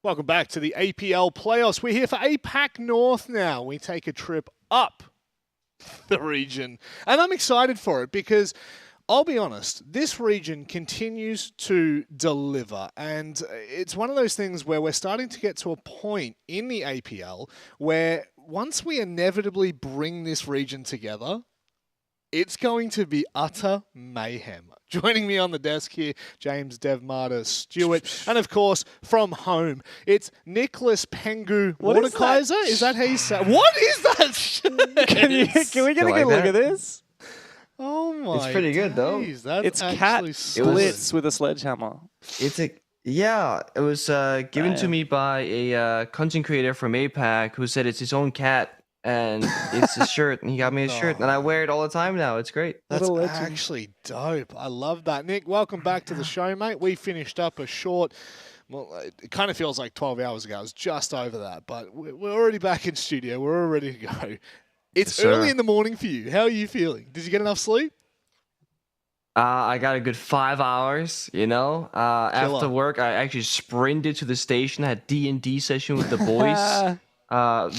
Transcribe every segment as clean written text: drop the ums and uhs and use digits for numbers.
Welcome back to the APL playoffs. We're here for APAC North now. We take a trip up the region. And I'm excited for it because I'll be honest, this region continues to deliver. And it's one of those things where we're starting to get to a point in the APL where once we inevitably bring this region together, it's going to be utter mayhem. Joining me on the desk here, James, Dev, Marta, Stuart, and of course, from home, it's Nicholas Pengu Waterkaiser. Is that how you say? What is that? Can we get a look at this? Oh my! It's pretty good though. It's cat splits with a sledgehammer. It was given to me by a content creator from APAC who said it's his own cat. And it's a shirt, and he got me a shirt, and I wear it all the time now. It's great. That's actually dope. I love that. Nick, welcome back to the show, mate. We finished up a short, well, it kind of feels like 12 hours ago. It was just over that, but we're already back in studio. We're all ready to go. It's early in the morning for you. How are you feeling? Did you get enough sleep? I got a good 5 hours, After work, I actually sprinted to the station, had D&D session with the boys.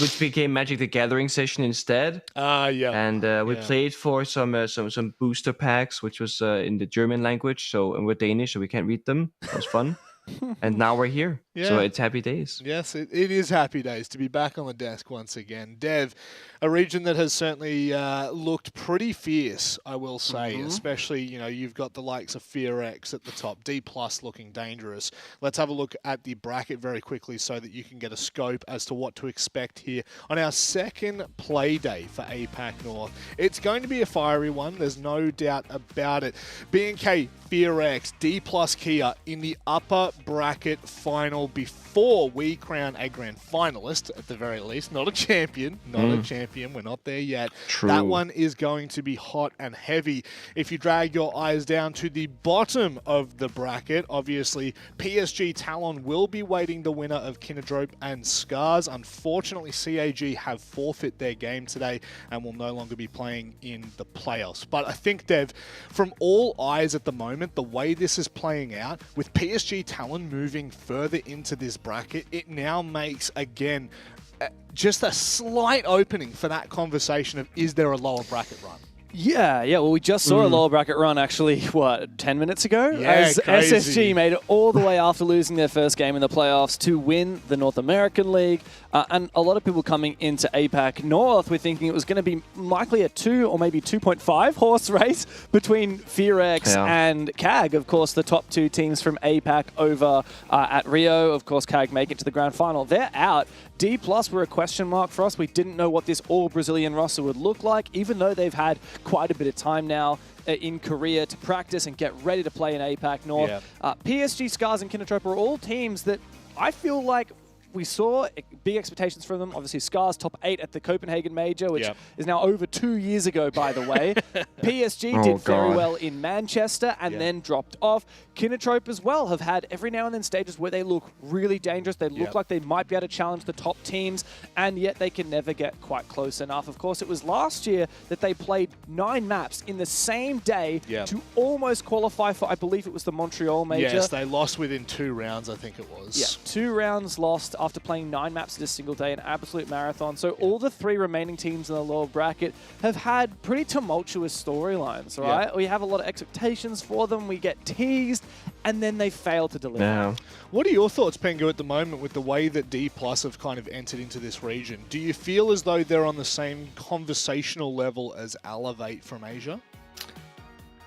Which became Magic the Gathering session instead. Yeah. And we played for some booster packs, which was in the German language, and we're Danish, so we can't read them. That was fun. And now we're here. Yeah. So it's happy days. Yes, it is happy days to be back on the desk once again. Dev, a region that has certainly looked pretty fierce, I will say, especially, you've got the likes of FearX at the top, D+ looking dangerous. Let's have a look at the bracket very quickly so that you can get a scope as to what to expect here on our second play day for APAC North. It's going to be a fiery one, there's no doubt about it. B&K, FearX, D+ Kia in the upper bracket final before we crown a grand finalist, at the very least. Not a champion. We're not there yet. True. That one is going to be hot and heavy. If you drag your eyes down to the bottom of the bracket, obviously PSG Talon will be waiting the winner of Kinotrope and Scarz. Unfortunately, CAG have forfeit their game today and will no longer be playing in the playoffs. But I think, Dev, from all eyes at the moment, the way this is playing out, with PSG Talon moving further into this bracket, it now makes, again, just a slight opening for that conversation of, is there a lower bracket run? Yeah. Well, we just saw a lower bracket run actually, 10 minutes ago? Yeah, as crazy. SSG made it all the way after losing their first game in the playoffs to win the North American League. And a lot of people coming into APAC North were thinking it was going to be likely a 2 or maybe 2.5 horse race between FearX and CAG. Of course, the top two teams from APAC over at Rio. Of course, CAG make it to the grand final. They're out. D+ were a question mark for us. We didn't know what this all-Brazilian roster would look like, even though they've had quite a bit of time now in Korea to practice and get ready to play in APAC North. Yeah. PSG, Scarz, and Kinotrope are all teams that I feel like we saw big expectations from them. Obviously, Scarz top 8 at the Copenhagen Major, which is now over 2 years ago, by the way. PSG did very well in Manchester and then dropped off. Kinotrope as well have had every now and then stages where they look really dangerous. They look like they might be able to challenge the top teams, and yet they can never get quite close enough. Of course, it was last year that they played 9 maps in the same day to almost qualify for, I believe it was the Montreal Major. Yes, they lost within 2 rounds, I think it was. Yeah, 2 rounds lost after playing 9 maps in a single day, an absolute marathon. So all the 3 remaining teams in the lower bracket have had pretty tumultuous storylines, right? Yeah. We have a lot of expectations for them. We get teased, and then they fail to deliver. Yeah. What are your thoughts, Pengu, at the moment with the way that D+ have kind of entered into this region? Do you feel as though they're on the same conversational level as Elevate from Asia?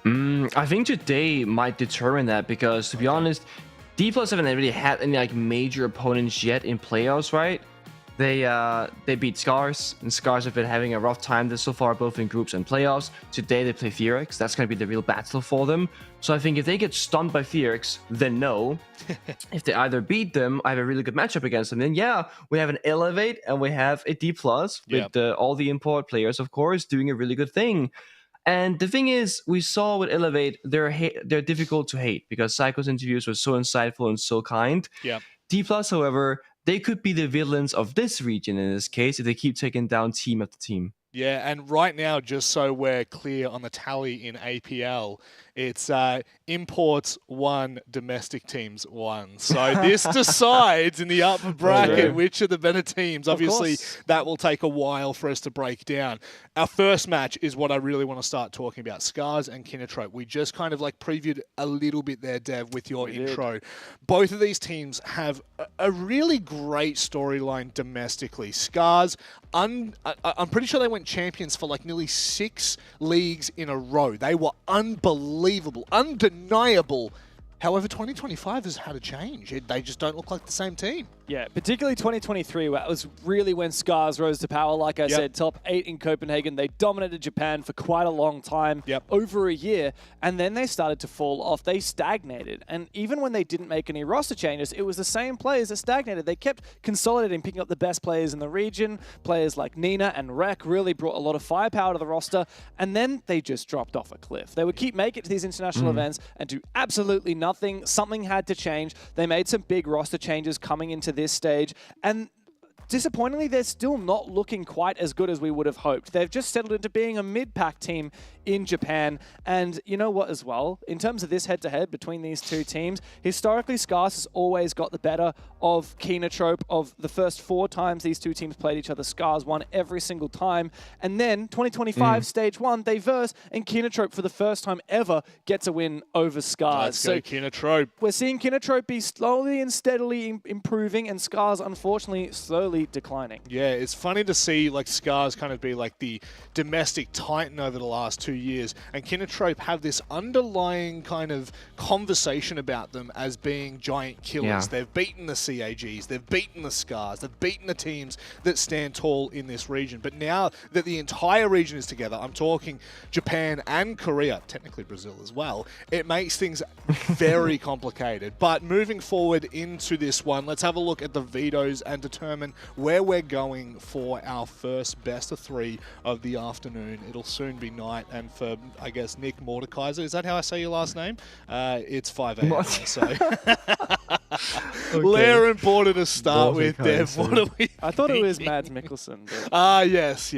I think today might determine that because, to be honest, D+ haven't really had any major opponents yet in playoffs, right? They beat Scarz, and Scarz have been having a rough time so far, both in groups and playoffs. Today they play FearX. That's going to be the real battle for them. So I think if they get stunned by FearX, then no. If they either beat them, I have a really good matchup against them. Then we have an Elevate and we have a D+ with all the import players, of course, doing a really good thing. And the thing is, we saw with Elevate, they're difficult to hate because Psycho's interviews were so insightful and so kind. Yeah. D+, however, they could be the villains of this region in this case if they keep taking down team after team. Yeah, and right now, just so we're clear on the tally in APL, it's imports 1, domestic teams 1. So this decides in the upper bracket which are the better teams. Obviously, that will take a while for us to break down. Our first match is what I really want to start talking about, Scarz and Kinotrope. We just kind of like previewed a little bit there, Dev, with your intro. Both of these teams have a really great storyline domestically. Scarz, I'm pretty sure they went champions for like nearly 6 leagues in a row. They were unbelievable, undeniable. However, 2025 has had a change. They just don't look like the same team. Yeah, particularly 2023, that was really when Scarz rose to power. Like I said, top 8 in Copenhagen. They dominated Japan for quite a long time, over a year, and then they started to fall off. They stagnated, and even when they didn't make any roster changes, it was the same players that stagnated. They kept consolidating, picking up the best players in the region. Players like Nina and Rek really brought a lot of firepower to the roster, and then they just dropped off a cliff. They would keep making it to these international events and do absolutely nothing. Something had to change. They made some big roster changes coming into this stage, and disappointingly, they're still not looking quite as good as we would have hoped. They've just settled into being a mid-pack team in Japan. And you know what as well? In terms of this head-to-head between these two teams, historically, Scarz has always got the better of Kinotrope. Of the first 4 times these two teams played each other, Scarz won every single time. And then 2025 Stage 1, they verse, and Kinotrope for the first time ever gets a win over Scarz. Let's go Kinotrope. We're seeing Kinotrope be slowly and steadily improving, and Scarz, unfortunately, slowly declining. Yeah, it's funny to see like Scarz kind of be like the domestic titan over the last 2 years, and Kinotrope have this underlying kind of conversation about them as being giant killers. They've beaten the CAGs, they've beaten the Scarz, they've beaten the teams that stand tall in this region. But now that the entire region is together, I'm talking Japan and Korea, technically Brazil as well, it makes things very complicated. But moving forward into this one, let's have a look at the vetoes and determine where we're going for our first best of 3 of the afternoon. It'll soon be night, and for, I guess, Nick Mordekaiser, is that how I say your last name? It's 5 a.m. So. Lair and Border to start with, Dev. What are we I thought it was Mads Mikkelsen. Yes.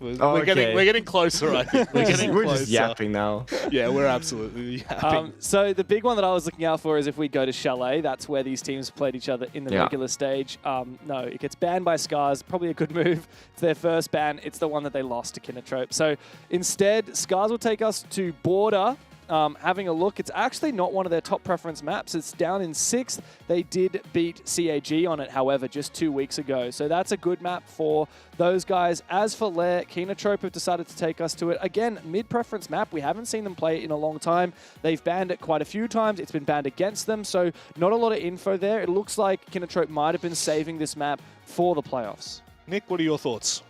We're getting closer, I think. We're just yapping now. Yeah, we're absolutely yapping. So the big one that I was looking out for is if we go to Chalet. That's where these teams played each other in the regular stage. No, it gets banned by Scarz. Probably a good move. It's their first ban. It's the one that they lost to Kinotrope. So instead, Scarz will take us to Border. Having a look, it's actually not one of their top preference maps. It's down in 6th. They did beat CAG on it, however, just 2 weeks ago. So that's a good map for those guys. As for Lair, Kinotrope have decided to take us to it. Again, mid-preference map. We haven't seen them play it in a long time. They've banned it quite a few times. It's been banned against them, so not a lot of info there. It looks like Kinotrope might have been saving this map for the playoffs. Nick, what are your thoughts?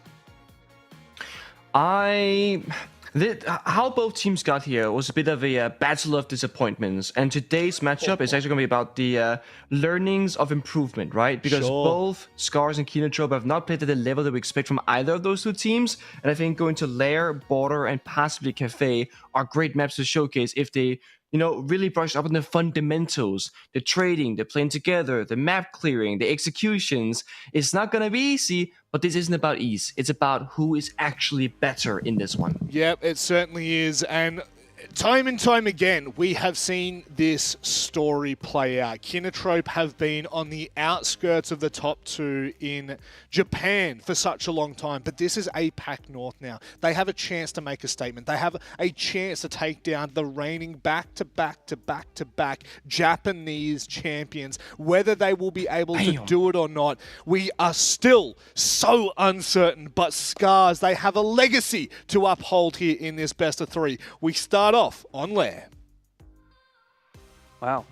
How both teams got here was a bit of a battle of disappointments, and today's matchup is actually going to be about the learnings of improvement, right? Because both Scarz and Kinotrope have not played at the level that we expect from either of those 2 teams, and I think going to Lair, Border, and possibly Cafe are great maps to showcase if they really brush up on the fundamentals, the trading, the playing together, the map clearing, the executions. It's not going to be easy, but this isn't about ease. It's about who is actually better in this one. Yep, it certainly is. And time and time again, we have seen this story play out. Kinotrope have been on the outskirts of the top 2 in Japan for such a long time, but this is APAC North now. They have a chance to make a statement. They have a chance to take down the reigning back-to-back Japanese champions. Whether they will be able to do it or not, we are still so uncertain, but Scarz, they have a legacy to uphold here in this best of 3. We start off on Lair. Wow.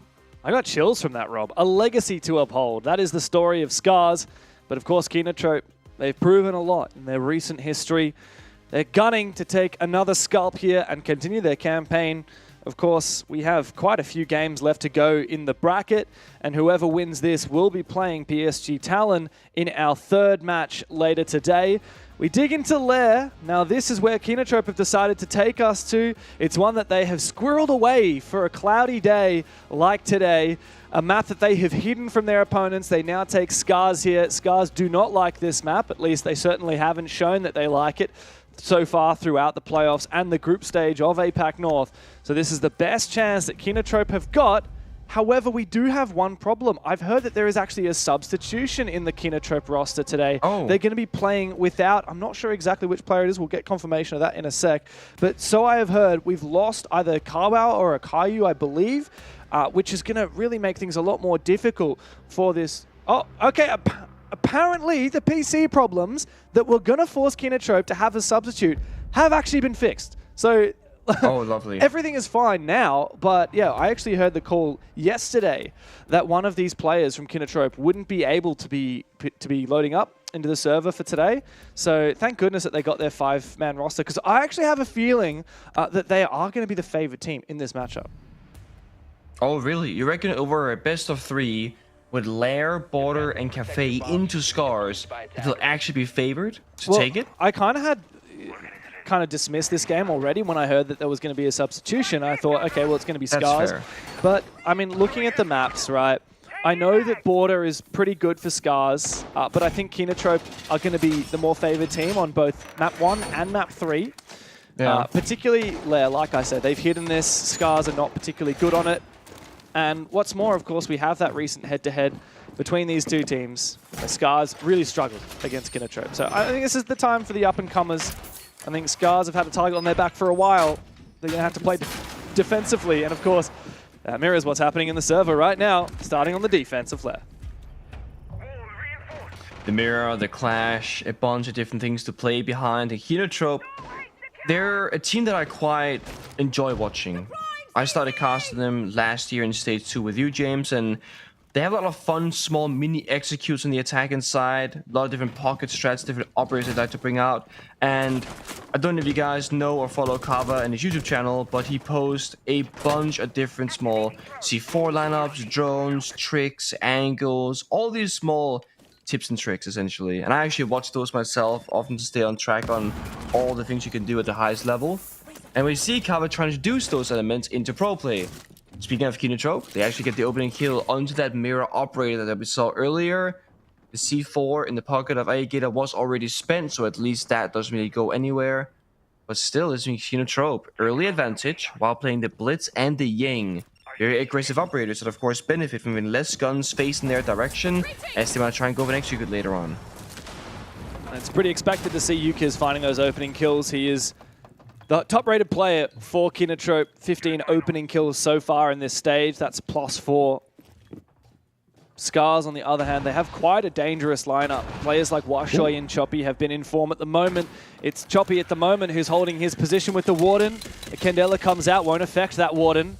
I got chills from that, Rob. A legacy to uphold. That is the story of Scarz. But of course, Kinotrope, they've proven a lot in their recent history. They're gunning to take another scalp here and continue their campaign. Of course, we have quite a few games left to go in the bracket, and whoever wins this will be playing PSG Talon in our 3rd match later today. We dig into Lair. Now, this is where Kinotrope have decided to take us to. It's one that they have squirreled away for a cloudy day like today. A map that they have hidden from their opponents. They now take Scarz here. Scarz do not like this map. At least they certainly haven't shown that they like it. so far throughout the playoffs and the group stage of APAC North. So this is the best chance that Kinotrope have got. However, we do have one problem. I've heard that there is actually a substitution in the Kinotrope roster today. Oh. They're going to be playing without, I'm not sure exactly which player it is. We'll get confirmation of that in a sec. But so I have heard we've lost either Kawao or a Caillou, I believe, which is going to really make things a lot more difficult for this. Oh, okay. Apparently, the PC problems that were going to force Kinotrope to have a substitute have actually been fixed. So Oh, lovely. everything is fine now, but yeah, I actually heard the call yesterday that one of these players from Kinotrope wouldn't be able to be loading up into the server for today. So thank goodness that they got their 5-man roster, because I actually have a feeling that they are going to be the favorite team in this matchup. Oh, really? You reckon over a best of 3 with Lair, Border, and Cafe into Scarz, that they'll actually be favored to take it? I kind of dismissed this game already when I heard that there was going to be a substitution. I thought, okay, well, it's going to be Scarz. Fair. But, I mean, looking at the maps, right, I know that Border is pretty good for Scarz, but I think Kinotrope are going to be the more favored team on both map 1 and map 3. Yeah. Particularly Lair, like I said, they've hidden this. Scarz are not particularly good on it. And what's more, of course, we have that recent head-to-head between these two teams. Scarz really struggled against Kinotrope. So I think this is the time for the up-and-comers. I think Scarz have had a target on their back for a while. They're going to have to play defensively. And, of course, that mirrors what's happening in the server right now, starting on the defense of Lair. The mirror, the clash, a bunch of different things to play behind. And Kinotrope, they're a team that I quite enjoy watching. I started casting them last year in Stage 2 with you, James, and they have a lot of fun, small mini executes on the attacking side, a lot of different pocket strats, different operators they like to bring out. And I don't know if you guys know or follow Kava and his YouTube channel, but he posts a bunch of different small C4 lineups, drones, tricks, angles, all these small tips and tricks, essentially. And I actually watch those myself, often to stay on track on all the things you can do at the highest level. And we see Kava trying to introduce those elements into pro play. Speaking of Kinotrope, they actually get the opening kill onto that mirror operator that we saw earlier. The C4 in the pocket of Aegida was already spent, so at least that doesn't really go anywhere. But still, this means Kinotrope early advantage while playing the Blitz and the Ying. Very aggressive operators that of course benefit from having less guns facing their direction as they might try and go for an execute later on. It's pretty expected to see Yukiz finding those opening kills. He is the top-rated player for Kinotrope, 15 opening kills so far in this stage. That's +4. Scarz, on the other hand, they have quite a dangerous lineup. Players like Washoy and Choppy have been in form at the moment. It's Choppy at the moment who's holding his position with the Warden. A Candela comes out, won't affect that Warden.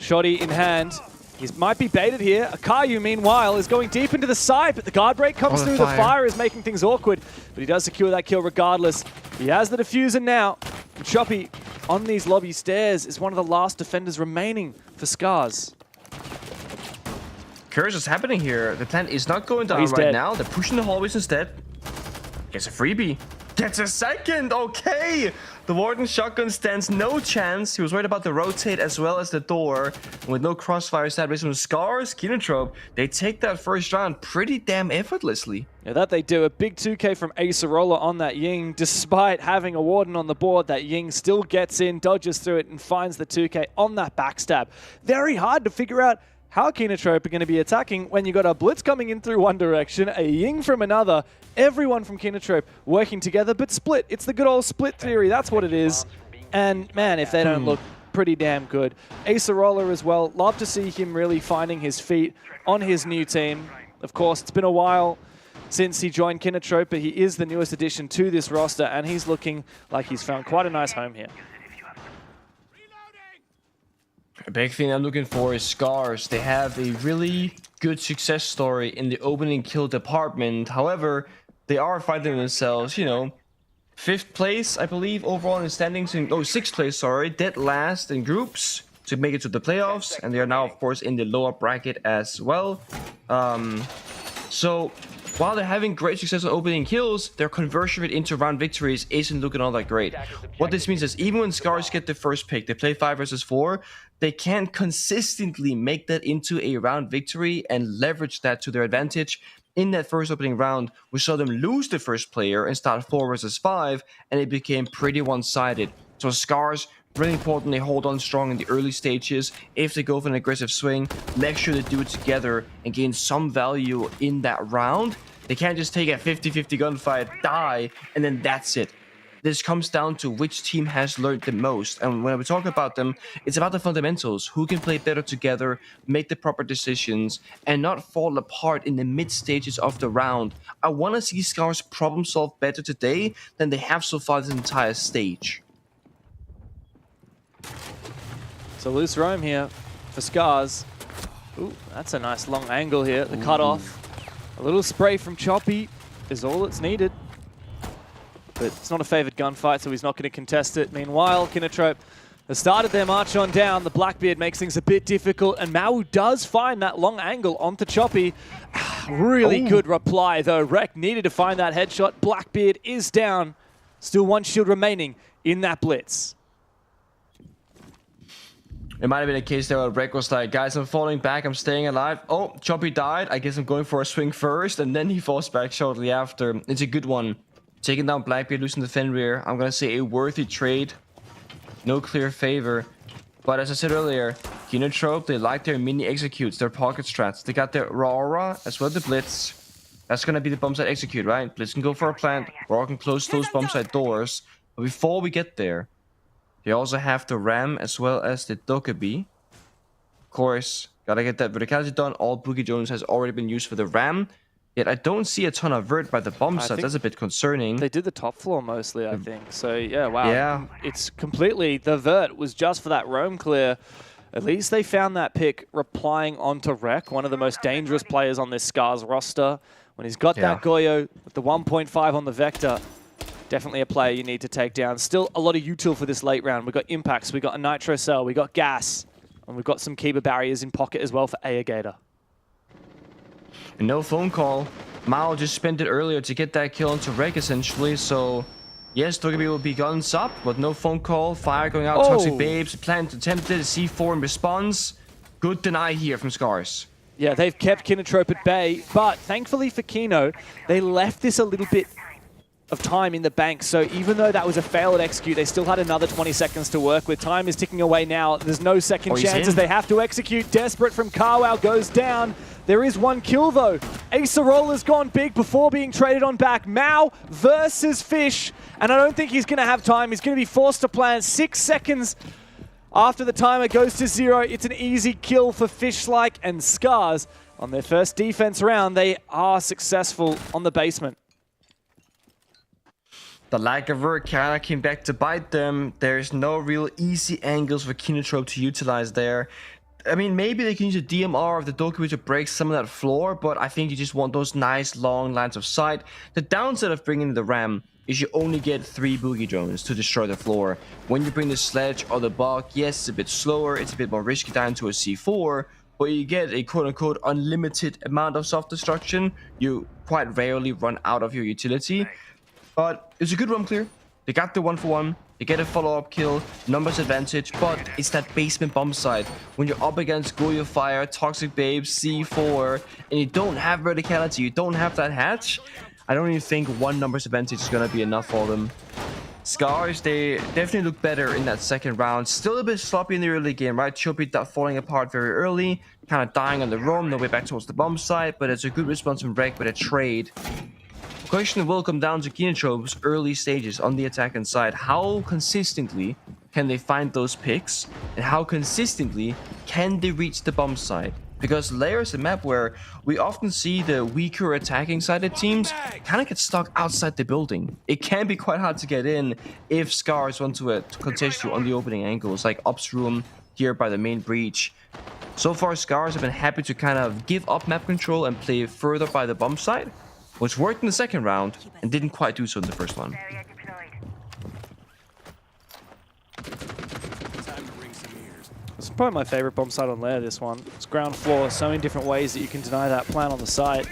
Shoddy in hand. He might be baited here. Akayu, meanwhile, is going deep into the side, but the guard break comes through. The fire is making things awkward, but he does secure that kill regardless. He has the diffuser now. And Choppy, on these lobby stairs, is one of the last defenders remaining for Scarz. Curious what's happening here. The plant is not going down right dead. now. They're pushing the hallways instead. Gets a freebie. Gets a second. Okay. The Warden shotgun stands no chance. He was worried about the rotate as well as the door. And with no crossfire established from Scarz, Kinotrope, they take that first round pretty damn effortlessly. Yeah, that they do. A big 2K from Acerola on that Ying. Despite having a Warden on the board, that Ying still gets in, dodges through it, and finds the 2K on that backstab. Very hard to figure out how Kinotrope are going to be attacking when you got a Blitz coming in through one direction, a Ying from another, everyone from Kinotrope working together, but split. It's the good old split theory. That's what it is. And man, if they don't look pretty damn good. Acerola as well. Love to see him really finding his feet on his new team. Of course, it's been a while since he joined Kinotrope, but he is the newest addition to this roster, and he's looking like he's found quite a nice home here. A big thing I'm looking for is Scarz. They have a really good success story in the opening kill department. However, they are finding themselves, you know, 5th place, I believe, overall in the standings. In, 6th place, sorry. Dead last in groups to make it to the playoffs. And they are now, of course, in the lower bracket as well. So while they're having great success on opening kills, their conversion rate into round victories isn't looking all that great. What this means is even when Scarz get the first pick, they play 5 versus 4, they can't consistently make that into a round victory and leverage that to their advantage in that first opening round, we saw them lose the first player and start 4 versus 5, and it became pretty one-sided. So Scarz, really importantly, hold on strong in the early stages. If they go for an aggressive swing, make sure they do it together and gain some value in that round. They can't just take a 50-50 gunfight, die, and then that's it. This comes down to which team has learned the most. And when we talk about them, it's about the fundamentals. Who can play better together, make the proper decisions, and not fall apart in the mid stages of the round. I want to see Scarz problem solve better today than they have so far this entire stage. So loose roam here for Scarz. Ooh, that's a nice long angle here. The cutoff. A little spray from Choppy is all that's needed. But it's not a favoured gunfight, so he's not going to contest it. Meanwhile, Kinotrope has started their march on down. The Blackbeard makes things a bit difficult, and Mau does find that long angle onto Choppy. Really good reply, though. Rek needed to find that headshot. Blackbeard is down. Still 1 shield remaining in that blitz. It might have been a case there where Rek was like, guys, I'm falling back, I'm staying alive. Oh, Choppy died. I guess I'm going for a swing first, and then he falls back shortly after. It's a good one. Taking down Blackbeard, losing the Fenrir. I'm going to say a worthy trade. No clear favor. But as I said earlier, Kinotrope, they like their mini executes, their pocket strats. They got their Aura as well as the Blitz. That's going to be the bomb site execute, right? Blitz can go for a plant. Aura can close those bomb site doors. But before we get there, they also have the Ram as well as the Dokkaebi. Of course, got to get that verticality done. All Boogie Jones has already been used for the Ram. Yet I don't see a ton of vert by the bomb site. That's a bit concerning. They did the top floor mostly, I think. So yeah, wow. Yeah. It's completely, the vert was just for that roam clear. At least they found that pick replying onto Rek, one of the most dangerous players on this Scarz roster. When he's got that Goyo with the 1.5 on the Vector, definitely a player you need to take down. Still a lot of util for this late round. We've got Impacts, we've got a Nitro Cell, we've got Gas, and we've got some Kiba barriers in pocket as well for Aegator. And no phone call. Mao just spent it earlier to get that kill onto Rek, essentially. So, yes, Dokkaebi will be guns up, but no phone call. Fire going out. Toxic Babes. Plant attempted. C4 in response. Good deny here from Scarz. Yeah, they've kept Kinotrope at bay, but thankfully for Kino, they left this a little bit of time in the bank. So even though that was a failed execute, they still had another 20 seconds to work with. Time is ticking away now. There's no second chances. They have to execute. Desperate from Carwow goes down. There is 1 kill though. Acerolla's gone big before being traded on back. Mau versus Fish. And I don't think he's going to have time. He's going to be forced to plant 6 seconds after the timer goes to 0. It's an easy kill for Fish-like, and Scarz on their first defense round. They are successful on the basement. The lack of work kind of came back to bite them. There's no real easy angles for Kinotrope to utilize there. I mean, maybe they can use a DMR of the Dokkaebi to break some of that floor, but I think you just want those nice long lines of sight. The downside of bringing the Ram is you only get 3 Boogie Drones to destroy the floor. When you bring the Sledge or the Bug, yes, it's a bit slower, it's a bit more risky down to a C4, but you get a quote-unquote unlimited amount of soft destruction. You quite rarely run out of your utility. But it's a good run clear. They got the 1-for-1. They get a follow-up kill. Numbers advantage. But it's that basement bomb site. When you're up against Goyo Fire, Toxic Babes, C4, and you don't have verticality, you don't have that hatch, I don't even think 1 numbers advantage is going to be enough for them. Scarz, they definitely look better in that second round. Still a bit sloppy in the early game, right? Choppy falling apart very early. Kind of dying on the roam. No way back towards the bomb site. But it's a good response from Rek with a trade. The question will come down to Kinotrope's early stages on the attacking side. How consistently can they find those picks? And how consistently can they reach the bomb site? Because Lair is a map where we often see the weaker attacking sided teams kind of get stuck outside the building. It can be quite hard to get in if Scarz want to contest you on the opening angles, like Ops Room here by the main breach. So far, Scarz have been happy to kind of give up map control and play further by the bomb site, which worked in the second round and didn't quite do so in the first one. It's probably my favorite bomb site on Lair, this one. It's ground floor, so many different ways that you can deny that plant on the site.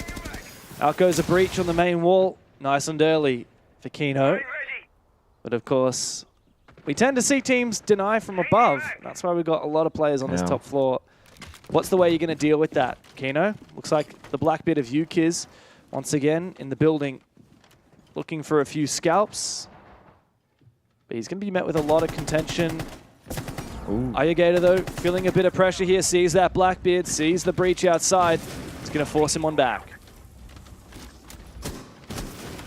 Out goes a breach on the main wall. Nice and early for Kino. But of course, we tend to see teams deny from above. That's why we've got a lot of players on this top floor. What's the way you're going to deal with that, Kino? Looks like the Blackbeard of Yukiz once again in the building, looking for a few scalps. But he's going to be met with a lot of contention. Ayagator, though, feeling a bit of pressure here, sees that Blackbeard, sees the breach outside. It's going to force him on back.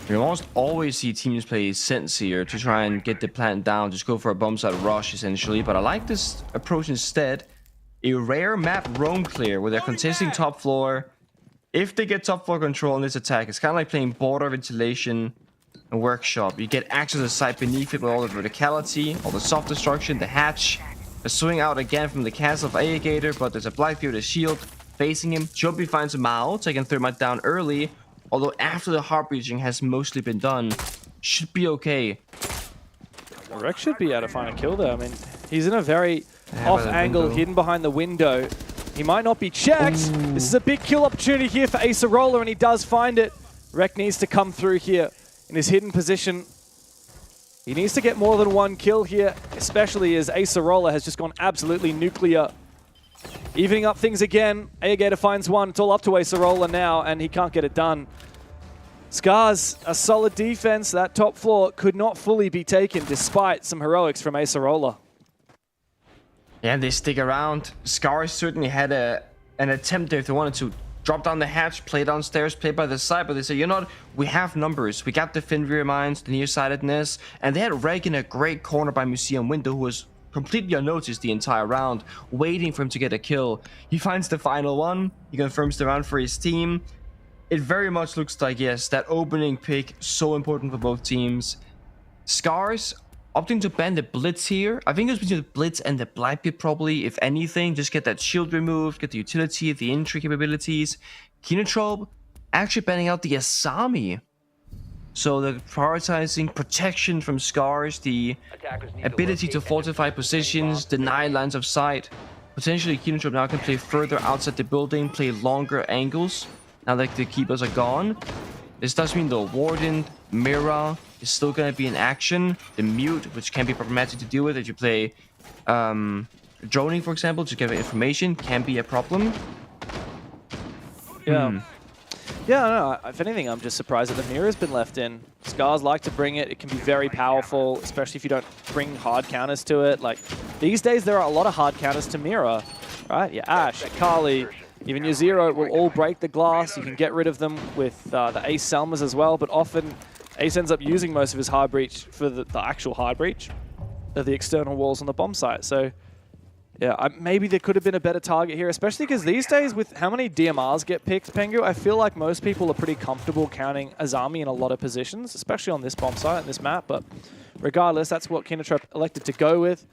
You almost always see teams play Sense here to try and get the plant down, just go for a bomb site rush, essentially. But I like this approach instead. A rare map roam clear where they're contesting top floor. If they get top floor control on this attack, it's kind of like playing border ventilation and workshop. You get access to the site beneath it with all the verticality, all the soft destruction, the hatch. A swing out again from the castle of Ayagator, but there's a Blackbeard, a shield facing him. Joby finds him out, taking Thermite down early. Although after the hard breaching has mostly been done, should be okay. Rex should be able to find a kill there. I mean, he's in a very off angle, hidden behind the window. He might not be checked. Ooh. This is a big kill opportunity here for Acerola, and he does find it. Rek needs to come through here in his hidden position. He needs to get more than one kill here, especially as Acerola has just gone absolutely nuclear. Evening up things again. Ayagator finds one. It's all up to Acerola now, and he can't get it done. Scarz, a solid defense. That top floor could not fully be taken despite some heroics from Acerola. Yeah, they stick around. Scarz certainly had an attempt there if they wanted to drop down the hatch, play downstairs, play by the side, but they say, you know what, we have numbers. We got the Fenrir mines, the nearsightedness, and they had Reg in a great corner by Museum Window, who was completely unnoticed the entire round, waiting for him to get a kill. He finds the final one. He confirms the round for his team. It very much looks like, yes, that opening pick, so important for both teams. Scarz opting to ban the Blitz here. I think it was between the Blitz and the Blackbeard probably, if anything. Just get that shield removed, get the utility, the entry capabilities. Kinotrope actually banning out the Asami. So they're prioritizing protection from Scarz, the ability to fortify positions, deny lines of sight. Potentially Kinotrope now can play further outside the building, play longer angles, now that the keepers are gone. This does mean the Warden, Mira is still going to be in action. The Mute, which can be problematic to deal with if you play droning, for example, to get information, can be a problem. Yeah. Yeah, no, if anything, I'm just surprised that the Mira's been left in. Scarz like to bring it. It can be very powerful, especially if you don't bring hard counters to it. Like, these days, there are a lot of hard counters to Mira, right? Your Ashe, your Kali, even your Zero will all break the glass. You can get rid of them with the Ace Selmas as well, but often Ace ends up using most of his hard breach for the actual hard breach of the external walls on the bomb site. So, yeah, maybe there could have been a better target here, especially because these days with how many DMRs get picked, Pengu, I feel like most people are pretty comfortable counting Azami in a lot of positions, especially on this bomb site and this map. But regardless, that's what Kinotrope elected to go with.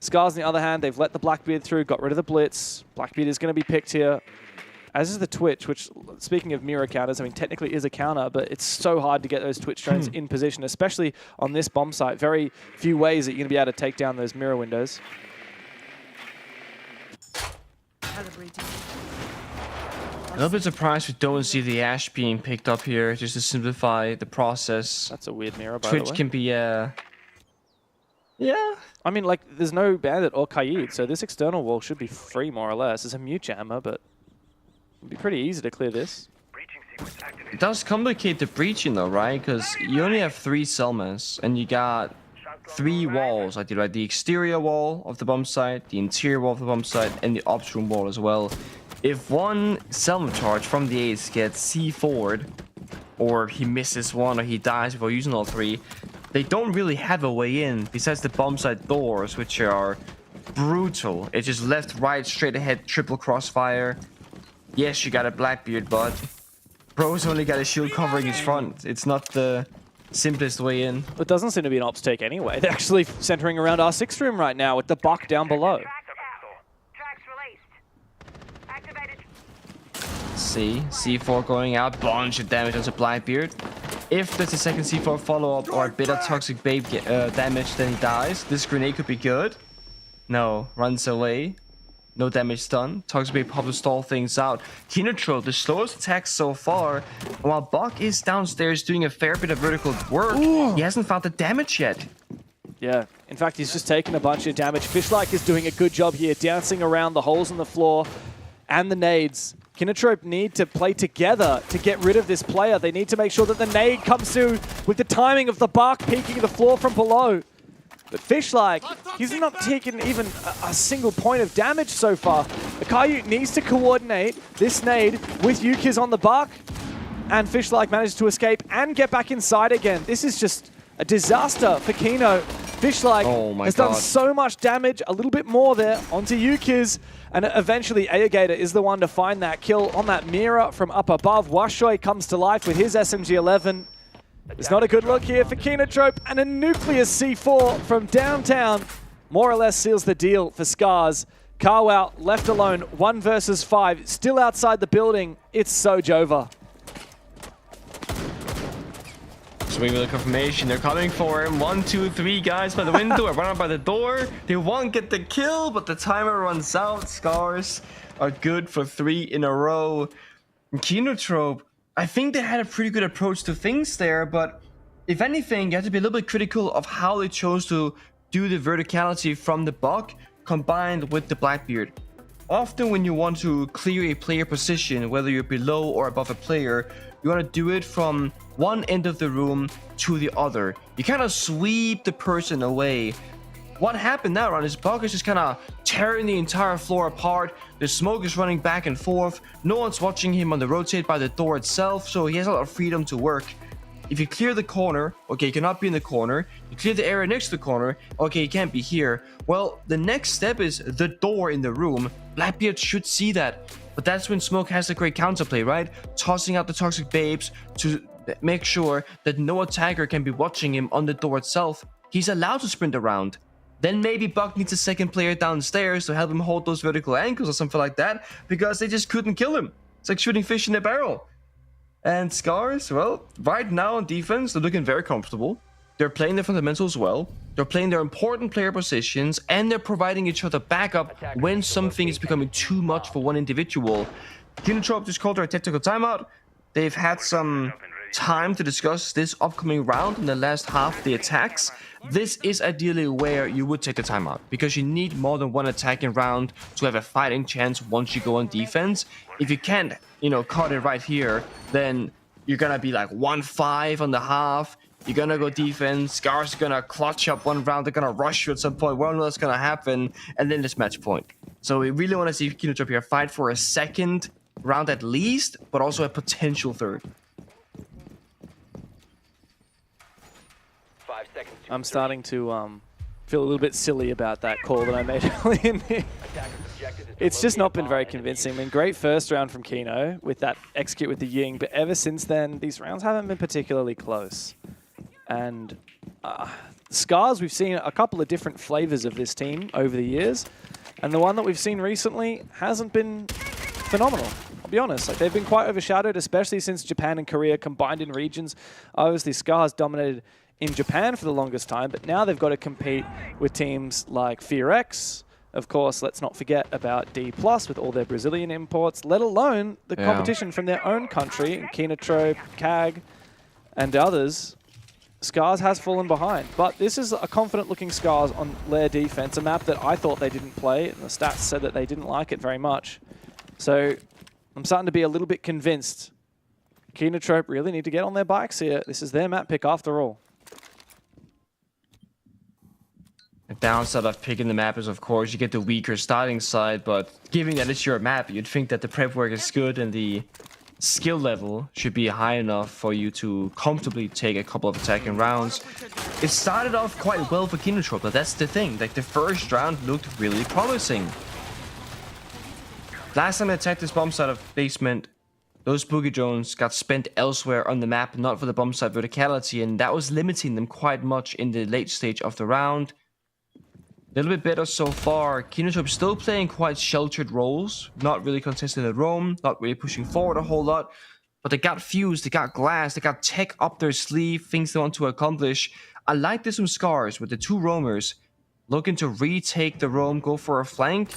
Scarz, on the other hand, they've let the Blackbeard through, got rid of the Blitz. Blackbeard is going to be picked here, as is the Twitch, which, speaking of Mira counters, I mean, technically is a counter, but it's so hard to get those Twitch drones in position, especially on this bomb site. Very few ways that you're going to be able to take down those Mira windows. A little bit surprised we don't see the Ashe being picked up here, just to simplify the process. That's a weird Mira, by the way. Twitch can be, yeah. I mean, like, there's no Bandit or Kaid, so this external wall should be free, more or less. It's a mute jammer, but it'd be pretty easy to clear this. It does complicate the breaching, though, right? Because you only have 3 Selmas, and you got 3 walls, like the exterior wall of the bomb site, the interior wall of the bomb site, and the ops room wall as well. If one Selma charge from the Ace gets C4'd, or he misses one, or he dies before using all 3, they don't really have a way in besides the bomb site doors, which are brutal. It's just left, right, straight ahead, triple crossfire. Yes, you got a Blackbeard, but bro's only got a shield covering his front. It's not the simplest way in. It doesn't seem to be an ops take anyway. They're actually centering around R6 room right now with the Buck down below. See, C4 going out, bunch of damage onto Blackbeard. If there's a second C4 follow-up or a bit of Toxic Babe damage, then he dies. This grenade could be good. No, runs away. No damage done. Toxic Babe pops to stall things out. Kinotrope, the slowest attack so far. While Buck is downstairs doing a fair bit of vertical work, he hasn't found the damage yet. Yeah, in fact, he's just taken a bunch of damage. Fishlike is doing a good job here, dancing around the holes in the floor and the nades. Kinotrope need to play together to get rid of this player. They need to make sure that the nade comes through with the timing of the bark peeking the floor from below. But Fishlike, he's not taken even a single point of damage so far. Akayu needs to coordinate this nade with Yukiz on the bark, and Fishlike manages to escape and get back inside again. This is just a disaster for Kino. Fishlike has done so much damage, a little bit more there onto Yukiz, and eventually Aegator is the one to find that kill on that mirror from up above. Washoy comes to life with his SMG-11. It's not a good look here for Kinotrope, and a Nucleus C4 from downtown more or less seals the deal for Scarz. Carwow left alone, 1 versus 5, still outside the building. It's Sojova. Swing with the confirmation, they're coming for him. 1, 2, 3 guys by the window, I run out by the door. They won't get the kill, but the timer runs out. Scarz are good for 3 in a row. And Kinotrope, I think they had a pretty good approach to things there, but if anything, you have to be a little bit critical of how they chose to do the verticality from the buck combined with the Blackbeard. Often when you want to clear a player position, whether you're below or above a player, you want to do it from one end of the room to the other. You kind of sweep the person away. What happened that round is Buck is just kind of tearing the entire floor apart. The smoke is running back and forth. No one's watching him on the rotate by the door itself, so he has a lot of freedom to work. If you clear the corner, okay, you cannot be in the corner. You clear the area next to the corner, okay, you can't be here. Well, the next step is the door in the room. Blackbeard should see that. But that's when Smoke has a great counterplay, right? Tossing out the toxic babes to make sure that no attacker can be watching him on the door itself. He's allowed to sprint around. Then maybe Buck needs a second player downstairs to help him hold those vertical angles or something like that, because they just couldn't kill him. It's like shooting fish in a barrel. And Scarz, well, right now on defense, they're looking very comfortable. They're playing their fundamentals well. They're playing their important player positions, and they're providing each other backup when something is becoming too much for one individual. Kinotrope just called their tactical timeout. They've had some time to discuss this upcoming round in the last half of the attacks. This is ideally where you would take the timeout, because you need more than one attacking round to have a fighting chance once you go on defense. If you can't, cut it right here, then you're gonna be like 1-5 on the half. You're gonna go defense. Scarz is gonna clutch up one round. They're gonna rush you at some point. We don't know what's gonna happen, and then it's match point. So we really want to see Kinotrope here fight for a second round at least, but also a potential third. I'm starting to feel a little bit silly about that call that I made earlier in here. It's just not been very convincing. I mean, great first round from Kino with that execute with the Ying, but ever since then, these rounds haven't been particularly close. And Scarz, we've seen a couple of different flavors of this team over the years, and the one that we've seen recently hasn't been phenomenal. I'll be honest, like they've been quite overshadowed, especially since Japan and Korea combined in regions. Obviously, Scarz dominated in Japan for the longest time, but now they've got to compete with teams like FearX. Of course, let's not forget about D+ with all their Brazilian imports, let alone the competition from their own country, Kinotrope, CAG, and others. Scarz has fallen behind, but this is a confident-looking Scarz on Lair defense, a map that I thought they didn't play, and the stats said that they didn't like it very much. So I'm starting to be a little bit convinced Kinotrope really need to get on their bikes here. This is their map pick after all. The downside of picking the map is, of course, you get the weaker starting side, but given that it's your map, you'd think that the prep work is good and the skill level should be high enough for you to comfortably take a couple of attacking rounds. It started off quite well for Kinotrope, but that's the thing. Like, the first round looked really promising. Last time I attacked this bomb side of basement, those boogie drones got spent elsewhere on the map, not for the bomb side verticality, and that was limiting them quite much in the late stage of the round. A little bit better so far. Kinotrope still playing quite sheltered roles, not really contesting the roam, not really pushing forward a whole lot, but they got fuse, they got glass, they got tech up their sleeve, things they want to accomplish. I like this from Scarz with the two roamers looking to retake the roam, go for a flank.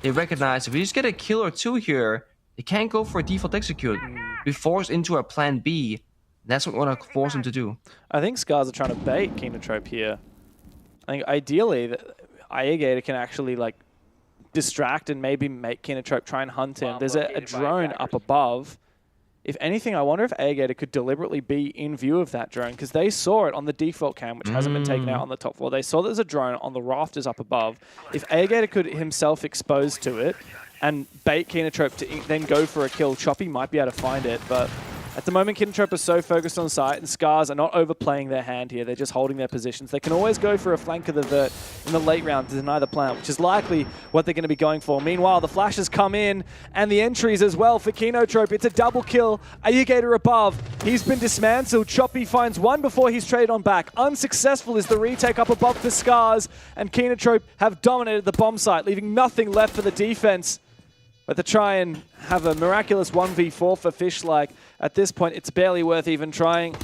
They recognize if we just get a kill or two here, they can't go for a default execute. Be forced into a plan B. That's what we want to force them to do. I think Scarz are trying to bait Kinotrope here. I think ideally, Aegator can actually distract and maybe make Kinotrope try and hunt him. There's a drone up above. If anything, I wonder if Alligator could deliberately be in view of that drone, because they saw it on the default cam, which hasn't been taken out on the top floor. They saw there's a drone on the rafters up above. If Alligator could himself expose to it and bait Kinotrope to then go for a kill, Choppy might be able to find it, but at the moment, Kinotrope is so focused on sight, and Scarz are not overplaying their hand here. They're just holding their positions. They can always go for a flank of the vert in the late round to deny the plant, which is likely what they're going to be going for. Meanwhile, the flashes come in, and the entries as well for Kinotrope. It's a double kill. Alligator above. He's been dismantled. Choppy finds one before he's traded on back. Unsuccessful is the retake up above for Scarz, and Kinotrope have dominated the bomb site, leaving nothing left for the defense. But to try and have a miraculous 1v4 for Fishlike, at this point, it's barely worth even trying.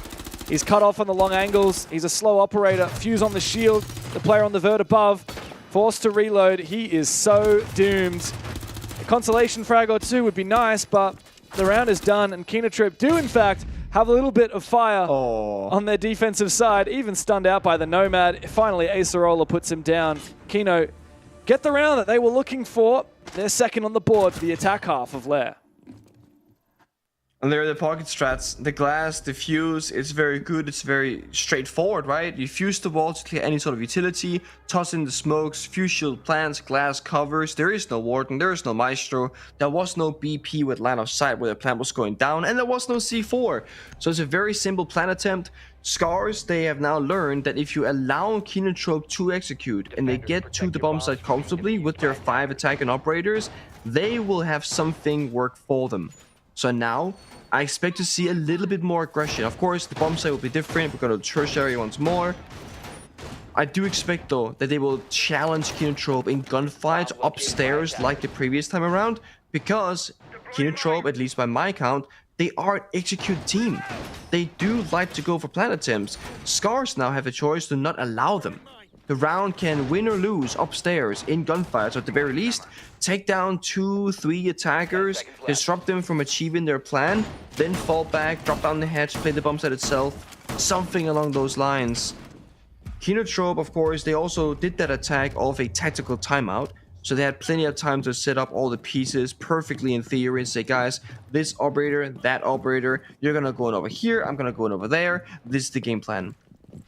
He's cut off on the long angles. He's a slow operator. Fuse on the shield. The player on the vert above, forced to reload. He is so doomed. A consolation frag or two would be nice, but the round is done. And Kinotrope do, in fact, have a little bit of fire on their defensive side, even stunned out by the Nomad. Finally, Acerola puts him down. Kino get the round that they were looking for. They're second on the board for the attack half of Lair. And there are the pocket strats. The glass, the fuse, it's very good. It's very straightforward, right? You fuse the wall to clear any sort of utility, toss in the smokes, fuse shield plants, glass covers. There is no Warden, there is no Maestro. There was no BP with line of sight where the plant was going down, and there was no C4. So it's a very simple plant attempt. Scarz, they have now learned that if you allow Kinotrope to execute and they get to the bomb site comfortably with their 5 attack and operators, they will have something work for them. So now, I expect to see a little bit more aggression. Of course, the bomb site will be different. We're going to tertiary once more. I do expect, though, that they will challenge Kinotrope in gunfights upstairs like the previous time around, because Kinotrope, at least by my count, they are an execute team. They do like to go for plant attempts. Scarz now have a choice to not allow them. The round can win or lose upstairs in gunfights, or at the very least, take down 2-3 attackers, disrupt them from achieving their plan, then fall back, drop down the hatch, play the bomb site itself, something along those lines. Kinotrope, of course, they also did that attack off a tactical timeout, so they had plenty of time to set up all the pieces perfectly in theory and say, guys, this operator, that operator, you're gonna go in over here, I'm gonna go in over there, this is the game plan.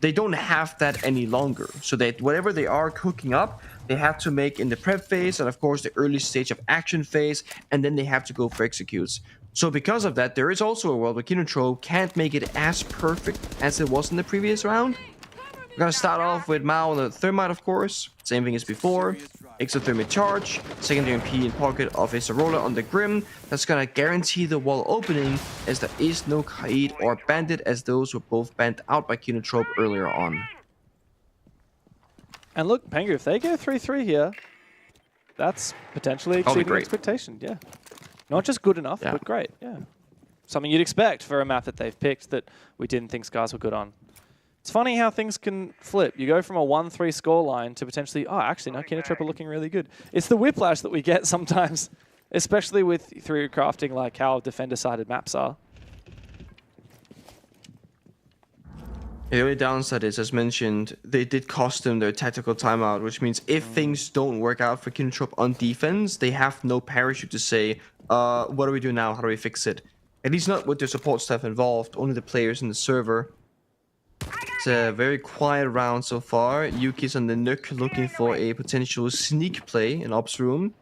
They don't have that any longer, so that whatever they are cooking up, they have to make in the prep phase and of course the early stage of action phase, and then they have to go for executes. So because of that, there is also a world where Kinotrope can't make it as perfect as it was in the previous round. We're gonna start off with Mao on the Thermite, of course, same thing as before. Exothermic charge, secondary MP in pocket of Acerola on the Grim. That's gonna guarantee the wall opening, as there is no Kaid or Bandit, as those were both banned out by Kinotrope earlier on. And look, Pengu, if they go 3-3 here, that's potentially exceeding expectation. Yeah, not just good enough, but great. Yeah, something you'd expect for a map that they've picked that we didn't think Scarz were good on. It's funny how things can flip. You go from a 1-3 scoreline to potentially, oh, actually, no, Kinotrope are looking really good. It's the whiplash that we get sometimes, especially with through crafting like how defender-sided maps are. The only downside is, as mentioned, they did cost them their tactical timeout, which means if things don't work out for Kinotrope on defense, they have no parachute to say, what do we do now? How do we fix it? At least not with their support staff involved, only the players in the server. It's a very quiet round so far. Yuki's on the Nook looking for a potential sneak play in Ops room.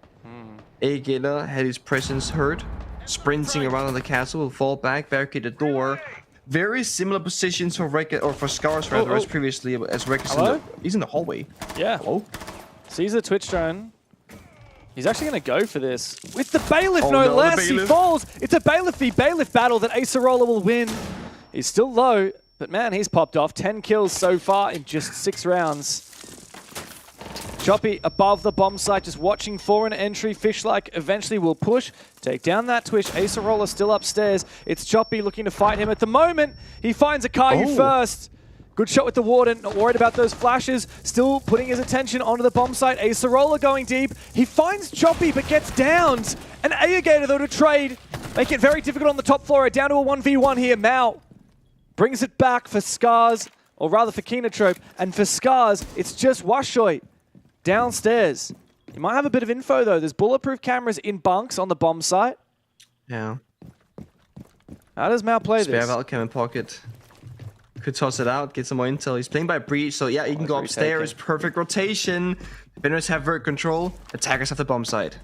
Agela had his presence heard, sprinting around the castle, will fall back, barricade the door. Very similar positions for for Scarz rather as previously, as Rex he's in the hallway. Yeah. Hello? Sees the Twitch drone. He's actually going to go for this. With the Bailiff, no less. He falls. It's a Bailiff v Bailiff battle that Acerola will win. He's still low. But man, he's popped off. 10 kills so far in just 6 rounds. Choppy above the bomb site, just watching for an entry. Fishlike eventually will push, take down that Twitch. Acerola still upstairs. It's Choppy looking to fight him at the moment. He finds a Caillou first. Good shot with the Warden, not worried about those flashes. Still putting his attention onto the bomb site. Acerola going deep. He finds Choppy but gets downed. An Alligator though to trade. Make it very difficult on the top floor. Down to a 1v1 here. Mao brings it back for Scarz, or rather for Kinotrope. And for Scarz, it's just Washoy downstairs. You might have a bit of info, though. There's bulletproof cameras in bunks on the bomb site. Yeah. How does Mal play Spare this? Valk in pocket. Could toss it out, get some more intel. He's playing by breach, so yeah, he can go upstairs. Perfect rotation. Defenders have vert control. Attackers have the bomb site.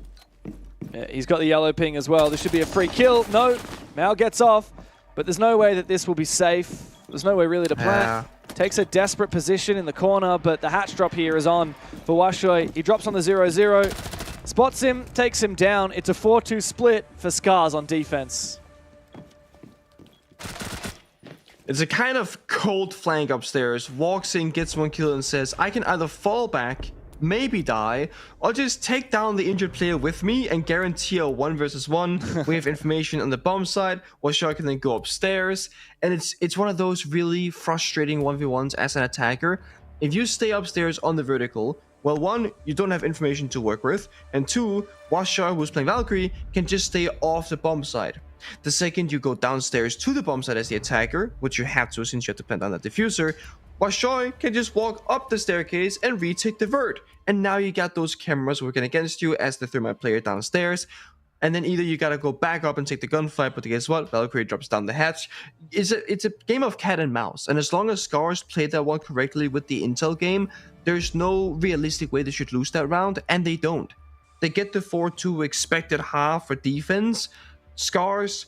Yeah, he's got the yellow ping as well. This should be a free kill. No, Mal gets off, but there's no way that this will be safe. There's no way really to plant. Takes a desperate position in the corner, but the hatch drop here is on for Washoy. He drops on the 0-0, spots him, takes him down. It's a 4-2 split for Scarz on defense. It's a kind of cold flank upstairs. Walks in, gets 1 kill, and says, I can either fall back, maybe die, or just take down the injured player with me and guarantee a 1 versus 1. We have information on the bomb side. Washoy can then go upstairs. And it's one of those really frustrating 1v1s as an attacker. If you stay upstairs on the vertical, well, 1, you don't have information to work with, and 2, Washoy, who's playing Valkyrie, can just stay off the bomb side. The second you go downstairs to the bomb site as the attacker, which you have to since you have to plant down that diffuser, Washoy can just walk up the staircase and retake the vert. And now you got those cameras working against you as the thermite player downstairs. And then either you gotta go back up and take the gunfight, but guess what? Valkyrie drops down the hatch. It's a game of cat and mouse. And as long as Scarz played that one correctly with the intel game, there's no realistic way they should lose that round, and they don't. They get the 4-2 expected half for defense. Scarz,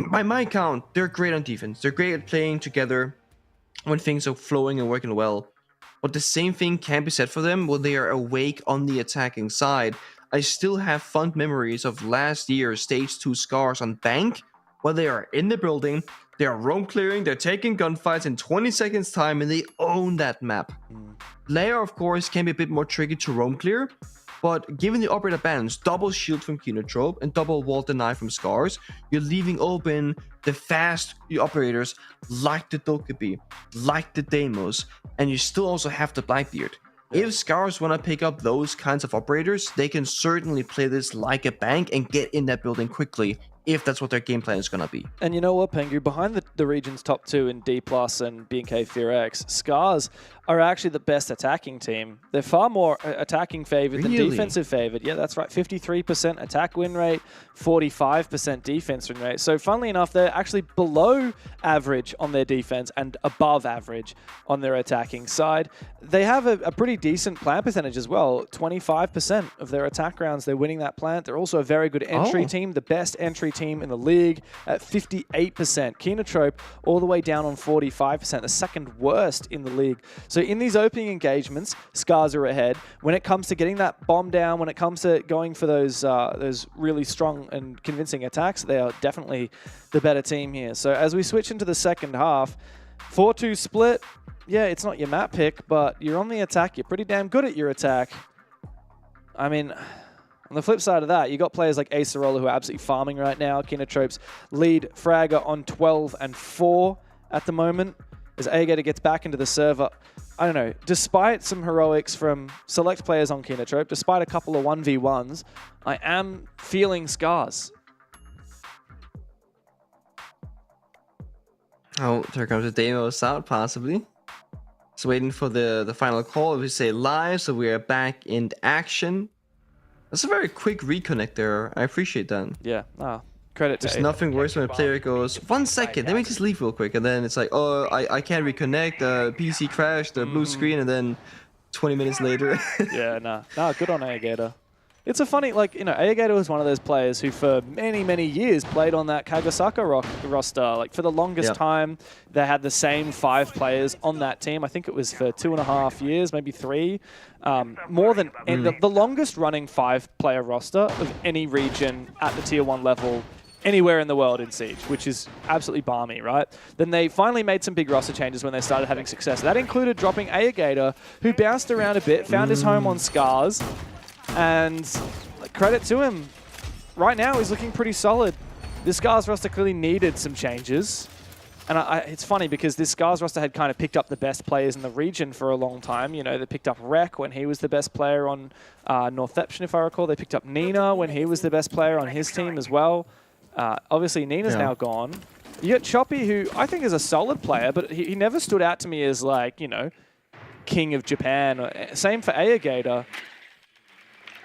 by my count, they're great on defense. They're great at playing together when things are flowing and working well. But the same thing can be said for them when they are awake on the attacking side. I still have fond memories of last year's Stage 2 Scarz on Bank, where they are in the building, they are roam clearing, they're taking gunfights in 20 seconds time, and they own that map. Lair, of course, can be a bit more tricky to roam clear, but given the operator bans, double shield from Kinotrope and double wall deny from Scarz, you're leaving open the fast operators like the Dokkaebi, like the Deimos, and you still also have the Blackbeard. If Scarz want to pick up those kinds of operators, they can certainly play this like a bank and get in that building quickly, if that's what their game plan is going to be. And you know what, Pengu? Behind the region's top 2 in D+ and B&K FearX, Scarz are actually the best attacking team. They're far more attacking favored than defensive favored. Yeah, that's right. 53% attack win rate, 45% defense win rate. So funnily enough, they're actually below average on their defense and above average on their attacking side. They have a pretty decent plant percentage as well. 25% of their attack rounds, they're winning that plant. They're also a very good entry team, the best entry team in the league at 58%. Kinotrope all the way down on 45%, the second worst in the league. So in these opening engagements, Scarz are ahead. When it comes to getting that bomb down, when it comes to going for those really strong and convincing attacks, they are definitely the better team here. So as we switch into the second half, 4-2 split. Yeah, it's not your map pick, but you're on the attack. You're pretty damn good at your attack. I mean, on the flip side of that, you got players like Acerola who are absolutely farming right now. Kinotrope's lead fragger on 12-4 at the moment. As Agator gets back into the server, I don't know, despite some heroics from select players on Kinotrope, despite a couple of 1v1s, I am feeling Scarz. Oh, there comes the Deimos out, possibly. Just waiting for the final call. We say live, so we are back in action. That's a very quick reconnect there. I appreciate that. Yeah, credit to There's nothing worse when a player goes, 1 second, let me just leave real quick. And then it's like, oh, I can't reconnect. The PC crashed, the blue screen, and then 20 minutes later. Yeah, nah, good on Agator. It's a funny, Agator was one of those players who for many, many years played on that Kagasaka roster. Like, for the longest time, they had the same 5 players on that team. I think it was for 2.5 years, maybe 3. More than the longest running 5-player roster of any region at the Tier 1 level anywhere in the world in Siege, which is absolutely balmy, right? Then they finally made some big roster changes when they started having success. That included dropping Agator, who bounced around a bit, found his home on Scarz, and credit to him. Right now, he's looking pretty solid. This Scarz roster clearly needed some changes. And it's funny because this Scarz roster had kind of picked up the best players in the region for a long time. You know, they picked up Rek when he was the best player on Northception, if I recall. They picked up Nina when he was the best player on his team as well. Obviously, Nina's now gone. You got Choppy, who I think is a solid player, but he never stood out to me as, like, you know, king of Japan. Same for Agator.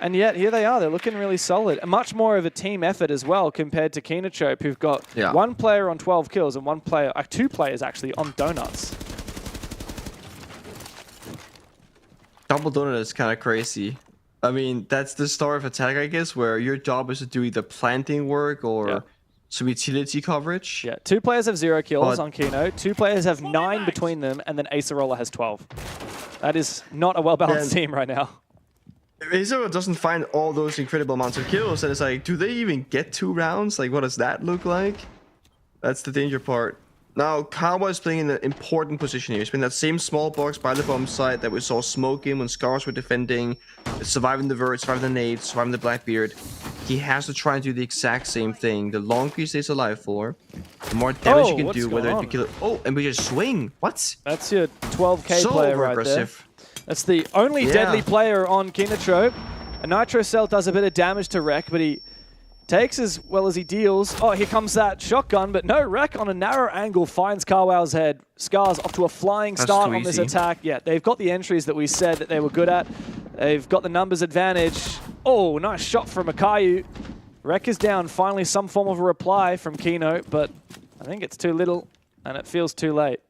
And yet, here they are. They're looking really solid. And much more of a team effort as well compared to Kinotrope, who've got one player on 12 kills and two players actually on donuts. Double donut is kind of crazy. I mean, that's the start of attack, I guess, where your job is to do either planting work or some utility coverage. Yeah, 2 players have 0 kills on Kino. 2 players have 9 between them, and then Acerola has 12. That is not a well-balanced team right now. Acerola doesn't find all those incredible amounts of kills, and it's like, do they even get 2 rounds? Like, what does that look like? That's the danger part. Now, Kawa is playing in an important position here. He's been that same small box by the bomb site that we saw Smoke in when Scarz were defending, surviving the Vert, surviving the nade, surviving the Blackbeard. He has to try and do the exact same thing. The longer he stays alive for, the more damage you can do, whether it be kill it. Oh, and we just swing. What? That's your 12k player right there. That's the only deadly player on Kinotrope. A Nitro Cell does a bit of damage to Wreck, but he takes as well as he deals. Oh, here comes that shotgun, but no, Wreck on a narrow angle finds Carwow's head. Scarz off to a flying start on this attack. Yeah, they've got the entries that we said that they were good at. They've got the numbers advantage. Oh, nice shot from Akayu. Wreck is down. Finally, some form of a reply from Kino, but I think it's too little, and it feels too late.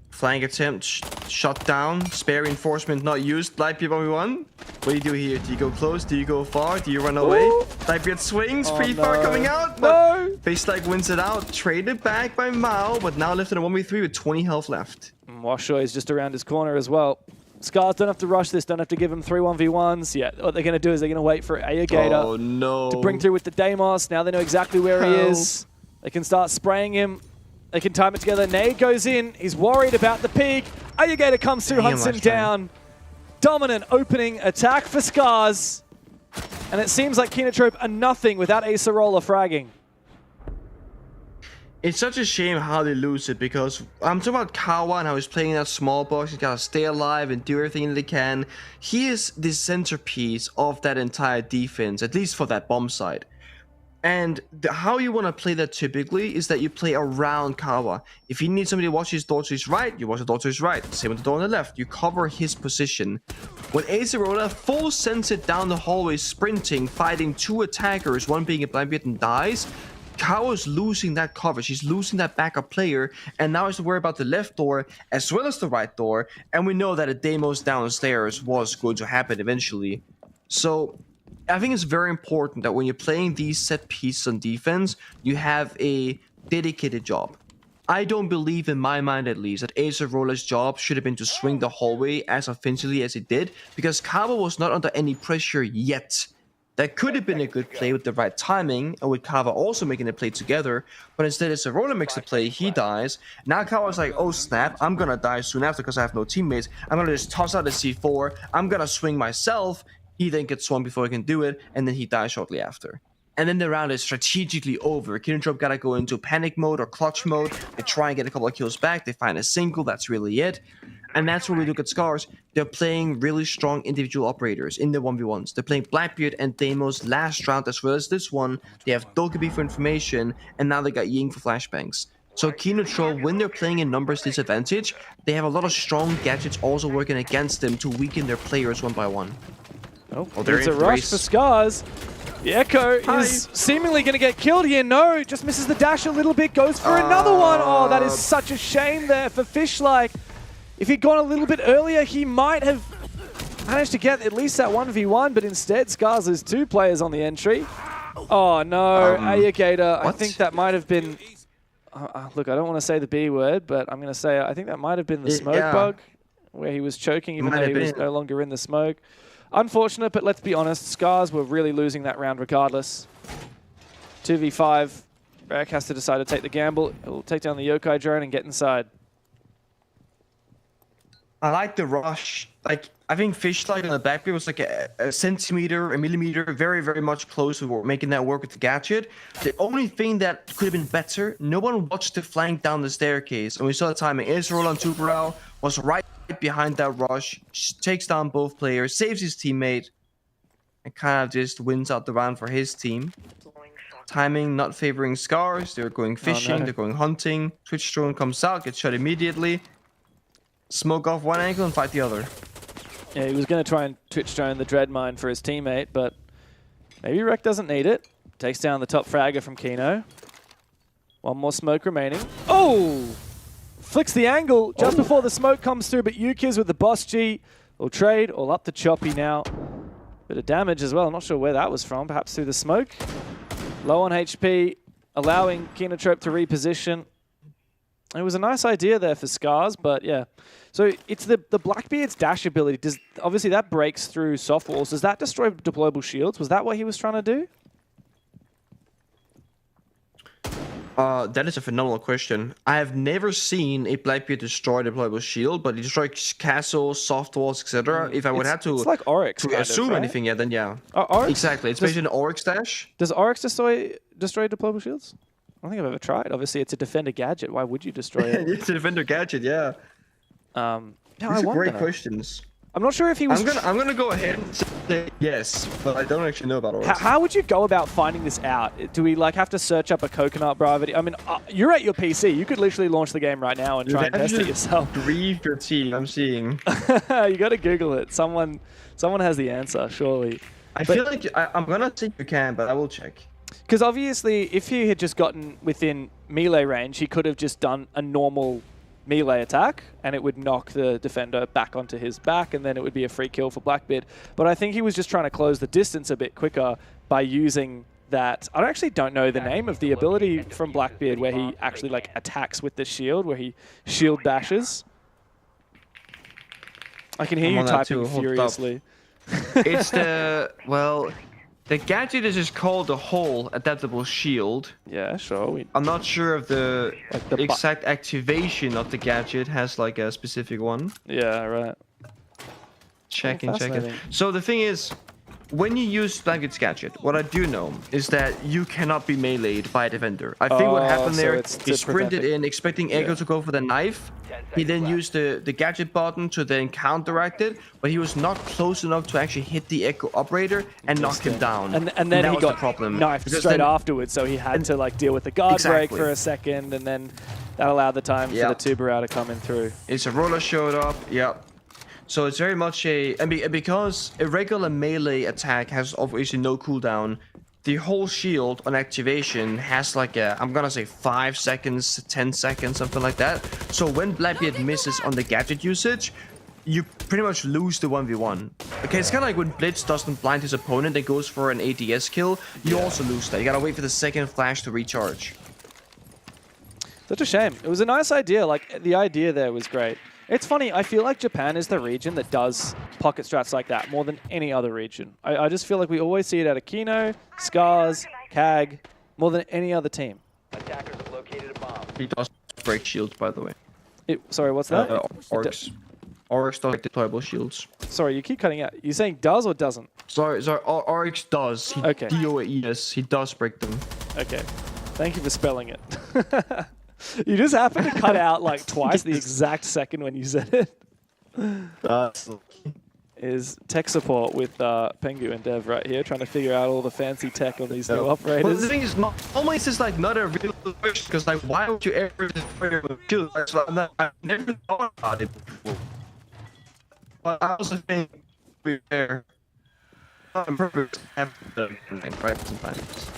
Flank attempt, shot down, spare reinforcement not used. Blackbeard 1v1. What do you do here? Do you go close? Do you go far? Do you run away? Blackbeard swings, pretty far coming out, but Facelike wins it out. Traded back by Mao, but now left in a 1v3 with 20 health left. Washoy is just around his corner as well. Scarz don't have to rush this, don't have to give him 3 1v1s. Yeah, what they're going to do is they're going to wait for Ayagator to bring through with the Deimos. Now they know exactly where he is. They can start spraying him. They can time it together. Nade goes in. He's worried about the peak. Ayagator comes through, hunts him down. Dominant opening attack for Scarz. And it seems like Kinotrope are nothing without Acerola fragging. It's such a shame how they lose it, because I'm talking about Kawa and how he's playing in that small box. He's got to stay alive and do everything that he can. He is the centerpiece of that entire defense, at least for that bomb side. And how you want to play that typically is that you play around Kawa. If you need somebody to watch his door to his right, you watch the door to his right. Same with the door on the left. You cover his position. When Acerola full sends it down the hallway, sprinting, fighting 2 attackers, one being a Blackbeard and dies, Kawa's losing that coverage. He's losing that backup player, and now he has to worry about the left door as well as the right door. And we know that a Deimos downstairs was going to happen eventually. So I think it's very important that when you're playing these set pieces on defense, you have a dedicated job. I don't believe, in my mind at least, that Acerola's job should have been to swing the hallway as offensively as it did, because Kawa was not under any pressure yet. That could have been a good play with the right timing, and with Kawa also making the play together, but instead Acerola makes the play, he dies. Now Kawa's like, oh snap, I'm gonna die soon after because I have no teammates. I'm gonna just toss out the C4, I'm gonna swing myself. He then gets swung before he can do it, and then he dies shortly after. And then the round is strategically over. Kinotrope gotta go into panic mode or clutch mode. They try and get a couple of kills back. They find a single, that's really it. And that's where we look at Scarz. They're playing really strong individual operators in the 1v1s. They're playing Blackbeard and Deimos last round as well as this one. They have Dokkaebi for information, and now they got Ying for flashbangs. So Kinotrope, when they're playing in numbers disadvantage, they have a lot of strong gadgets also working against them to weaken their players one by one. Oh, there's a rush for Scarz. The Echo is seemingly going to get killed here. No, just misses the dash a little bit. Goes for another one. Oh, that is such a shame there for Fishlike. If he'd gone a little bit earlier, he might have managed to get at least that 1v1, but instead Scarz has 2 players on the entry. Oh no, Ayagator. I think that might have been... look, I don't want to say the B word, but I'm going to say I think that might have been the smoke bug, where he was choking even though he was no longer in the smoke. Unfortunate, but let's be honest, Scarz were really losing that round regardless. 2v5, FearX has to decide to take the gamble. He'll take down the yokai drone and get inside. I like the rush. Like, I think Fishlike on the back was like a centimeter, a millimeter, very, very much close to making that work with the gadget. The only thing that could have been better, no one watched the flank down the staircase. And we saw the timing. Acerola on Tuberel was right behind that rush, takes down both players, saves his teammate, and kind of just wins out the round for his team. Timing not favoring Scarz. They're going fishing, they're going hunting. Twitch drone comes out, gets shot immediately. Smoke off one angle and fight the other. Yeah, he was going to try and Twitch drone the Dread Mine for his teammate, but maybe Rek doesn't need it. Takes down the top fragger from Kino. One more smoke remaining. Oh! Flicks the angle just before the smoke comes through, but Yukiz with the boss G will trade all up to Choppy now. Bit of damage as well. I'm not sure where that was from. Perhaps through the smoke. Low on HP, allowing Kinotrope to reposition. It was a nice idea there for Scarz, but yeah. So it's the Blackbeard's dash ability. Obviously, that breaks through soft walls. Does that destroy deployable shields? Was that what he was trying to do? That is a phenomenal question. I have never seen a Blackbeard destroy deployable shield, but he destroys castles, soft walls, etc. If I would have to, it's like Oryx to assume right? anything, yeah, then yeah. Oryx? Exactly. It's basically an Oryx dash. Does Oryx destroy deployable shields? I don't think I've ever tried. Obviously, it's a defender gadget. Why would you destroy it? It's a defender gadget, yeah. Yeah, These are great questions. I'm not sure if he was... I'm gonna go ahead and say yes, but I don't actually know about Oryx. How would you go about finding this out? Do we like have to search up a Coconut Bra video? I mean, you're at your PC. You could literally launch the game right now and try and test it yourself. Grief your team, I'm seeing. You got to Google it. Someone has the answer, surely. I feel like I'm gonna think you can, but I will check. Because obviously, if he had just gotten within melee range, he could have just done a normal melee attack, and it would knock the defender back onto his back, and then it would be a free kill for Blackbeard. But I think he was just trying to close the distance a bit quicker by using that. I actually don't know the name of the ability from Blackbeard where he actually like attacks with the shield, where he shield bashes. I can hear you typing furiously. It's the gadget is just called the whole adaptable shield. Yeah, sure. I'm not sure if the Like exact activation of the gadget has like a specific one. Yeah, right. Checking. So the thing is, when you use Blackbeard's gadget, what I do know is that you cannot be meleeed by a defender. I think what happened there, he sprinted in expecting Echo to go for the knife. He then used the gadget button to then counteract it, but he was not close enough to actually hit the Echo operator and knock him down. And then he got problem. knifed straight afterwards, so he had to like deal with the guard break for a second, and then that allowed the time for the Tubarão to come in through. It's a roller showed up, So it's very much because a regular melee attack has obviously no cooldown, the whole shield on activation has like I'm gonna say 5 seconds, 10 seconds, something like that. So when Blackbeard misses on the gadget usage, you pretty much lose the 1v1. Okay, it's kind of like when Blitz doesn't blind his opponent and goes for an ADS kill, you also lose that. You gotta wait for the second flash to recharge. Such a shame. It was a nice idea. Like, the idea there was great. It's funny, I feel like Japan is the region that does pocket strats like that more than any other region. I just feel like we always see it out of Kino, Scarz, CAG, more than any other team. Attackers have located a bomb. He does break shields, by the way. Sorry, what's that? Oryx. Oryx does deployable shields. Sorry, you keep cutting out. You're saying does or doesn't? Sorry, Oryx does. Okay. D-O-E-S. He does break them. Okay. Thank you for spelling it. You just happened to cut out like twice the exact second when you said it. Is tech support with Pengu and Dev right here, trying to figure out all the fancy tech on these new operators. Well, the thing is, normally it's just like not a real question, because like, why would you ever destroy your shield? I've never thought about it before. But I also think we're there. I'm perfect. Right, sometimes.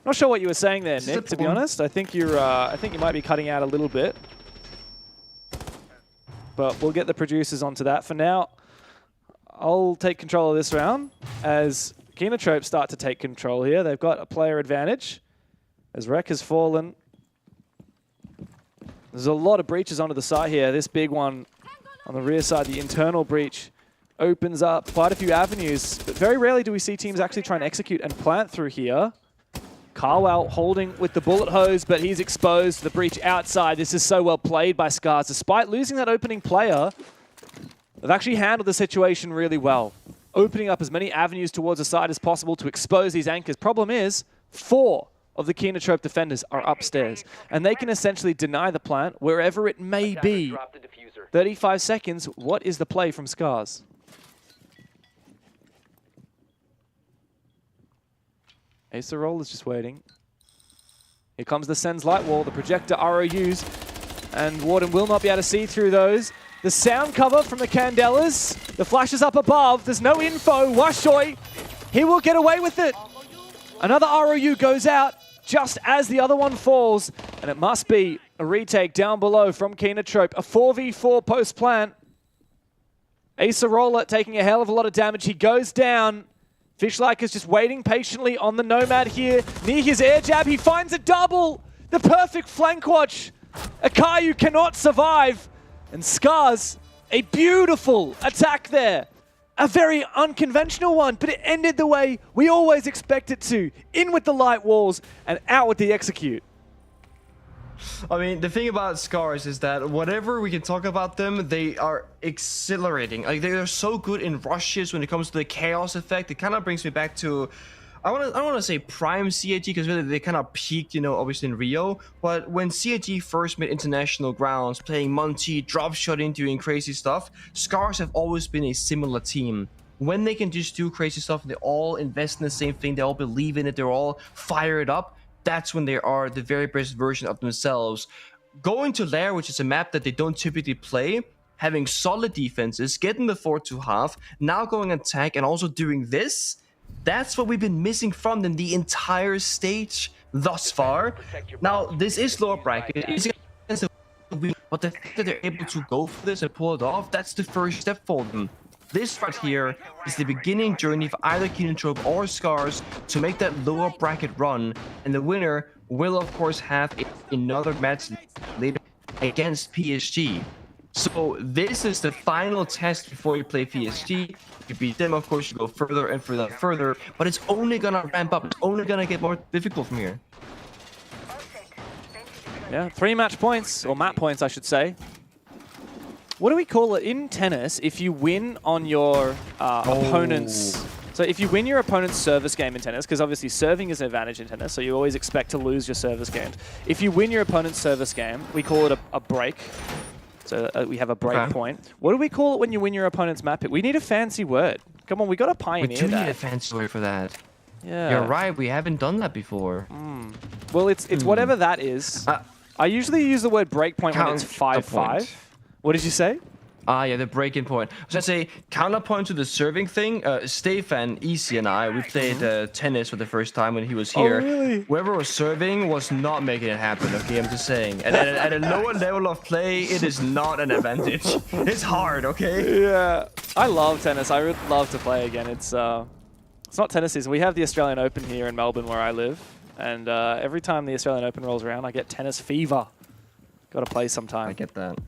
Not sure what you were saying there, Nick. To be honest, I think you might be cutting out a little bit. But we'll get the producers onto that. For now, I'll take control of this round as Kinotrope start to take control here. They've got a player advantage as Rek has fallen. There's a lot of breaches onto the side here. This big one on the rear side, the internal breach, opens up quite a few avenues. But very rarely do we see teams actually try and execute and plant through here. Carwell holding with the bullet hose, but he's exposed to the breach outside. This is so well played by Scarz. Despite losing that opening player, they've actually handled the situation really well, opening up as many avenues towards the side as possible to expose these anchors. Problem is, 4 of the Kinotrope defenders are upstairs, and they can essentially deny the plant wherever it may be. 35 seconds. What is the play from Scarz? Acer Roll is just waiting. Here comes the Sens Light Wall, the projector ROUs. And Warden will not be able to see through those. The sound cover from the Candelas. The flash is up above. There's no info. Washoy, he will get away with it. Another ROU goes out just as the other one falls. And it must be a retake down below from Kinotrope. A 4v4 post-plant. Acerola taking a hell of a lot of damage. He goes down. Fishlike is just waiting patiently on the Nomad here. Near his air jab, he finds a double. The perfect flank watch. Akayu cannot survive. And Scarz, a beautiful attack there. A very unconventional one, but it ended the way we always expect it to. In with the light walls and out with the execute. I mean, the thing about Scarz is that whatever we can talk about them, they are exhilarating. Like, they are so good in rushes when it comes to the chaos effect. It kind of brings me back to, I don't want to say prime CAG, because really they kind of peaked, you know, obviously in Rio. But when CAG first made international grounds, playing Monty, drop shotting, doing crazy stuff, Scarz have always been a similar team. When they can just do crazy stuff, they all invest in the same thing, they all believe in it, they're all fired up. That's when they are the very best version of themselves. Going to Lair, which is a map that they don't typically play, having solid defenses, getting the 4-2-half, now going attack and also doing this, that's what we've been missing from them the entire stage thus far. Now, this is lower bracket, but the fact that they're able to go for this and pull it off, that's the first step for them. This right here is the beginning journey for either Kinotrope or Scarz to make that lower bracket run, and the winner will of course have another match later against PSG. So this is the final test before you play PSG. If you beat them, of course, you go further and further, but it's only gonna ramp up. It's only gonna get more difficult from here. Yeah, 3 match points, or map points, I should say. What do we call it in tennis if you win on your opponent's... So if you win your opponent's service game in tennis, because obviously serving is an advantage in tennis, so you always expect to lose your service games. If you win your opponent's service game, we call it a break. So we have a break point. What do we call it when you win your opponent's map pick? We need a fancy word. Come on, we got to pioneer that. We do need a fancy word for that. Yeah. You're right, we haven't done that before. Well, it's whatever that is. I usually use the word break point when it's 5-5. What did you say? Yeah, the breaking point. I was gonna say, counterpoint to the serving thing, Stefan, Easy, and I, we played tennis for the first time when he was here. Oh, really? Whoever was serving was not making it happen, okay? I'm just saying. And at a lower level of play, it is not an advantage. It's hard, okay? Yeah. I love tennis. I would love to play again. It's not tennis season. We have the Australian Open here in Melbourne where I live. And every time the Australian Open rolls around, I get tennis fever. Got to play sometime. I get that.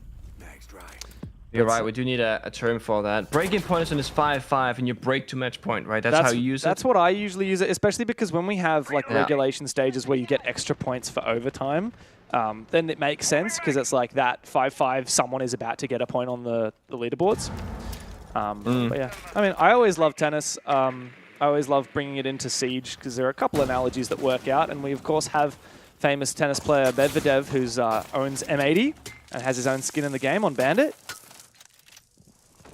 You're right, we do need a term for that. Breaking point is when it's 5-5 and you break to match point, right? That's how you use it? That's what I usually use it, especially because when we have like regulation stages where you get extra points for overtime, then it makes sense because it's like that 5-5, someone is about to get a point on the leaderboards. But yeah, I mean, I always love tennis. I always love bringing it into Siege because there are a couple of analogies that work out. And we, of course, have famous tennis player Medvedev who owns M80 and has his own skin in the game on Bandit.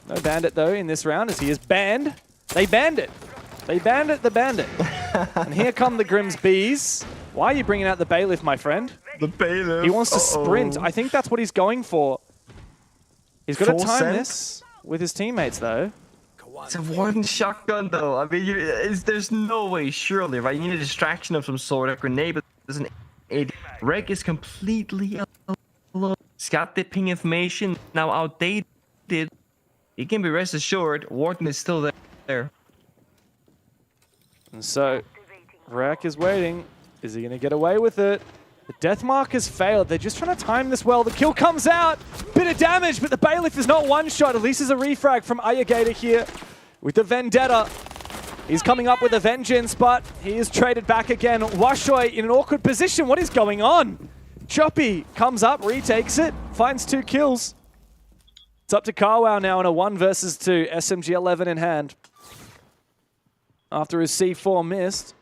No Bandit, though, in this round, as he is banned. They banned it. They banned it, the Bandit. And here come the Grimm's Bees. Why are you bringing out the Bailiff, my friend? The Bailiff. He wants to sprint. I think that's what he's going for. He's got to time this with his teammates, though. It's a Warden shotgun, though. I mean, there's no way, surely, right? You need a distraction of some sort, a grenade, but there's an AD. Reg is completely alone. He's got the ping information now outdated. You can be rest assured, Warden is still there. And so, Rek is waiting. Is he going to get away with it? The death mark has failed. They're just trying to time this well. The kill comes out. Bit of damage, but the Bailiff is not one shot. At least there's a refrag from Ayagator here with the Vendetta. He's coming up with a vengeance, but he is traded back again. Washoy in an awkward position. What is going on? Choppy comes up, retakes it, finds 2 kills. It's up to Carwow now in a 1 versus 2. SMG 11 in hand. After his C4 missed,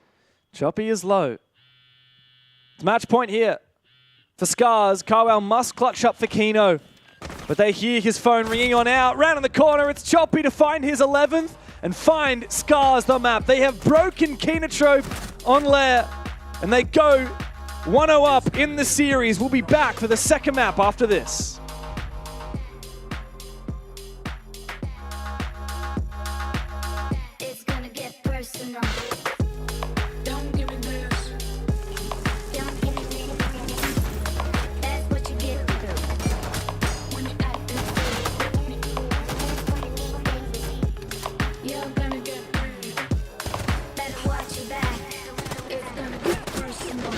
Choppy is low. It's match point here for Scarz. Carwow must clutch up for Kino. But they hear his phone ringing on out. Round in the corner, it's Choppy to find his 11th and find Scarz the map. They have broken Kinotrope on Lair. And they go 1-0 up in the series. We'll be back for the second map after this. It's gonna get personal. Don't give me this. Don't give me this. That's what you get when you act this way. You're gonna get free. Better watch your back. It's gonna get personal.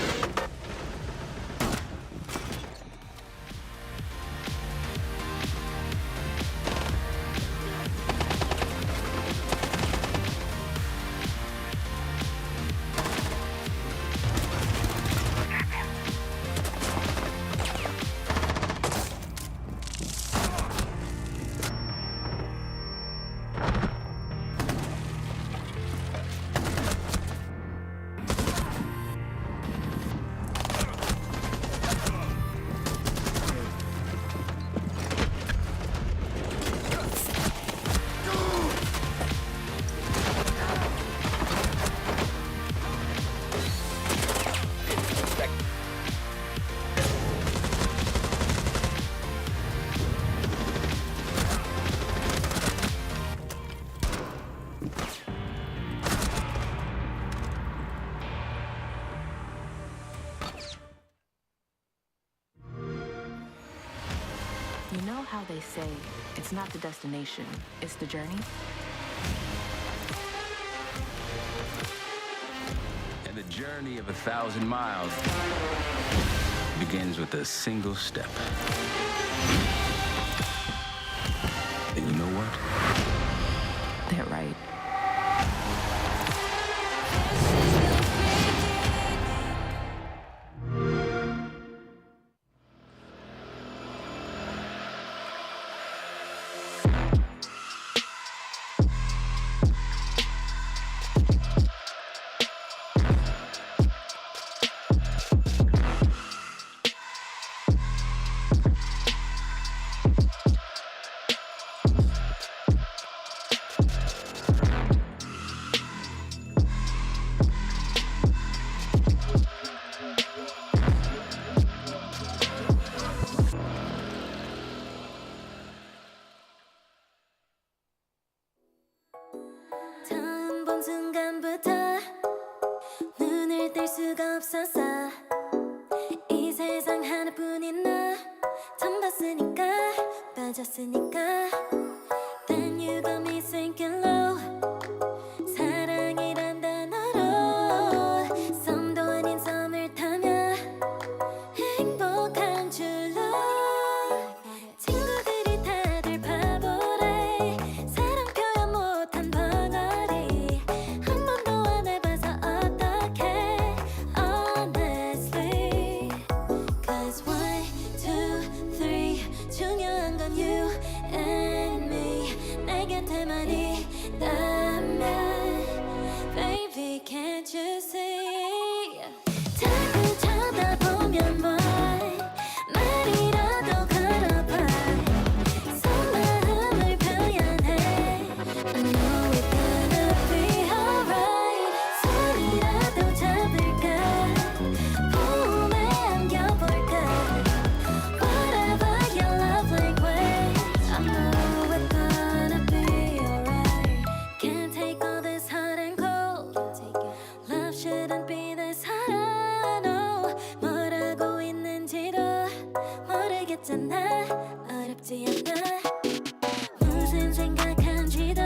You know how they say it's not the destination, it's the journey? And the journey of 1,000 miles begins with a single step. And you know what? They're right. 처음 본 순간부터 눈을 뗄 수가 없었어. 이 세상 하나뿐인 너 처음 봤으니까 빠졌으니까 Then you got me sinking low. 사랑이란 단어로 썸도 아닌 썸을 타며 행복한 줄로 친구들이 다들 바보래. 사랑 표현 못한 벙어리 한 번도 안 해봐서 어떡해 honestly. Cause 1, 2, 3 중요한 건 you and me. 내 곁에만 있다면 Baby can't you see. 자꾸 쳐다보면 boy 말이라도 걸어봐. 속마음을 표현해. I know it's gonna be alright. 손이라도 잡을까 봄에 안겨볼까. Whatever your love language, I know it's gonna be alright. Can't take all this hot and cold. Love shouldn't be this hard. I know 뭐라고 있는지도 모르겠잖아. 어렵지 않아. 무슨 생각한지도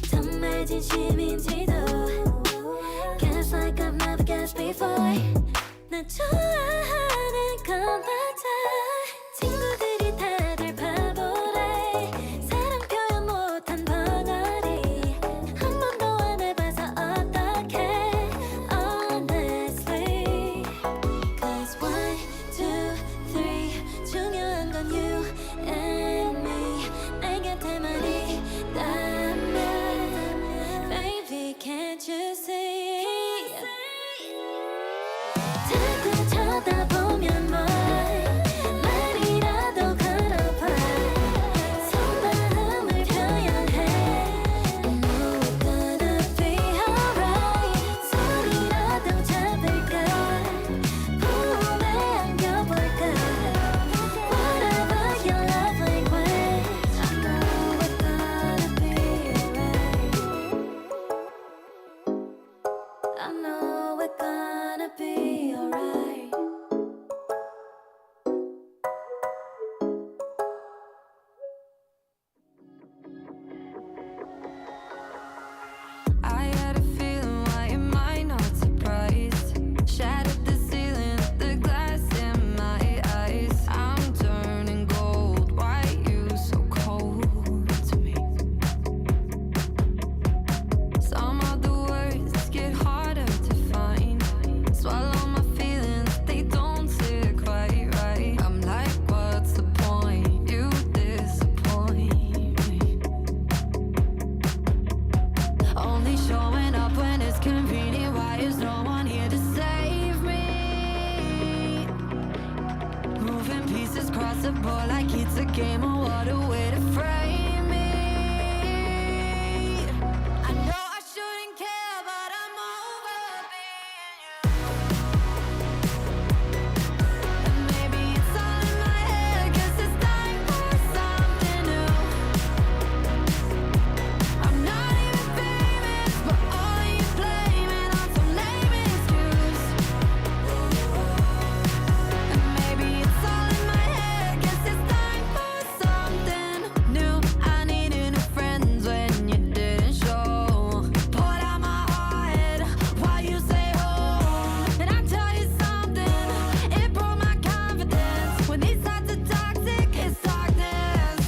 정말 진심인지도 Guess like I've never guessed before. 나 좋아하는 건 맞아. 친구들이 다들 바보래. 사랑 표현 못한 벙어리 한 번도 안 해봐서 어떡해 honestly. Cause 1, 2, 3 중요한 건 you and me. 내 곁에만 있다면 Baby can't you see. 자꾸 쳐다보 I know we're gonna be alright. I had a feeling, why am I not surprised? Shattered the ceiling, the glass in my eyes. I'm turning gold, why you so cold to me? Some of the words get harder to find. Swallow my feelings, they don't sit quite right. I'm like, what's the point? You disappoint me. Only showing up when it's convenient. Why is no one here to save me? Moving pieces across the board like it's a game. Oh, what a way to frame me. I know I shouldn't care, but I'm over being you. And maybe it's all in my head, 'cause it's time for something new. I'm not even famous, but all you blaming on some lame excuse. And maybe it's all in my head, 'cause it's time for something new. I needed new friends when you didn't show. Poured out my heart while you say home. And I tell you something, it broke my confidence. When these thoughts are toxic, it's darkness.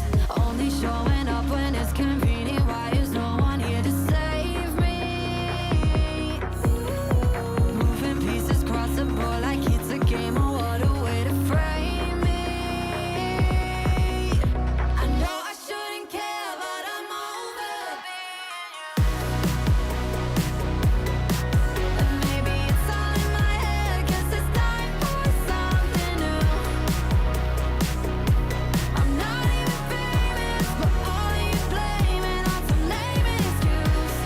Only showing up when it's convenient. Why is no one here to save me? Moving pieces across the board like it's a game. Oh, what a way to frame me. I know I shouldn't care, but I'm over being you. And maybe it's all in my head, 'cause it's time for something new. I'm not even famous, but all you blaming on some lame excuse.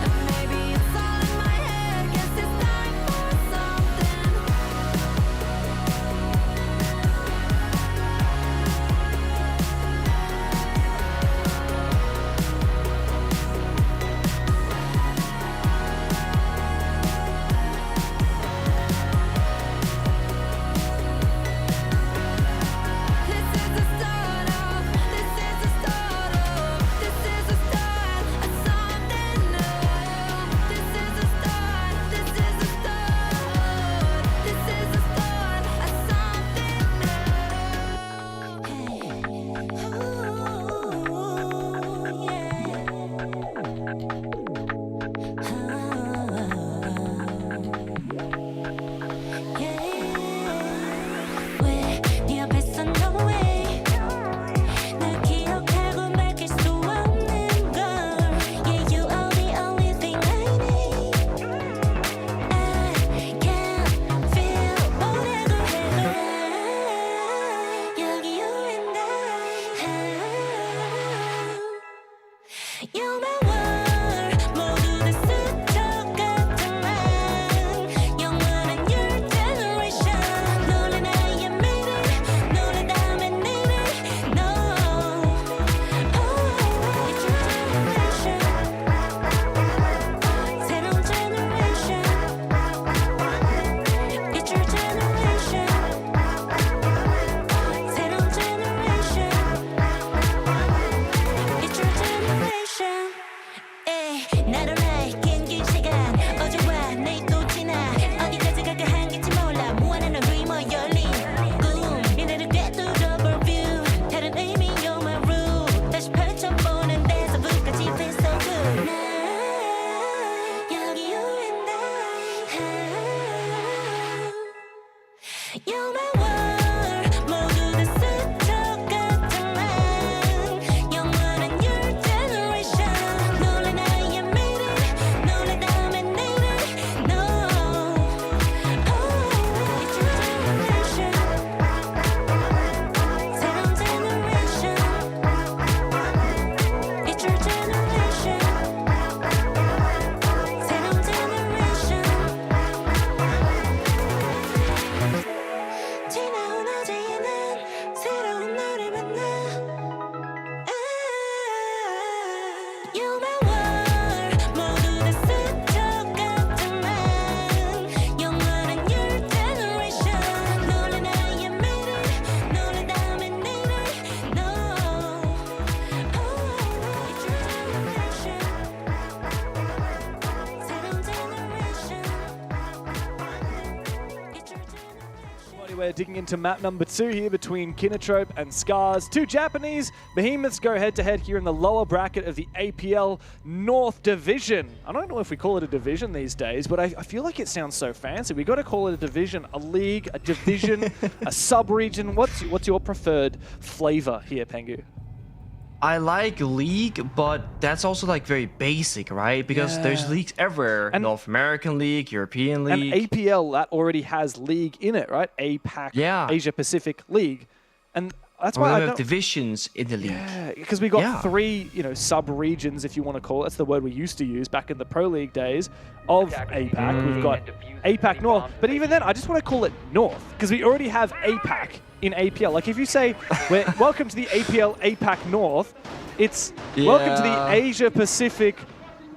And maybe it's all in my head, 'cause it's time for something. This is the start of, this is the start of, this is the start of something new. This is the start, this is the start, this is the start of something 네 앞에서 no way. 날 기억하고 맡길 수 없는 걸. Yeah, you are the only thing I need. I can feel 뭐라고 해도 여기 you and I. You're my world. 모두 다 스쳐갔던 난 영원한 your generation. 노래 나의 미래, 노래 다음엔 니네. No, oh, it's your generation. 새로운 generation. It's your generation. 새로운 generation. It's your generation. 나로 나의 긴 시간 어제와 내일 또 지나 어디까지 갈까 한계치 몰라 무한한 루머 열린 꿈 미래를 꿰뚫어 view 다른 의미 you're my rule 다시 펼쳐보는 데서 부까지 feel so good 나 여기 you and I. You're my world 모두 다 스쳐갔던 난 영원한 your generation. 노래 나의 미래, We're digging into map number 2 here between Kinotrope and Scarz. Two Japanese behemoths go head-to-head here in the lower bracket of the APL North Division. I don't know if we call it a division these days, but I feel like it sounds so fancy. We got to call it a division, a league, a division, a sub-region. What's your preferred flavor here, Pengu? I like league, but that's also like very basic, right? Because there's leagues everywhere. And North American League, European League. And APL, that already has league in it, right? APAC, Asia Pacific League. And that's why I have don't... divisions in the league. Yeah, because we got 3, sub-regions, if you want to call it. That's the word we used to use back in the Pro League days of APAC. We've got APAC North. But even then, I just want to call it North, because we already have APAC in APL. Like if you say, welcome to the APL APAC North, it's welcome to the Asia Pacific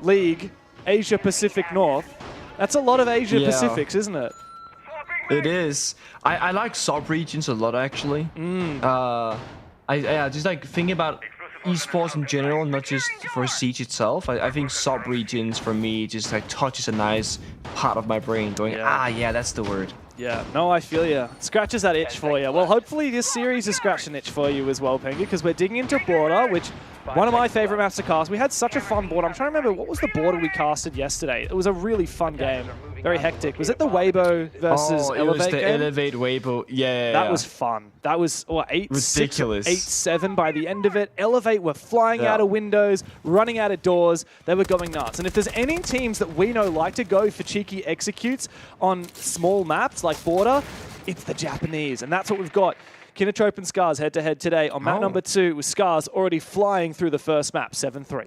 League, Asia Pacific North. That's a lot of Asia Pacifics, isn't it? It is. I like sub-regions a lot, actually. I just like thinking about esports in general, not just for Siege itself. I think sub-regions for me just like touches a nice part of my brain going, yeah, that's the word. Yeah, no, I feel you. Scratches that itch for you. Well, hopefully this series is scratching an itch for you as well, Pengu, because we're digging into Border, which one of my favorite maps to cast. We had such a fun board. I'm trying to remember, what was the border we casted yesterday? It was a really fun game. Very hectic. Was it the Weibo versus Elevate it was the game? Elevate Weibo. Yeah. That was fun. That was ridiculous. 8-7 by the end of it. Elevate were flying out of windows, running out of doors. They were going nuts. And if there's any teams that we know like to go for cheeky executes on small maps like Border, it's the Japanese. And that's what we've got. Kinotrope and Scarz head-to-head today on map number 2, with Scarz already flying through the first map, 7-3.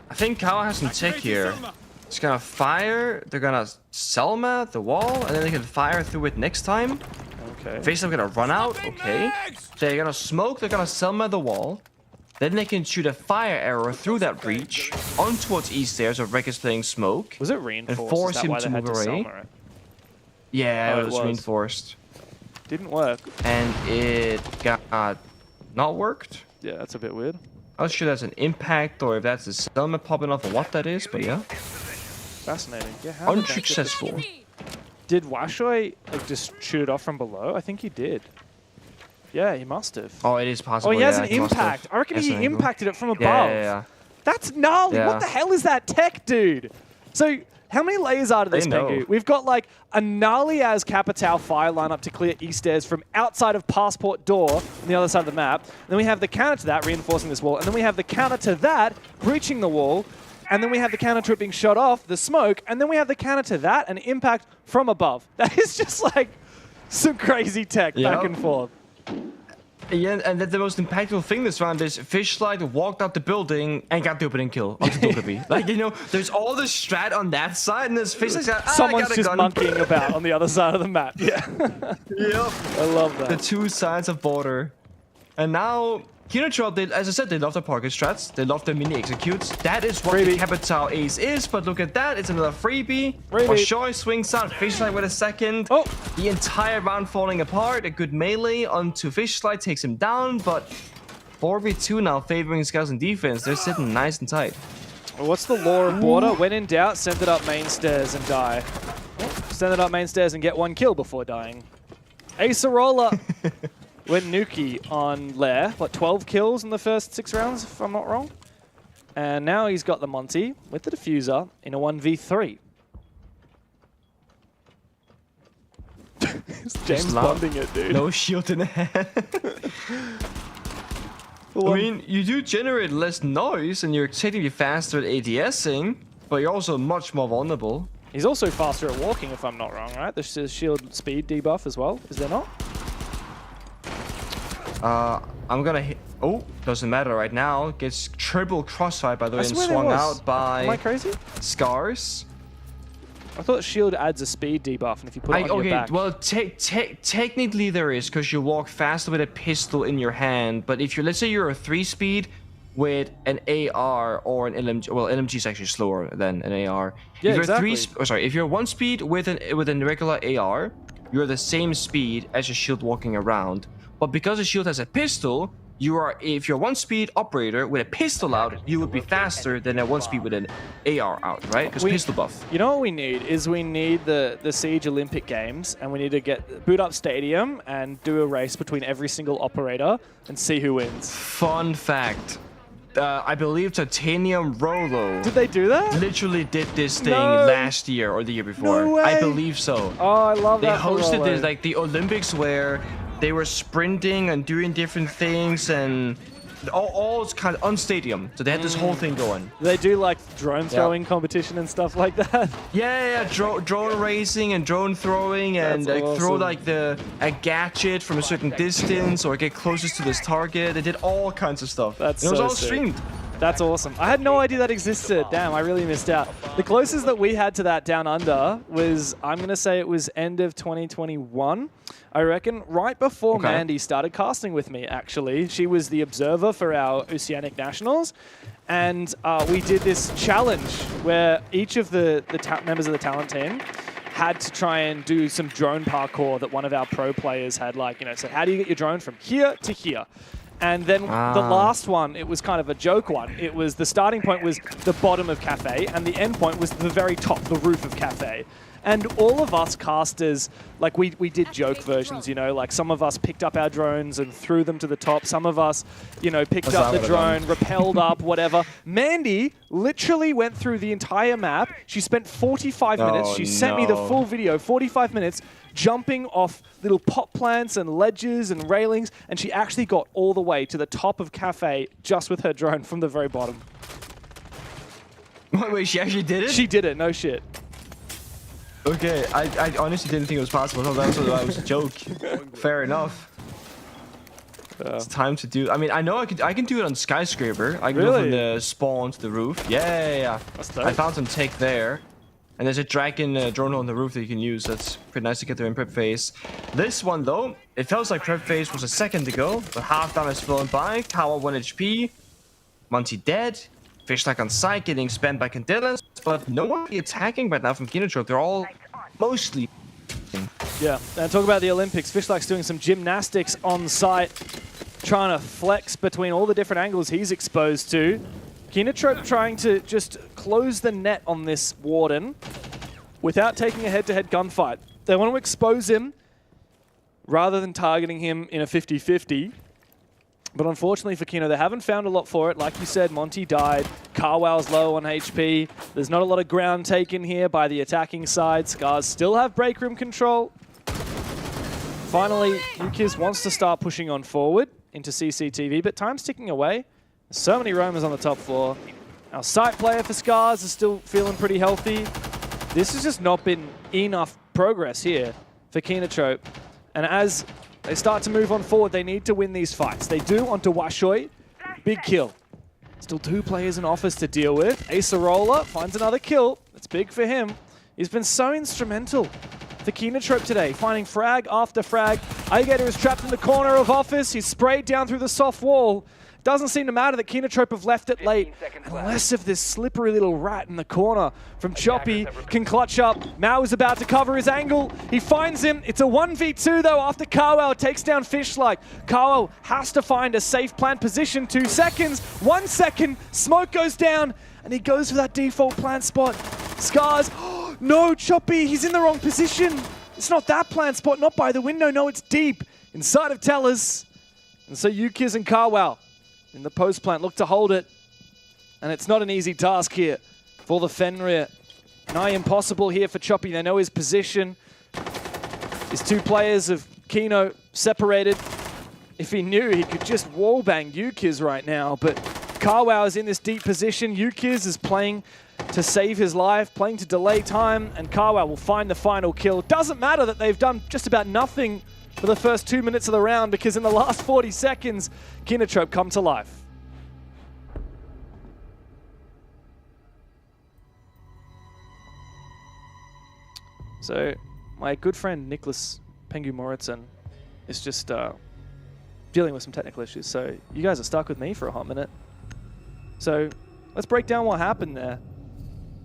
I think Kawa has some tech here. It's gonna fire, they're gonna Selma the wall, and then they can fire through it next time. Okay. Face them gonna run out, okay. So they're gonna smoke, they're gonna Selma the wall. Then they can shoot a fire arrow through that breach on towards east there, so Rek is playing smoke. Was it reinforced? And force him to move away. Yeah, it was reinforced. Didn't work. And it got not worked. Yeah, that's a bit weird. I'm not sure that's an impact or if that's a Selma popping off or what that is, but yeah. Fascinating. Yeah, how unsuccessful. Did Washoy just shoot it off from below? I think he did. Yeah, he must have. Oh, it is possible. Oh, he has an impact. I reckon he impacted it from above. Yeah. That's gnarly. Yeah. What the hell is that tech, dude? So, how many layers are to this, Pengu? We've got like a gnarly as Capitao fire lineup to clear east stairs from outside of Passport Door on the other side of the map. Then we have the counter to that, reinforcing this wall. And then we have the counter to that, breaching the wall. And then we have the counter to it being shot off, the smoke. And then we have the counter to that, an impact from above. That is just like some crazy tech back and forth. Yeah, and the most impactful thing this round is Fishlight walked out the building and got the opening kill onto Dokabi. Like, there's all the strat on that side, and there's Fishlight's got, someone's just monkeying about on the other side of the map. Yeah. Yep. I love that. The two sides of Border. And now, Kinotrope, as I said, they love the pocket strats. They love the mini executes. That is what the Capitao Ace is, but look at that. It's another freebie. Washoy swings out. Fishlight with a second. Oh. The entire round falling apart. A good melee onto Fishlight, takes him down, but 4v2 now favoring Scarz in defense. They're sitting nice and tight. Well, what's the law of Border? When in doubt, send it up main stairs and die. Send it up main stairs and get one kill before dying. Acerola went Nuki on Lair. What, 12 kills in the first 6 rounds, if I'm not wrong? And now he's got the Monty with the diffuser in a 1v3. James bonding it, dude. No shield in the hand. I mean, you do generate less noise and you're technically faster at ADSing, but you're also much more vulnerable. He's also faster at walking, if I'm not wrong, right? There's shield speed debuff as well, is there not? I'm gonna hit. Oh, doesn't matter right now. Gets triple crossfire by the way and swung out by. Am I crazy? Scarz. I thought shield adds a speed debuff, and if you put it on your back. Well, technically there is, because you walk faster with a pistol in your hand. But if you're, let's say you're a 3-speed with an AR or an LMG. Well, LMG is actually slower than an AR. Yeah, if you're exactly. If you're 1-speed with a regular AR, you're the same speed as your shield walking around. But because the shield has a pistol, if you're a 1-speed operator with a pistol out, you would be faster than a 1-speed with an AR out, right? Because pistol buff. You know what we need is we need the Siege Olympic Games, and we need to boot up Stadium and do a race between every single operator and see who wins. Fun fact. I believe Titanium Rolo Did they do that? literally did this thing No. last year or the year before. No way. I believe so. Oh, I love They that. for hosted Rolo. this like the Olympics where they were sprinting and doing different things and all kind of on stadium. So they had this whole thing going. They do like drone throwing competition and stuff like that. Yeah. Drone racing and drone throwing and That's like throw awesome. like a gadget from a certain distance or get closest to this target. They did all kinds of stuff. That's it was so all sick. streamed. That's awesome. I had no idea that existed. Damn, I really missed out. The closest that we had to that down under was, I'm going to say it was end of 2021. I reckon right before Mandy started casting with me, actually. She was the observer for our Oceanic Nationals. And we did this challenge where each of the members of the talent team had to try and do some drone parkour that one of our pro players had, like, said, how do you get your drone from here to here? And then the last one, it was kind of a joke one. It was the starting point was the bottom of Cafe, and the end point was the very top, the roof of Cafe. And all of us casters, like we did joke versions, like some of us picked up our drones and threw them to the top. Some of us, picked up the drone, rappelled up, whatever. Mandy literally went through the entire map. She spent 45 minutes. She sent me the full video, 45 minutes, jumping off little pot plants and ledges and railings, and she actually got all the way to the top of Cafe just with her drone from the very bottom. Wait, she actually did it? She did it, no shit. Okay, I honestly didn't think it was possible. I thought that was a joke. Fair enough. It's time to do. I mean, I know I can do it on Skyscraper. I can go from the spawn to the roof. Yeah. That's dope. I found some tech there. And there's a dragon drone on the roof that you can use. That's pretty nice to get there in prep phase. This one, though, it feels like prep phase was a second ago, but half time has flown by. Kawa 1 HP. Monty dead. Fishlock on site getting spammed by Candelas, but no one attacking right now from Kinotrope. They're all mostly. Yeah, and talk about the Olympics. Fishlock's doing some gymnastics on site, trying to flex between all the different angles he's exposed to. Kinotrope trying to just close the net on this Warden without taking a head-to-head gunfight. They want to expose him rather than targeting him in a 50-50. But unfortunately for Kino, they haven't found a lot for it. Like you said, Monty died. Carwow's low on HP. There's not a lot of ground taken here by the attacking side. Scarz still have break room control. Finally, Yukiz wants to start pushing on forward into CCTV, but time's ticking away. There's so many roamers on the top floor. Our site player for Scarz is still feeling pretty healthy. This has just not been enough progress here for Kinotrope. And as they start to move on forward, they need to win these fights. They do onto Washoy. Big kill. Still 2 players in office to deal with. Acerola finds another kill. That's big for him. He's been so instrumental for Kinotrope today, finding frag after frag. Igator is trapped in the corner of office. He's sprayed down through the soft wall. Doesn't seem to matter that Kinotrope have left it late, unless if this slippery little rat in the corner from Choppy can clutch up. Mao is about to cover his angle. He finds him. It's a 1v2 though after Carwell takes down Fishlike. Carwell has to find a safe plant position. 2 seconds, 1 second, smoke goes down, and he goes for that default plant spot. Scarz, no, Choppy, he's in the wrong position. It's not that plant spot, not by the window, no, it's deep, inside of Tellers. And so Yukiz and Carwell in the post plant look to hold it. And it's not an easy task here for the Fenrir. Nigh impossible here for Choppy. They know his position. His 2 players of Kino separated. If he knew, he could just wallbang Yukiz right now. But Carwow is in this deep position. Yukiz is playing to save his life, playing to delay time. And Carwow will find the final kill. Doesn't matter that they've done just about nothing for the first 2 minutes of the round, because in the last 40 seconds, Kinotrope come to life. So, my good friend Nicholas Pengu Moritzen is just dealing with some technical issues, so you guys are stuck with me for a hot minute. So, let's break down what happened there.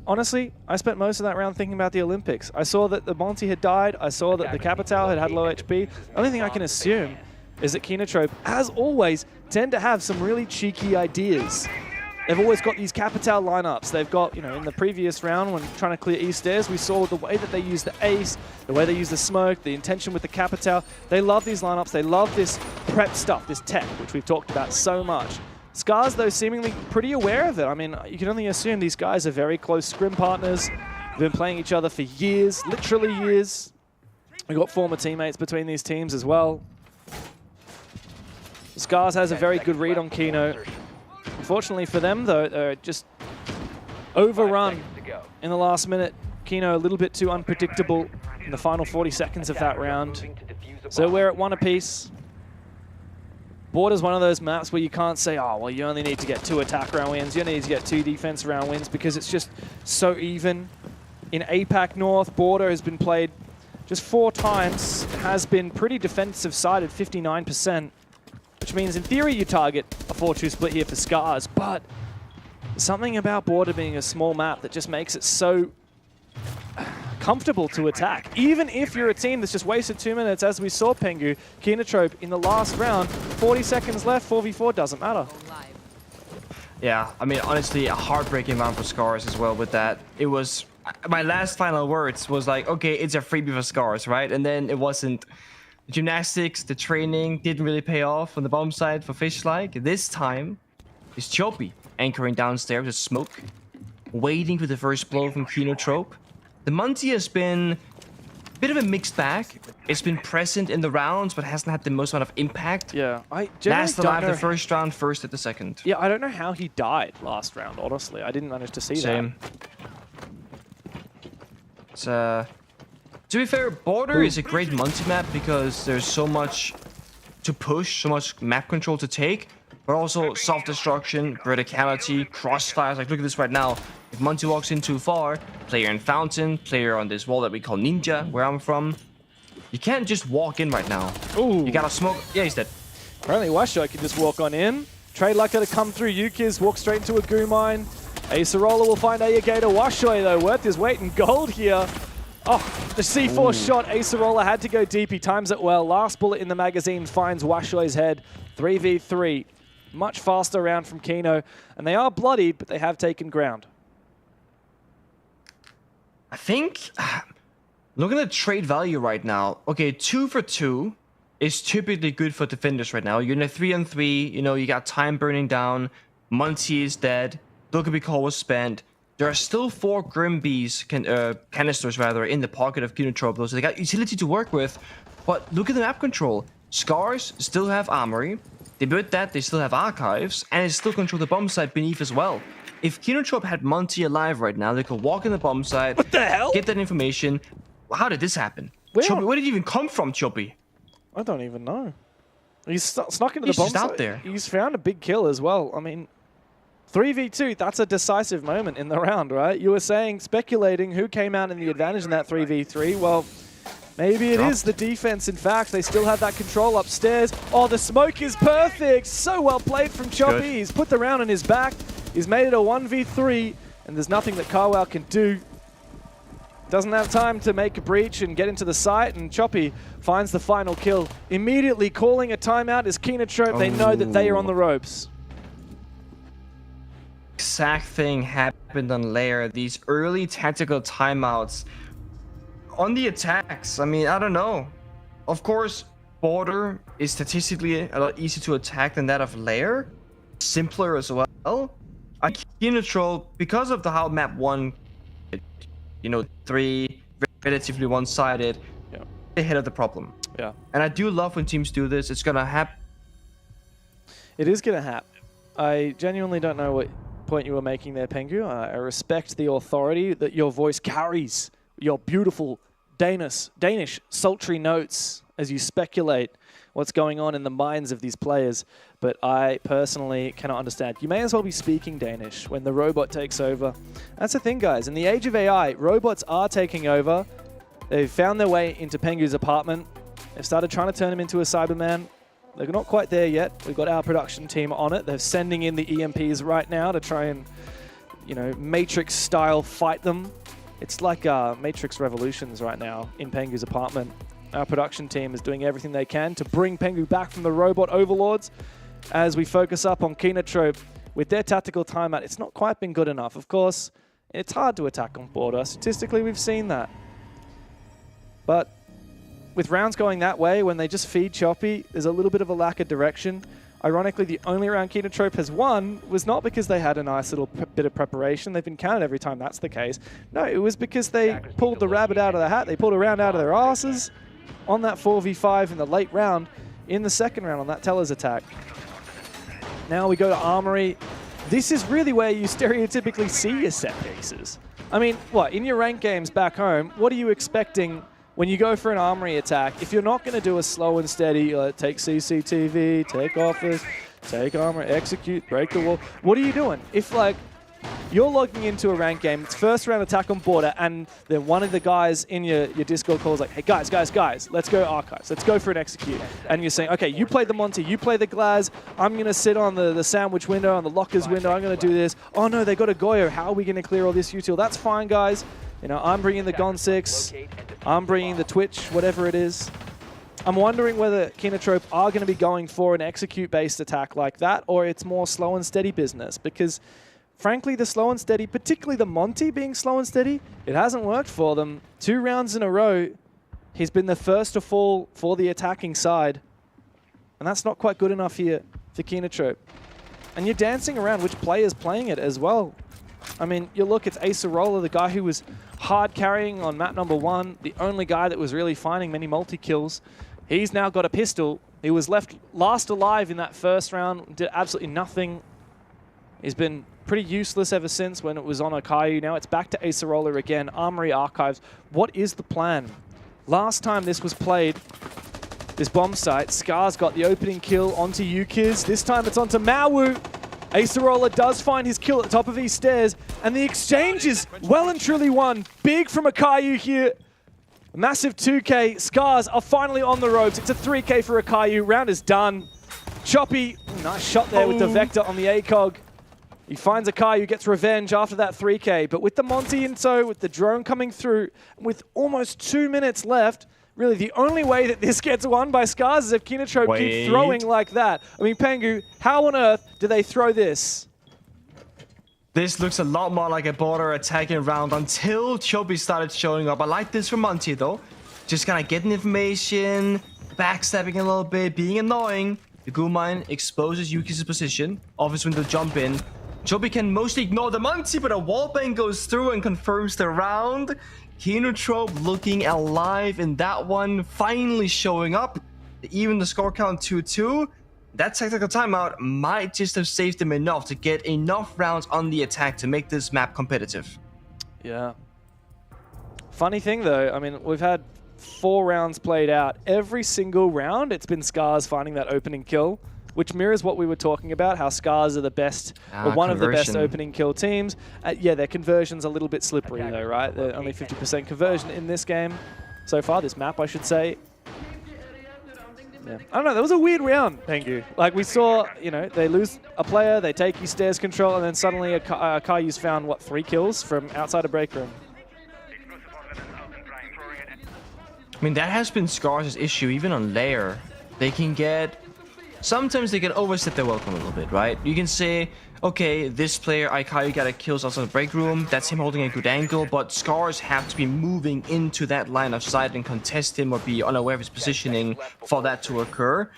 Honestly, I spent most of that round thinking about the Olympics. I saw that the Monty had died. I saw that the Capital had low HP. The only thing I can assume is that Kinotrope, as always, tend to have some really cheeky ideas. They've always got these Capital lineups. They've got, in the previous round when trying to clear East stairs, we saw the way that they use the Ace, the way they use the Smoke, the intention with the Capital. They love these lineups. They love this prep stuff, this tech, which we've talked about so much. Scarz, though, seemingly pretty aware of it. I mean, you can only assume these guys are very close scrim partners. They've been playing each other for years, literally years. We've got former teammates between these teams as well. Scarz has a very good read on Kino. Unfortunately for them, though, they're just overrun in the last minute. Kino a little bit too unpredictable in the final 40 seconds of that round. So we're at 1 apiece. Border's one of those maps where you can't say, oh, well, you only need to get 2 attack round wins. You only need to get 2 defense round wins because it's just so even. In APAC North, Border has been played just 4 times. It has been pretty defensive sided, 59%. Which means, in theory, you target a 4-2 split here for Scarz, but something about Border being a small map that just makes it so comfortable to attack. Even if you're a team that's just wasted 2 minutes, as we saw Pengu, Kinotrope in the last round, 40 seconds left, 4v4 doesn't matter. Yeah, I mean, honestly, a heartbreaking round for Scarz as well with that. It was, my last final words was like, okay, it's a freebie for Scarz, right? And then it wasn't. The gymnastics, the training didn't really pay off on the bomb side for Fishlike. This time, it's Choppy anchoring downstairs with Smoke, waiting for the first blow from Kinotrope. The Monty has been a bit of a mixed bag. It's been present in the rounds, but hasn't had the most amount of impact. Yeah, I generally last don't alive know the first round, first at the second. Yeah, I don't know how he died last round, honestly. I didn't manage to see Same. It's, to be fair, Border is a great multi-map because there's so much to push, so much map control to take, but also self-destruction, verticality, crossfires. Like, look at this right now. If Monty walks in too far, player in Fountain, player on this wall that we call Ninja, where I'm from, you can't just walk in right now. Ooh. You gotta smoke. Yeah, he's dead. Apparently, Washo can just walk on in. Trade Lucker to come through. Yukiz walk straight into a goo mine. Acerola will find Ayagator. Washo, though, worth his weight in gold here. Oh, the C4 shot. Acerola had to go deep. He times it well. Last bullet in the magazine finds Washoi's head. 3v3. Much faster round from Kino. And they are bloodied, but they have taken ground. I think, looking at trade value right now, okay, 2 for 2 is typically good for defenders right now. You're in a 3-on-3, you got time burning down. Monty is dead. Look Call was spent. There are still 4 Grim Bees, canisters rather, in the pocket of Kinotrope, so they got utility to work with. But look at the map control. Scarz still have Armory. They built that, they still have Archives, and they still control the bomb site beneath as well. If Kinotrope had Monty alive right now, they could walk in the bomb site. What the hell? Get that information. How did this happen? Choppy, where did he even come from, Choppy? I don't even know. He's snuck into the bomb just out site. there. He's found a big kill as well. I mean, 3v2, that's a decisive moment in the round, right? You were saying, speculating who came out in the advantage in that 3v3. Well, maybe it is the defense. In fact, they still have that control upstairs. Oh, the smoke is perfect. So well played from Choppy. Good. He's put the round on his back. He's made it a 1v3, and there's nothing that Carwell can do. Doesn't have time to make a breach and get into the site, and Choppy finds the final kill. Immediately calling a timeout is Kinotrope. They know that they are on the ropes. Exact thing happened on Lair. These early tactical timeouts on the attacks. I mean, I don't know. Of course, Border is statistically a lot easier to attack than that of Lair. Simpler as well. Kinotrope, because of how map 1, 3, relatively one-sided, ahead of the problem. Yeah. And I do love when teams do this. It's gonna happen. It is gonna happen. I genuinely don't know what point you were making there, Pengu. I respect the authority that your voice carries, your beautiful Danish sultry notes as you speculate what's going on in the minds of these players, but I personally cannot understand. You may as well be speaking Danish when the robot takes over. That's the thing, guys. In the age of AI, robots are taking over. They've found their way into Pengu's apartment. They've started trying to turn him into a Cyberman. They're not quite there yet. We've got our production team on it. They're sending in the EMPs right now to try and, Matrix-style fight them. It's like Matrix Revolutions right now in Pengu's apartment. our production team is doing everything they can to bring Pengu back from the robot overlords as we focus up on Kinotrope. With their tactical timeout, it's not quite been good enough. Of course, it's hard to attack on border. Statistically, we've seen that. But with rounds going that way, when they just feed choppy, there's a little bit of a lack of direction. Ironically, the only round Kinotrope has won was not because they had a nice little bit of preparation. They've been counted every time that's the case. No, it was because they pulled the rabbit out of the hat. They pulled a round out of their asses on that 4v5 in the late round, in the second round on that Teller's attack. Now we go to Armory. This is really where you stereotypically see your set pieces. I mean, what, in your ranked games back home, what are you expecting when you go for an Armory attack? If you're not going to do a slow and steady, take CCTV, take office, take armor, execute, break the wall, what are you doing? If, like, you're logging into a ranked game, it's first round attack on border, and then one of the guys in your Discord calls like, hey, guys, let's go archives. Let's go for an execute. And you're saying, okay, you play the Monty, you play the Glaz, I'm going to sit on the sandwich window, on the lockers window, I'm going to do this. Oh, no, they got a Goyo. How are we going to clear all this util? That's fine, guys. You know, I'm bringing the Gon 6, I'm bringing the Twitch, whatever it is. I'm wondering whether Kinotrope are going to be going for an execute-based attack like that, or it's more slow and steady business, because frankly, the slow and steady, particularly the Monty being slow and steady, it hasn't worked for them. 2 rounds in a row, he's been the first to fall for the attacking side. And that's not quite good enough here for Kinotrope. And you're dancing around which player's playing it as well. I mean, you look, it's Acerola, the guy who was hard carrying on map number 1, the only guy that was really finding many multi-kills. He's now got a pistol. He was left last alive in that first round, did absolutely nothing. He's been pretty useless ever since when it was on Akayu. Now it's back to Acerola again. Armory Archives. What is the plan? Last time this was played, this bomb site, Scarz got the opening kill onto Yukiz. This time it's onto Mawu. Acerola does find his kill at the top of these stairs, and the exchange is well and truly won. Big from Akayu here. A massive 2K. Scarz are finally on the ropes. It's a 3K for Akayu. Round is done. Choppy, nice shot there with the Vector on the ACOG. He finds Akayu, gets revenge after that 3K, but with the Monty in tow, with the drone coming through, with almost 2 minutes left, really the only way that this gets won by Scarz is if Kinotrope keep throwing like that. I mean, Pengu, how on earth do they throw this? This looks a lot more like a border attacking round until Choppy started showing up. I like this from Monty though. Just kind of getting information, backstabbing a little bit, being annoying. The Goo Mine exposes Yuki's position. Office window jump in. Choppy can mostly ignore the Monty, but a wallbang goes through and confirms the round. Kinotrope looking alive in that one, finally showing up. Even the score count 2-2. That tactical timeout might just have saved them enough to get enough rounds on the attack to make this map competitive. Yeah. Funny thing though, I mean, we've had 4 rounds played out. Every single round, it's been Scarz finding that opening kill, which mirrors what we were talking about, how Scarz are the best, or one of the best opening kill teams. Yeah, their conversion's a little bit slippery though, right? They're only 50% conversion in this game so far, this map, I should say. Yeah. I don't know, that was a weird round, Pengu. Like, we saw, you know, they lose a player, they take his stairs control, and then suddenly Kayu's found, what, 3 kills from outside a break room. I mean, that has been Scar's issue, even on Lair. They can get... Sometimes they can overstep their welcome a little bit, right? You can say, okay, this player, Akayu, got a kills outside the break room. That's him holding a good angle, but Scarz have to be moving into that line of sight and contest him or be unaware of his positioning for that to occur.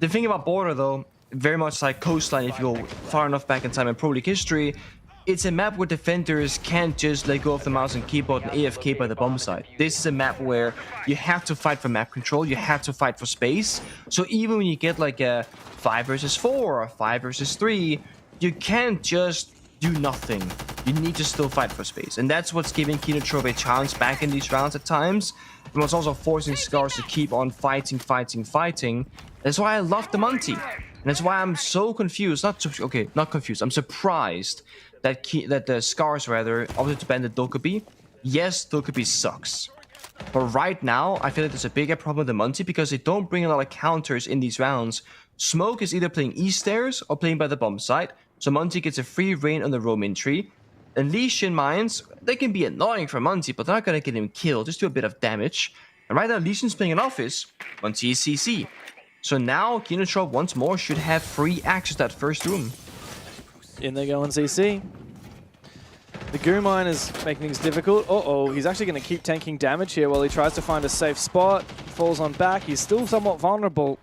The thing about Border, though, very much like Coastline, if you go far enough back in time in Pro League history, it's a map where defenders can't just let go of the mouse and keyboard and AFK by the bomb site. This is a map where you have to fight for map control, you have to fight for space. So even when you get like a 5 versus 4 or 5 versus 3, you can't just do nothing. You need to still fight for space. And that's what's giving Kinotrope a chance back in these rounds at times. And what's also forcing Scarz to keep on fighting. That's why I love the Monty. And that's why I'm so confused. Not confused. I'm surprised that the Scarz rather opted to ban the Dokkaebi. Yes, Dokkaebi sucks. But right now, I feel like there's a bigger problem with the Monty because they don't bring a lot of counters in these rounds. Smoke is either playing East Stairs or playing by the bomb site, so Monty gets a free reign on the roam-in tree. And Lee Shin Mines, they can be annoying for Monty, but they're not gonna get him killed, just do a bit of damage. And right now, Legion's playing an office on TCC. So now, Kinotrope once more should have free access to that first room. In they go on CC. The goo mine is making things difficult. Uh-oh, he's actually going to keep tanking damage here while he tries to find a safe spot. Falls on back. He's still somewhat vulnerable.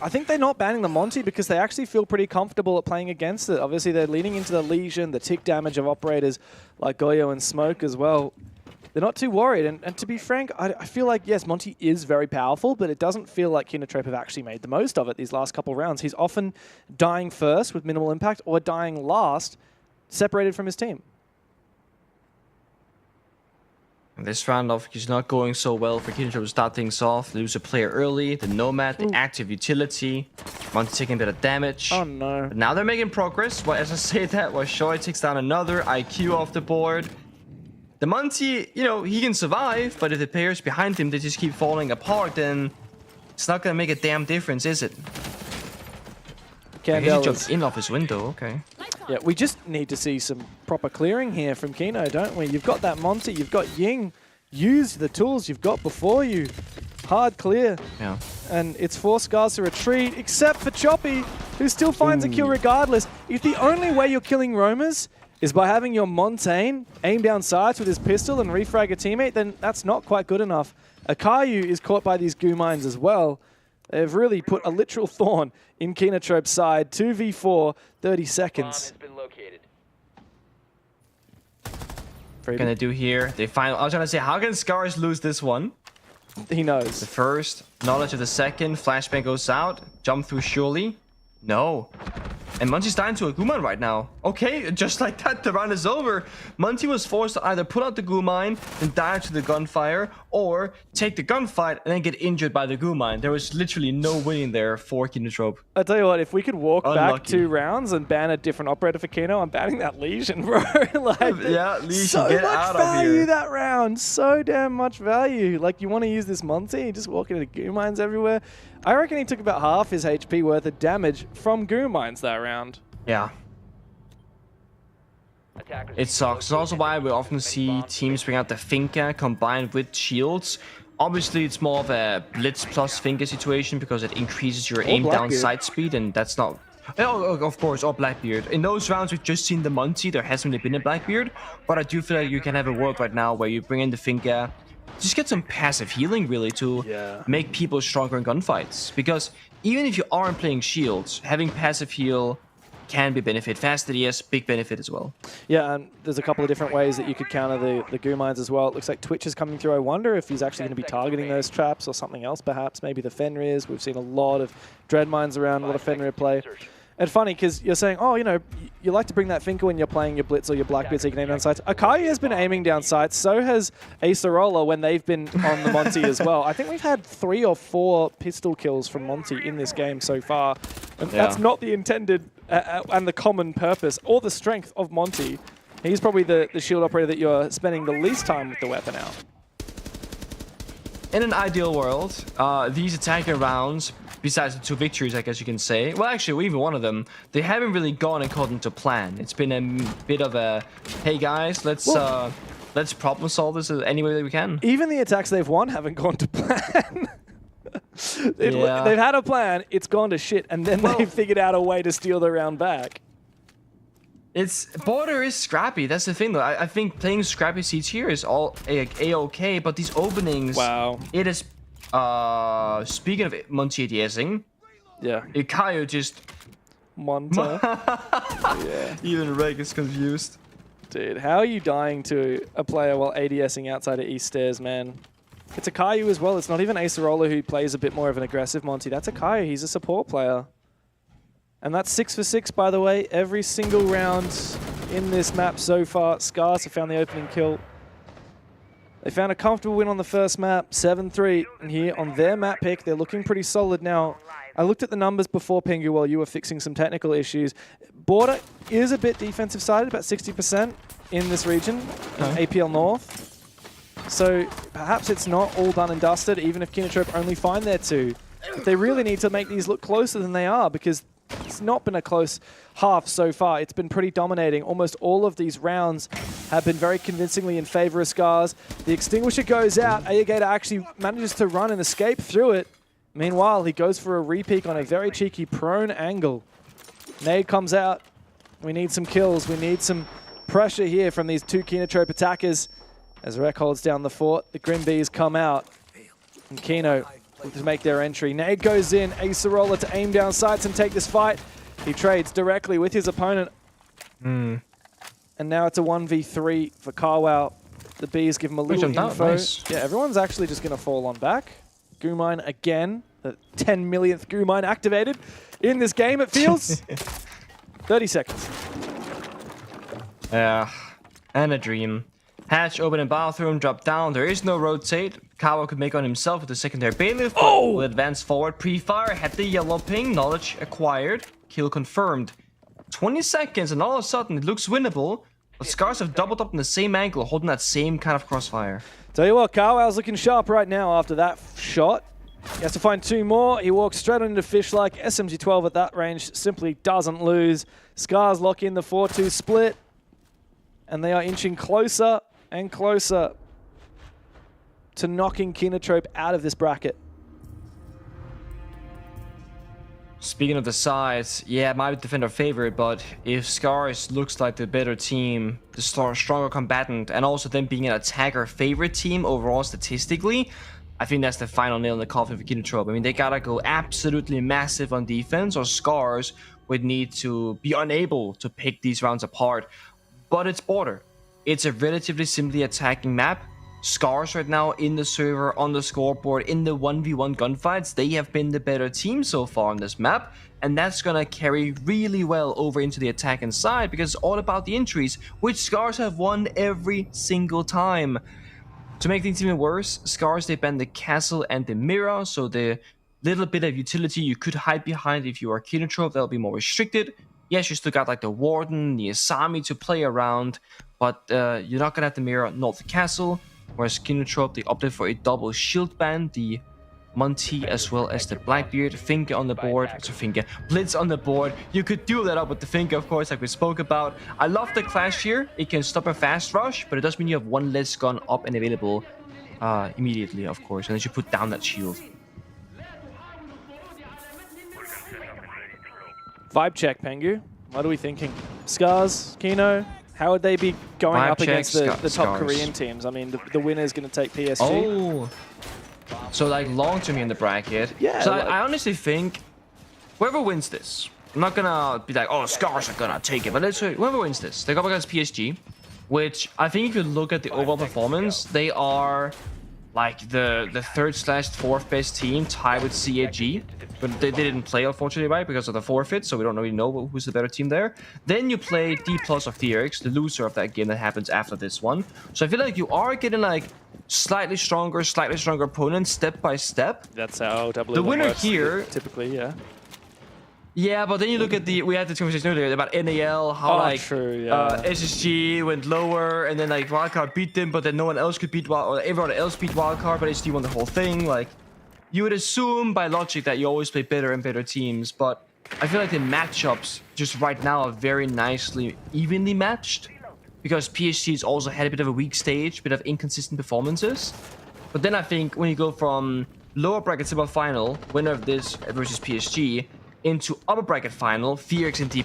I think they're not banning the Monty because they actually feel pretty comfortable at playing against it. Obviously, they're leaning into the Legion, the tick damage of operators like Goyo and Smoke as well. They're not too worried. And to be frank, I feel like, yes, Monty is very powerful, but it doesn't feel like Kinotrope have actually made the most of it these last couple rounds. He's often dying first with minimal impact or dying last, separated from his team. This round off is not going so well for Kinotrope to start things off. Lose a player early, the Nomad, the active utility. Monty taking a bit of damage. Oh no. But now they're making progress. Well, as I say that, while Shoei takes down another IQ off the board. The Monty, you know, he can survive, but if the players behind him, they just keep falling apart, then it's not going to make a damn difference, is it? He jumped in off his window, okay. Yeah, we just need to see some proper clearing here from Kino, don't we? You've got that Monty, you've got Ying. Use the tools you've got before you. Hard clear. Yeah. And it's forced Scarz to retreat, except for Choppy, who still finds a kill regardless. If the only way you're killing roamers is by having your Montaigne aim down sights with his pistol and refrag a teammate, then that's not quite good enough. Akayu is caught by these goo mines as well. They've really put a literal thorn in Kinotrope's side. 2v4, 30 seconds. Bomb has been located. What can they do here? They find. I was trying to say, how can Scarz lose this one? He knows. The first, knowledge of the second, flashbang goes out, jump through surely. No. And Monty's dying to a Guman right now. Okay, just like that, the round is over. Monty was forced to either put out the Goo Mine and die to the gunfire, or take the gunfight and then get injured by the Goo Mine. There was literally no winning there for Kinotrope. I tell you what, if we could walk back Unlucky. 2 rounds and ban a different operator for Kino, I'm banning that Legion, bro. Like, Yeah, Legion, so get much out of value here. that round. So damn much value. Like, you want to use this Monty, just walk into Goo Mines everywhere. I reckon he took about half his HP worth of damage from Goo Mines that round. Yeah. It sucks. It's also why we often see teams bring out the Finca combined with shields. Obviously, it's more of a Blitz plus Finca situation because it increases your aim down Blackbeard. sight speed, and that's not... Oh, of course, or Blackbeard. In those rounds, we've just seen the Monty. There hasn't really been a Blackbeard, but I do feel like you can have a world right now where you bring in the Finca, just get some passive healing, really, to make people stronger in gunfights. Because even if you aren't playing shields, having passive heal can be benefit. Fast ADS, big benefit as well. Yeah, and there's a couple of different ways that you could counter the Goo Mines as well. It looks like Twitch is coming through. I wonder if he's actually going to be targeting those traps or something else, perhaps. Maybe the Fenrirs. We've seen a lot of Dread Mines around, a lot of Fenrir play. And funny, because you're saying, oh, you know, you like to bring that Finca when you're playing your Blitz or your Blackbeard so you can aim down sights. Akayu has been aiming down sights. So has Acerola when they've been on the Monty as well. I think we've had 3 or 4 pistol kills from Monty in this game so far. And that's not the intended and the common purpose or the strength of Monty. He's probably the shield operator that you're spending the least time with the weapon out. In an ideal world, these attacking rounds, besides the 2 victories, I guess you can say, well, actually, even one of them, they haven't really gone according to plan. It's been a bit of a, hey guys, let's problem solve this any way that we can. Even the attacks they've won haven't gone to plan. They've had a plan, it's gone to shit, and then they've figured out a way to steal the round back. Border is scrappy. That's the thing, though. I think playing scrappy seeds here is all a-okay, but these openings, it is. Speaking of Monty ADSing, Ikayo just Monta. Even Reg is confused. Dude, how are you dying to a player while ADSing outside of East Stairs, man? It's Akayu as well. It's not even Acerola who plays a bit more of an aggressive Monty. That's Akayu. He's a support player. And that's 6 for 6, by the way. Every single round in this map so far. Scarz have found the opening kill. They found a comfortable win on the first map, 7-3. And here on their map pick, they're looking pretty solid now. I looked at the numbers before, Pingu, while you were fixing some technical issues. Border is a bit defensive-sided, about 60% in this region, in APL North. So perhaps it's not all done and dusted, even if Kinotrope only find their 2. But they really need to make these look closer than they are, because It's not been a close half so far. It's been pretty dominating. Almost all of these rounds have been very convincingly in favor of Scarz. The extinguisher goes out. Ayagator actually manages to run and escape through it. Meanwhile, he goes for a repeak on a very cheeky prone angle. Nade comes out. We need some kills. We need some pressure here from these two Kinotrope attackers. As Rek holds down the fort, the Grim Bees come out. And Kino to make their entry. Nade goes in. Acerola to aim down sights and take this fight. He trades directly with his opponent. And now it's a 1v3 for Carwow. The Bees give him a little info. Nice. Yeah, everyone's actually just going to fall on back. Goomine again. The 10 millionth Goomine activated in this game, it feels. 30 seconds. Yeah, and a dream. Hatch open in bathroom, drop down. There is no rotate. Kawa could make on himself with the secondary bailiff. Oh! Will advance forward. Pre-fire. Had the yellow ping. Knowledge acquired. Kill confirmed. 20 seconds, and all of a sudden it looks winnable. But Scarz have doubled up in the same angle, holding that same kind of crossfire. Tell you what, Carwow's looking sharp right now after that shot. He has to find two more. He walks straight on into Fish-like. SMG-12 at that range simply doesn't lose. Scarz lock in the 4-2 split. And they are inching closer and closer to knocking Kinotrope out of this bracket. Speaking of the sides, yeah, it might be defender favorite, but if Scarz looks like the better team, the stronger combatant, and also them being an attacker favorite team overall statistically, I think that's the final nail in the coffin for Kinotrope. I mean, they gotta go absolutely massive on defense, or Scarz would need to be unable to pick these rounds apart. But it's border. It's a relatively simply attacking map. Scarz right now in the server, on the scoreboard, in the 1v1 gunfights, they have been the better team so far on this map, and that's gonna carry really well over into the attacking side because it's all about the entries, which Scarz have won every single time. To make things even worse, Scarz, they banned the castle and the mirror, so the little bit of utility you could hide behind if you are Kinotrope, that'll be more restricted. Yes, you still got like the Warden, the Asami to play around, but you're not gonna have the mirror, not the castle. Whereas Kinotrope, they opted for a double shield ban, the Monty as well as the Blackbeard, Finger on the board, so Finger, Blitz on the board. You could do that up with the Finger, of course, like we spoke about. I love the Clash here. It can stop a fast rush, but it does mean you have one less gun up and available immediately, of course, unless you put down that shield. Vibe check, Pengu. What are we thinking? Scarz, Kino, how would they be going Vibe up check, against the top Scarz. Korean teams? I mean, the winner is going to take PSG. Oh, so like long term in the bracket. Yeah, So like- I honestly think whoever wins this, I'm not gonna be like, oh, Scarz are gonna take it, but let's say whoever wins this, they go up against PSG, which I think if you look at the overall performance, they are like the 3rd/4th best team, tied with CAG. But they didn't play, unfortunately, right, because of the forfeit, so we don't really know who's the better team there. Then you play D+ of FearX, the loser of that game that happens after this one. So I feel like you are getting like slightly stronger opponents step by step. That's how double The winner here, typically, yeah. yeah, but then you look at we had this conversation earlier about NAL, how true, yeah. SSG went lower, and then like Wildcard beat them, but then no one else could beat or everyone else beat Wildcard, but SSG won the whole thing. Like, you would assume by logic that you always play better and better teams, but I feel like the matchups just right now are very nicely evenly matched because PSG's also had a bit of a weak stage, bit of inconsistent performances. But then I think when you go from lower bracket semi-final, winner of this versus PSG, into upper bracket final, FearX and D+,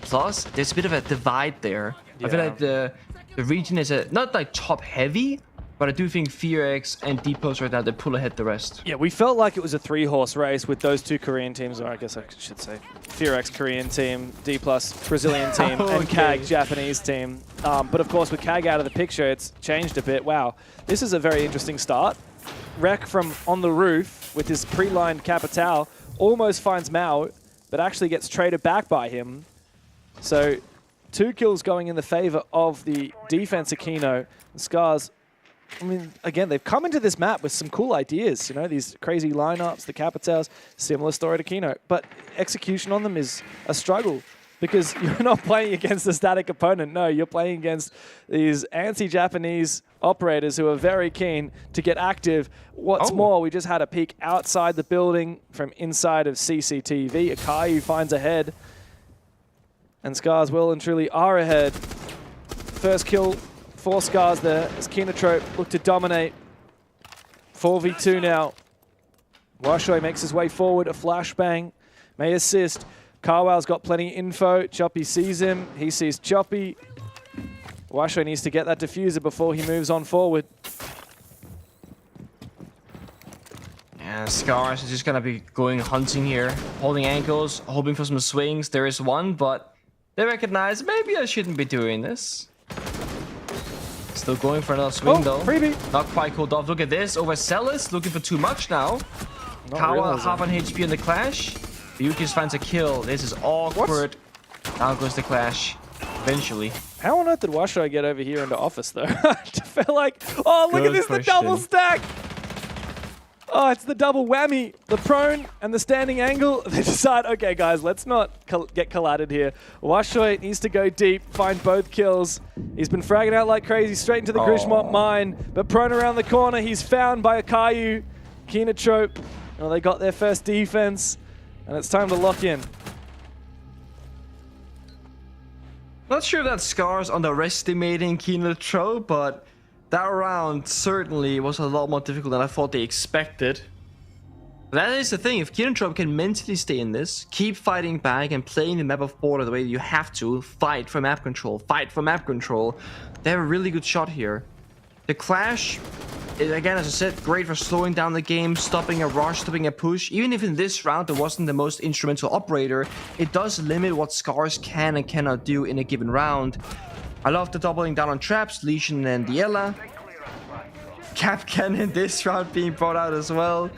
there's a bit of a divide there. I feel like the region is not like top heavy, but I do think FearX and D+ right now, they pull ahead the rest. Yeah, we felt like it was a 3-horse race with those two Korean teams, or I guess I should say FearX Korean team, D+ Brazilian team, and CAG Japanese team. But of course, with CAG out of the picture, it's changed a bit. Wow, this is a very interesting start. Rek from on the roof with his pre-lined Capital almost finds Mao, but actually gets traded back by him. So 2 kills going in the favor of the defense of Kino. Scarz, I mean, again, they've come into this map with some cool ideas, you know, these crazy lineups, the Capitals, similar story to Kino. But execution on them is a struggle because you're not playing against a static opponent. No, you're playing against these anti-Japanese operators who are very keen to get active. What's more, we just had a peek outside the building from inside of CCTV. Akayu finds a head. And Scarz well and truly are ahead. First kill for Scarz there as Kinotrope look to dominate. 4v2 now. Washoy makes his way forward, a flashbang. May assist. Carwell's got plenty of info. Choppy sees him. He sees Choppy. Washoy needs to get that diffuser before he moves on forward. And Scarz is just gonna be going hunting here, holding ankles, hoping for some swings. There is one, but they recognize maybe I shouldn't be doing this. Still going for another swing though. Freebie. Not quite cooled off. Look at this. Overzealous, looking for too much now. Kawa half on HP in the clash. Yukis finds a kill. This is awkward. Down goes the clash. Eventually. How on earth did Washoy get over here into office though? I feel like, oh look at this, Good the double question. stack. Oh, it's the double whammy. The prone and the standing angle. They decide, okay guys, let's not get collided here. Washoy needs to go deep, find both kills. He's been fragging out like crazy, straight into the Grishmont mine. But prone around the corner, he's found by Akayu. Kinotrope. Well, they got their first defense. And it's time to lock in. Not sure if that Scarz underestimating Kinotrope, but that round certainly was a lot more difficult than I thought they expected. But that is the thing, if Kinotrope can mentally stay in this, keep fighting back and playing the map of border the way you have to, fight for map control, they have a really good shot here. The clash, again, as I said, great for slowing down the game, stopping a rush, stopping a push. Even if in this round it wasn't the most instrumental operator, it does limit what Scarz can and cannot do in a given round. I love the doubling down on traps, Lesion and Diella. Cap Cannon this round being brought out as well.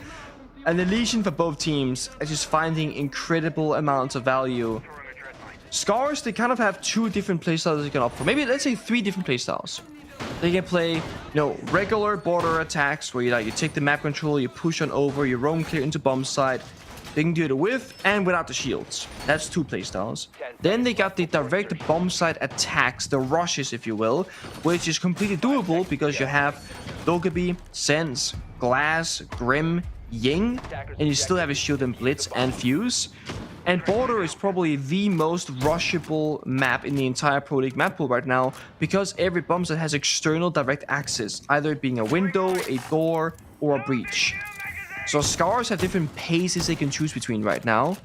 And the Lesion for both teams is just finding incredible amounts of value. Scarz, they kind of have two different playstyles they can opt for. Maybe let's say three different playstyles. They can play, regular border attacks where you take the map control, you push on over, you roam clear into bomb site. They can do it with and without the shields. That's two playstyles. Then they got the direct bomb site attacks, the rushes if you will, which is completely doable because you have Dokkaebi, Sense, Glass, Grim, Ying, and you still have a shield and blitz and fuse. And border is probably the most rushable map in the entire Pro League map pool right now because every bomb site has external direct access, either it being a window, a door, or a breach. So Scarz have different paces they can choose between right now.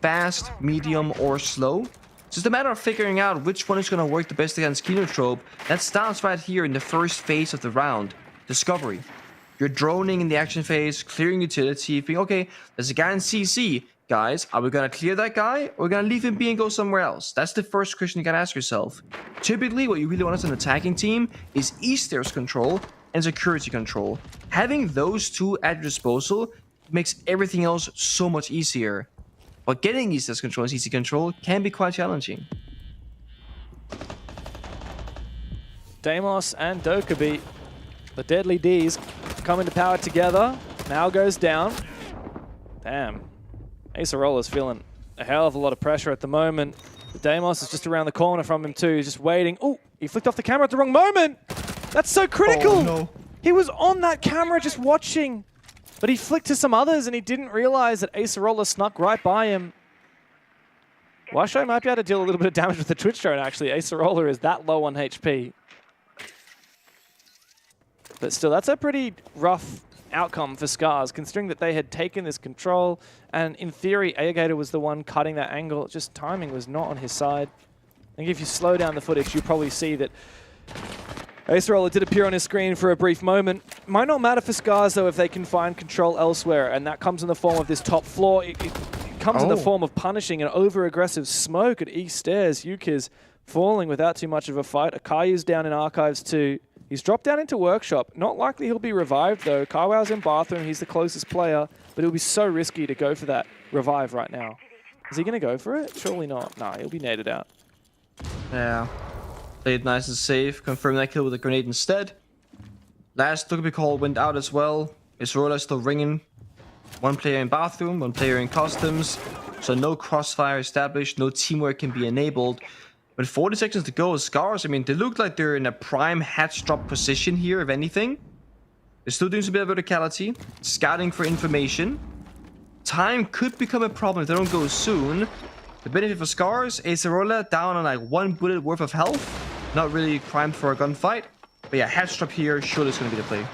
Fast, medium, or slow. It's just a matter of figuring out which one is going to work the best against Kinotrope. That starts right here in the first phase of the round. Discovery. You're droning in the action phase, clearing utility, thinking, okay, there's a guy in CC. Guys, are we going to clear that guy or are we going to leave him be and go somewhere else? That's the first question you got to ask yourself. Typically, what you really want as an attacking team is E-stairs control and security control. Having those two at your disposal makes everything else so much easier. But getting E-stairs control and CC control can be quite challenging. Deimos and Dokkaebi, the Deadly Ds, come into power together. Now goes down. Damn. Acerola's feeling a hell of a lot of pressure at the moment. Deimos is just around the corner from him too. He's just waiting. Oh, he flicked off the camera at the wrong moment. That's so critical. Oh, no. He was on that camera just watching. But he flicked to some others and he didn't realize that Acerola snuck right by him. Washoy might be able to deal a little bit of damage with the Twitch drone actually. Acerola is that low on HP. But still, that's a pretty rough outcome for Scarz, considering that they had taken this control, and in theory, Aegator was the one cutting that angle. Just timing was not on his side. I think if you slow down the footage, you probably see that Acerola did appear on his screen for a brief moment. Might not matter for Scarz, though, if they can find control elsewhere, and that comes in the form of this top floor. It comes in the form of punishing an over-aggressive smoke at East Stairs. Yuki's falling without too much of a fight. Akayu's down in Archives too. He's dropped down into Workshop. Not likely he'll be revived, though. Carwow's in Bathroom. He's the closest player, but it'll be so risky to go for that revive right now. Is he going to go for it? Surely not. Nah, he'll be naded out. Yeah. Played nice and safe. Confirm that kill with a grenade instead. Last Dokkaebi call went out as well. Acerola still ringing. One player in Bathroom, one player in Customs. So no crossfire established, no teamwork can be enabled. With 40 seconds to go, Scarz, I mean, they look like they're in a prime hatch drop position here, if anything. They're still doing some bit of verticality, scouting for information. Time could become a problem if they don't go soon. The benefit for Scarz is Arola down on like 1 bullet worth of health. Not really primed for a gunfight. But yeah, hatch trap here, surely it's going to be the play.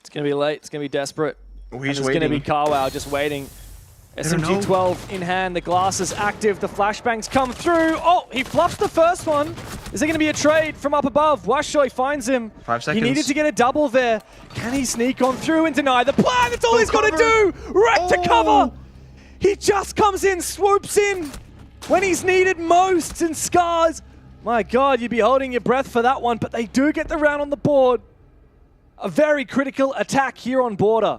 It's going to be late. It's going to be desperate. Oh, And he's it's waiting. going to be Carwow just waiting. SMG-12 in hand. The glass is active. The flashbangs come through. Oh, he fluffs the first one. Is there going to be a trade from up above? Washoy finds him. 5 seconds. He needed to get a double there. Can he sneak on through and deny the plan? That's all he's got to do. Wreck to cover. He just comes in, swoops in when he's needed most. And Scarz, my God, you'd be holding your breath for that one. But they do get the round on the board. A very critical attack here on border.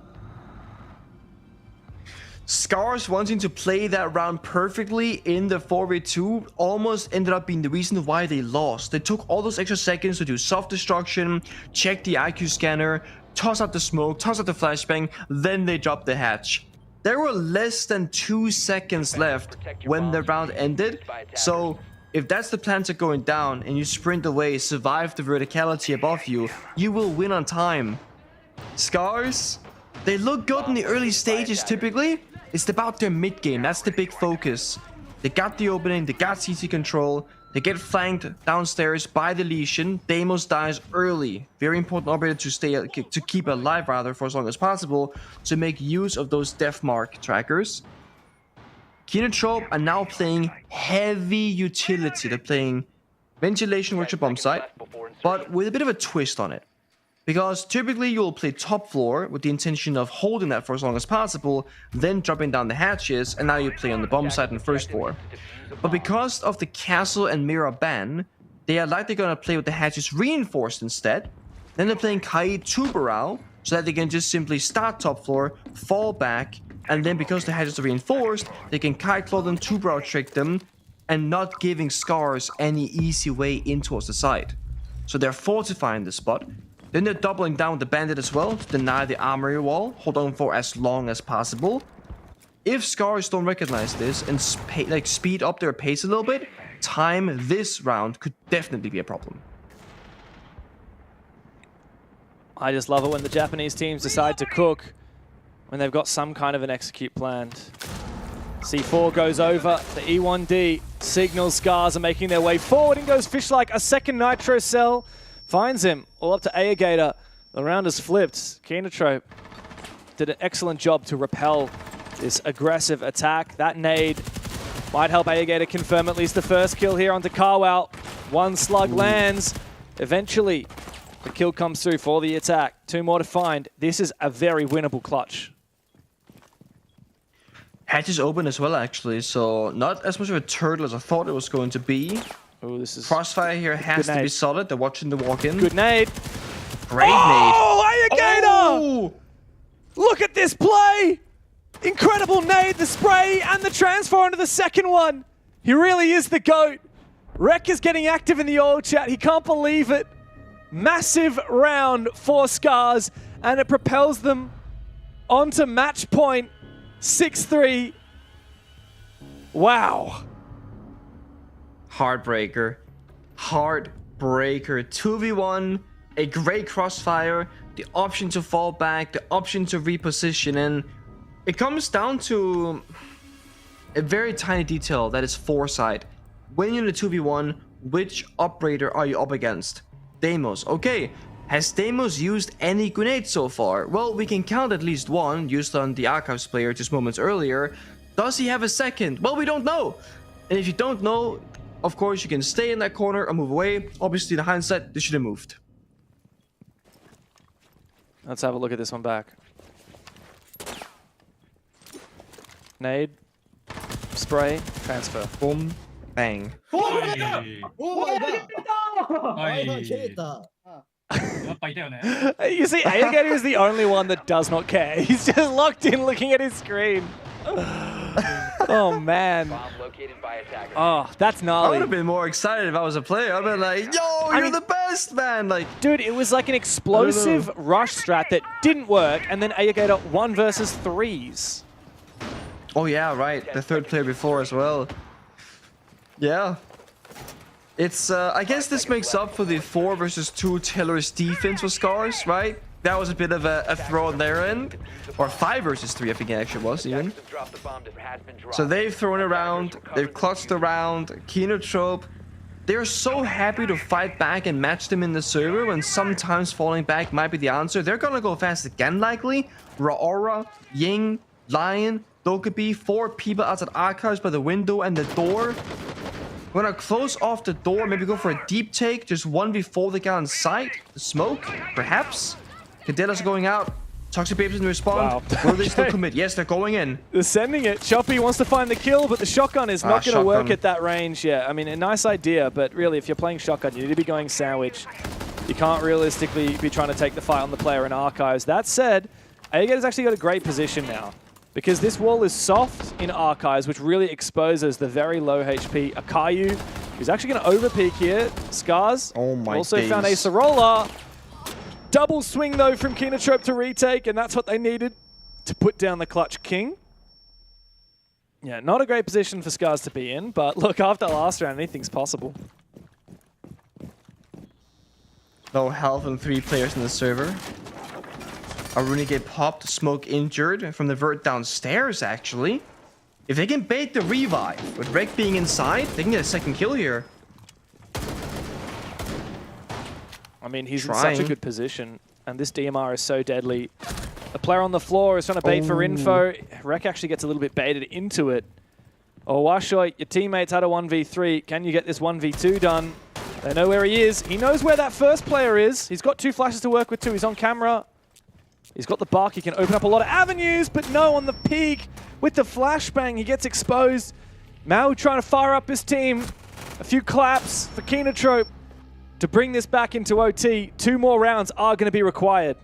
Scarz wanting to play that round perfectly in the 4v2 almost ended up being the reason why they lost. They took all those extra seconds to do soft destruction, check the IQ scanner, toss out the smoke, toss out the flashbang, then they dropped the hatch. There were less than 2 seconds left when the round ended, so if that's the plans are going down and you sprint away, survive the verticality above you, you will win on time. Scarz, they look good in the early stages typically. It's about their mid game, that's the big focus. They got the opening, they got CT control, they get flanked downstairs by the Lesion. Deimos dies early. Very important operator to keep alive rather for as long as possible to make use of those death mark trackers. Kinotrope are now playing heavy utility. They're playing ventilation workshop bomb site, but with a bit of a twist on it. Because typically you'll play top floor with the intention of holding that for as long as possible, then dropping down the hatches, and now you play on the bomb site and first floor. But because of the castle and mirror ban, they are likely going to play with the hatches reinforced instead. Then they're playing Kai Tuberau, so that they can just simply start top floor, fall back, and then because the hatches are reinforced, they can Kai Claw them, Tuberau trick them, and not giving Scarz any easy way in towards the side. So they're fortifying the spot. Then they're doubling down with the bandit as well to deny the armory wall, hold on for as long as possible. If Scarz don't recognize this and speed up their pace a little bit, time this round could definitely be a problem. I just love it when the Japanese teams decide to cook when they've got some kind of an execute planned. C4 goes over, the E1D signals Scarz are making their way forward and goes fish like a second nitro cell. Finds him, all up to Aegator. The round is flipped. Kinotrope did an excellent job to repel this aggressive attack. That nade might help Aegator confirm at least the first kill here onto Carwow. One slug lands. Eventually, the kill comes through for the attack. 2 more to find. This is a very winnable clutch. Hatch is open as well, actually, so not as much of a turtle as I thought it was going to be. Oh, this is Crossfire here has to be solid. They're watching the walk-in. good nade. Great nade. Oh, Aegator! Oh! Look at this play! Incredible nade, the spray, and the transfer onto the second one. He really is the GOAT. Rek is getting active in the oil chat. He can't believe it. Massive round for Scarz, and it propels them onto match point 6-3. Wow. Heartbreaker. Heartbreaker. 2v1, a great crossfire, the option to fall back, the option to reposition, and it comes down to a very tiny detail that is foresight. When you're in a 2v1, which operator are you up against? Deimos. Okay, has Deimos used any grenades so far? Well, we can count at least one, used on the Archives player just moments earlier. Does he have a second? Well, we don't know. And if you don't know, of course, you can stay in that corner or move away. Obviously, the hindsight, they should have moved. Let's have a look at this one back. Nade. Spray. Transfer. Boom. Bang. You see, Aegator is the only one that does not care. He's just locked in looking at his screen. Oh, man. Bomb located by attacker. Oh, that's I gnarly. would have been more excited if I was a player. I'd been like, yo, you're the best, man. Like, Dude, it was like an explosive rush strat that didn't work, and then Aegator 1 versus 3s. oh yeah, right. The third player before as well. Yeah. It's, I guess this makes up for the 4 versus 2 Teller's defense for Scarz, right? That was a bit of a throw on their end. Or 5 versus 3, I think it actually was even. Attackers have dropped the bomb that has been dropped. So they've thrown around, they've clutched around, Kinotrope. They're so happy to fight back and match them in the server when sometimes falling back might be the answer. They're gonna go fast again likely. Raora, Ying, Lion, Dokkaebi, 4 people outside Archives by the window and the door. We're gonna close off the door, maybe go for a deep take, just 1v4 the guy on site. The smoke, perhaps. Cadella's going out. Toxic Babes in respond. Wow. Will they still commit? Yes, they're going in. They're sending it. Choppy wants to find the kill, but the shotgun is not going to work at that range. Yeah, I mean, a nice idea, but really, if you're playing shotgun, you need to be going sandwich. You can't realistically be trying to take the fight on the player in Archives. That said, Aega's actually got a great position now, because this wall is soft in Archives, which really exposes the very low HP Akayu, who's actually going to overpeak here. Scarz also found a Sorolla. Double swing, though, from Kinotrope to retake, and that's what they needed to put down the clutch king. Yeah, not a great position for Scarz to be in, but look, after last round, anything's possible. No health on 3 players in the server. Aruni get popped, Smoke injured from the vert downstairs, actually. If they can bait the revive, with Rek being inside, they can get a second kill here. I mean, he's in such a good position, and this DMR is so deadly. The player on the floor is trying to bait for info. Rek actually gets a little bit baited into it. Oh, Washoy, your teammates had a 1v3. Can you get this 1v2 done? They know where he is. He knows where that first player is. He's got 2 flashes to work with too. He's on camera. He's got the bark. He can open up a lot of avenues, but no, on the peak with the flashbang, he gets exposed. Mao trying to fire up his team. A few claps for Kinotrope to bring this back into OT. 2 more rounds are going to be required.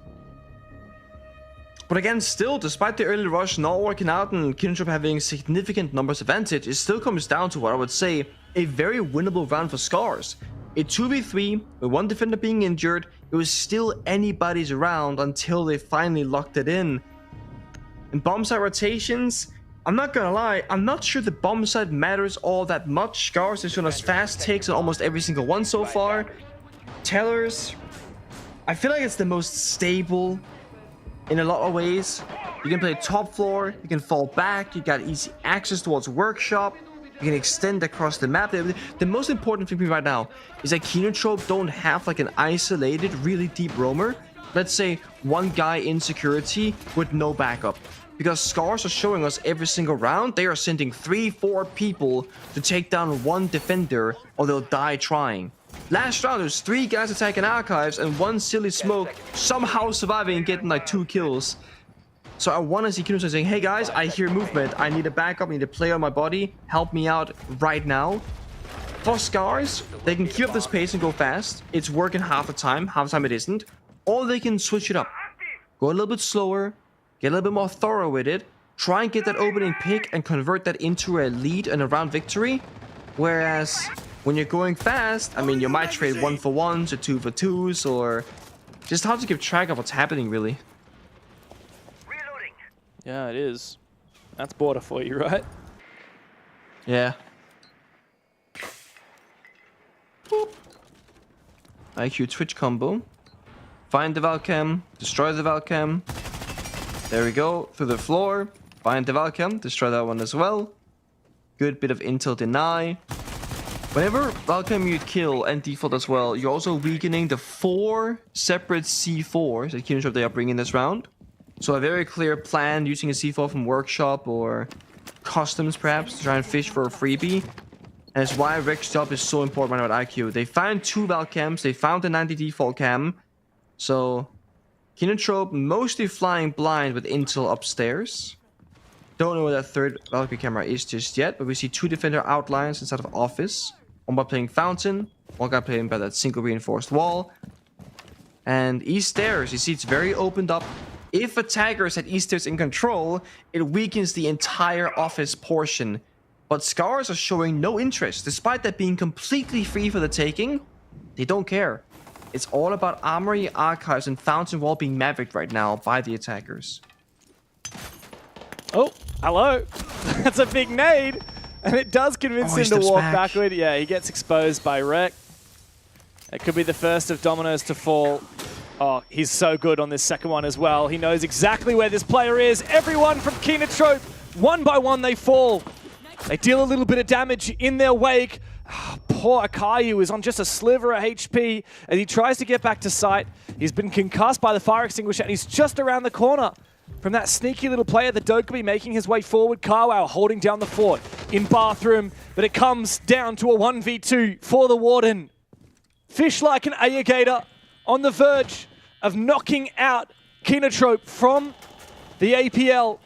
But again, still, despite the early rush not working out and Kinotrope having significant numbers advantage, it still comes down to what I would say a very winnable round for Scarz. A 2v3 with 1 defender being injured, it was still anybody's round until they finally locked it in. In bomb site rotations, I'm not gonna lie, I'm not sure the bomb site matters all that much. Scarz is showing us fast takes on almost every single one so far. Tellers, I feel like it's the most stable in a lot of ways. You can play top floor, you can fall back, you got easy access towards workshop, you can extend across the map. The most important thing for me right now is that Kinotrope don't have like an isolated, really deep roamer. Let's say 1 guy in security with no backup. Because Scarz are showing us every single round, they are sending 3-4 people to take down 1 defender or they'll die trying. Last round, there's 3 guys attacking Archives and 1 silly smoke somehow surviving and getting like 2 kills. So I want to see Kinotrope saying, hey guys, I hear movement. I need a backup, I need a player on my body. Help me out right now. For Scarz, they can keep up this pace and go fast. It's working half the time it isn't. Or they can switch it up. Go a little bit slower, get a little bit more thorough with it, try and get that opening pick and convert that into a lead and a round victory. Whereas when you're going fast, I mean, you might trade 1-for-1s or 2-for-2s or just hard to keep track of what's happening, really. Yeah, it is. That's border for you, right? Yeah. Boop. IQ Twitch combo. Find the Valcam, destroy the Valcam. There we go, through the floor. Find the Valcam, destroy that one as well. Good bit of intel deny. Whenever Valcam you kill and default as well, you're also weakening the 4 separate C4s that Kinotrope they are bringing this round. So a very clear plan using a C4 from Workshop or Customs perhaps to try and fish for a freebie. And it's why Rek's job is so important right now at IQ. They found 2 Valcams, they found the 90 default cam. So Kinotrope mostly flying blind with intel upstairs. Don't know where that 3rd Valkyrie camera is just yet, but we see 2 defender outlines inside of office. 1 guy playing fountain, 1 guy playing by that single reinforced wall. And east stairs, you see it's very opened up. If attackers at east stairs in control, it weakens the entire office portion. But Scarz are showing no interest, despite that being completely free for the taking. They don't care. It's all about Armory, Archives, and Fountain Wall being mavericked right now by the attackers. Oh, hello. That's a big nade. And it does convince him to walk backward. Yeah, he gets exposed by Rek. It could be the first of dominoes to fall. Oh, he's so good on this second one as well. He knows exactly where this player is. Everyone from Kinotrope, one by one they fall. They deal a little bit of damage in their wake. Poor Akayu is on just a sliver of HP as he tries to get back to sight. He's been concussed by the fire extinguisher and he's just around the corner from that sneaky little player, the Dokkaebi, making his way forward. Kawao holding down the fort in Bathroom, but it comes down to a 1v2 for the Warden. Fish like an alligator on the verge of knocking out Kinotrope from the APL.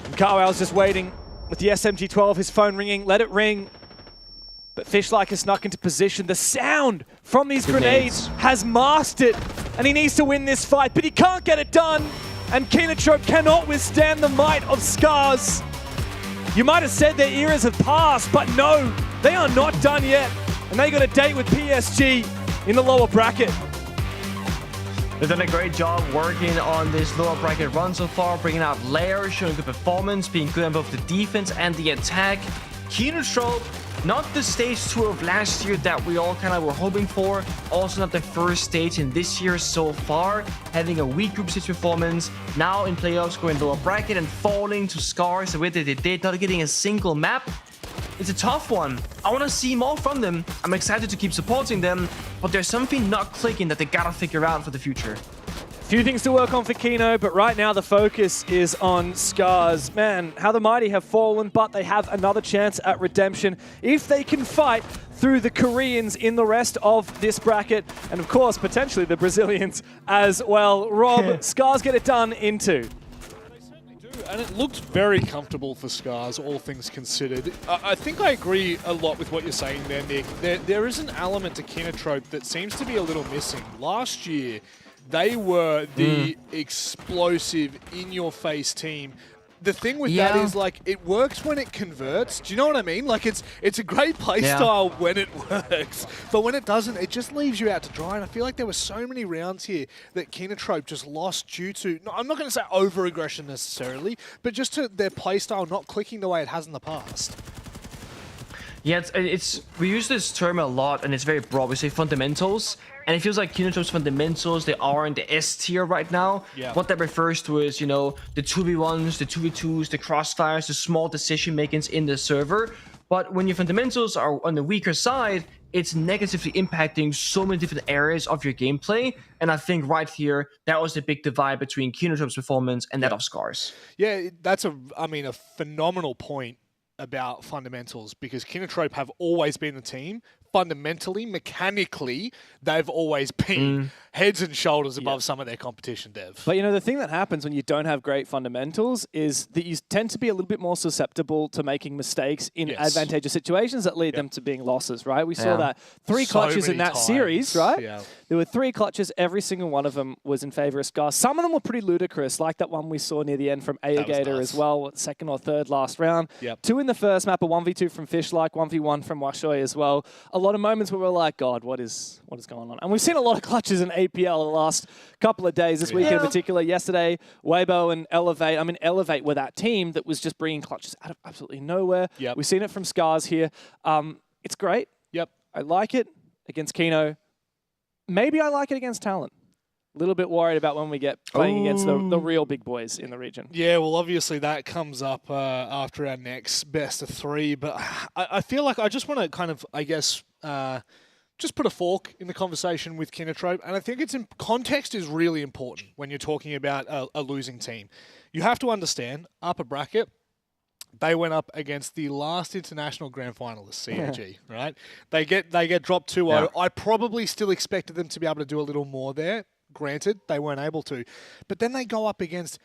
And Kawao's just waiting with the SMG-12, his phone ringing, let it ring. But Fishlike has snuck into position. The sound from these grenades has masked it, and he needs to win this fight, but he can't get it done. And Kinotrope cannot withstand the might of Scarz. You might have said their eras have passed, but no, they are not done yet. And they got a date with PSG in the lower bracket. They've done a great job working on this lower bracket run so far, bringing out Lair, showing good performance, being good on both the defense and the attack. Kinotrope, not the stage 2 of last year that we all kind of were hoping for. Also not the first stage in this year so far. Having a weak group stage performance. Now in playoffs going lower bracket and falling to Scarz the way that they did, not getting a single map. It's a tough one. I want to see more from them. I'm excited to keep supporting them, but there's something not clicking that they gotta figure out for the future. Few things to work on for Kino, but right now the focus is on Scarz. Man, how the mighty have fallen, but they have another chance at redemption if they can fight through the Koreans in the rest of this bracket, and of course, potentially the Brazilians as well. Rob, Scarz get it done in 2. And it looked very comfortable for Scarz, all things considered. I think I agree a lot with what you're saying there, Nick. There is an element to Kinotrope that seems to be a little missing. Last year, they were the explosive, in-your-face team. The thing with that is, like, it works when it converts. Do you know what I mean? Like, it's a great playstyle when it works, but when it doesn't, it just leaves you out to dry. And I feel like there were so many rounds here that Kinotrope just lost due to, no, I'm not going to say over-aggression necessarily, but just to their playstyle not clicking the way it has in the past. Yeah, we use this term a lot, and it's very broad. We say fundamentals, and it feels like Kinotrope's fundamentals, they are in the S tier right now. Yeah. What that refers to is, you know, the 2v1s, the 2v2s, the crossfires, the small decision makings in the server. But when your fundamentals are on the weaker side, it's negatively impacting so many different areas of your gameplay. And I think right here, that was the big divide between Kinotrope's performance and that of Scarz. Yeah, that's a phenomenal point about fundamentals, because Kinotrope have always been the team. Fundamentally, mechanically, they've always been heads and shoulders above some of their competition, Dev. But, you know, the thing that happens when you don't have great fundamentals is that you tend to be a little bit more susceptible to making mistakes in advantageous situations that lead them to being losses, right? We saw that 3 clutches in that series, right? Yeah. There were 3 clutches. Every single one of them was in favor of Scarz. Some of them were pretty ludicrous, like that one we saw near the end from Alligator as well, second or third last round. 2 in the first map, a 1v2 from Fishlike, 1v1 from Washoy as well. A lot of moments where we're like, God, what is going on? And we've seen a lot of clutches in APL the last couple of days, this weekend in particular. Yesterday, Weibo and Elevate. I mean, Elevate were that team that was just bringing clutches out of absolutely nowhere. We've seen it from Scarz here. It's great. I like it against Kino. Maybe I like it against Talent. A little bit worried about when we get playing against the real big boys in the region. Yeah, well, obviously that comes up after our next best of 3. But I feel like I just want to kind of, I guess, just put a fork in the conversation with Kinotrope. And I think context is really important when you're talking about a losing team. You have to understand, upper bracket, they went up against the last international grand finalists, CAG, right? They get dropped 2-0. Yeah. I probably still expected them to be able to do a little more there. Granted, they weren't able to. But then they go up against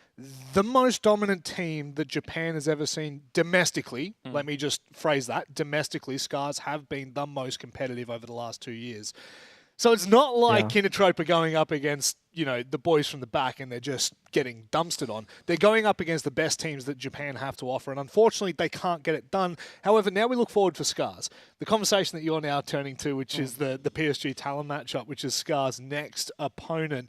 the most dominant team that Japan has ever seen domestically. Let me just phrase that. Domestically, Scarz have been the most competitive over the last 2 years. So it's not like Kinotrope are going up against, you know, the boys from the back and they're just getting dumpstered on. They're going up against the best teams that Japan have to offer, and unfortunately they can't get it done. However, now we look forward for Scarz. The conversation that you're now turning to, which is the PSG Talon matchup, which is Scarz' next opponent.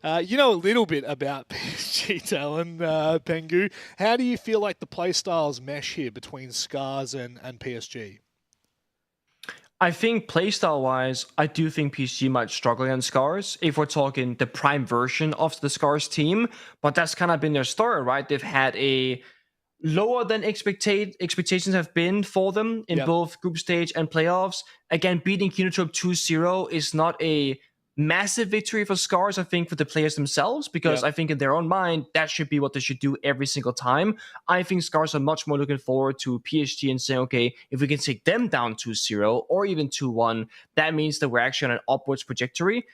You know a little bit about PSG Talon, Pengu. How do you feel like the play styles mesh here between Scarz and PSG? I think playstyle-wise, I do think PSG might struggle against Scarz if we're talking the prime version of the Scarz team. But that's kind of been their story, right? They've had a lower than expectations have been for them in both group stage and playoffs. Again, beating Kinotrope 2-0 is not a massive victory for Scarz, I think, for the players themselves, because I think in their own mind, that should be what they should do every single time. I think Scarz are much more looking forward to PSG and saying, okay, if we can take them down 2-0 or even 2-1, that means that we're actually on an upwards trajectory,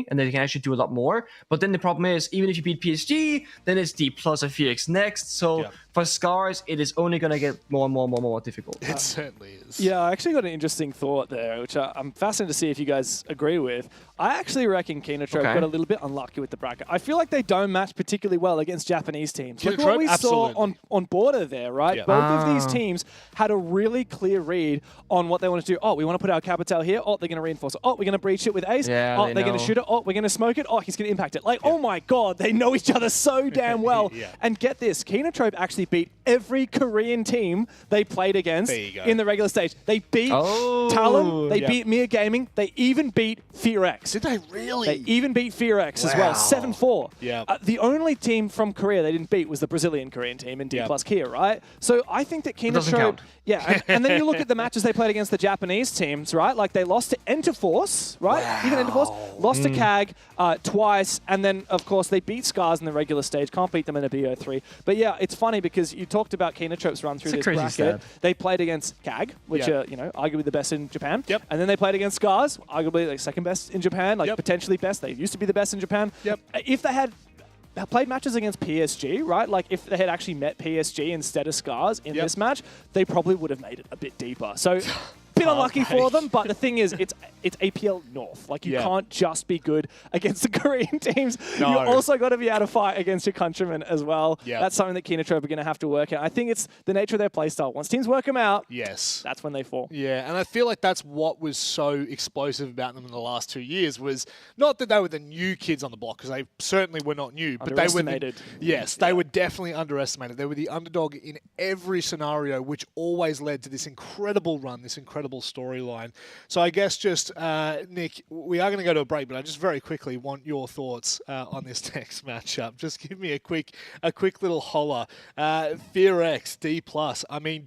and they can actually do a lot more. But then the problem is, even if you beat PSG, then it's D plus of FearX next. So for Scarz, it is only going to get more and more difficult. It certainly is. Yeah, I actually got an interesting thought there, which I'm fascinated to see if you guys agree with. I actually reckon Kinotrope got a little bit unlucky with the bracket. I feel like they don't match particularly well against Japanese teams. Look at what we saw on Border there, right? Both of these teams had a really clear read on what they want to do. Oh, we want to put our Capital here. Oh, they're going to reinforce it. Oh, we're going to breach it with Ace. Yeah, oh, they're going to shoot it. Oh, we're going to smoke it. Oh, he's going to impact it. Like, oh my God, they know each other so damn well. And get this, Kinotrope actually beat every Korean team they played against in the regular stage. They beat Talon. They beat Mir Gaming. They even beat FearX. Did they really? They even beat FearX as well, 7-4. The only team from Korea they didn't beat was the Brazilian-Korean team in D plus Kia, right? So I think that Kinotrope... and then you look at the matches they played against the Japanese teams, right? Like they lost to Enterforce, right? Even Enterforce. Lost to CAG twice, and then, of course, they beat Scarz in the regular stage. Can't beat them in a BO3. But yeah, it's funny because you talked about Kinotrope's run through this bracket. Stat. They played against CAG, which are, you know, arguably the best in Japan. And then they played against Scarz, arguably like second best in Japan, like potentially best. They used to be the best in Japan. If they had played matches against PSG, right? Like if they had actually met PSG instead of Scarz in this match, they probably would have made it a bit deeper. So bit unlucky for them, but the thing is, it's APL North. Like you can't just be good against the Korean teams. You also got to be able to fight against your countrymen as well. That's something that Kinotrope are going to have to work out. I think it's the nature of their playstyle. Once teams work them out, that's when they fall. Yeah, and I feel like that's what was so explosive about them in the last 2 years was not that they were the new kids on the block, because they certainly were not new, but they were they were definitely underestimated. They were the underdog in every scenario, which always led to this incredible run, this incredible storyline. So I guess just, Nick, we are going to go to a break, but I just very quickly want your thoughts on this next matchup. Just give me a quick little holler. FearX, D+. I mean,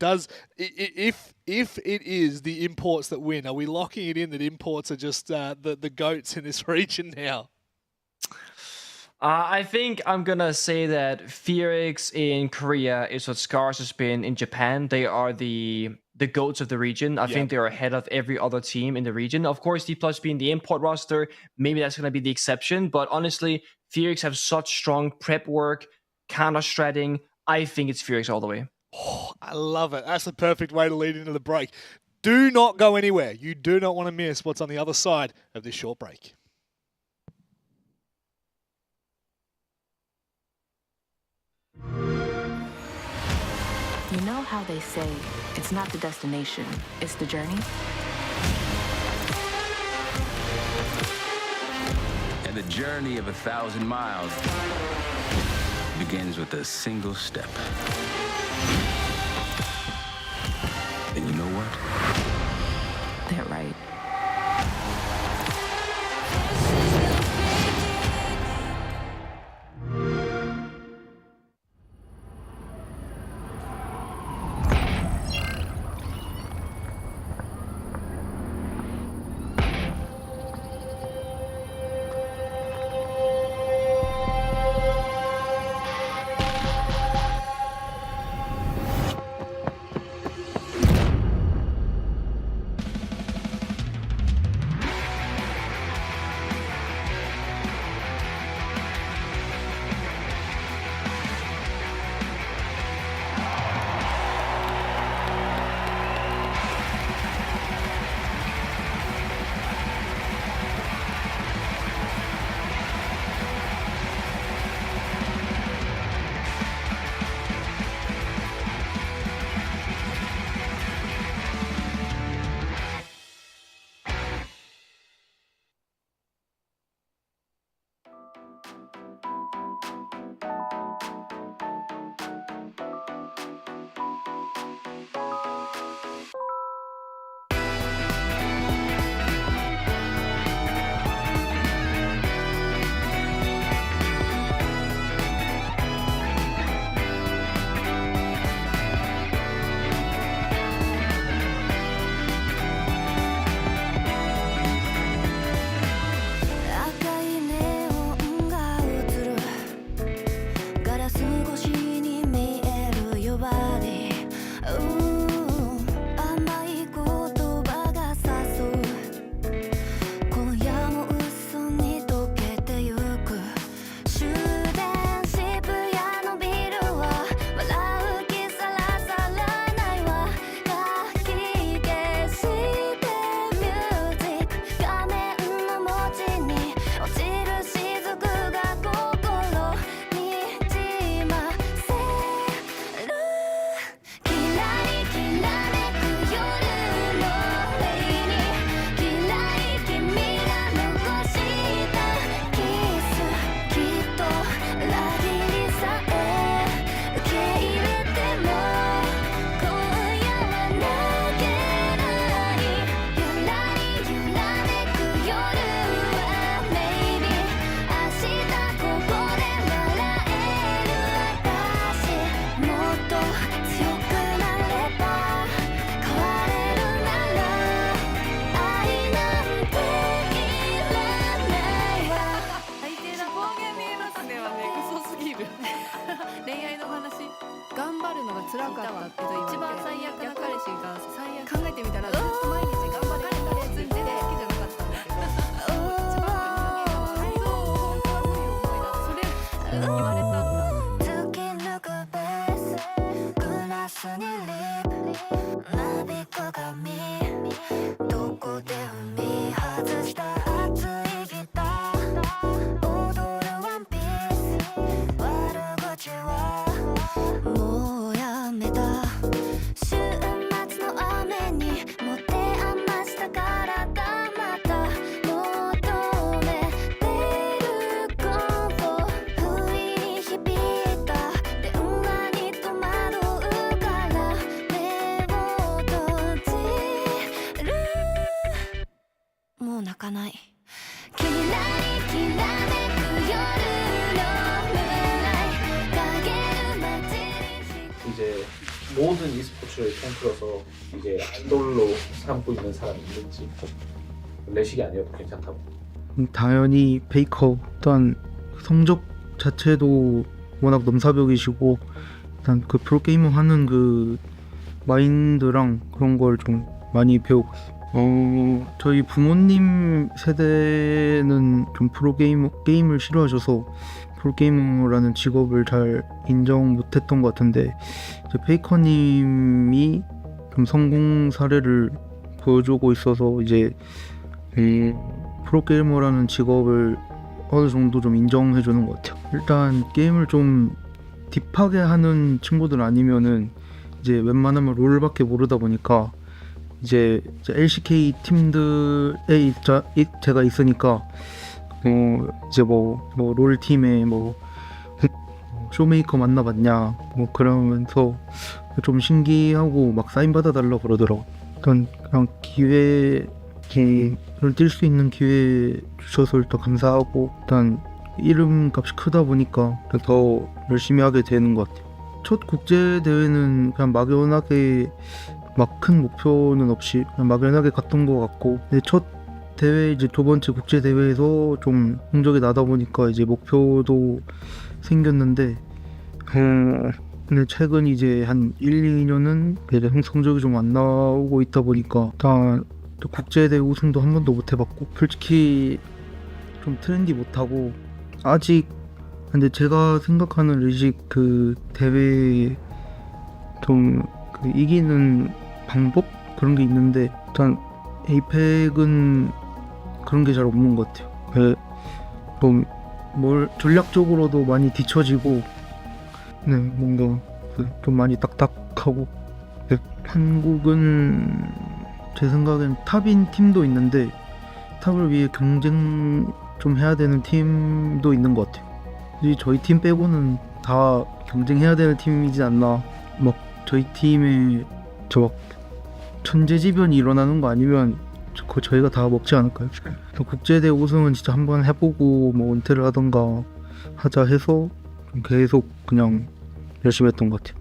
if it is the imports that win, are we locking it in that imports are just the goats in this region now? I think I'm going to say that FearX in Korea is what Scarz has been in Japan. They are the GOATs of the region. I think they're ahead of every other team in the region. Of course, D+ being the import roster, maybe that's going to be the exception. But honestly, FearX have such strong prep work, counter-stratting. I think it's FearX all the way. Oh, I love it. That's the perfect way to lead into the break. Do not go anywhere. You do not want to miss what's on the other side of this short break. You know how they say it's not the destination, it's the journey? And the journey of 1,000 miles begins with a single step. And you know what? They're right. 모든 e스포츠를 통틀어서 이제 아이돌로 삼고 있는 사람이 있는지 레식이 아니어도 괜찮다고. 당연히 베이커. 일단 성적 자체도 워낙 넘사벽이시고 일단 그 프로게이머 하는 그 마인드랑 그런 걸 좀 많이 배우고 있어요. 저희 부모님 세대는 좀 게임을 싫어하셔서 프로게이머라는 직업을 잘 인정 못했던 것 같은데 이제 페이커님이 좀 성공 사례를 보여주고 있어서 이제 프로게이머라는 직업을 어느 정도 좀 인정해주는 것 같아요. 일단 게임을 좀 딥하게 하는 친구들 아니면은 이제 웬만하면 롤밖에 모르다 보니까 이제 LCK 팀들에 제가 있으니까 이제 뭐 롤 팀에 뭐 쇼메이커 만나봤냐 뭐 그러면서 좀 신기하고 막 사인 받아달라 그러더라고. 일단 그냥 기회를 뛸 수 있는 기회 주셔서 일단 감사하고 일단 이름값이 크다 보니까 더 열심히 하게 되는 것 같아요. 첫 국제 대회는 그냥 막연하게 막 큰 목표는 없이 그냥 막연하게 갔던 것 같고 첫 대회 이제 두 번째 국제 대회에서 좀 성적이 나다 보니까 이제 목표도 생겼는데 근데 최근 이제 한 1, 2년은 이제 성적이 좀 안 나오고 있다 보니까 일단 국제 대회 우승도 한 번도 못 해봤고 솔직히 좀 트렌디 못하고 아직 근데 제가 생각하는 레식 그 대회 좀 그 이기는 방법 그런 게 있는데 일단 에이펙은 그런 게 잘 없는 것 같아요. 좀 뭘 전략적으로도 많이 뒤처지고 네 뭔가 좀 많이 딱딱하고 한국은 제 생각엔 탑인 팀도 있는데 탑을 위해 경쟁 좀 해야 되는 팀도 있는 것 같아요. 저희 팀 빼고는 다 경쟁해야 되는 팀이지 않나. 막 저희 팀에 저 천재지변이 일어나는 거 아니면 저희가 다 먹지 않을까요? 국제대회 우승은 진짜 한번 해보고 뭐 은퇴를 하던가 하자 해서 계속 그냥 열심히 했던 것 같아요.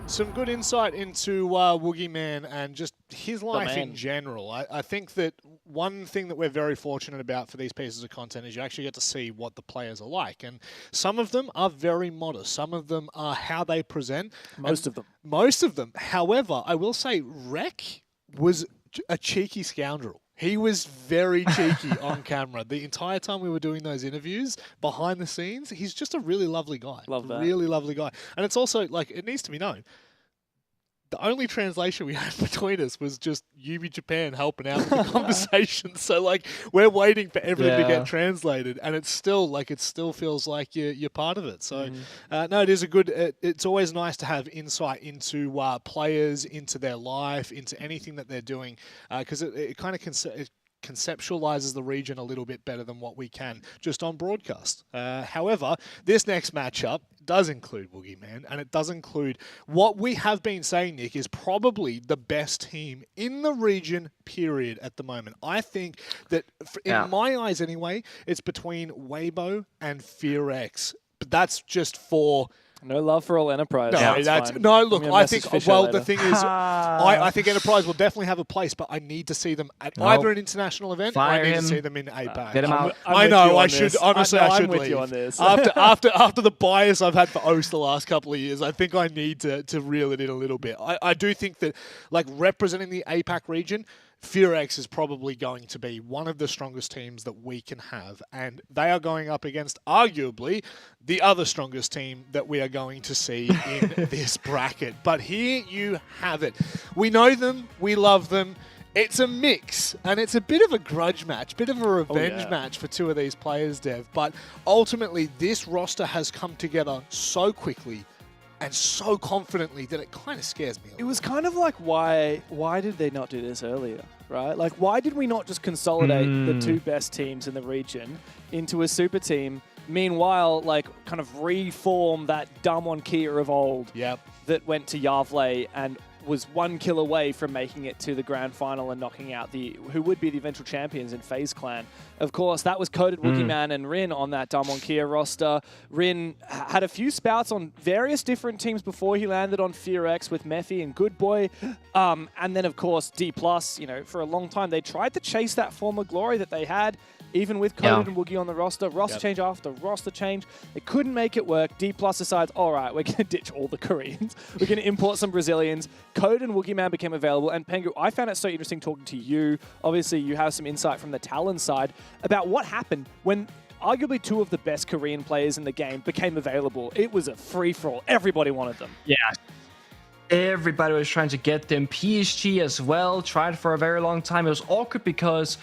Some good insight into Woogie Man and just his life in general. I think that one thing that we're very fortunate about for these pieces of content is you actually get to see what the players are like. And some of them are very modest. Some of them are how they present. Most of them. Most of them. However, I will say Rek was a cheeky scoundrel. He was very cheeky on camera. The entire time we were doing those interviews, behind the scenes, he's just a really lovely guy. Love that. Really lovely guy. And it's also, like, it needs to be known, the only translation we had between us was just Yubi Japan helping out with the conversation. So, like, we're waiting for everything to get translated, and it's still, like, it still feels like you're part of it. So, no, it is a good, it's always nice to have insight into players, into their life, into anything that they're doing, because it kind of conceptualizes the region a little bit better than what we can just on broadcast. However, this next matchup does include Woogie Man, and it does include what we have been saying, Nick, is probably the best team in the region, period, at the moment. I think that, in my eyes anyway, it's between Weibo and FearX. But that's just for... No love for all Enterprise. No, look, I think, well, the thing is, I think Enterprise will definitely have a place, but I need to see them at either an international event or I need to see them in APAC. Get him out. I know, I should, honestly, I should with leave. you on this. After the bias I've had for OS the last couple of years, I think I need to reel it in a little bit. I do think that, like, representing the APAC region, FearX is probably going to be one of the strongest teams that we can have, and they are going up against arguably the other strongest team that we are going to see in this bracket. But here you have it. We know them, we love them. It's a mix, and it's a bit of a grudge match, bit of a revenge match for two of these players, Dev. But ultimately, this roster has come together so quickly and so confidently that it kind of scares me a little. It was kind of like, why did they not do this earlier, right? Like, why did we not just consolidate the two best teams in the region into a super team? Meanwhile, like, kind of reform that dumb on Kia of old that went to Yavle and was 1 kill away from making it to the grand final and knocking out who would be the eventual champions in FaZe Clan. Of course, that was Coded, Wookieman, and Rin on that Damwon Kia roster. Rin had a few spouts on various different teams before he landed on FearX with Mephi and Good Boy. And then, of course, D+, for a long time, they tried to chase that former glory that they had, even with Coded and Woogie on the roster. Roster change after roster change. They couldn't make it work. D+ decides, all right, we're going to ditch all the Koreans. We're going to import some Brazilians. Code and Wookieman became available. And Pengu, I found it so interesting talking to you. Obviously, you have some insight from the Talon side about what happened when arguably 2 of the best Korean players in the game became available. It was a free-for-all. Everybody wanted them. Yeah. Everybody was trying to get them. PSG as well tried for a very long time. It was awkward because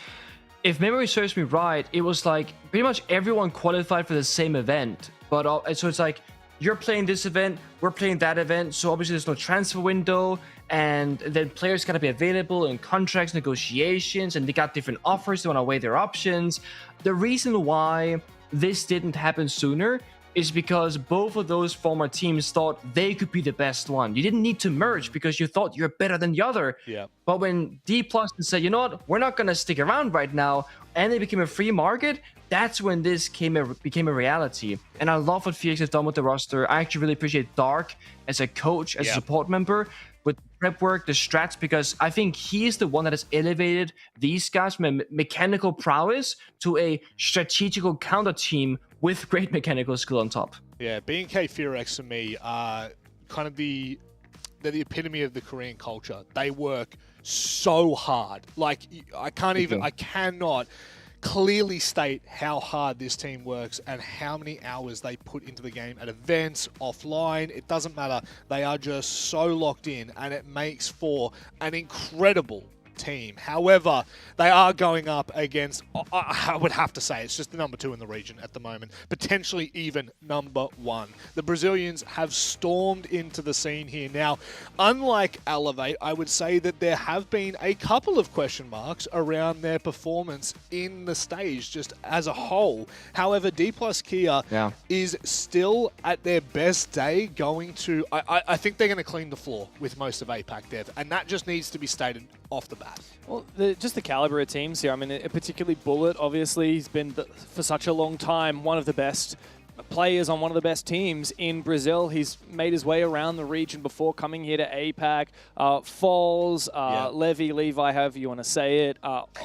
if memory serves me right, it was like pretty much everyone qualified for the same event. But so it's like, you're playing this event, we're playing that event. So obviously there's no transfer window, and then players gotta be available in contracts, negotiations, and they got different offers. They want to weigh their options. The reason why this didn't happen sooner is because both of those former teams thought they could be the best one. You didn't need to merge because you thought you're better than the other. Yeah. But when D+ said, you know what, we're not going to stick around right now, and they became a free market, that's when this became a reality. And I love what FearX has done with the roster. I actually really appreciate Dark as a coach, as a support member, with prep work, the strats, because I think he's the one that has elevated these guys from a mechanical prowess to a strategical counter team with great mechanical skill on top. Yeah, B&K FearX for me are kind of the epitome of the Korean culture. They work so hard. Like, I cannot clearly state how hard this team works and how many hours they put into the game at events, offline. It doesn't matter. They are just so locked in, and it makes for an incredible team. However, they are going up against, I would have to say, it's just the number 2 in the region at the moment, potentially even number 1. The Brazilians have stormed into the scene here. Now, unlike Elevate, I would say that there have been a couple of question marks around their performance in the stage just as a whole. However, D+ Kia is still at their best day going to, I think they're going to clean the floor with most of APAC Dev, and that just needs to be stated off the bat. Well, just the caliber of teams here. I mean, particularly Bullet, obviously, he's been, for such a long time, one of the best players on one of the best teams in Brazil. He's made his way around the region before coming here to APAC. Falls, Levi, however you want to say it,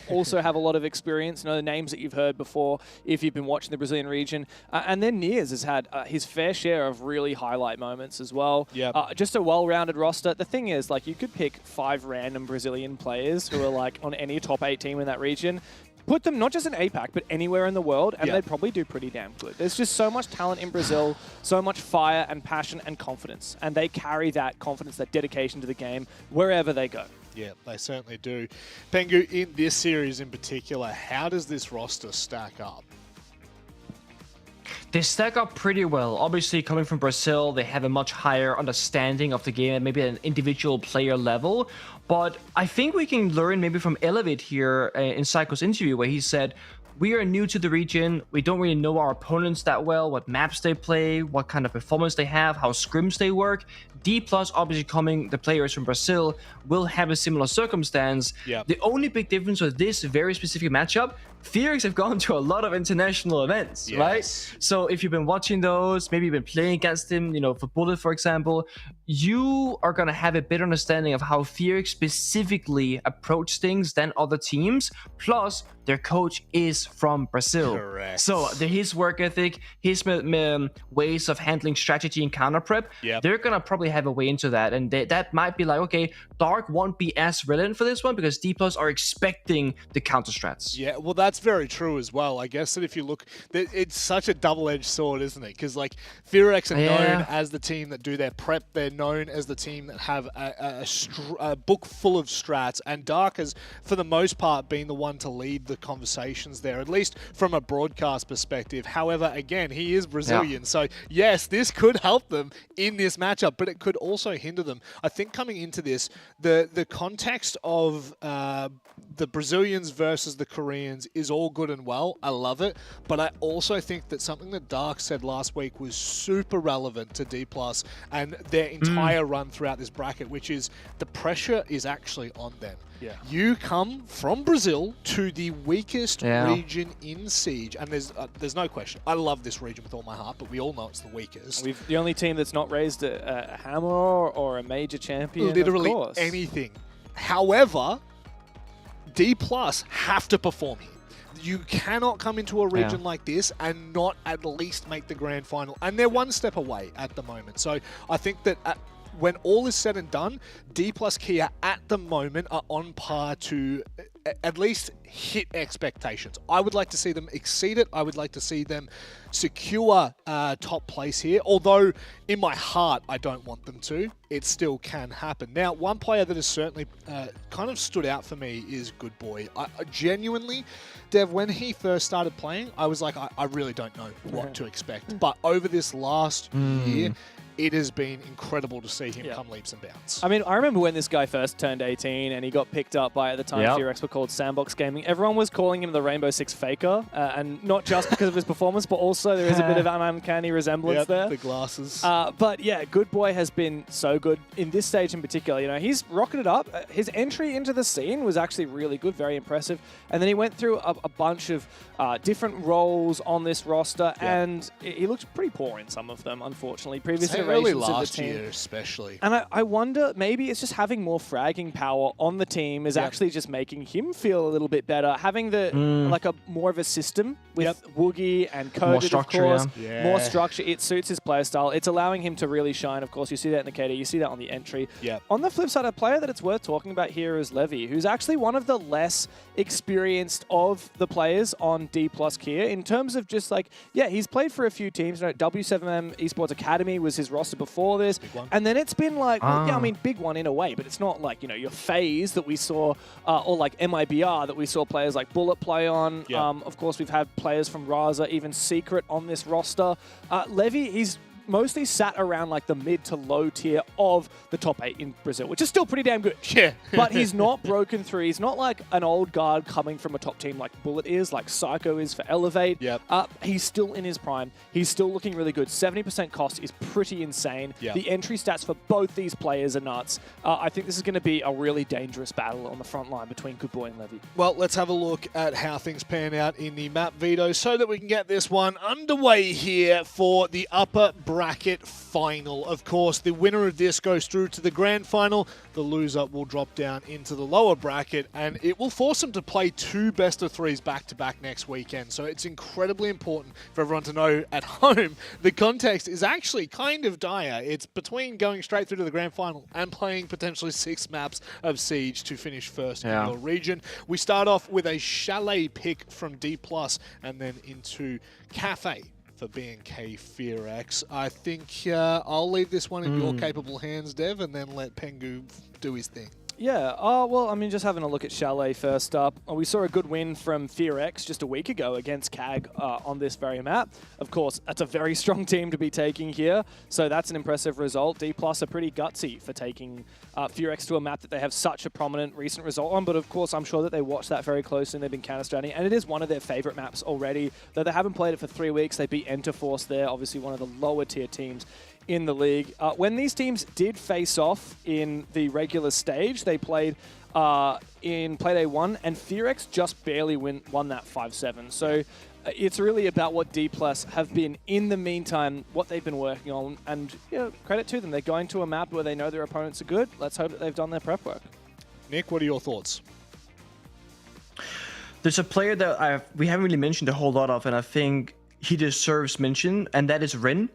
also have a lot of experience. The names that you've heard before if you've been watching the Brazilian region. And then Niers has had his fair share of really highlight moments as well. Just a well-rounded roster. The thing is, like, you could pick 5 random Brazilian players who are like on any top 8 team in that region. Put them not just in APAC, but anywhere in the world, and they'd probably do pretty damn good. There's just so much talent in Brazil, so much fire and passion and confidence, and they carry that confidence, that dedication to the game wherever they go. Yeah, they certainly do. Pengu, in this series in particular, how does this roster stack up? They stack up pretty well. Obviously, coming from Brazil, they have a much higher understanding of the game, maybe at an individual player level. But I think we can learn maybe from Elevate here in Psycho's interview, where he said, we are new to the region. We don't really know our opponents that well, what maps they play, what kind of performance they have, how scrims they work. D+, obviously coming, the players from Brazil, will have a similar circumstance. The only big difference with this very specific matchup, FearX have gone to a lot of international events, right? So if you've been watching those, maybe you've been playing against him, for Bullet, for example, you are going to have a better understanding of how FearX specifically approach things than other teams. Plus, their coach is from Brazil. Correct. So his work ethic, his ways of handling strategy and counter prep, they're going to probably have a way into that. And that might be like, okay, Dark won't be as relevant for this one because D+ are expecting the counter strats. Yeah, well, that's very true as well. I guess that if you look, it's such a double-edged sword, isn't it? Because, like, FearX are known as the team that do their prep. They're known as the team that have a book full of strats. And Dark has, for the most part, been the one to lead the conversations there, at least from a broadcast perspective. However, again, he is Brazilian. So, yes, this could help them in this matchup, but it could also hinder them. I think coming into this, the context of the Brazilians versus the Koreans is all good and well. I love it. But I also think that something that Dark said last week was super relevant to D+ and their entire run throughout this bracket, which is the pressure is actually on them. Yeah. You come from Brazil to the weakest region in Siege, and there's no question. I love this region with all my heart, but we all know it's the weakest. The only team that's not raised a hammer or a major champion, Literally of course. anything. However, D+ have to perform here. You cannot come into a region like this and not at least make the grand final. And they're one step away at the moment. So I think that when all is said and done, D+ Kia at the moment are on par to at least hit expectations. I would like to see them exceed it. I would like to see them secure top place here. Although in my heart, I don't want them to. It still can happen. Now, one player that has certainly kind of stood out for me is Good Boy. I genuinely, Dev, when he first started playing, I was like, I really don't know what to expect. But over this last year, it has been incredible to see him come leaps and bounds. I mean, I remember when this guy first turned 18 and he got picked up by, at the time, FearX were called Sandbox Gaming. Everyone was calling him the Rainbow Six Faker, and not just because of his performance, but also there is a bit of an uncanny resemblance there. The glasses. But yeah, Good Boy has been so good in this stage in particular. You know, he's rocketed up. His entry into the scene was actually really good, very impressive. And then he went through a bunch of different roles on this roster, and he looked pretty poor in some of them, unfortunately. Previous early last year, especially. And I wonder, maybe it's just having more fragging power on the team is actually just making him feel a little bit better. Having the like a more of a system with Woogie and Coded, of course. More structure. It suits his playstyle. It's allowing him to really shine. Of course, you see that in the KD. You see that on the entry. On the flip side, a player that it's worth talking about here is Levy, who's actually one of the less experienced of the players on D+ Kia in terms of just like, he's played for a few teams. You know, W7M Esports Academy was his roster before this. And then it's been like, well, I mean, big one in a way, but it's not like, you know, your FaZe that we saw, or like MIBR that we saw players like Bullet play on. Of course, we've had players from Raza, even Secret on this roster. Levy, he's mostly sat around like the mid to low tier of the top 8 in Brazil, which is still pretty damn good. But he's not broken through. He's not like an old guard coming from a top team like Bullet is, like Psycho is for Elevate. He's still in his prime. He's still looking really good. 70% cost is pretty insane. The entry stats for both these players are nuts. I think this is going to be a really dangerous battle on the front line between Good Boy and Levy. Well, let's have a look at how things pan out in the map veto so that we can get this one underway here for the upper bracket final. Of course, the winner of this goes through to the grand final. The loser will drop down into the lower bracket, and it will force them to play 2 best-of-3s back-to-back next weekend. So it's incredibly important for everyone to know at home the context is actually kind of dire. It's between going straight through to the grand final and playing potentially 6 maps of Siege to finish first in your region. We start off with a Chalet pick from D+, and then into Cafe for BNK FearX. I think I'll leave this one in your capable hands, Dev, and then let Pengu do his thing. Yeah, well, I mean, just having a look at Chalet first up, we saw a good win from FearX just a week ago against CAG on this very map. Of course, that's a very strong team to be taking here, so that's an impressive result. D+ are pretty gutsy for taking FearX to a map that they have such a prominent recent result on, but of course, I'm sure that they watch that very closely and they've been counter-strateging, and it is one of their favorite maps already. Though they haven't played it for 3 weeks, they beat Enterforce there, obviously one of the lower tier teams in the league. When these teams did face off in the regular stage, they played in Playday 1, and FearX just barely won that 5-7. So it's really about what D+ have been in the meantime, what they've been working on, and credit to them. They're going to a map where they know their opponents are good. Let's hope that they've done their prep work. Nick, what are your thoughts? There's a player that we haven't really mentioned a whole lot of, and I think he deserves mention, and that is Rin.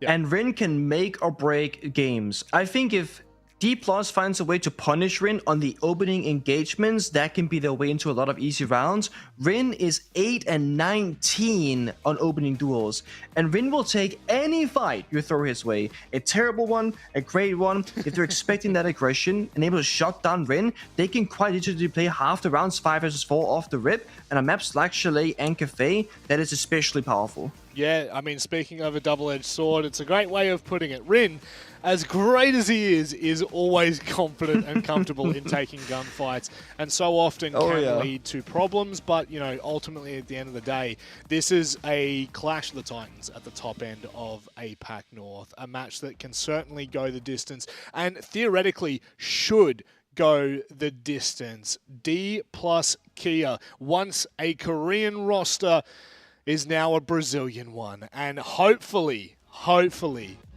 And Rin can make or break games. I think if D+ finds a way to punish Rin on the opening engagements, that can be their way into a lot of easy rounds. Rin is 8-19 on opening duels, and Rin will take any fight you throw his way. A terrible one, a great one. If they're expecting that aggression and able to shut down Rin, they can quite literally play half the rounds 5 versus 4 off the rip, and on maps like Chalet and Cafe, that is especially powerful. Yeah, I mean, speaking of a double-edged sword, it's a great way of putting it. Rin, as great as he is always confident and comfortable in taking gunfights, and so often can lead to problems. But, you know, ultimately at the end of the day, this is a clash of the Titans at the top end of APAC North, a match that can certainly go the distance and theoretically should go the distance. D plus Kia, once a Korean roster, is now a Brazilian one. And hopefully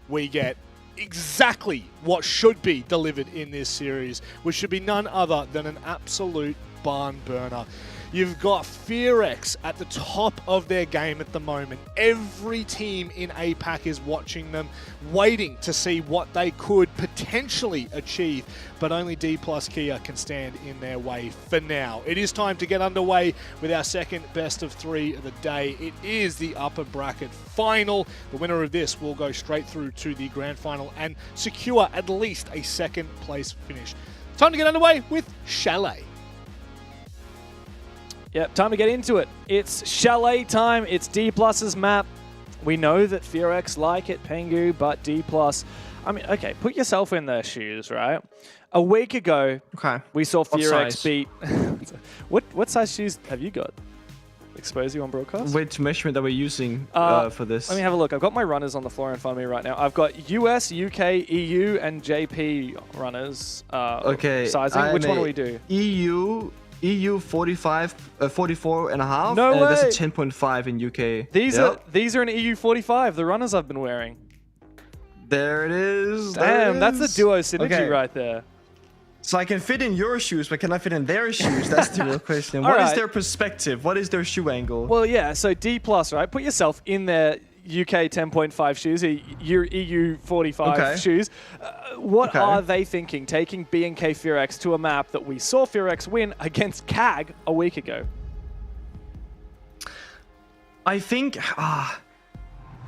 we get exactly what should be delivered in this series, which should be none other than an absolute barn burner. You've got FearX at the top of their game at the moment. Every team in APAC is watching them, waiting to see what they could potentially achieve, but only D plus Kia can stand in their way for now. It is time to get underway with our second best of 3 of the day. It is the upper bracket final. The winner of this will go straight through to the grand final and secure at least a second place finish. Time to get underway with Chalet. Yep, time to get into it. It's Chalet time. It's D+'s map. We know that FearX like it, Pengu, but D+. I mean, okay, put yourself in their shoes, right? A week ago, we saw FearX beat... What size shoes have you got? Expose you on broadcast? Which measurement are we using for this? Let me have a look. I've got my runners on the floor in front of me right now. I've got US, UK, EU, and JP runners sizing. Which one do we do? EU 45, 44 and a half. No way. That's a 10.5 in UK. These are an EU 45. The runners I've been wearing. There it is. Damn, that's the duo synergy right there. So I can fit in your shoes, but can I fit in their shoes? That's the real question. What is their perspective? What is their shoe angle? Well, yeah. So D+, right? Put yourself in their UK 10.5 shoes, your EU 45 shoes. What are they thinking, taking B&K FearX to a map that we saw FearX win against CAG a week ago? I think...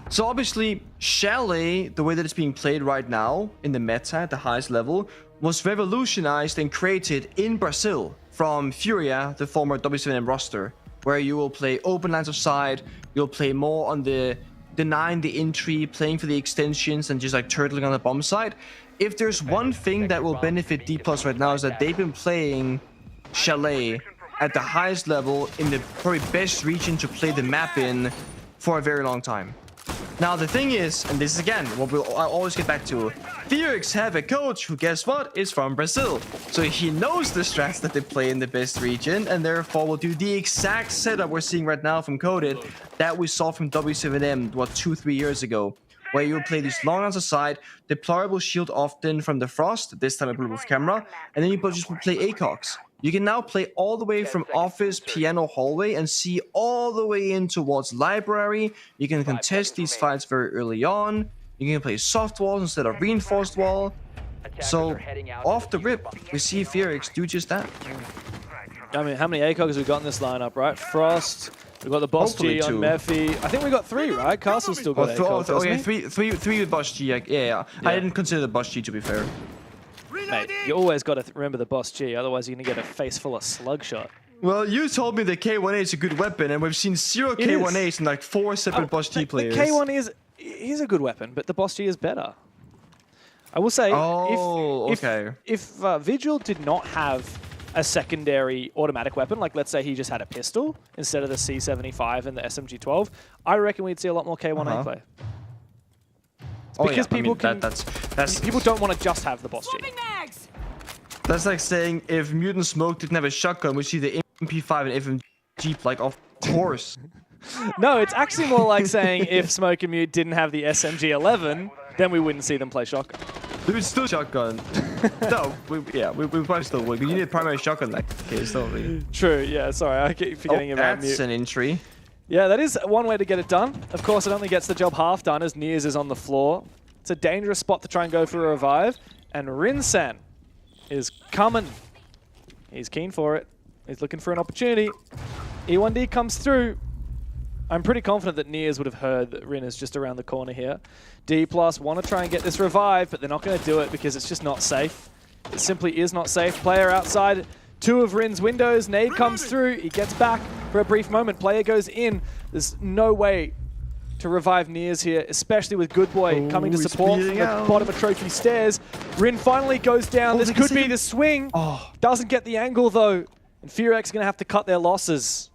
So obviously, Chalet, the way that it's being played right now in the meta at the highest level, was revolutionized and created in Brazil from Furia, the former W7M roster, where you will play open lines of sight, you'll play more on the denying the entry, playing for the extensions, and just like turtling on the bomb side. If there's one thing that will benefit D+ right now is that they've been playing Chalet at the highest level in the probably best region to play the map in for a very long time. Now the thing is, and this is again what I always get back to, FearX have a coach who, guess what, is from Brazil. So he knows the strats that they play in the best region, and therefore will do the exact setup we're seeing right now from Coded that we saw from W7M, 2-3 years ago, where you play these long lines aside, deployable shield often from the Frost, this time I put it with camera, and then you just play ACOGs. You can now play all the way from office, piano, hallway, and see all the way in towards library. You can contest these fights very early on. You can play soft walls instead of reinforced wall. So, off the rip, we see FearX do just that. I mean, how many ACOGs have we got in this lineup, right? Frost, we've got the Boss G on Mephi. I think we got 3, right? Castle's still got ACOGs, three with Boss G. Yeah. I didn't consider the Boss G, to be fair. Mate, you always got to remember the Boss G, otherwise you're going to get a face full of slug shot. Well, you told me the K1A is a good weapon, and we've seen 0 K1As in like 4 separate Boss G players. The K1 is a good weapon, but the Boss G is better. I will say, if Vigil did not have a secondary automatic weapon, like let's say he just had a pistol instead of the C75 and the SMG12, I reckon we'd see a lot more K1A play. Because people people don't want to just have the Boss G. That's like saying if Mutant Smoke didn't have a shotgun, we see the MP5 and FMG like of course. No, it's actually more like saying if Smoke and Mute didn't have the SMG11, then we wouldn't see them play shotgun. Dude, it's still shotgun. No, we probably still would. But you need a primary shotgun in that case, don't we? True, yeah, sorry, I keep forgetting about Mute. That's an entry. Yeah, that is one way to get it done. Of course, it only gets the job half done as Niers is on the floor. It's a dangerous spot to try and go for a revive. And Rinsen is coming. He's keen for it. He's looking for an opportunity. E1D comes through. I'm pretty confident that Niers would have heard that Rin is just around the corner here. D+ want to try and get this revive, but they're not going to do it because it's just not safe. It simply is not safe. Player outside 2 of Rin's windows. Nade comes through. He gets back for a brief moment. Player goes in. There's no way to revive Nears here, especially with Good Boy coming to he's support from speeding the out. bottom of Trophy stairs. Rin finally goes down. This they can could see be him. the swing. Oh. Doesn't get the angle though. And FearX going to have to cut their losses.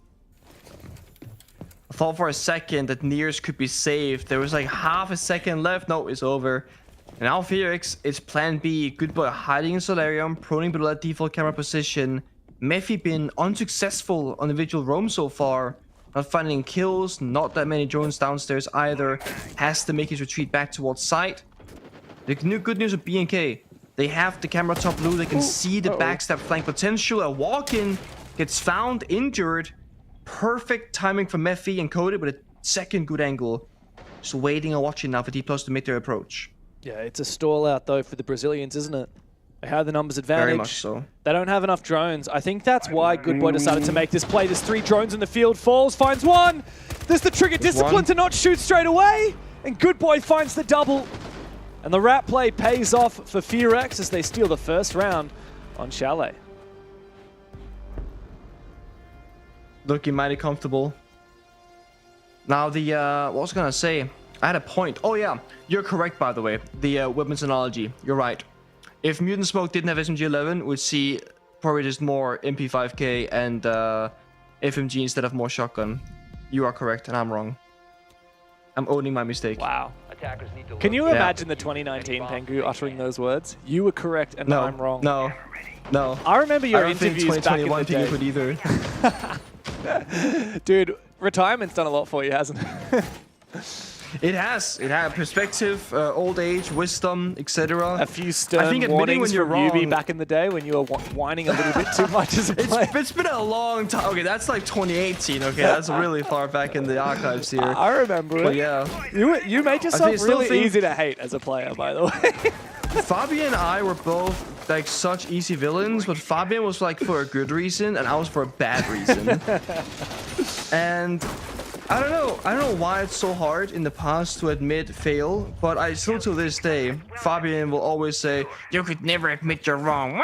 I thought for a second that Nears could be saved. There was like half a second left. No, it's over. And now FearX, it's plan B. Good Boy hiding in Solarium, proning below that default camera position. Mephi been unsuccessful on the visual roam so far. Not finding kills, not that many drones downstairs either. Has to make his retreat back towards site. The good news with BNK, they have the camera top blue. They can see the backstab flank potential. A walk-in gets found, injured. Perfect timing for Mephi and Cody with a second good angle. Just waiting and watching now for D+ to make their approach. Yeah, it's a stall out though for the Brazilians, isn't it? They have the numbers advantage. Very much so. They don't have enough drones. I think that's why Good Boy decided to make this play. There's 3 drones in the field. Falls, finds one. There's the trigger discipline one. to not shoot straight away. And Good Boy finds the double. And the rat play pays off for FearX as they steal the first round on Chalet. Looking mighty comfortable. Now the, what was I gonna say? I had a point. Oh yeah, you're correct by the way. The weapons analogy, you're right. If Mutant Smoke didn't have SMG-11, we'd see probably just more MP5K and FMG instead of more shotgun. You are correct and I'm wrong. I'm owning my mistake. Wow. Attackers need to Can you locate imagine the 2019 Pengu uttering those words? You were correct and No, I'm wrong. no, no. I remember your I don't think interviews back in 2021 the day. people could either. Dude, retirement's done a lot for you, hasn't it? It has perspective, old age, wisdom, etc. A few stern I think admitting warnings when you're from Yubi wrong- back in the day when you were whining a little bit too much as a player. It's been a long time. Okay, that's like 2018. Okay, that's really far back in the archives here. I remember it. But yeah, You made I yourself still really think- easy to hate as a player, by the way. Fabian and I were both like such easy villains, but Fabian was like for a good reason, and I was for a bad reason. And I don't know why it's so hard in the past to admit fail, but I still to this day, Fabian will always say, "You could never admit you're wrong."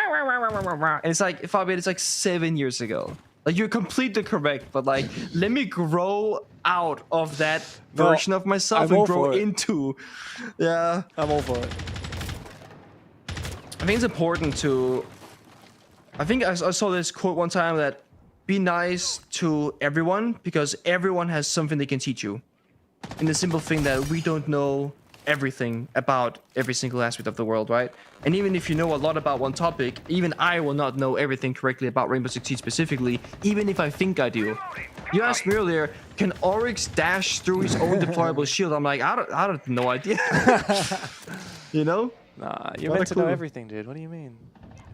And it's like, Fabian, it's like 7 years ago. Like, you're completely correct, but like, let me grow out of that version of myself I'm all and grow for it. into. Yeah. I'm all for it. I think it's important to... I think I saw this quote one time that be nice to everyone because everyone has something they can teach you. In the simple thing that we don't know everything about every single aspect of the world, right? And even if you know a lot about one topic, even I will not know everything correctly about Rainbow Six Siege specifically, even if I think I do. You asked me earlier, can Oryx dash through his own deployable shield? I'm like, I don't no idea. You know? Nah, you're Not a meant to know clue. everything, dude. What do you mean?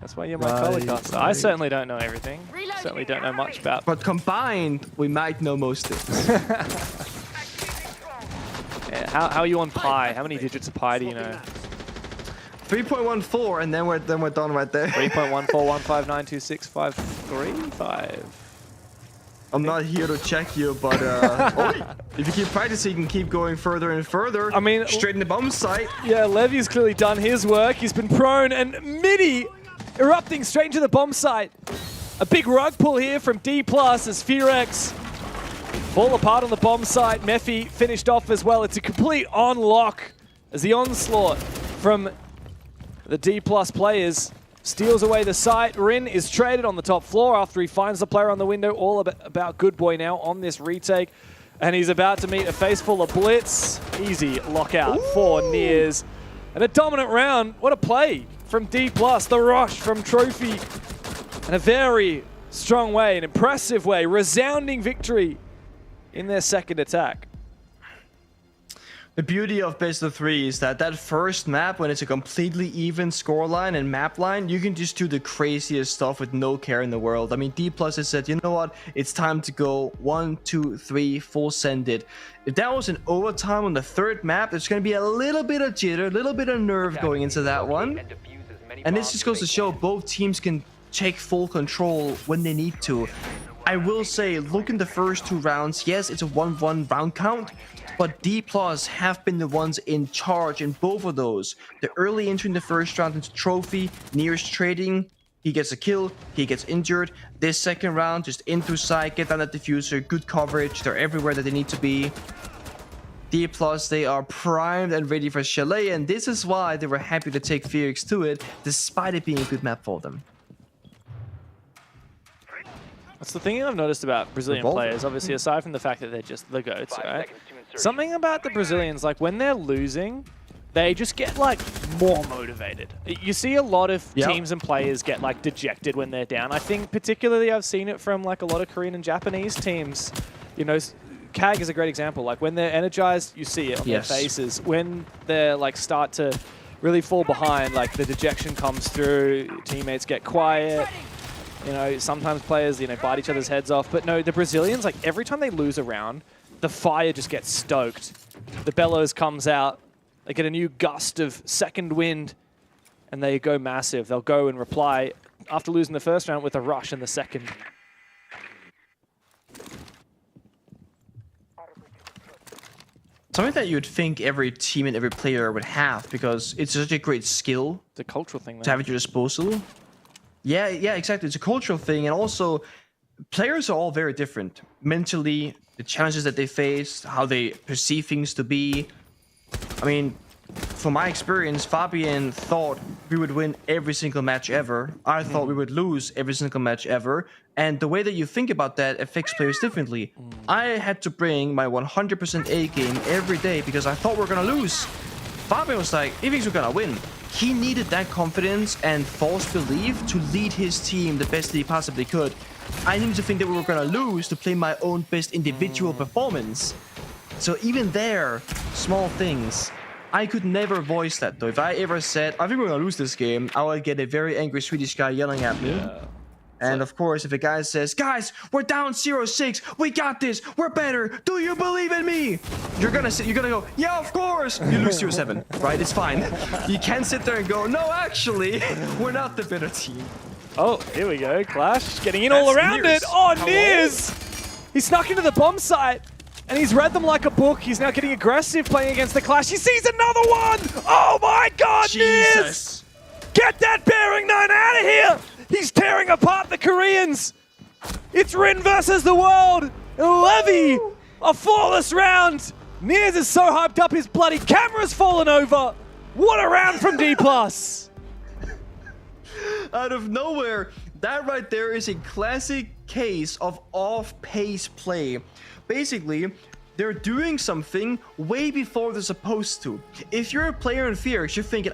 That's why you're my colorcaster. I certainly don't know everything. Certainly don't know much about. But combined, we might know most things. Yeah, how are you on pi? How many digits of pi do you know? 3.14, and then we're done right there. 3.14159265335. I'm not here to check you, but if you keep practicing and keep going further and further, I mean, straight in the bomb site. Yeah, Levy's clearly done his work. He's been prone, and Midi erupting straight into the bomb site. A big rug pull here from D+ as FearX fall apart on the bomb site. Mephi finished off as well. It's a complete unlock as the onslaught from the D+ players steals away the site. Rin is traded on the top floor after he finds the player on the window. All about Good Boy now on this retake. And he's about to meet a face full of blitz. Easy lockout for Nears. And a dominant round. What a play from D+. The rush from Trophy. In a very strong way, an impressive way. Resounding victory in their second attack. The beauty of best of 3 is that first map, when it's a completely even scoreline and map line, you can just do the craziest stuff with no care in the world. I mean, D+ has said, you know what, it's time to go 1, 2, 3, full send it. If that was an overtime on the third map, there's going to be a little bit of jitter, a little bit of nerve going into that one. And this just goes to show both teams can take full control when they need to. I will say, look in the first 2 rounds, yes, it's a 1-1 round count, but D+ have been the ones in charge in both of those. The early entry in the first round into Trophy, Near's trading, he gets a kill, he gets injured. This second round, just in through side, get down that diffuser, good coverage, they're everywhere that they need to be. D+, they are primed and ready for Chalet, and this is why they were happy to take FearX to it, despite it being a good map for them. That's the thing I've noticed about Brazilian Revolver. players, obviously, aside from the fact that they're just the GOATs, right? Something about the Brazilians, like when they're losing, they just get like more motivated. You see a lot of teams and players get like dejected when they're down. I think particularly I've seen it from like a lot of Korean and Japanese teams. You know, CAG is a great example. Like when they're energized, you see it on their faces. When they're like start to really fall behind, like the dejection comes through, teammates get quiet. You know, sometimes players, you know, bite each other's heads off. But no, the Brazilians, like every time they lose a round, the fire just gets stoked. The bellows comes out. They get a new gust of second wind, and they go massive. They'll go and reply after losing the first round with a rush in the second. Something that you'd think every team and every player would have, because it's such a great skill. It's a cultural thing, to have at your disposal. Yeah, exactly. It's a cultural thing, and also players are all very different mentally. The challenges that they face, how they perceive things to be. I mean, from my experience, Fabian thought we would win every single match ever. I thought we would lose every single match ever. And the way that you think about that affects players differently. I had to bring my 100% A game every day because I thought we were going to lose. Fabian was like, he thinks we're going to win. He needed that confidence and false belief to lead his team the best that he possibly could. I needed to think that we were going to lose to play my own best individual performance. So even there, small things. I could never voice that though. If I ever said, I think we're going to lose this game, I would get a very angry Swedish guy yelling at me. Yeah. And of course, if a guy says, guys, we're down 0-6, we got this, we're better, do you believe in me? You're gonna go, yeah, of course. You lose 0-7, right? It's fine. You can't sit there and go, no, actually, we're not the better team. Oh, here we go. Clash getting in all around it. Oh, Nears! He snuck into the bomb site, and he's read them like a book. He's now getting aggressive playing against the Clash. He sees another one! Oh my god, Jesus! Nears! Get that bearing 9 out of here! He's tearing apart the Koreans! It's Rin versus the world! Levy! A flawless round! Nears is so hyped up his bloody camera's fallen over! What a round from D+! Out of nowhere, that right there is a classic case of off-pace play. Basically, they're doing something way before they're supposed to. If you're a player in FearX, you're thinking,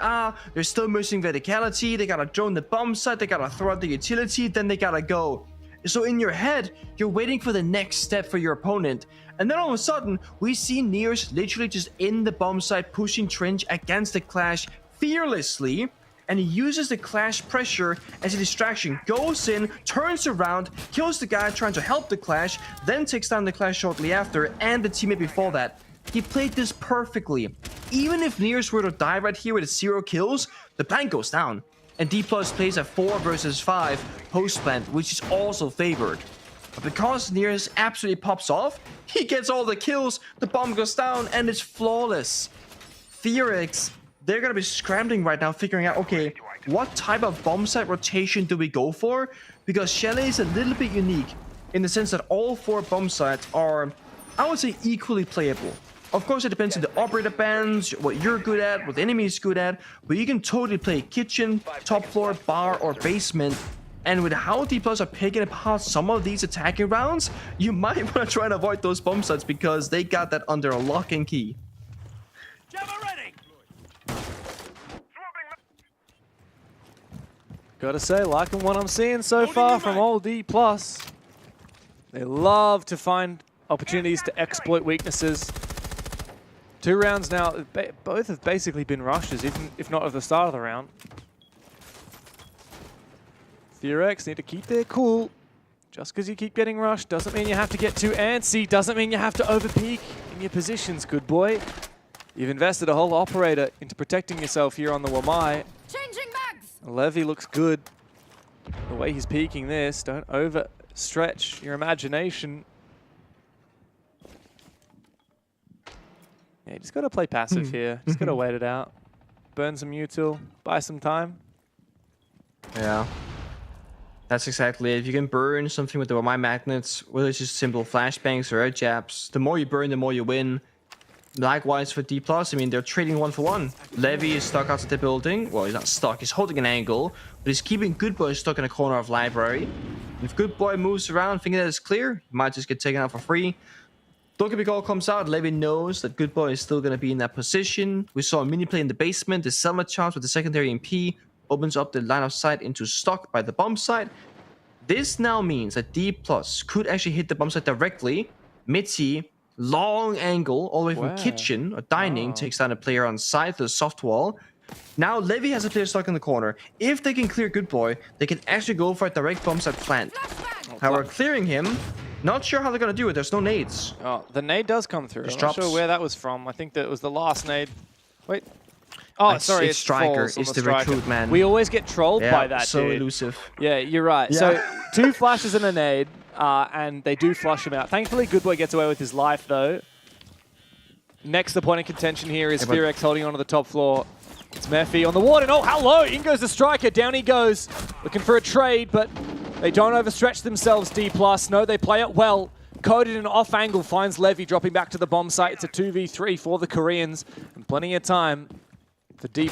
they're still missing verticality, they gotta drone the bomb site, they gotta throw out the utility, then they gotta go. So in your head, you're waiting for the next step for your opponent. And then all of a sudden, we see Nears literally just in the bomb site, pushing Trench against the Clash fearlessly. And he uses the Clash pressure as a distraction, goes in, turns around, kills the guy trying to help the Clash, then takes down the Clash shortly after, and the teammate before that. He played this perfectly. Even if Nears were to die right here with 0 kills, the plant goes down. And D+ plays a 4 versus 5 post plant, which is also favored. But because Nears absolutely pops off, he gets all the kills, the bomb goes down, and it's flawless. FearX, they're going to be scrambling right now, figuring out, okay, what type of bomb site rotation do we go for? Because Chalet is a little bit unique in the sense that all 4 bomb sites are, I would say, equally playable. Of course, it depends on the operator bands, what you're good at, what the enemy is good at, but you can totally play kitchen, top floor, bar, or basement. And with how D+ are picking apart some of these attacking rounds, you might want to try and avoid those bomb sites because they got that under a lock and key. Gotta say, liking what I'm seeing so far from old D+. They love to find opportunities to exploit weaknesses. 2 rounds now, both have basically been rushes, even if not at the start of the round. FearX need to keep their cool. Just because you keep getting rushed doesn't mean you have to get too antsy, doesn't mean you have to overpeak in your positions, good boy. You've invested a whole operator into protecting yourself here on the Wamai. Changing mags! Levy looks good. The way he's peeking this, don't overstretch your imagination. Yeah, you just got to play passive here. Just got to wait it out. Burn some util, buy some time. Yeah. That's exactly it. If you can burn something with the Wamai magnets, whether it's just simple flashbangs or air jabs, the more you burn, the more you win. Likewise for D+, I mean, they're trading 1-for-1. Levy is stuck outside the building. Well, he's not stuck, he's holding an angle, but he's keeping Good Boy stuck in a corner of Library. If Good Boy moves around thinking that it's clear, he might just get taken out for free. Donkey Call comes out, Levy knows that Good Boy is still going to be in that position. We saw a mini play in the basement, the Selma charge with the secondary MP opens up the line of sight into stock by the bomb site. This now means that D+ could actually hit the bomb site directly. Mitzi, long angle, all the way from kitchen or dining, takes down a player on site to the soft wall. Now Levy has a player stuck in the corner. If they can clear Good Boy, they can actually go for a direct bomb site plant. However, clearing him, not sure how they're going to do it. There's no nades. Oh, the nade does come through. Just I'm not drops. sure where that was from. I think that it was the last nade. Wait. Oh, sorry, it's Striker. falls on It's the Striker. recruit, man. We always get trolled by that, so dude. elusive. Yeah, you're right. Yeah. So 2 flashes and a nade, and they do flush him out. Thankfully, Good Boy gets away with his life, though. Next, the point of contention here is FearX holding onto the top floor. It's Murphy on the ward, and oh, how low! In goes the Striker, down he goes. Looking for a trade, but they don't overstretch themselves, D+. No, they play it well. Coded in off angle, finds Levy dropping back to the bomb site. It's a 2v3 for the Koreans, and plenty of time for D+.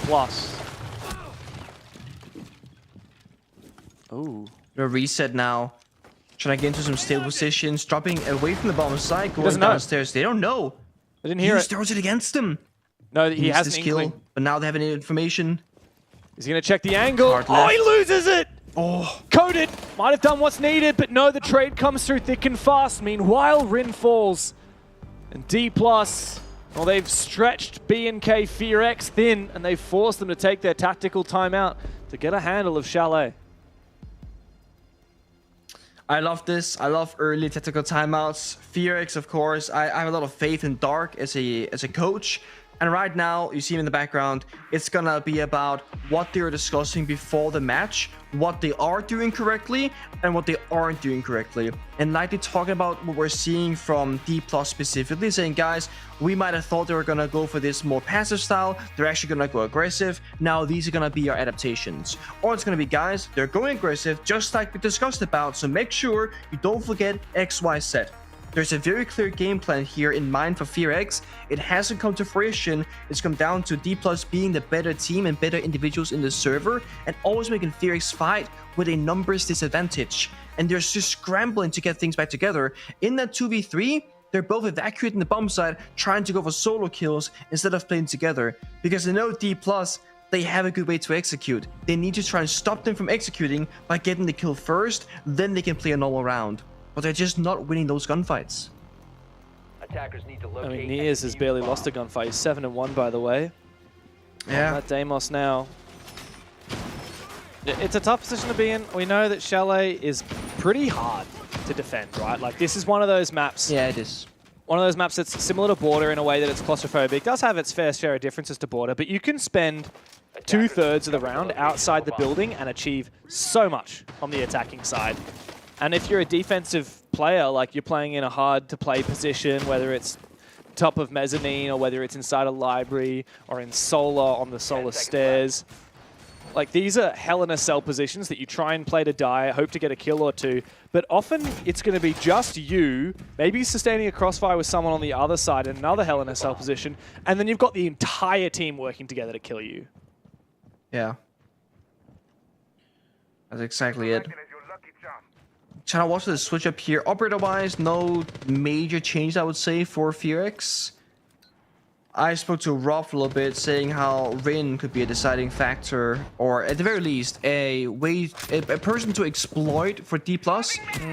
Ooh. A reset now. Trying to get into some stable positions, dropping away from the bomb site, going doesn't know. downstairs. They don't know. I didn't hear He it. throws it against them. No, he Needs has the an skill, inkling. but now they have any information. He's going to check the angle. Hard Oh, left. he loses it! Oh, Coded! Might have done what's needed, but no, the trade comes through thick and fast. Meanwhile, Rin falls. And D+, well, they've stretched B and K FearX thin, and they've forced them to take their tactical timeout to get a handle of Chalet. I love this. I love early tactical timeouts. FearX, of course. I have a lot of faith in Dark as a coach. And right now, you see him in the background, it's gonna be about what they're discussing before the match, what they are doing correctly, and what they aren't doing correctly. And likely talking about what we're seeing from D+ specifically, saying, guys, we might have thought they were gonna go for this more passive style, they're actually gonna go aggressive, now these are gonna be our adaptations. Or it's gonna be, guys, they're going aggressive, just like we discussed about, so make sure you don't forget X, Y, Z. There's a very clear game plan here in mind for FearX. It hasn't come to fruition. It's come down to D+ being the better team and better individuals in the server and always making FearX fight with a numbers disadvantage. And they're just scrambling to get things back together. In that 2v3, they're both evacuating the bomb site, trying to go for solo kills instead of playing together. Because they know D+, they have a good way to execute. They need to try and stop them from executing by getting the kill first, then they can play a normal round. But they're just not winning those gunfights. Attackers need to I locate mean, Niers has barely lost a gunfight. He's 7-1, by the way. Yeah. That Deimos now. It's a tough position to be in. We know that Chalet is pretty hard to defend, right? Like, this is one of those maps. Yeah, it is. One of those maps that's similar to Border in a way that it's claustrophobic. It does have its fair share of differences to Border, but you can spend 2/3 of the round outside the building and achieve so much on the attacking side. And if you're a defensive player, like you're playing in a hard-to-play position, whether it's top of mezzanine or whether it's inside a library or in solar on the solar stairs, like these are hell in a cell positions that you try and play to die, hope to get a kill or two, but often it's going to be just you, maybe sustaining a crossfire with someone on the other side in another hell in a cell position, and then you've got the entire team working together to kill you. Yeah. That's exactly it. Trying to watch the switch up here. Operator-wise, no major change, I would say, for FearX. I spoke to Rob a little bit, saying how Rin could be a deciding factor, or at the very least, a person to exploit for D+.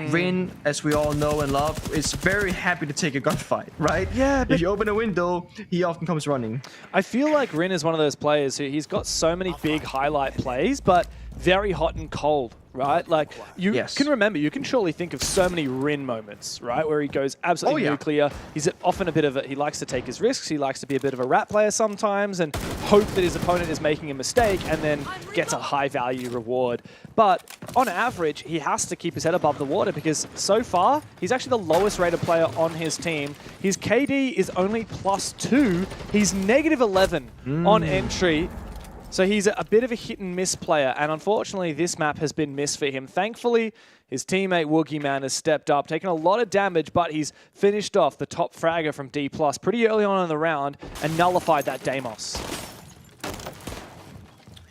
Rin, as we all know and love, is very happy to take a gunfight, right? Yeah, but if you open a window, he often comes running. I feel like Rin is one of those players who he's got so many big highlight plays, but very hot and cold, right? Like, you can remember, you can surely think of so many Rin moments, right? Where he goes absolutely nuclear. He's often a bit of a, he likes to take his risks. He likes to be a bit of a rat player sometimes and hope that his opponent is making a mistake and then gets a high value reward. But on average, he has to keep his head above the water because so far, he's actually the lowest rated player on his team. His KD is only +2. He's -11 on entry. So he's a bit of a hit and miss player, and unfortunately this map has been missed for him. Thankfully, his teammate Woogieman has stepped up, taken a lot of damage, but he's finished off the top fragger from D+ pretty early on in the round and nullified that Deimos.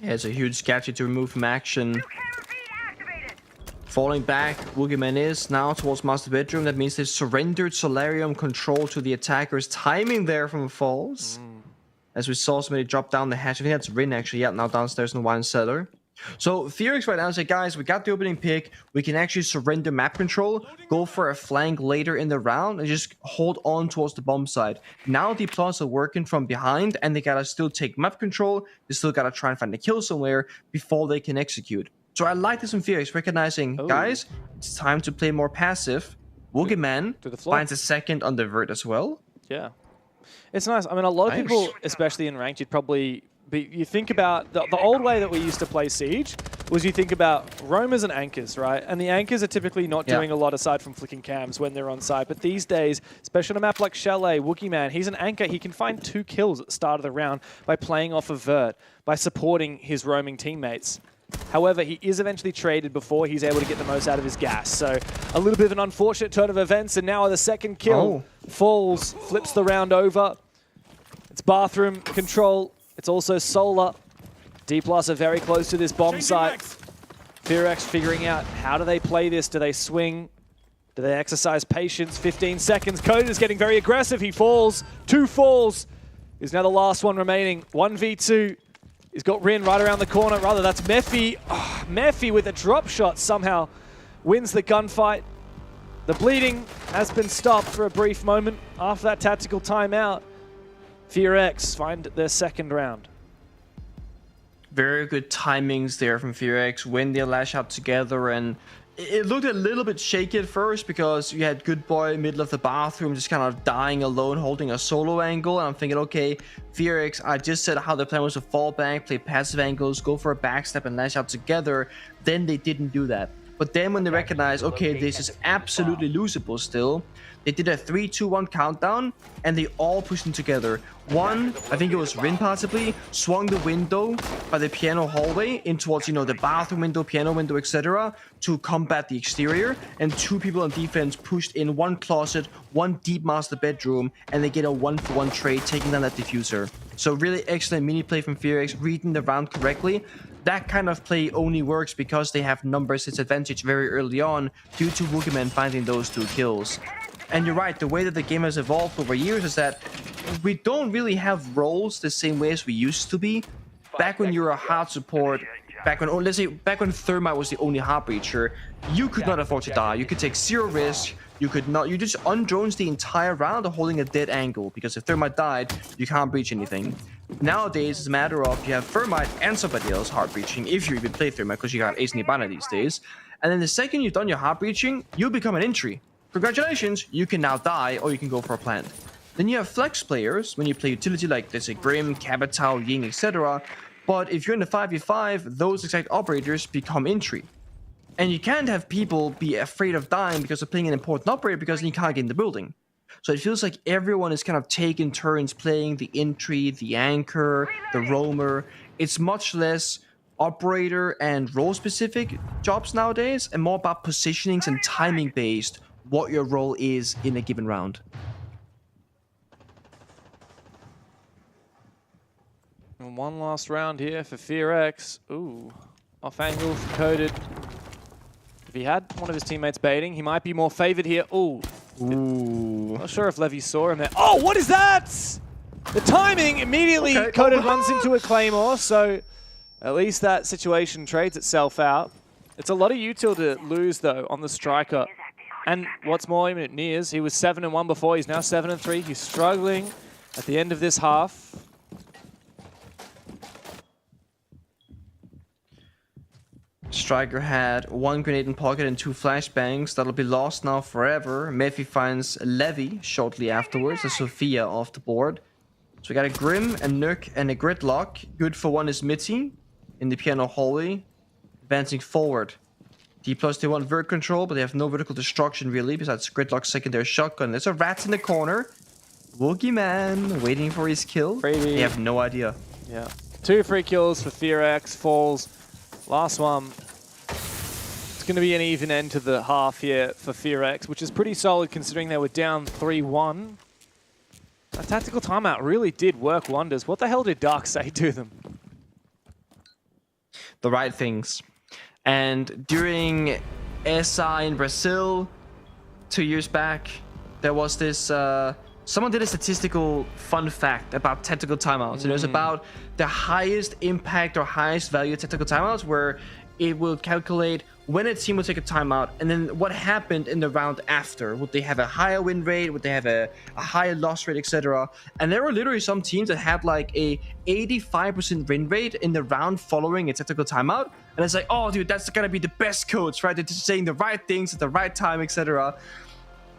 Yeah, it's a huge gadget to remove from action. Falling back, Woogieman is now towards Master Bedroom. That means they've surrendered Solarium control to the attackers. Timing there from Falls. As we saw somebody drop down the hatch. I think that's Rin actually. Yeah, now downstairs in the wine cellar. So FearX right now say, guys, we got the opening pick. We can actually surrender map control, go for a flank later in the round, and just hold on towards the bomb side. Now the Plus are working from behind, and they gotta still take map control. They still gotta try and find a kill somewhere before they can execute. So I like this from FearX, recognizing, guys, it's time to play more passive. Woogieman finds a second on the vert as well. Yeah. It's nice. I mean, a lot of people, especially in ranked, you'd probably... you think about the old way that we used to play Siege was you think about roamers and anchors, right? And the anchors are typically not doing a lot aside from flicking cams when they're on site. But these days, especially on a map like Chalet, Woogieman, he's an anchor. He can find 2 kills at the start of the round by playing off a vert, by supporting his roaming teammates. However, he is eventually traded before he's able to get the most out of his gas. So a little bit of an unfortunate turn of events, and now the second kill falls, flips the round over. It's bathroom control. It's also solar. D+ are very close to this bomb site. FearX figuring out how do they play this. Do they swing? Do they exercise patience? 15 seconds. Code is getting very aggressive. He falls. 2 falls. Is now the last one remaining. 1v2. He's got Rin right around the corner. Rather, that's Mephi. Oh, Mephi with a drop shot somehow wins the gunfight. The bleeding has been stopped for a brief moment after that tactical timeout. FearX find their second round. Very good timings there from FearX when they lash out together, and it looked a little bit shaky at first because you had Good Boy middle of the bathroom just kind of dying alone holding a solo angle, and I'm thinking, okay, FearX, I just said how the plan was to fall back, play passive angles, go for a backstep and lash out together. Then they didn't do that. But then when they recognized, okay, this is absolutely losable still, they did a 3, 2, 1 countdown, and they all pushed them together. One, I think it was Rin possibly, swung the window by the piano hallway in towards, you know, the bathroom window, piano window, etc. to combat the exterior. And 2 people on defense pushed in 1 closet, 1 deep master bedroom, and they get a 1-for-1 trade, taking down that diffuser. So really excellent mini play from FearX, reading the round correctly. That kind of play only works because they have numbers disadvantage very early on due to Woogieman finding those 2 kills. And you're right, the way that the game has evolved over years is that we don't really have roles the same way as we used to be. Back when you were a hard support, back when Thermite was the only hard breacher, you could not afford to die. You could take 0 risk. You just undrones the entire round holding a dead angle, because if Thermite died, you can't breach anything. Nowadays, it's a matter of you have Thermite and somebody else hard breaching, if you even play Thermite, because you got Ace Nibbana these days. And then the second you've done your hard breaching, you become an entry. Congratulations, you can now die, or you can go for a plant. Then you have flex players, when you play utility like, let's say, Grim, Cabotao, Ying, etc. But if you're in a 5v5, those exact operators become entry. And you can't have people be afraid of dying because they're playing an important operator, because then you can't get in the building. So it feels like everyone is kind of taking turns playing the entry, the anchor, the roamer. It's much less operator and role-specific jobs nowadays, and more about positionings and timing-based what your role is in a given round. And one last round here for FearX. Ooh, off angle for Coded. If he had one of his teammates baiting, he might be more favored here. Ooh. Not sure if Levy saw him there. Oh, what is that? The timing immediately. Coded runs into a Claymore, so at least that situation trades itself out. It's a lot of util to lose, though, on the striker. And what's more, even at Nears, he was 7-1 before. He's now 7-3. He's struggling at the end of this half. Striker had 1 grenade in pocket and 2 flashbangs. That'll be lost now forever. Mephi finds Levy shortly afterwards. A Sophia off the board. So we got a Grim, a Nook, and a Gridlock. Good for 1 is Mitty in the piano hallway. Advancing forward. D+ they want vert control, but they have no vertical destruction really, besides Gridlock's secondary shotgun. There's a rat in the corner. Woogieman waiting for his kill. Brady. They have no idea. Yeah. 2 free kills for FearX. Falls. Last one. It's going to be an even end to the half here for FearX, which is pretty solid considering they were down 3-1. That tactical timeout really did work wonders. What the hell did Dark say to them? The right things. And during SI in Brazil 2 years back, there was this someone did a statistical fun fact about tactical timeouts. It was about the highest impact or highest value tactical timeouts, where it will calculate when a team will take a timeout and then what happened in the round after. Would they have a higher win rate? Would they have a higher loss rate, etc.? And there were literally some teams that had like a 85% win rate in the round following a tactical timeout. And it's like, oh, dude, that's gonna be the best coach, right? They're just saying the right things at the right time, etc.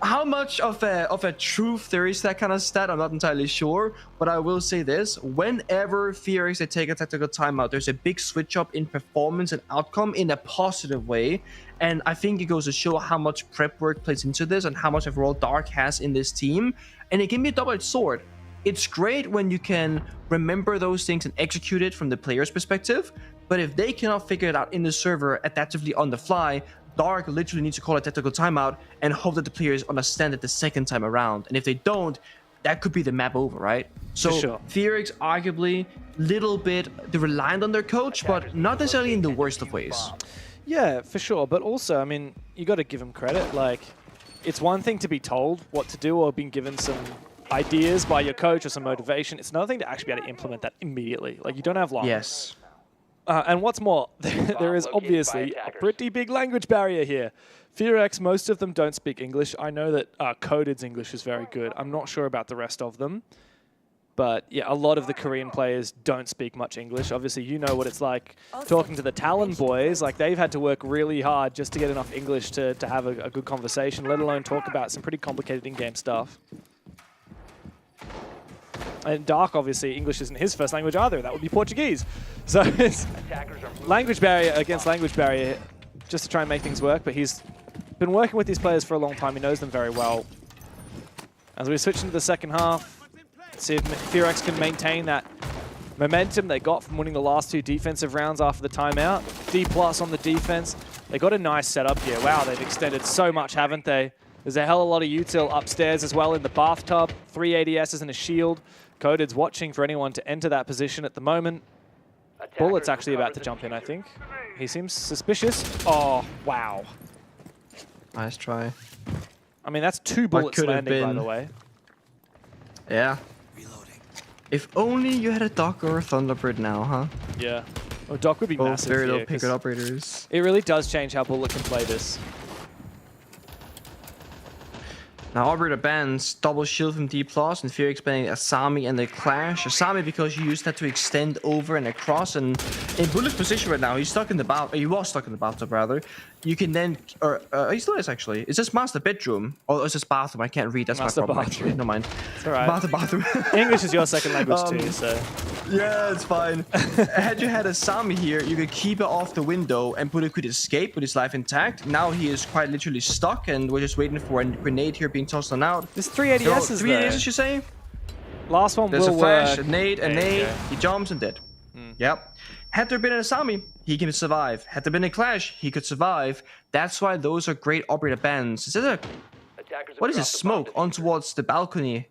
How much of a truth there is that kind of stat, I'm not entirely sure, but I will say this: whenever FearX they take a tactical timeout, there's a big switch up in performance and outcome in a positive way. And I think it goes to show how much prep work plays into this and how much overall Dark has in this team. And it can be a double-edged sword. It's great when you can remember those things and execute it from the player's perspective, but if they cannot figure it out in the server adaptively on the fly, Dark literally needs to call a tactical timeout and hope that the players understand it the second time around. And if they don't, that could be the map over, right? So sure. FearX arguably little bit reliant on their coach, but not necessarily in the worst of ways. Yeah, for sure. But also, I mean, you got to give them credit. Like, it's one thing to be told what to do or being given some ideas by your coach or some motivation. It's another thing to actually be able to implement that immediately. Like, you don't have long. Yes. And what's more, there is obviously a pretty big language barrier here. FearX, most of them don't speak English. I know that Coded's English is very good. I'm not sure about the rest of them. But yeah, a lot of the Korean players don't speak much English. Obviously, you know what it's like talking to the Talon boys. Like, they've had to work really hard just to get enough English to have a good conversation, let alone talk about some pretty complicated in-game stuff. And Dark, obviously, English isn't his first language either. That would be Portuguese. So it's language barrier against language barrier just to try and make things work. But he's been working with these players for a long time. He knows them very well. As we switch into the second half, see if FearX can maintain that momentum they got from winning the last 2 defensive rounds after the timeout. D+ on the defense. They got a nice setup here. Wow, they've extended so much, haven't they? There's a hell of a lot of util upstairs as well in the bathtub. 3 ADSs and a shield. Coded's watching for anyone to enter that position at the moment. Bullet's actually about to jump in, I think. He seems suspicious. Oh, wow. Nice try. I mean, that's 2 bullets landing, by the way. Yeah. If only you had a Doc or a Thunderbird now, huh? Yeah. Oh, Doc would be Both massive very here, low picket operators. It really does change how Bullet can play this. Now Operator bans double shield from D+, and FearX banning Asami and the Clash. Asami because you used that to extend over and across, and in Bullet's position right now, he's stuck in the bathtub. He was stuck in the bathtub, rather. You can then, he still is actually. Is this master bedroom? Or is this bathroom? I can't read. That's master my problem. bathroom. Actually. No mind. It's alright. Bathroom. English is your second language too, so. Yeah, it's fine. Had you had Asami here, you could keep it off the window and Bullet could escape with his life intact. Now he is quite literally stuck, and we're just waiting for a grenade here being tossed on out. There's 3 ADSs 3 there. ADSs, you say? Last one There's will a flash, work. a nade, he jumps and dead. Yep. Had there been an Asami, he can survive. Had there been a Clash, he could survive. That's why those are great operator bans. Is it a... What is this smoke on towards the balcony?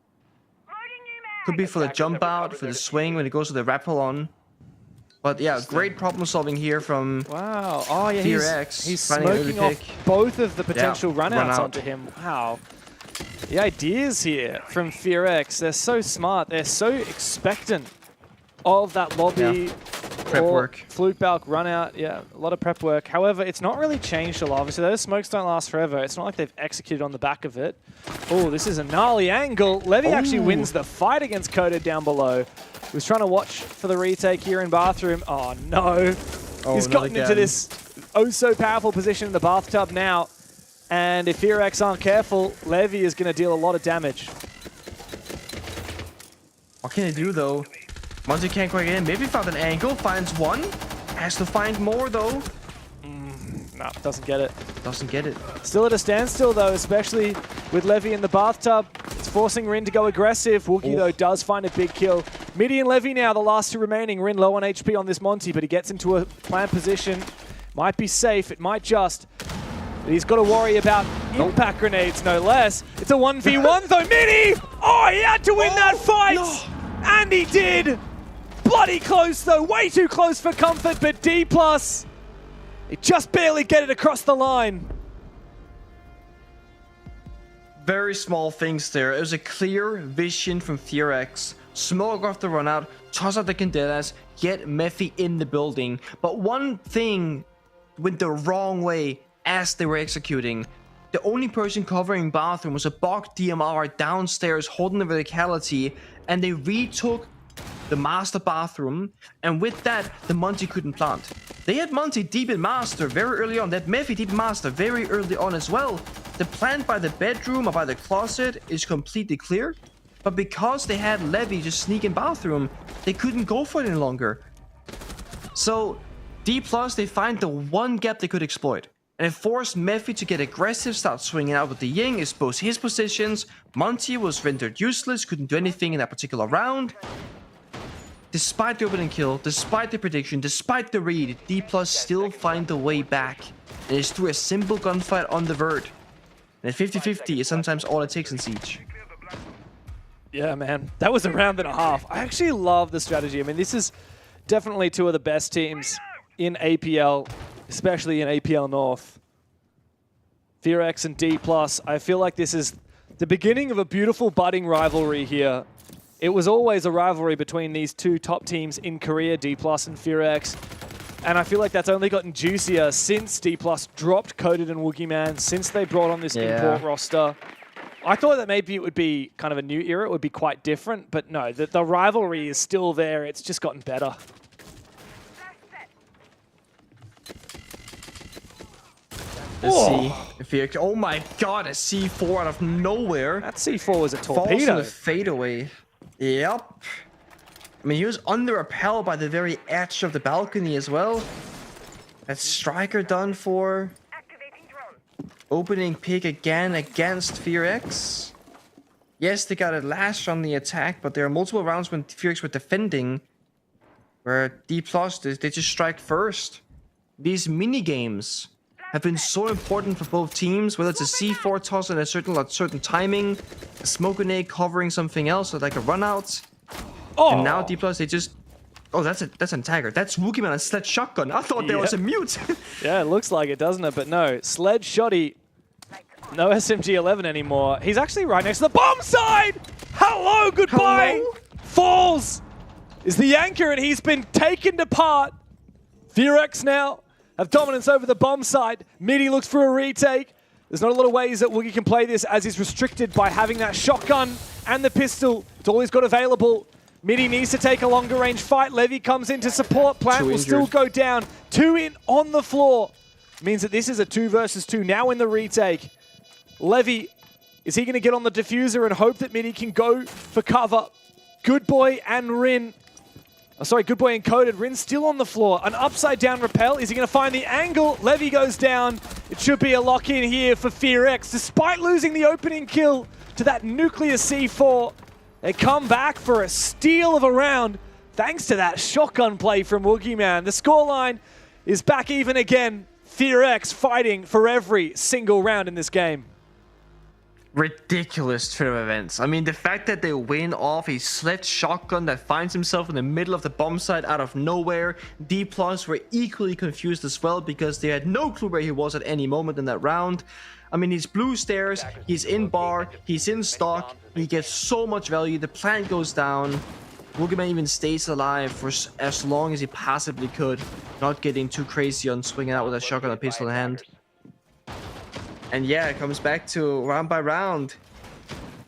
Could be for the jump out, for the swing when it goes to the rappel on. But yeah, great problem solving here from Wow. Oh yeah, FearX. he's smoking off both of the potential runouts onto him. Wow. The ideas here from FearX, they're so smart. They're so expectant of that lobby. Yeah. Prep work. Fluke Balk run out. Yeah, a lot of prep work. However, it's not really changed a lot. Obviously, those smokes don't last forever. It's not like they've executed on the back of it. Oh, this is a gnarly angle. Levy actually wins the fight against Coded down below. He was trying to watch for the retake here in bathroom. Oh, no. He's gotten into this oh-so-powerful position in the bathtub now. And if FearX aren't careful, Levy is going to deal a lot of damage. What can he do, though? Once he can't quite get in, maybe found an angle, finds one. Has to find more, though. No, doesn't get it. Doesn't get it. Still at a standstill, though, especially with Levy in the bathtub. It's forcing Rin to go aggressive. Wookie, though, does find a big kill. Midi and Levy now, the last two remaining. Rin low on HP on this Monty, but he gets into a plant position. Might be safe, it might just. But he's got to worry about impact grenades, no less. It's a 1v1 though, Midi! Oh, he had to win that fight! No. And he did! Bloody close though, way too close for comfort, but D+, he just barely get it across the line. Very small things there. It was a clear vision from FearX. Smoke off the run out, toss out the Candelas, get Mephi in the building. But one thing went the wrong way as they were executing. The only person covering bathroom was a Bog DMR downstairs holding the verticality, and they retook the master bathroom, and with that, the Monty couldn't plant. They had Monty deep in master very early on. They had Mephi deep in master very early on as well. The plant by the bedroom or by the closet is completely clear, but because they had Levy just sneak in bathroom, they couldn't go for it any longer. So D+, they find the one gap they could exploit, and it forced Mephi to get aggressive, start swinging out with the Ying, expose his positions. Monty was rendered useless, couldn't do anything in that particular round. Despite the opening kill, despite the prediction, despite the read, D+ still find the way back. And it's through a simple gunfight on the vert. And 50-50 is sometimes all it takes in Siege. Yeah, man. That was a round and a half. I actually love the strategy. I mean, this is definitely two of the best teams in APL, especially in APL North. FearX and D+. I feel like this is the beginning of a beautiful budding rivalry here. It was always a rivalry between these two top teams in Korea, D+ and FearX. And I feel like that's only gotten juicier since D+ dropped Coded and Woogieman, since they brought on this import roster. I thought that maybe it would be kind of a new era, it would be quite different, but no, the rivalry is still there, it's just gotten better. FearX, oh my god, a C4 out of nowhere. That C4 was a torpedo. Falls in the fadeaway. Yep. I mean, he was under rappel by the very edge of the balcony as well. That Striker done for. Opening pick again against FearX. Yes, they got a lash on the attack, but there are multiple rounds when FearX were defending where D+, they just strike first. These mini games have been so important for both teams, whether it's a C4 toss in a certain timing, a smoke grenade covering something else, like a run out. Oh. And now D+, they just... Oh, that's an Tagger. That's Woogieman and Sledge Shotgun. I thought there was a mute. Yeah, it looks like it, doesn't it? But no, Sledge Shotty, no SMG-11 anymore. He's actually right next to the bomb side! Hello, goodbye! Hello? Falls is the anchor, and he's been taken apart. FearX now have dominance over the bomb site. Midi looks for a retake. There's not a lot of ways that Woogie can play this, as he's restricted by having that shotgun and the pistol. It's all he's got available. Midi needs to take a longer range fight. Levy comes in to support. Plant will still go down. 2 in on the floor. Means that this is a 2 versus 2 now in the retake. Levy, is he going to get on the diffuser and hope that Midi can go for cover? Good Boy and Rin. Oh, sorry, Good Boy and Coded. Rin's still on the floor. An upside down rappel. Is he going to find the angle? Levy goes down. It should be a lock in here for FearX. Despite losing the opening kill to that nuclear C4, they come back for a steal of a round thanks to that shotgun play from Woogieman. The scoreline is back even again. FearX fighting for every single round in this game. Ridiculous turn of events. I mean, the fact that they win off a Sledge Shotgun that finds himself in the middle of the bomb site out of nowhere. D+ were equally confused as well because they had no clue where he was at any moment in that round. I mean, he's blue stairs, he's in bar, he's in stock, he gets so much value, the plant goes down. Woogieman even stays alive for as long as he possibly could, not getting too crazy on swinging out with a shotgun and a pistol in hand. And yeah, it comes back to round by round.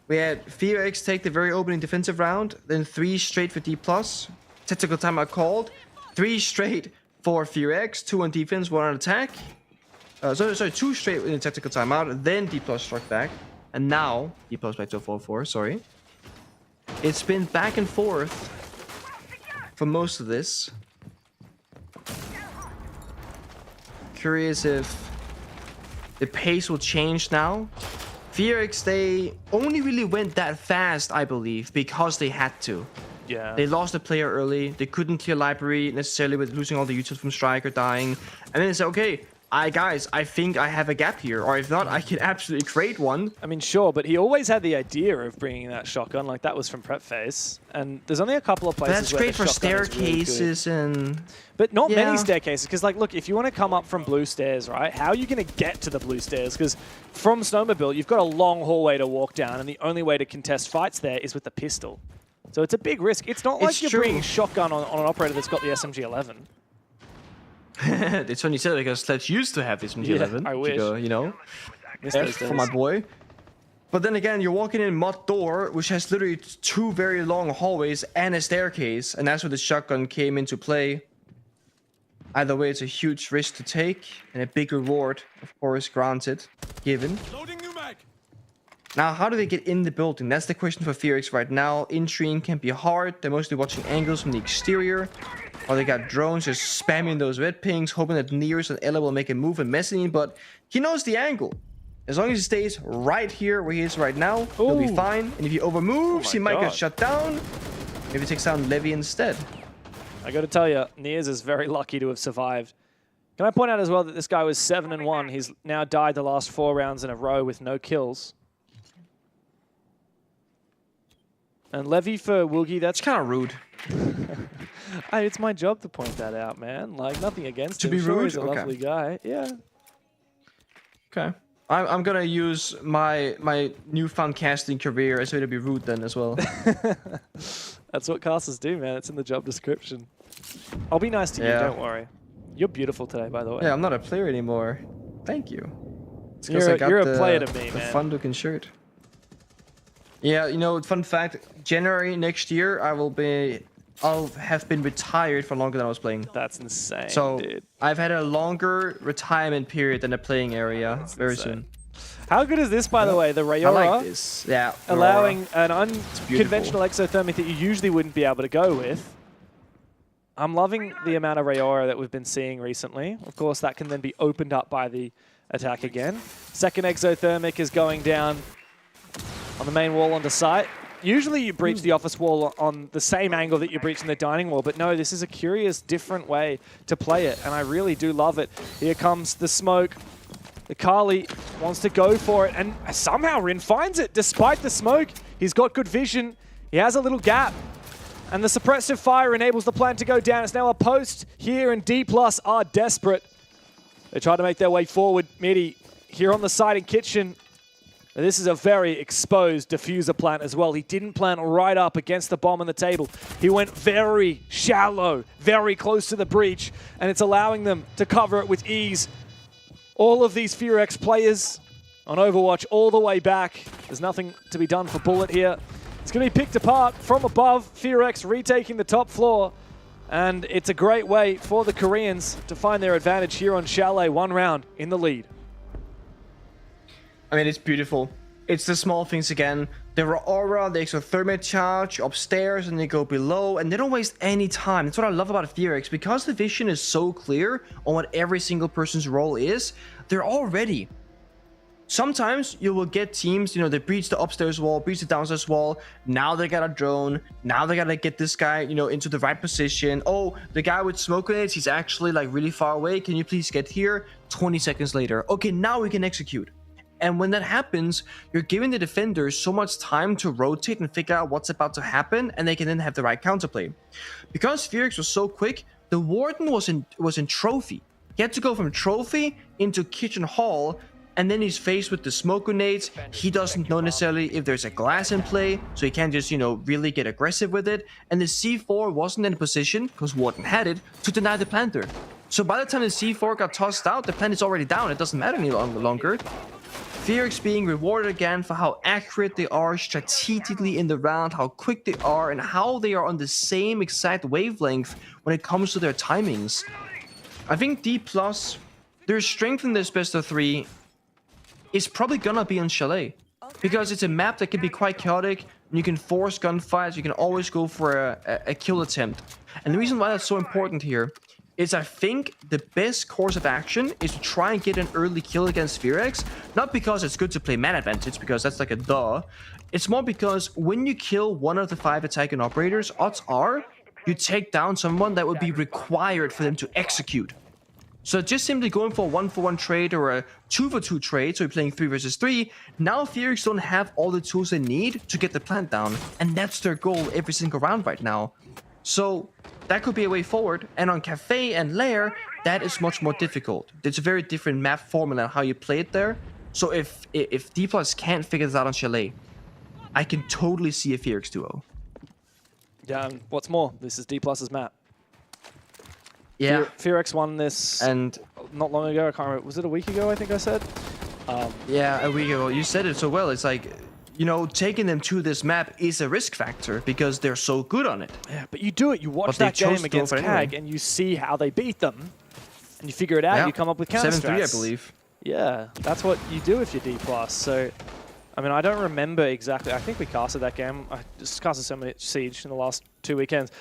We had FearX take the very opening defensive round, then 3 straight for D+. Tactical timeout called. 3 straight for FearX, 2 on defense, 1 on attack. Sorry, 2 straight in the tactical timeout, then D+ struck back. And now, D+ back to a 4-4, sorry. It's been back and forth for most of this. Curious if the pace will change now. FearX, they only really went that fast, I believe, because they had to. Yeah. They lost a player early. They couldn't clear library necessarily with losing all the utils from Strike or dying. And then they said, okay, guys, I think I have a gap here. Or if not, I can absolutely create one. I mean, sure, but he always had the idea of bringing that shotgun. Like, that was from prep phase. And there's only a couple of places That's where great the for shotgun is really good. staircases and... But not Yeah. many staircases, because, like, look, if you want to come up from blue stairs, right, how are you going to get to the blue stairs? Because from Snowmobile, you've got a long hallway to walk down, and the only way to contest fights there is with the pistol. So it's a big risk. It's not like It's you're true. bringing shotgun on an operator that's got the SMG-11. It's funny you said it because Sledge used to have this from G11. Yeah, I wish. You know, Miss F those for days. my boy. But then again, you're walking in Mod Door, which has literally 2 very long hallways and a staircase, and that's where the shotgun came into play. Either way, it's a huge risk to take, and a big reward, of course, granted, given. Now, how do they get in the building? That's the question for FearX right now. Entering can be hard. They're mostly watching angles from the exterior. Or they got drones just spamming those red pings, hoping that Nears and Ella will make a move and mezzanine, but he knows the angle. As long as he stays right here where he is right now, he'll be Ooh. fine. And if he overmoves, Oh he my might God. get shut down. Maybe takes down Levy instead. I got to tell you, Nears is very lucky to have survived. Can I point out as well that this guy was 7-1. He's now died the last 4 rounds in a row with no kills. And Levy for Woogie, that's It's kind of rude. Hey, it's my job to point that out, man. Like, nothing against To him. be Sure, rude? he's a Okay. lovely guy. Yeah. Okay. I'm gonna use my newfound casting career as a way to be rude then as well. That's what casters do, man. It's in the job description. I'll be nice to you, Yeah. don't worry. You're beautiful today, by the way. Yeah, I'm not a player anymore. Thank you. It's 'cause You're a player to me, the man. fun looking shirt. Yeah, you know, fun fact, January next year I'll have been retired for longer than I was playing. That's insane, So dude. I've had a longer retirement period than a playing area very soon. How good is this, by the way? The I Rayora like this. Yeah. allowing an beautiful. unconventional exothermic that you usually wouldn't be able to go with. I'm loving the amount of Rayora that we've been seeing recently. Of course, that can then be opened up by the attack again. Second exothermic is going down on the main wall onto site. Usually you breach the office wall on the same angle that you're breaching the dining wall, but no, this is a curious, different way to play it, and I really do love it. Here comes the smoke. The Carly wants to go for it, and somehow Rin finds it despite the smoke. He's got good vision. He has a little gap, and the suppressive fire enables the plan to go down. It's now a post here, and D+ are desperate. They try to make their way forward. Midi here on the side in kitchen. This is a very exposed diffuser plant as well. He didn't plant right up against the bomb on the table. He went very shallow, very close to the breach, and it's allowing them to cover it with ease. All of these FearX players on Overwatch all the way back. There's nothing to be done for Bullet here. It's going to be picked apart from above. FearX retaking the top floor. And it's a great way for the Koreans to find their advantage here on Chalet. 1 round in the lead. I mean, it's beautiful. It's the small things again. The aura, the exothermic charge upstairs, and they go below, and they don't waste any time. That's what I love about FearX. Because the vision is so clear on what every single person's role is, they're all ready. Sometimes you will get teams, you know, they breach the upstairs wall, breach the downstairs wall. Now they got a drone. Now they gotta get this guy, you know, into the right position. Oh, the guy with smoke grenades, he's actually like really far away. Can you please get here? 20 seconds later. Okay, now we can execute. And when that happens, you're giving the defenders so much time to rotate and figure out what's about to happen, and they can then have the right counterplay. Because FearX was so quick, the Warden was in Trophy. He had to go from Trophy into Kitchen Hall, and then he's faced with the smoke grenades. He doesn't know necessarily if there's a glass in play, so he can't just, you know, really get aggressive with it. And the C4 wasn't in a position, because Warden had it, to deny the planter. So by the time the C4 got tossed out, the plant is already down. It doesn't matter any longer. FearX being rewarded again for how accurate they are strategically in the round, how quick they are, and how they are on the same exact wavelength when it comes to their timings. I think D+, their strength in this best of 3 is probably gonna be on Chalet. Because it's a map that can be quite chaotic, and you can force gunfights, you can always go for a kill attempt. And the reason why that's so important here is I think the best course of action is to try and get an early kill against FearX. Not because it's good to play man advantage, because that's like a duh. It's more because when you kill one of the 5 attacking operators, odds are you take down someone that would be required for them to execute. So just simply going for a 1-for-1 trade or a 2-for-2 trade, so you're playing 3 versus 3, now FearX don't have all the tools they need to get the plant down. And that's their goal every single round right now. So that could be a way forward. And on Cafe and Lair, that is much more difficult. It's a very different map formula and how you play it there. So if D+ can't figure this out on Chalet, I can totally see a FearX duo. Yeah, and what's more, this is D+'s map. Yeah. FearX won this and not long ago. I can't remember. Was it a week ago, I think I said? Yeah, a week ago. You said it so well. It's like, you know, taking them to this map is a risk factor because they're so good on it. Yeah, but you do it. You watch that game against CAG and you see how they beat them. And you figure it out. Yeah. You come up with counter strats. 7-3, I believe. Yeah, that's what you do if you're D+. So, I mean, I don't remember exactly. I think we casted that game. I just casted so many Siege in the last 2 weekends.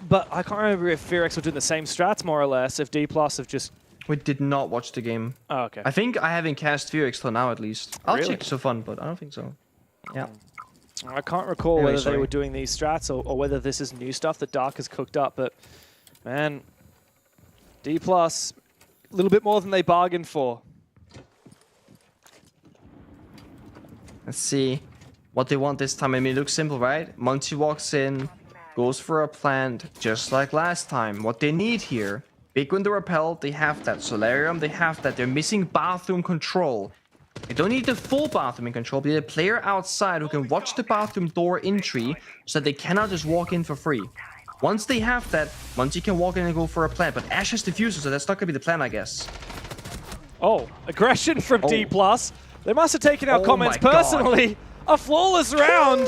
But I can't remember if FearX were doing the same strats, more or less, if D+ have just... We did not watch the game. Oh, okay. I think I haven't cast FearX till now, at least. I'll really? check so fun, but I don't think so. Yeah. I can't recall whether they were doing these strats or whether this is new stuff that Dark has cooked up, but, man, D+, a little bit more than they bargained for. Let's see what they want this time. I mean, it looks simple, right? Monty walks in, goes for a plant, just like last time. What they need here, big window repel, they have that. Solarium, they have that. They're missing bathroom control. They don't need the full bathroom in control, but they need a player outside who can watch the bathroom door entry so that they cannot just walk in for free. Once they have that, Monty can walk in and go for a plant, but Ash has diffuser, so that's not going to be the plan, I guess. Oh, aggression from D+. They must have taken our comments personally. A flawless round.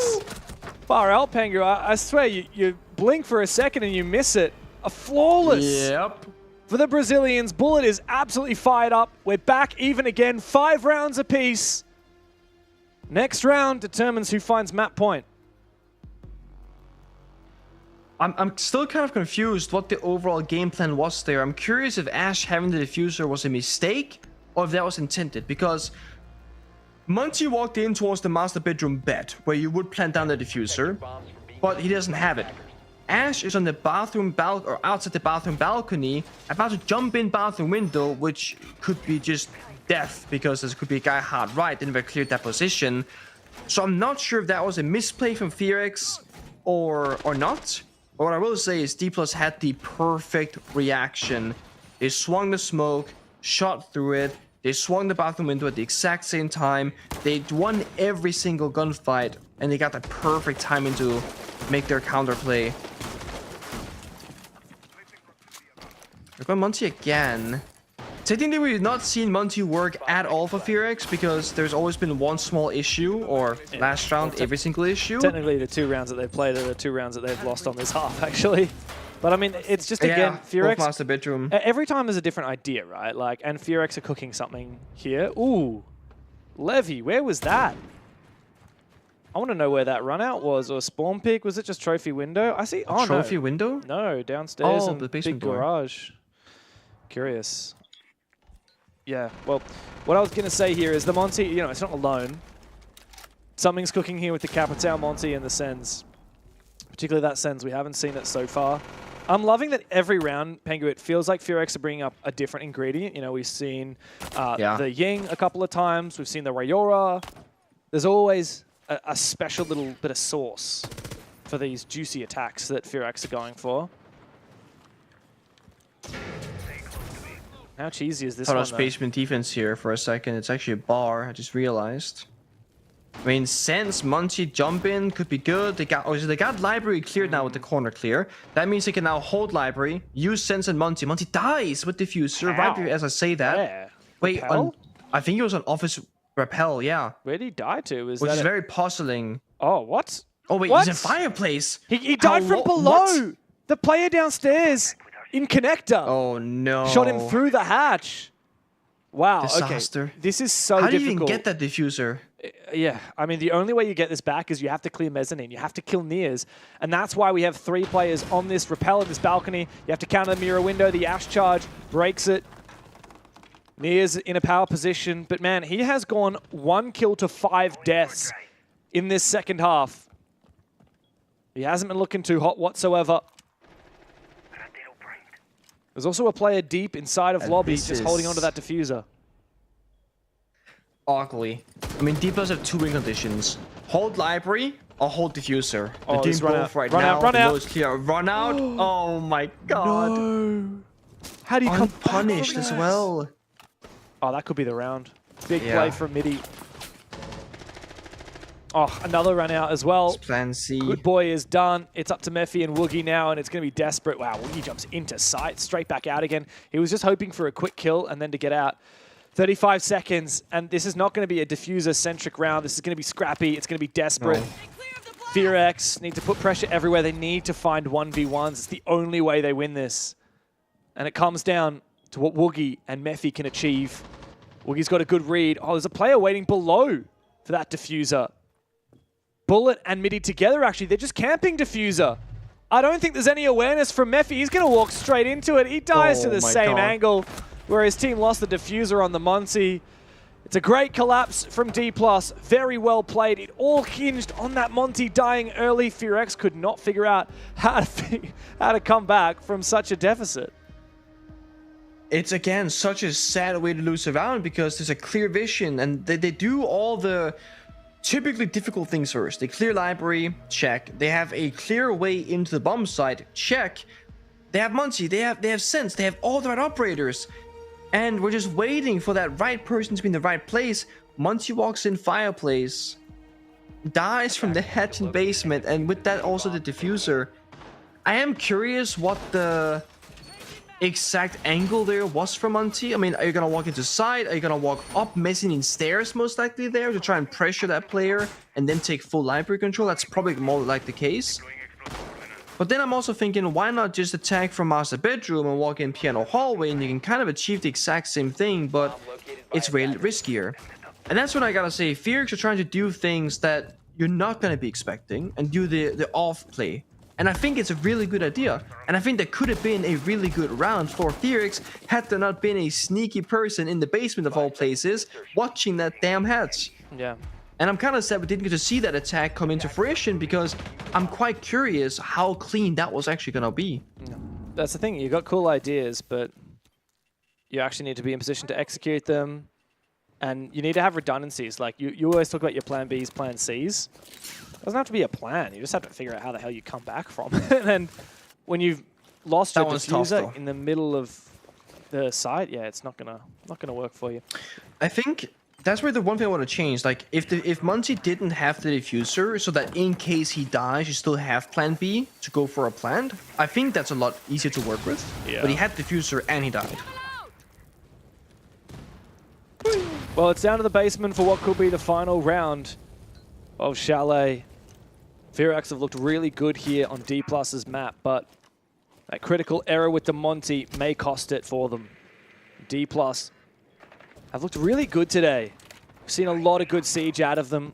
Far out, Pengu. I swear, you blink for a second and you miss it. A flawless. Yep. For the Brazilians, Bullet is absolutely fired up. We're back even again. 5 rounds apiece. Next round determines who finds map point. I'm still kind of confused what the overall game plan was there. I'm curious if Ash having the diffuser was a mistake or if that was intended, because Monty walked in towards the master bedroom bed where you would plant down the diffuser, but he doesn't have it. Ash is on the bathroom or outside the bathroom balcony, about to jump in bathroom window, which could be just death because there could be a guy hard right, didn't very clear that position. So I'm not sure if that was a misplay from FearX or not. But what I will say is D+ had the perfect reaction. They swung the smoke, shot through it. They swung the bathroom window at the exact same time. They won every single gunfight, and they got the perfect timing to make their counterplay. We're going Monty again. Technically, we've not seen Monty work at all for FearX because there's always been one small issue, or last round, every single issue. Technically, the 2 rounds that they've played are the 2 rounds that they've lost on this half, actually. But I mean, it's just, again, FearX, master bedroom. Every time there's a different idea, right? Like, and FearX are cooking something here. Ooh, Levy, where was that? I want to know where that run out was, or spawn pick. Was it just trophy window? I see. Oh, trophy no. window? No, downstairs in the big door. garage. Curious. Yeah, well, what I was going to say here is the Monty, you know, it's not alone. Something's cooking here with the Capitão Monty and the Sens. Particularly that Sens, we haven't seen it so far. I'm loving that every round, Pengu, it feels like FearX are bringing up a different ingredient. You know, we've seen the Ying a couple of times. We've seen the Rayora. There's always a special little bit of sauce for these juicy attacks that FearX are going for. How cheesy is this one, though? Basement defense here for a second. It's actually a bar, I just realized. I mean, Sense, Monty, jump in, could be good. They got library cleared now with the corner clear. That means they can now hold library, use Sense and Monty. Monty dies with diffuser, right as I say that. Yeah. Wait, I think it was on Office Repel, yeah. Where did he die to? Which is very puzzling. Oh, what? Oh, wait, what? he's in Fireplace. He died from below. What? The player downstairs in connector. Oh, no. Shot him through the hatch. Wow, Disaster. okay. This is so difficult. How difficult. do you even get that diffuser? Yeah, I mean, the only way you get this back is you have to clear mezzanine. You have to kill Nears. And that's why we have 3 players on this rappel in this balcony. You have to counter the mirror window. The Ash charge breaks it. Nears in a power position. But man, he has gone 1 kill to 5 deaths in this second half. He hasn't been looking too hot whatsoever. There's also a player deep inside of lobby just holding onto that diffuser. Ugly. I mean, D+ have 2 win conditions. Hold library or hold diffuser. Oh, They're doing both right now. Run out. It's clear. Run out. Oh my god. No. How do you come punished as well? Oh, that could be the round. Big play from Midi. Oh, another run out as well. It's plan C. Good boy is done. It's up to Mephi and Woogie now, and it's going to be desperate. Wow, Woogie jumps into sight, straight back out again. He was just hoping for a quick kill and then to get out. 35 seconds, and this is not going to be a diffuser-centric round. This is going to be scrappy. It's going to be desperate. No. FearX need to put pressure everywhere. They need to find 1v1s. It's the only way they win this. And it comes down to what Woogie and Mephi can achieve. Woogie's got a good read. Oh, there's a player waiting below for that diffuser. Bullet and Midi together, actually. They're just camping diffuser. I don't think there's any awareness from Mephi. He's going to walk straight into it. He dies to the same angle where his team lost the diffuser on the Monty. It's a great collapse from D+. Very well played. It all hinged on that Monty dying early. FearX could not figure out how to come back from such a deficit. It's, again, such a sad way to lose a round because there's a clear vision and they do all the typically difficult things first. They clear library, check. They have a clear way into the bomb site, check. They have Monty, they have sense, they have all the right operators. And we're just waiting for that right person to be in the right place. Monty walks in fireplace, dies from the hatch in basement, and with that also the diffuser. I am curious what the exact angle there was for Monty. I mean, are you gonna walk into side? Are you gonna walk up mezzanine stairs most likely there to try and pressure that player and then take full library control? That's probably more like the case. But then I'm also thinking, why not just attack from master bedroom and walk in piano hallway, and you can kind of achieve the exact same thing, but it's way riskier. And that's what I gotta say. FearX are trying to do things that you're not gonna be expecting and do the off play. And I think it's a really good idea. And I think that could have been a really good round for FearX had there not been a sneaky person in the basement of all places watching that damn hatch. Yeah. And I'm kind of sad we didn't get to see that attack come into fruition because I'm quite curious how clean that was actually going to be. That's the thing. You got cool ideas, but you actually need to be in position to execute them. And you need to have redundancies. Like, you always talk about your plan Bs, plan Cs. It doesn't have to be a plan. You just have to figure out how the hell you come back from it. And when you've lost your diffuser in the middle of the site, yeah, it's not gonna work for you. I think that's where the one thing I want to change. Like, if Monty didn't have the diffuser, so that in case he dies, you still have plan B to go for a plant, I think that's a lot easier to work with. Yeah. But he had the diffuser and he died. Well, it's down to the basement for what could be the final round of Chalet. FearX have looked really good here on D+'s map, but that critical error with the Monty may cost it for them. D+ have looked really good today. We've seen a lot of good siege out of them.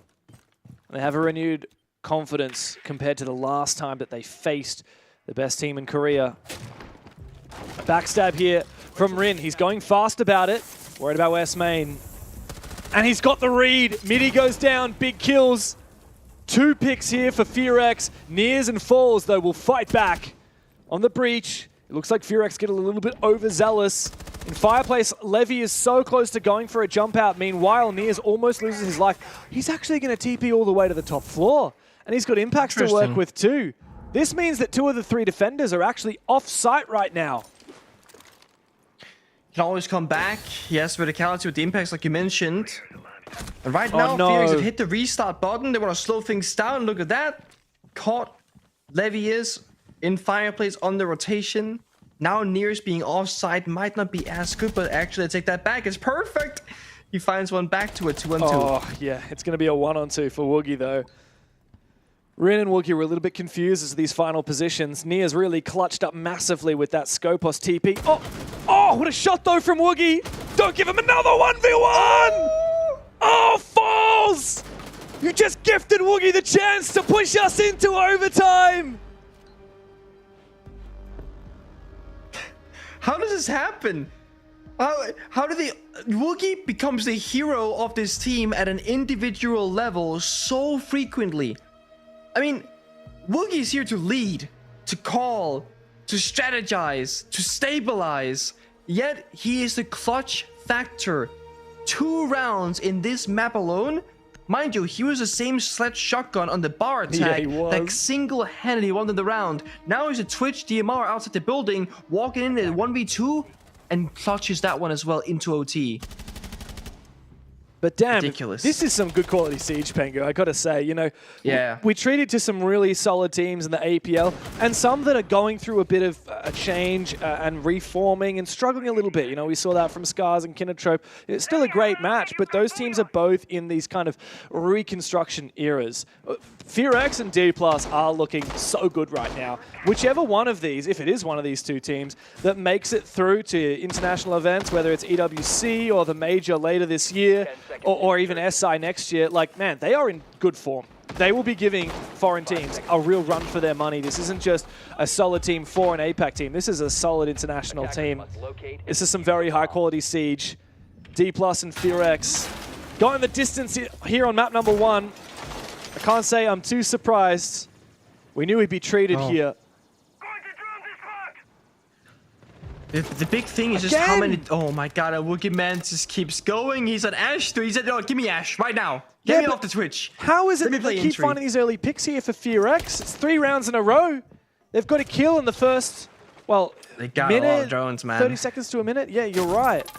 They have a renewed confidence compared to the last time that they faced the best team in Korea. A backstab here from Rin. He's going fast about it. Worried about West Main. And he's got the read. Midi goes down. Big kills. 2 picks here for FearX. Nears and Falls, though, will fight back on the breach. It looks like FearX get a little bit overzealous. In Fireplace, Levy is so close to going for a jump out. Meanwhile, Nears almost loses his life. He's actually going to TP all the way to the top floor. And he's got impacts to work with, too. This means that 2 of the 3 defenders are actually off-site right now. Can always come back. Yes, verticality with the impacts like you mentioned. And right now, FearX have hit the restart button. They want to slow things down. Look at that. Caught. Levy is in Fireplace on the rotation. Now Nears being offside might not be as good, but actually I take that back. It's perfect. He finds one back to a 2-on-2. Oh, yeah. It's going to be a 1-on-2 for Woogie, though. Rin and Woogie were a little bit confused as to these final positions. Nears really clutched up massively with that Scopos TP. Oh, what a shot, though, from Woogie. Don't give him another 1v1. Oh, Falls Falls! You just gifted Woogie the chance to push us into overtime! How does this happen? How do they... Woogie becomes the hero of this team at an individual level so frequently. I mean, Woogie is here to lead, to call, to strategize, to stabilize. Yet he is the clutch factor. 2 rounds in this map alone. Mind you, he was the same sledge shotgun on the bar attack that single-handedly won the round. Now he's a Twitch DMR outside the building, walking in at 1v2 and clutches that one as well into OT. But damn, ridiculous. This is some good quality Siege, Pengu, I gotta say. You know, yeah. we treated to some really solid teams in the APL, and some that are going through a bit of a change and reforming and struggling a little bit. You know, we saw that from Scarz and Kinotrope. It's still a great match, but those teams are both in these kind of reconstruction eras. FearX and D+ are looking so good right now. Whichever one of these, if it is one of these 2 teams, that makes it through to international events, whether it's EWC or the major later this year, or even SI next year, like, man, they are in good form. They will be giving foreign teams a real run for their money. This isn't just a solid team for an APAC team. This is a solid international team. This is some very high-quality Siege. D+ and FearX going the distance here on map number 1. I can't say I'm too surprised. We knew he'd be treated here. The big thing is just how many... Oh my god, Woogie Man just keeps going. He's an Ash. He said, "Oh, give me Ash right now. Get me off the Twitch." How is it that they keep finding these early picks here for FearX? It's 3 rounds in a row. They've got a kill in the first, well, they got minute, a lot of drones, man. 30 seconds to a minute. Yeah, you're right.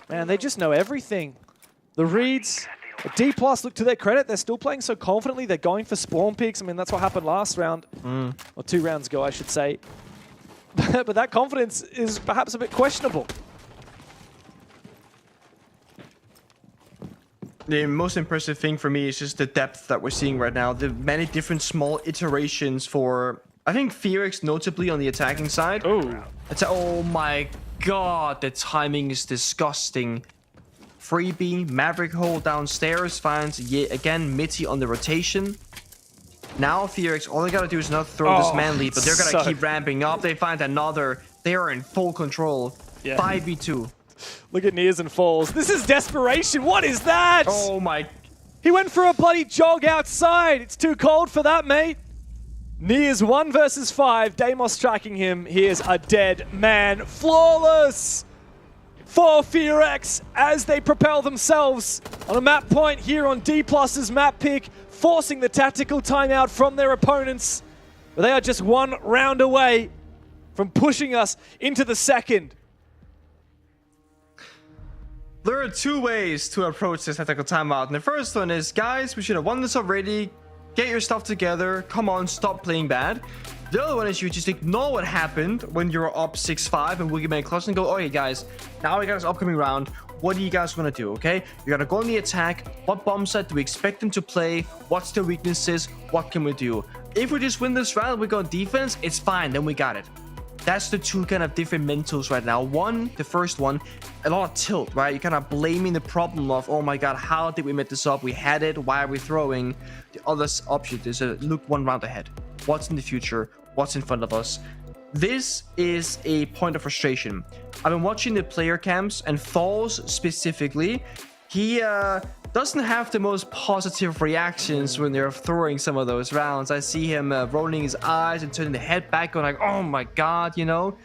Man, they just know everything. The reads... D+, look to their credit, they're still playing so confidently. They're going for spawn peaks. I mean, that's what happened last round. Or 2 rounds ago, I should say. But that confidence is perhaps a bit questionable. The most impressive thing for me is just the depth that we're seeing right now. The many different small iterations for, I think, FearX notably on the attacking side. Oh my god, the timing is disgusting. Freebie, Maverick hole downstairs, finds yet again Mitty on the rotation. Now FearX, all they gotta do is not throw this man lead, but they're gonna keep ramping up. They find another. They are in full control. 5v2. Look at Nears and Falls. This is desperation. What is that? Oh my. He went for a bloody jog outside. It's too cold for that, mate. Nears 1 versus 5. Deimos tracking him. Here's a dead man. Flawless for FearX as they propel themselves on a map point here on D+'s map pick, forcing the tactical timeout from their opponents. But they are just 1 round away from pushing us into the second. There are 2 ways to approach this tactical timeout. And the first one is, guys, we should have won this already. Get your stuff together. Come on, stop playing bad. The other one is you just ignore what happened when you're up 6-5 and Woogie Man clutch and go, "Okay, guys, now we got this upcoming round. What do you guys want to do, okay? You got to go on the attack. What bomb set do we expect them to play? What's their weaknesses? What can we do? If we just win this round, we go on defense, it's fine. Then we got it." That's the 2 kind of different mentals right now. One, the first one, a lot of tilt, right? You're kind of blaming the problem of, oh my god, how did we make this up? We had it, why are we throwing? The other option is look 1 round ahead. What's in the future? What's in front of us? This is a point of frustration. I've been watching the player camps, and Falls specifically, he doesn't have the most positive reactions when they're throwing some of those rounds. I see him rolling his eyes and turning the head back, going like, "Oh my god," you know?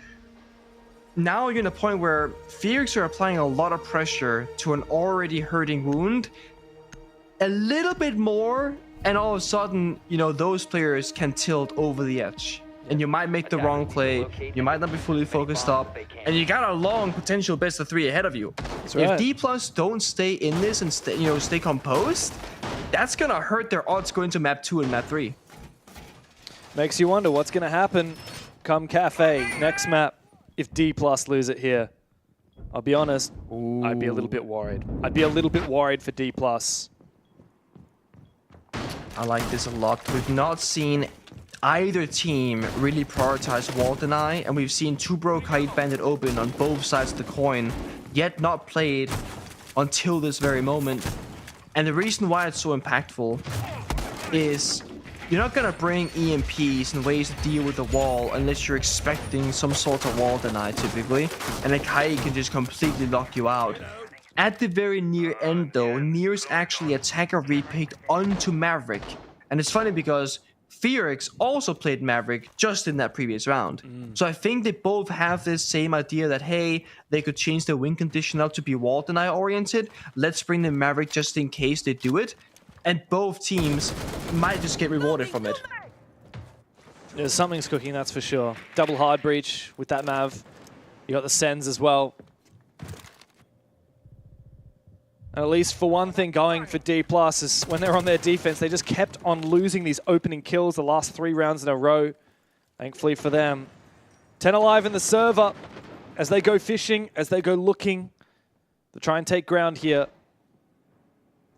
Now you're in a point where FearX are applying a lot of pressure to an already hurting wound. A little bit more, and all of a sudden, you know, those players can tilt over the edge. And you might make the wrong play, you might not be fully focused up, and you got a long potential best of 3 ahead of you. If D+ don't stay in this and stay composed, that's gonna hurt their odds going to map 2 and map 3. Makes you wonder what's gonna happen come Cafe next map if D+ lose it here. I'll be honest, I'd be a little bit worried. I'd be a little bit worried for D+. I like this a lot. We've not seen either team really prioritize wall deny, and we've seen 2 Bro Kite Bandit open on both sides of the coin, yet not played until this very moment. And the reason why it's so impactful is you're not gonna bring EMPs and ways to deal with the wall unless you're expecting some sort of wall deny typically, and a Kai can just completely lock you out. At the very near end though, Near's actually attacker repicked onto Maverick. And it's funny because FearX also played Maverick just in that previous round. So I think they both have this same idea that, hey, they could change their win condition up to be wall deny oriented. Let's bring the Maverick just in case they do it. And both teams might just get rewarded from it. Yeah, something's cooking, that's for sure. Double hard breach with that Mav. You got the Sens as well. And at least for one thing going for D+ is when they're on their defense, they just kept on losing these opening kills the last 3 rounds in a row. Thankfully for them. 10 alive in the server as they go fishing, as they go looking to try and take ground here.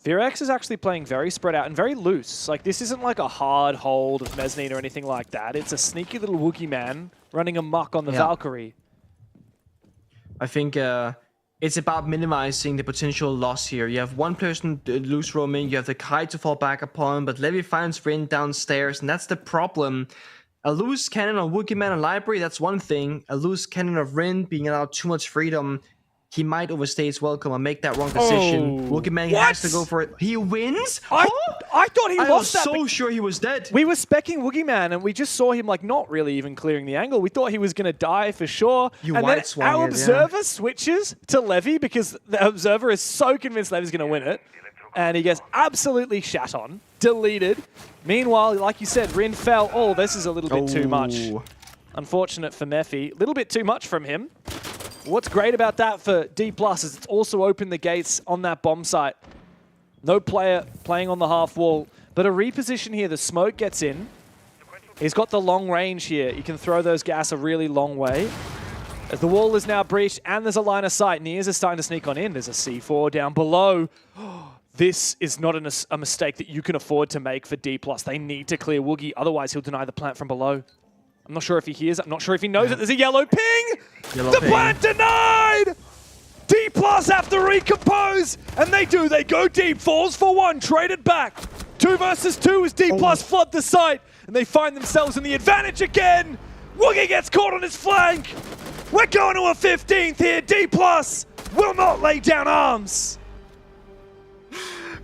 FearX is actually playing very spread out and very loose. Like, this isn't like a hard hold of Mezzanine or anything like that. It's a sneaky little Wookiee man running amok on the Valkyrie. I think it's about minimizing the potential loss here. You have one person loose roaming, you have the Kai to fall back upon, but Levy finds Rin downstairs, and that's the problem. A loose cannon on Wookiee Man and Library, that's one thing. A loose cannon of Rin being allowed too much freedom, he might overstay his welcome and make that wrong decision. Wookiee Man has to go for it. He wins? I thought he lost that. I was so sure he was dead. We were specking Wookiee Man, and we just saw him like not really even clearing the angle. We thought he was going to die for sure. And then our observer switches to Levy because the observer is so convinced Levy's going to win it. And he gets absolutely shat on, deleted. Meanwhile, like you said, Rin fell. Oh, this is a little bit too much. Unfortunate for Mephi. A little bit too much from him. What's great about that for D+ is it's also opened the gates on that bomb site. No player playing on the half wall, but a reposition here. The smoke gets in. He's got the long range here. You can throw those gas a really long way. As the wall is now breached and there's a line of sight, Nears is starting to sneak on in. There's a C4 down below. This is not a mistake that you can afford to make for D+. They need to clear Woogie, otherwise he'll deny the plant from below. I'm not sure if he hears it. I'm not sure if he knows it. There's a yellow ping! The plant denied! D+ have to recompose! And they do. They go deep. Falls for 1. Traded back. 2 versus 2 as D+ flood the site. And they find themselves in the advantage again. Woogie gets caught on his flank. We're going to a 15th here. D+ will not lay down arms.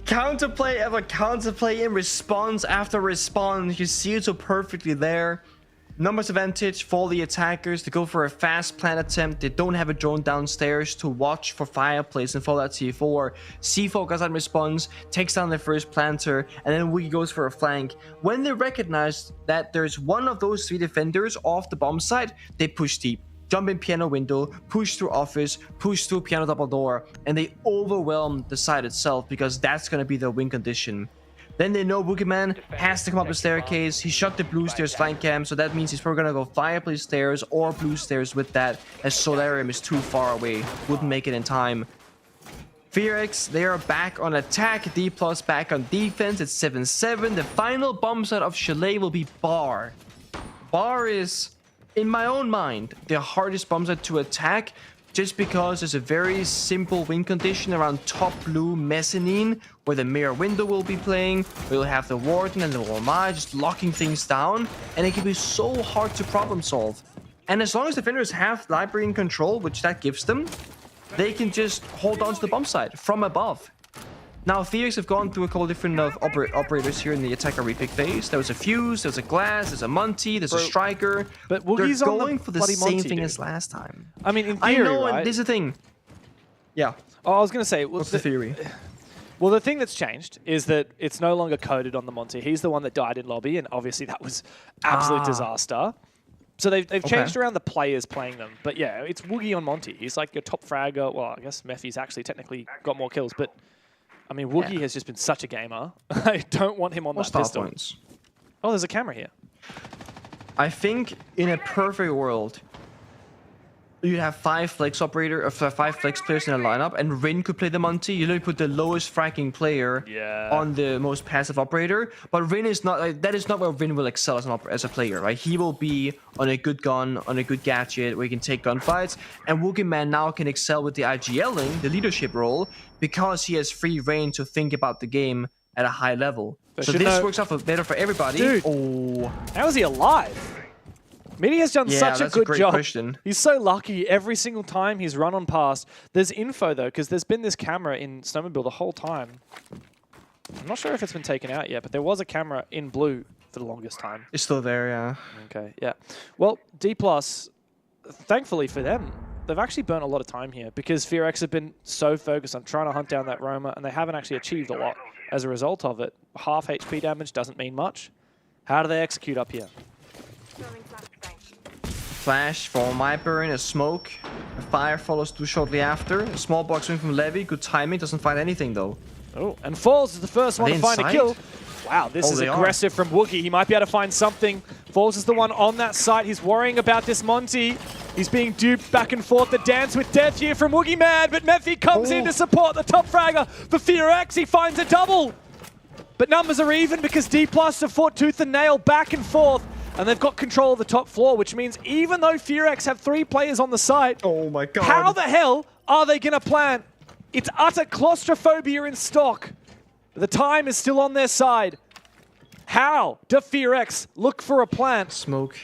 Counterplay ever counterplay in response after response. You see it so perfectly there. Numbers advantage for the attackers to go for a fast plant attempt. They don't have a drone downstairs to watch for fireplace and follow that C4. C4 goes out and responds, takes down the first planter, and then Woogie goes for a flank. When they recognize that there's one of those 3 defenders off the bomb site, they push deep. Jump in piano window, push through office, push through piano double door, and they overwhelm the site itself because that's going to be their win condition. Then they know Wookiee Man has to come up the staircase. He shot the blue stairs flank cam, so that means he's probably going to go fireplace stairs or blue stairs with that, as Solarium is too far away. Wouldn't make it in time. FearX, they are back on attack. D+ back on defense. It's 7-7. The final bomb site of Chalet will be Bar. Bar is, in my own mind, the hardest bomb site to attack, just because there's a very simple win condition around top blue mezzanine, where the mirror window will be playing. We'll have the Warden and the Romai just locking things down, and it can be so hard to problem solve. And as long as defenders have library in control, which that gives them, they can just hold on to the bomb site from above. Now, FearX have gone through a couple different operators here in the attacker repick phase. There was a Fuse, there's a Glass, there's a Monty, there's a Striker. But Woogie's they're on going for the same Monty, thing dude. as last time. I mean, in theory, I know, right? and this is the thing. Yeah. Oh, I was going to say... What's the theory? Well, the thing that's changed is that it's no longer coded on the Monty. He's the one that died in lobby, and obviously that was absolute disaster. So they've changed around the players playing them. But yeah, it's Woogie on Monty. He's like your top fragger. Well, I guess Mephi's actually technically got more kills, but I mean, Woogie has just been such a gamer. I don't want him on that pistol. Points. Oh, there's a camera here. I think in a perfect world, you'd have 5 flex operator, 5 flex players in a lineup, and Rin could play the Monty. You literally put the lowest fracking player on the most passive operator. But Rin is not like, that is not where Rin will excel as a player, right? He will be on a good gun, on a good gadget, where he can take gunfights. And Wookie Man now can excel with the IGLing, the leadership role, because he has free reign to think about the game at a high level. So this works out better for everybody. Dude, how is he alive? Midi has done such a good job. Question. He's so lucky every single time he's run on past. There's info though, because there's been this camera in Snowmobile the whole time. I'm not sure if it's been taken out yet, but there was a camera in blue for the longest time. It's still there, yeah. Okay, yeah. Well, D+, thankfully for them, they've actually burnt a lot of time here because FearX have been so focused on trying to hunt down that Roma, and they haven't actually achieved a lot as a result of it. Half HP damage doesn't mean much. How do they execute up here? Flash from Myburn, a smoke. A fire follows through shortly after. A small box wing from Levy. Good timing. Doesn't find anything though. Oh, and Falls is the first one to find a kill. Wow, this is aggressive from Wookie. He might be able to find something. Falls is the one on that site. He's worrying about this Monty. He's being duped back and forth. The dance with death here from Wookie Man, but Mephi comes in to support the top fragger for FearX. He finds a double. But numbers are even because D+ have fought tooth and nail back and forth. And they've got control of the top floor, which means even though FearX have 3 players on the site, oh my god, how the hell are they going to plant? It's utter claustrophobia in stock. The time is still on their side. How do FearX look for a plant? Smoke.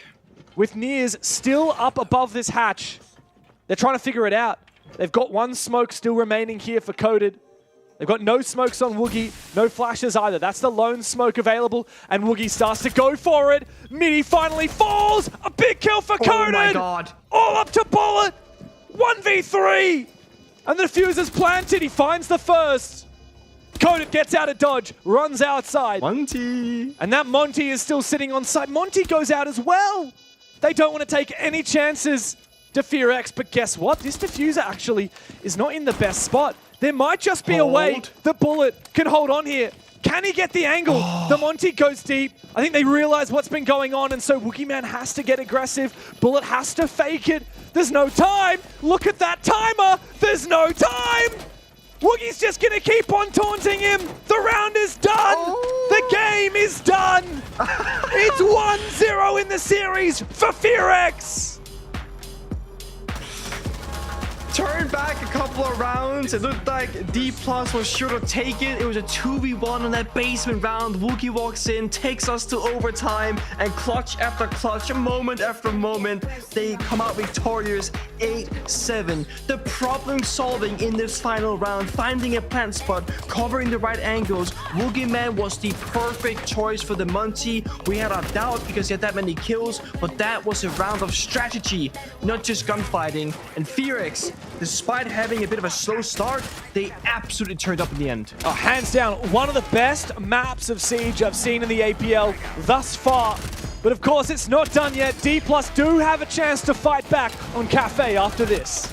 With Nears still up above this hatch. They're trying to figure it out. They've got 1 smoke still remaining here for Coded. They've got no smokes on Woogie, no flashes either. That's the lone smoke available, and Woogie starts to go for it. Midi finally falls! A big kill for Coded! Oh my god. All up to Bullet! 1v3! And the diffuser's planted, he finds the first. Coded gets out of dodge, runs outside. Monty! And that Monty is still sitting on site. Monty goes out as well! They don't want to take any chances to FearX, but guess what? This diffuser actually is not in the best spot. There might just be a way that Bullet can hold on here. Can he get the angle? The Monty goes deep. I think they realize what's been going on, and so Wookie Man has to get aggressive. Bullet has to fake it. There's no time. Look at that timer. There's no time. Woogie's just going to keep on taunting him. The round is done. The game is done. It's 1-0 in the series for FearX. Turned back a couple of rounds. It looked like D+ was sure to take it. It was a 2v1 on that basement round. Wookie walks in, takes us to overtime, and clutch after clutch, moment after moment, they come out victorious 8-7. The problem solving in this final round, finding a plant spot, covering the right angles. Wookie Man was the perfect choice for the Monty. We had our doubt because he had that many kills, but that was a round of strategy, not just gunfighting. And FearX, despite having a bit of a slow start, they absolutely turned up in the end. Oh, hands down, one of the best maps of Siege I've seen in the APL thus far. But of course, it's not done yet. D+ do have a chance to fight back on Cafe after this.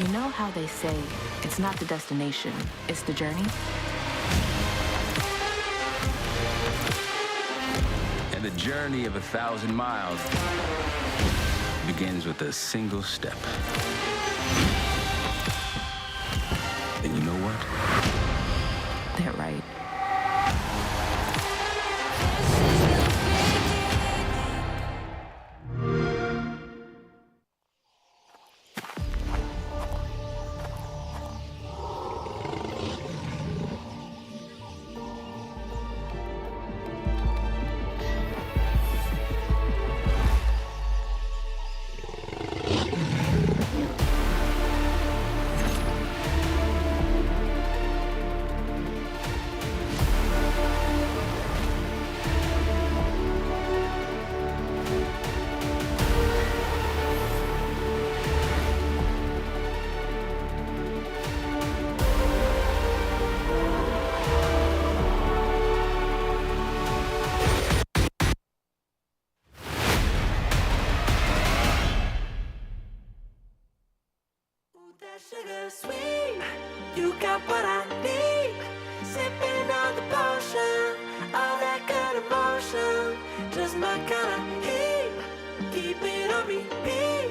You know how they say it's not the destination, it's the journey? And the journey of 1,000 miles begins with a single step. And you know what? They're right. Sugar sweet, you got what I need. Sipping on the potion, all that good emotion, just my kind of heat. Keep it on repeat,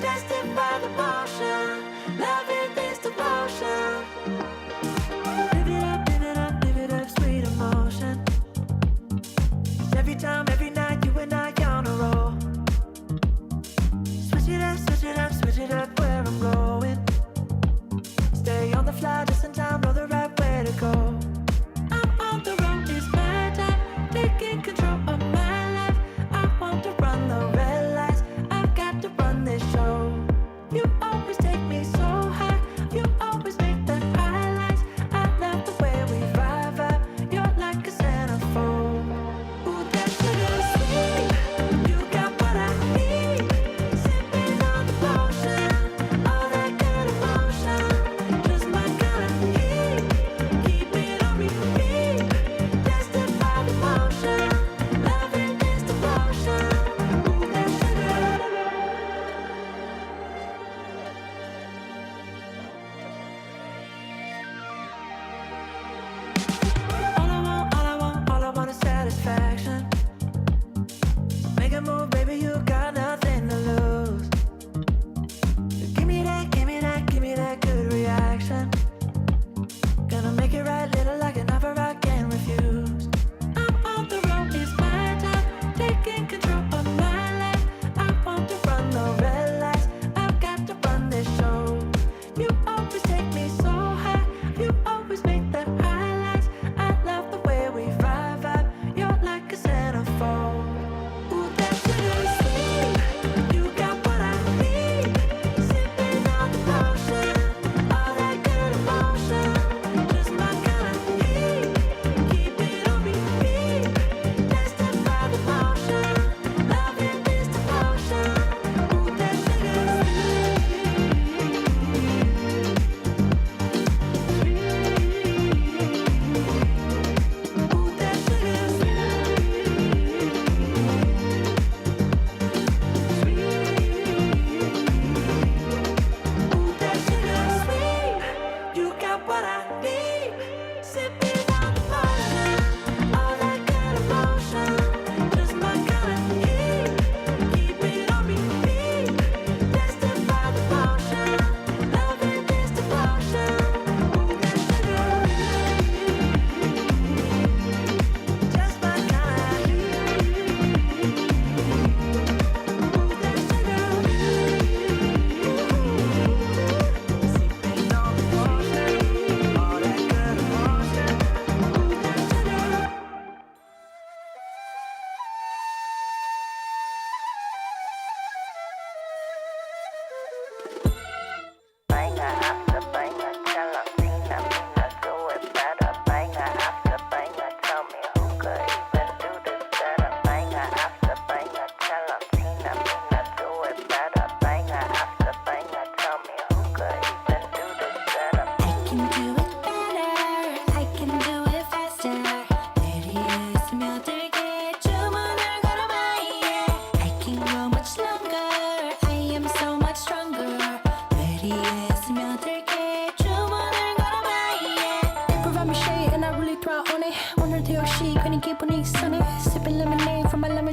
tested by the motion, loving this devotion. Live it up, live it up, live it up, sweet emotion. Every time, every night, you and I on a roll. Switch it up, switch it up, switch it up, where I'm going. Stay on the fly, just in time, know the right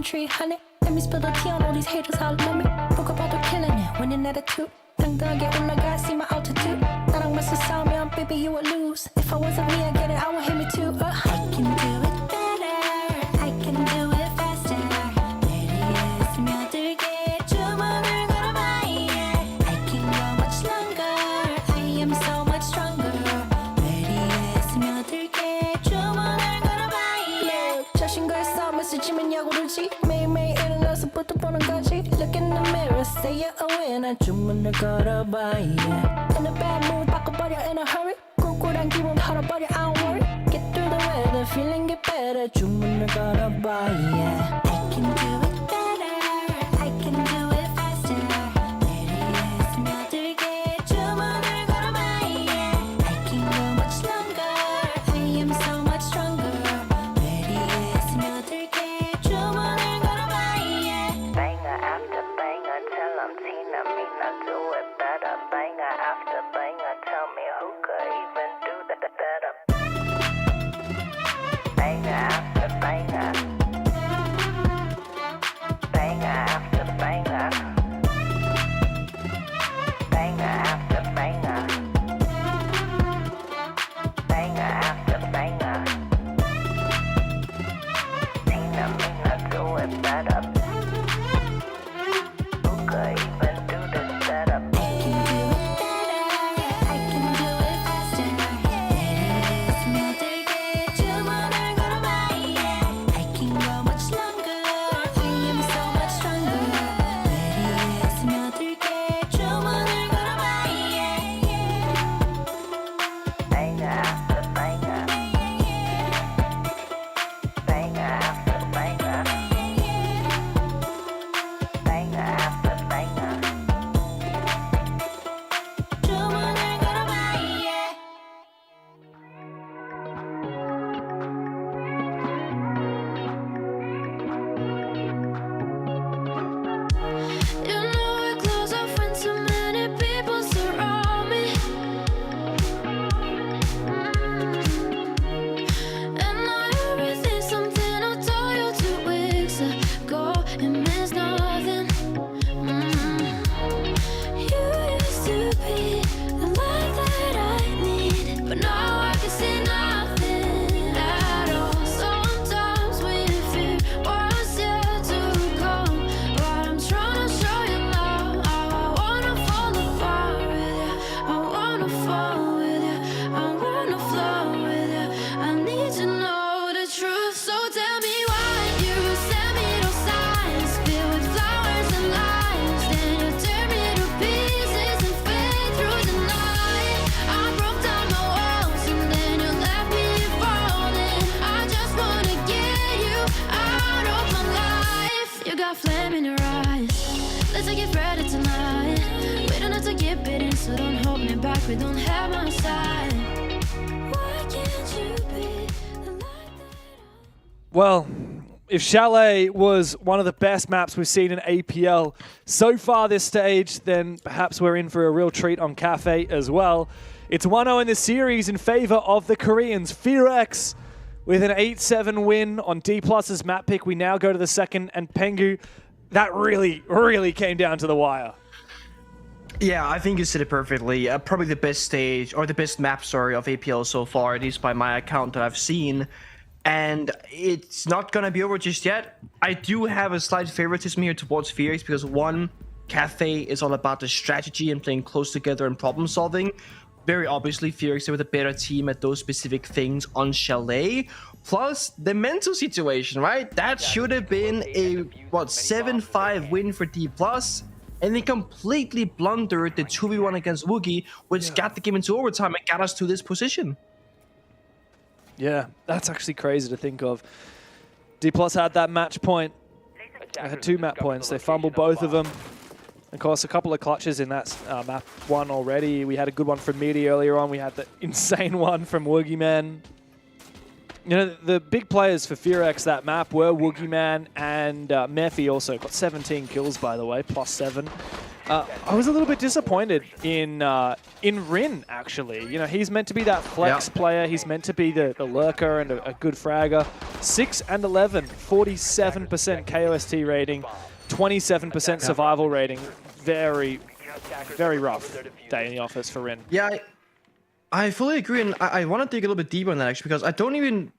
300. Let me spill the tea on all these haters all love me. Broke up all the killing it, winning attitude. 당당하게 올라가, see my altitude. 나랑 맞서 싸우면 baby you would lose. If I wasn't me, I get it, I would hit me too. I can do it better, I can do it faster. 내리에 스며들게 주문을 걸어봐, yeah. I can go much longer, I am so much stronger. 내리에 스며들게 주문을 걸어봐, yeah. 자신과의 싸움에서 지면 야구르지. 매일매일 일어나서부터 보는 거지. Look in the mirror, say you're a winner. 주문을 걸어봐, yeah. In a bad mood, 바꿔버려 in a hurry. 꿀꿀한 기분 털어버려, I don't worry. Get through the weather, feeling get better. 주문을 걸어봐, yeah. I can do it better, I can do it faster. 내리에 스며들게 주문을 걸어봐, yeah. I can go much longer, I am so much stronger. 내리에 스며들게 주문을 걸어봐, yeah. Banger after banger, tell 'em Tina, me not do it better. Banger after banger, tell me who could even do that better. Banger after banger, banger after banger, banger after banger, banger after banger. Tina, me not do it better. Who could even do this better? I can do it faster. 내리에 스며들게 주문을 걸어봐, yeah. I can go much longer, I am so much stronger. 내리에 스며들게 주문을 걸어봐, yeah. Banger after banger, banger after banger, banger after banger. 주문을 걸어봐, yeah. You know we're close off when too many people surround me. And now everything's something I told you 2 weeks ago. It means nothing. You used to be the light that I need, but now I can see nothing at all. Sometimes we fear what's yet to come, but I'm trying to show you now how I wanna fall apart with you. I wanna fall with you. I wanna flow with you. I need to know the truth, so tell me why you send me those signs filled with flowers and lies. Then you tear me to pieces and fade through the night. I broke down my walls and then you left me falling. I just wanna get you out of my life. You got flame in your eyes. Let's take it further tonight. We don't have to get bitten, so don't hold me back. We don't have my side. Why can't you be the light that Well, if Chalet was one of the best maps we've seen in APL so far this stage, then perhaps we're in for a real treat on Cafe as well. It's 1-0 in the series in favor of the Koreans. FearX with an 8-7 win on D+'s map pick. We now go to the second, and Pengu, that really, really came down to the wire. Yeah, I think you said it perfectly. Probably the best stage, or the best map, sorry, of APL so far, at least by my account that I've seen. And it's not going to be over just yet. I do have a slight favoritism here towards FearX because, one, Cafe is all about the strategy and playing close together and problem solving. Very obviously, FearX with a better team at those specific things on Chalet. Plus, the mental situation, right? That should have been a, 7-5 win for D+. And they completely blundered the 2v1 against Woogie, which got the game into overtime and got us to this position. Yeah, that's actually crazy to think of. D+ had that match point. They had 2 map points. They fumbled both of them. Of course, a couple of clutches in that map one already. We had a good one from Meaty earlier on. We had the insane one from Woogieman. You know, the big players for FearX that map were Woogieman and Mephi also. Got 17 kills, by the way, +7. I was a little bit disappointed in Rin, actually. You know, he's meant to be that flex player. He's meant to be the lurker and a good fragger. 6 and 11, 47% KOST rating, 27% survival rating. Very, very rough day in the office for Rin. Yeah, I fully agree, and I want to dig a little bit deeper on that actually, because I don't even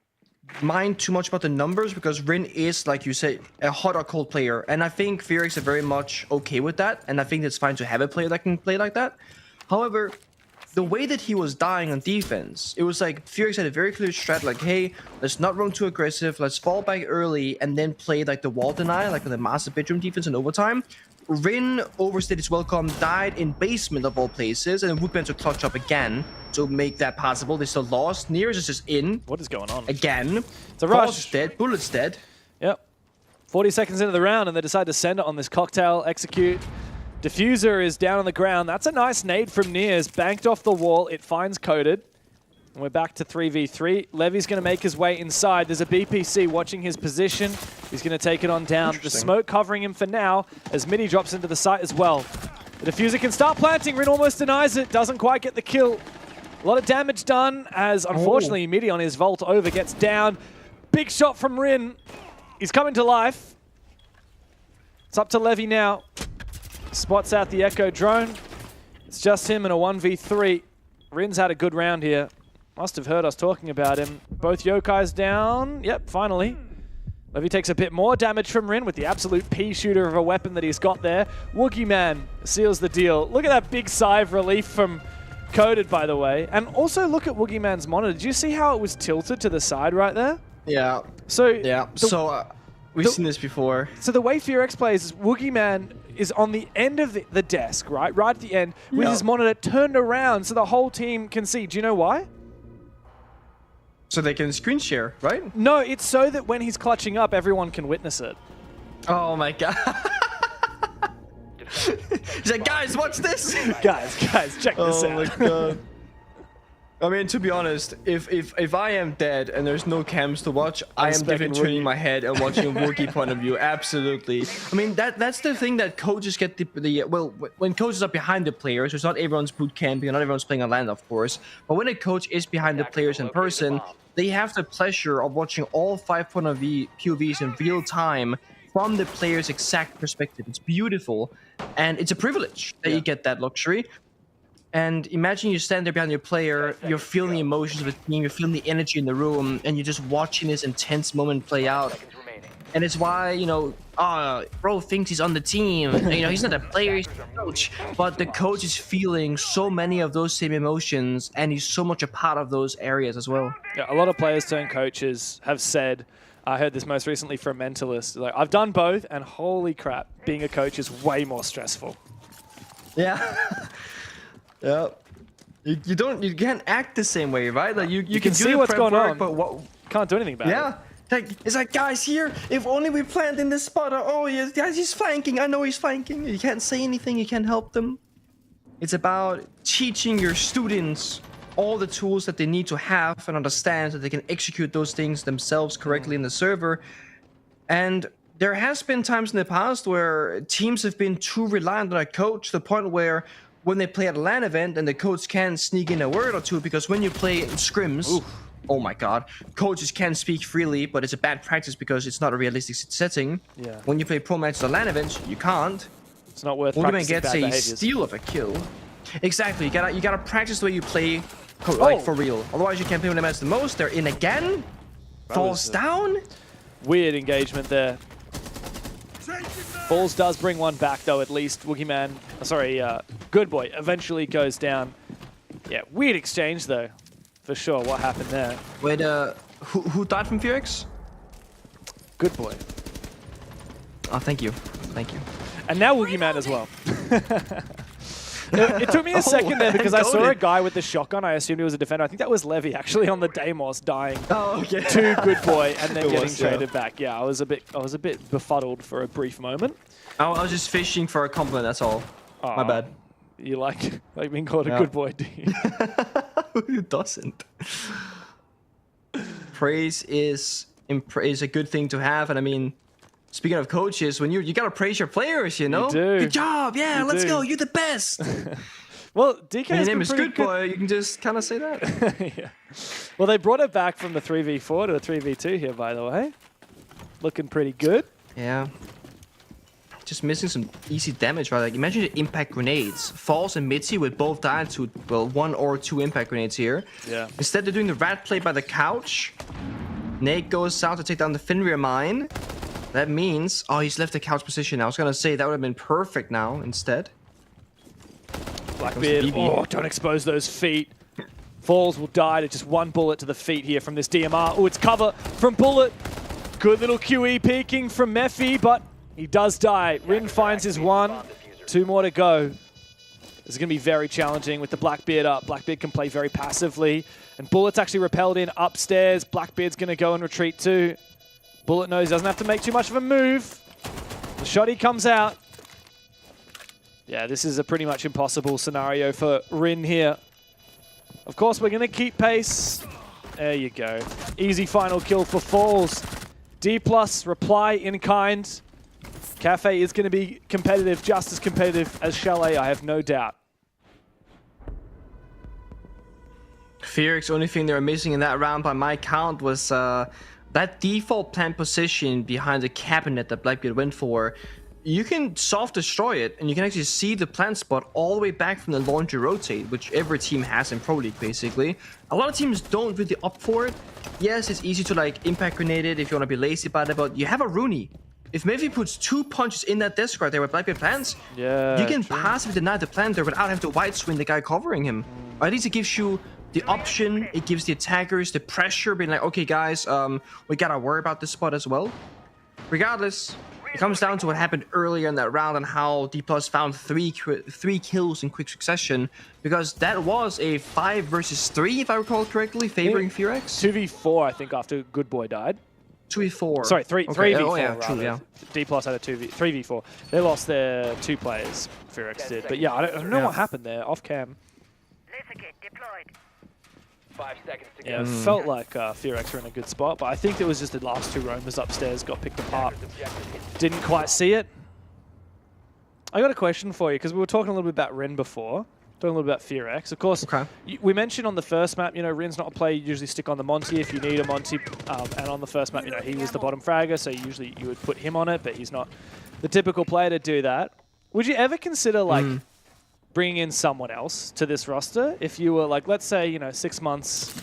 mind too much about the numbers, because Rin is, like you say, a hot or cold player, and I think FearX are very much okay with that, and I think it's fine to have a player that can play like that. However, the way that he was dying on defense, it was like FearX had a very clear strat, like, hey, let's not run too aggressive, let's fall back early, and then play like the wall deny, like the master bedroom defense in overtime. Rin overstayed his welcome, died in basement of all places, and then Woodman to clutch up again to make that possible. They still lost. Nears is just in. What is going on? Again. It's a rush. Force is dead. Bullet's dead. Yep. 40 seconds into the round, and they decide to send it on this cocktail. Execute. Diffuser is down on the ground. That's a nice nade from Nears. Banked off the wall. It finds Coded. And we're back to 3v3. Levy's going to make his way inside. There's a BPC watching his position. He's going to take it on down. The smoke covering him for now as Midi drops into the site as well. The Diffuser can start planting. Rin almost denies it. Doesn't quite get the kill. A lot of damage done as, unfortunately, Midi on his vault over gets down. Big shot from Rin. He's coming to life. It's up to Levy now. Spots out the Echo drone. It's just him in a 1v3. Rin's had a good round here. Must have heard us talking about him. Both Yokais down. Yep, finally. Levy takes a bit more damage from Rin with the absolute pea shooter of a weapon that he's got there. Woogie Man seals the deal. Look at that big sigh of relief from Coded, by the way. And also look at Woogie Man's monitor. Did you see how it was tilted to the side right there? Yeah. So yeah. We've seen this before. So the way FearX plays is Woogie Man is on the end of the desk, right? Right at the end with his monitor turned around so the whole team can see. Do you know why? So they can screen share, right? No, it's so that when he's clutching up, everyone can witness it. Oh my god. He's like, guys, watch this. guys, check this out. Oh my god. I mean, to be honest, if I am dead and there's no cams to watch, I am definitely turning my head and watching a Woogie point of view. Absolutely. I mean, that's the thing that coaches get well, when coaches are behind the players, it's not everyone's boot camping, not everyone's playing on land, of course. But when a coach is behind the players in person, they have the pleasure of watching all 5 point of view POVs in real time from the player's exact perspective. It's beautiful, and it's a privilege that you get that luxury. And imagine you stand there behind your player, you're feeling the emotions of the team, you're feeling the energy in the room, and you're just watching this intense moment play out. And it's why, you know, bro thinks he's on the team. You know, he's not a player, he's a coach. But the coach is feeling so many of those same emotions, and he's so much a part of those areas as well. Yeah, a lot of players turned coaches have said, I heard this most recently from Mentalist, like, I've done both, and holy crap, being a coach is way more stressful. Yeah. Yeah, you can't act the same way, right? Like you can see what's going on, but can't do anything about it. Yeah, it's like, guys, here, if only we plant in this spot. Or, oh, yeah, guys, he's flanking. I know he's flanking. You can't say anything. You can't help them. It's about teaching your students all the tools that they need to have and understand so they can execute those things themselves correctly in the server. And there has been times in the past where teams have been too reliant on a coach to the point where when they play at a LAN event and the coach can sneak in a word or two, because when you play in scrims, oh my god, coaches can speak freely, but it's a bad practice because it's not a realistic setting. Yeah. When you play pro matches or LAN events, you can't. It's not worth Woogie Man practicing gets bad a behaviors. steal of a kill. Exactly, you gotta practice the way you play, like for real. Otherwise you can't play when it matters the most. They're in again. Falls down. Weird engagement there. Balls does bring one back though, at least. Woogie Man, Good Boy eventually goes down. Yeah, weird exchange though, for sure. What happened there? Wait, who died from FearX? Good Boy. Oh, thank you. And now Woogie Man as well. It took me a second there because I saw a guy with the shotgun. I assumed he was a defender. I think that was Levy actually on the Deimos dying to Good Boy and then getting traded back. Yeah, I was a bit befuddled for a brief moment. I was just fishing for a compliment. That's all. My bad. You like being called a good boy, do you? Who doesn't? Praise is a good thing to have, and I mean, speaking of coaches, when you gotta praise your players, you know. You do. Good job, yeah. Let's go. You're the best. Well, DK Your has name been is pretty Good Boy. You can just kind of say that. yeah. Well, they brought it back from the 3v4 to a 3v2 here, by the way. Looking pretty good. Yeah. Just missing some easy damage, right? Like, imagine the impact grenades. Falls and Mitzi would both die to, well, 1 or 2 impact grenades here. Yeah. Instead, they're doing the rat play by the couch. Nate goes out to take down the Fenrir mine. That means... Oh, he's left the couch position. I was going to say that would have been perfect now instead. Blackbeard, oh, don't expose those feet. Falls will die to just 1 bullet to the feet here from this DMR. Oh, it's cover from Bullet. Good little QE peeking from Mephi, but he does die. Rin finds his 1. 2 more to go. This is going to be very challenging with the Blackbeard up. Blackbeard can play very passively. And Bullet's actually repelled in upstairs. Blackbeard's going to go and retreat too. Bullet knows he doesn't have to make too much of a move. The shotty comes out. Yeah, this is a pretty much impossible scenario for Rin here. Of course, we're going to keep pace. There you go. Easy final kill for Falls. D+, reply in kind. Cafe is going to be competitive, just as competitive as Chalet, I have no doubt. FearX, only thing they were missing in that round by my count was that default plant position behind the cabinet that Blackbeard went for. You can soft destroy it, and you can actually see the plant spot all the way back from the launcher rotate, which every team has in Pro League, basically. A lot of teams don't really opt for it. Yes, it's easy to like impact grenade it if you want to be lazy about it, but you have a Rooney. If Mephi puts 2 punches in that desk right there with Blackbeard plants, you can passively deny the planter without having to white swing the guy covering him. Or at least it gives you the option, it gives the attackers the pressure, being like, okay guys, we gotta worry about this spot as well. Regardless, it comes down to what happened earlier in that round and how D+ found three kills in quick succession, because that was a 5 versus 3, if I recall correctly, favoring FearX. 2v4, I think, after Good Boy died. 2v4. Sorry, 3v4. Oh, yeah, rather. true, yeah. D+ had a 3v4. They lost their 2 players, FearX did. But yeah, I don't know what happened there, off cam. 5 seconds to go. Yeah, it felt like FearX were in a good spot, but I think it was just the last 2 roamers upstairs got picked apart. Didn't quite see it. I got a question for you, because we were talking a little bit about Ren before, talking a little bit about FearX. Of course, we mentioned on the first map, you know, Ren's not a player you usually stick on the Monty if you need a Monty, and on the first map, you know, he was the bottom fragger, so usually you would put him on it, but he's not the typical player to do that. Would you ever consider, like, bringing in someone else to this roster? If you were like, let's say, you know, 6 months,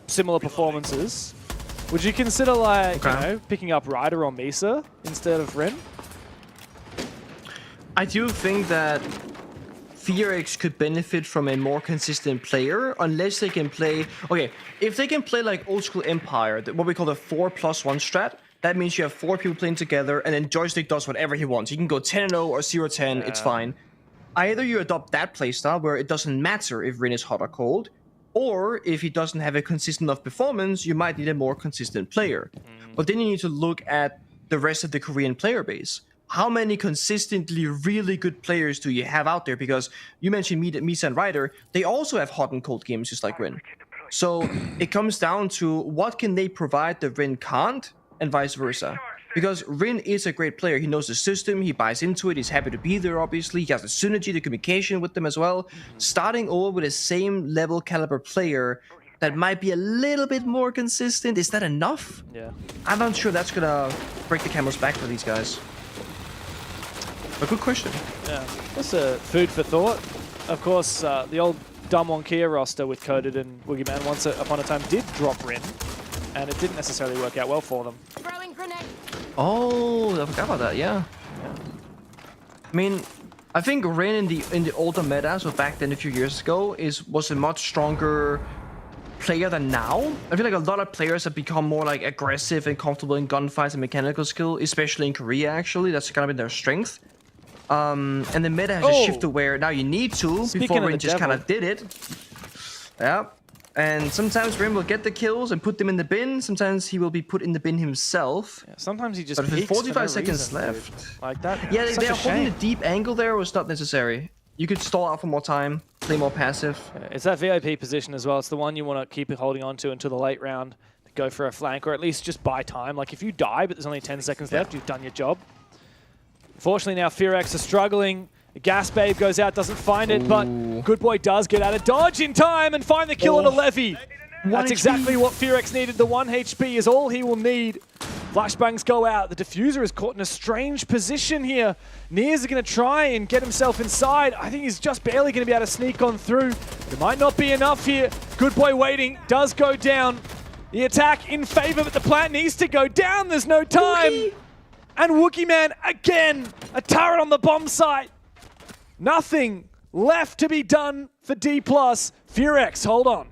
similar performances, would you consider like, you know, picking up Ryder or Misa instead of Ren? I do think that FearX could benefit from a more consistent player, unless they can play... Okay, if they can play like old school Empire, what we call the 4+1 strat, that means you have 4 people playing together, and then Joystick does whatever he wants. He can go 10-0 or 0-10, it's fine. Either you adopt that playstyle where it doesn't matter if Rin is hot or cold, or if he doesn't have a consistent enough performance, you might need a more consistent player. But then you need to look at the rest of the Korean player base. How many consistently really good players do you have out there? Because you mentioned Misa and Ryder, they also have hot and cold games just like Rin. So it comes down to what can they provide that Rin can't, and vice versa. Because Rin is a great player. He knows the system, he buys into it, he's happy to be there, obviously. He has the synergy, the communication with them as well. Starting over with the same level caliber player that might be a little bit more consistent, is that enough? Yeah. I'm not sure that's gonna break the camel's back for these guys. A good question. Yeah, that's food for thought. Of course, the old Damwon Kia roster with Coded and Woogieman once upon a time did drop Rin, and it didn't necessarily work out well for them. Oh, I forgot about that. Yeah. I mean, I think Rin in the older meta, so back then a few years ago, was a much stronger player than now. I feel like a lot of players have become more like aggressive and comfortable in gunfights and mechanical skill, especially in Korea. Actually, that's kind of been their strength. And the meta has just shifted where now you need to. Before Rin just kind of did it. Yeah. And sometimes Rin will get the kills and put them in the bin. Sometimes he will be put in the bin himself. Yeah, sometimes he just. But with 45 seconds left, dude. Like that. Yeah, they're holding a deep angle there was not necessary. You could stall out for more time, play more passive. Yeah, it's that VIP position as well. It's the one you want to keep holding on to until the late round. Go for a flank, or at least just buy time. Like if you die, but there's only 10 seconds left, you've done your job. Fortunately, now FearX are struggling. Gas Babe goes out, doesn't find it, but Good Boy does get out of dodge in time and find the kill on a Levy. That's exactly what FearX needed. The 1 HP is all he will need. Flashbangs go out. The diffuser is caught in a strange position here. Nears is going to try and get himself inside. I think he's just barely going to be able to sneak on through. There might not be enough here. Good Boy waiting, does go down. The attack in favor, but the plant needs to go down. There's no time. Wookie. And Wookie Man again, a turret on the bomb site. Nothing left to be done for D+. FearX, hold on.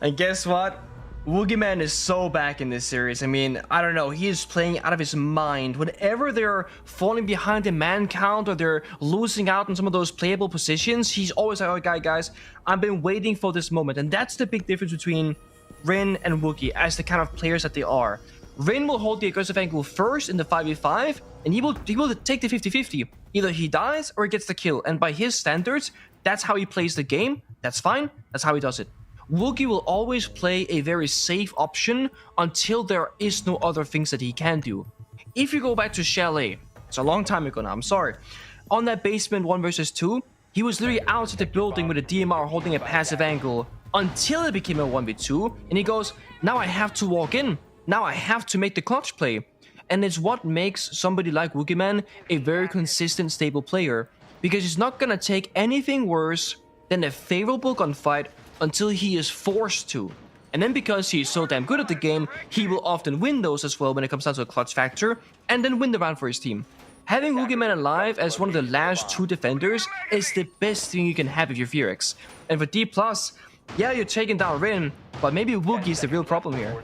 And guess what? Woogie Man is so back in this series. I mean, I don't know. He is playing out of his mind. Whenever they're falling behind in man count or they're losing out on some of those playable positions, he's always like, oh, guys, I've been waiting for this moment. And that's the big difference between Rin and Wookie as the kind of players that they are. Rin will hold the aggressive angle first in the 5v5, and he will take the 50-50. Either he dies or he gets the kill. And by his standards, that's how he plays the game. That's fine. That's how he does it. Wookie will always play a very safe option until there is no other things that he can do. If you go back to Chalet, it's a long time ago now, I'm sorry. On that basement 1 versus 2, he was literally outside the building with a DMR holding a passive angle until it became a 1v2, and he goes, now I have to walk in. Now I have to make the clutch play. And it's what makes somebody like Wookie Man a very consistent, stable player, because he's not gonna take anything worse than a favorable gunfight until he is forced to. And then because he is so damn good at the game, he will often win those as well when it comes down to a clutch factor, and then win the round for his team. Having Woogie Man alive as one of the last 2 defenders is the best thing you can have if you're FearX. And for D+, yeah, you're taking down Rin, but maybe Woogie is the real problem here.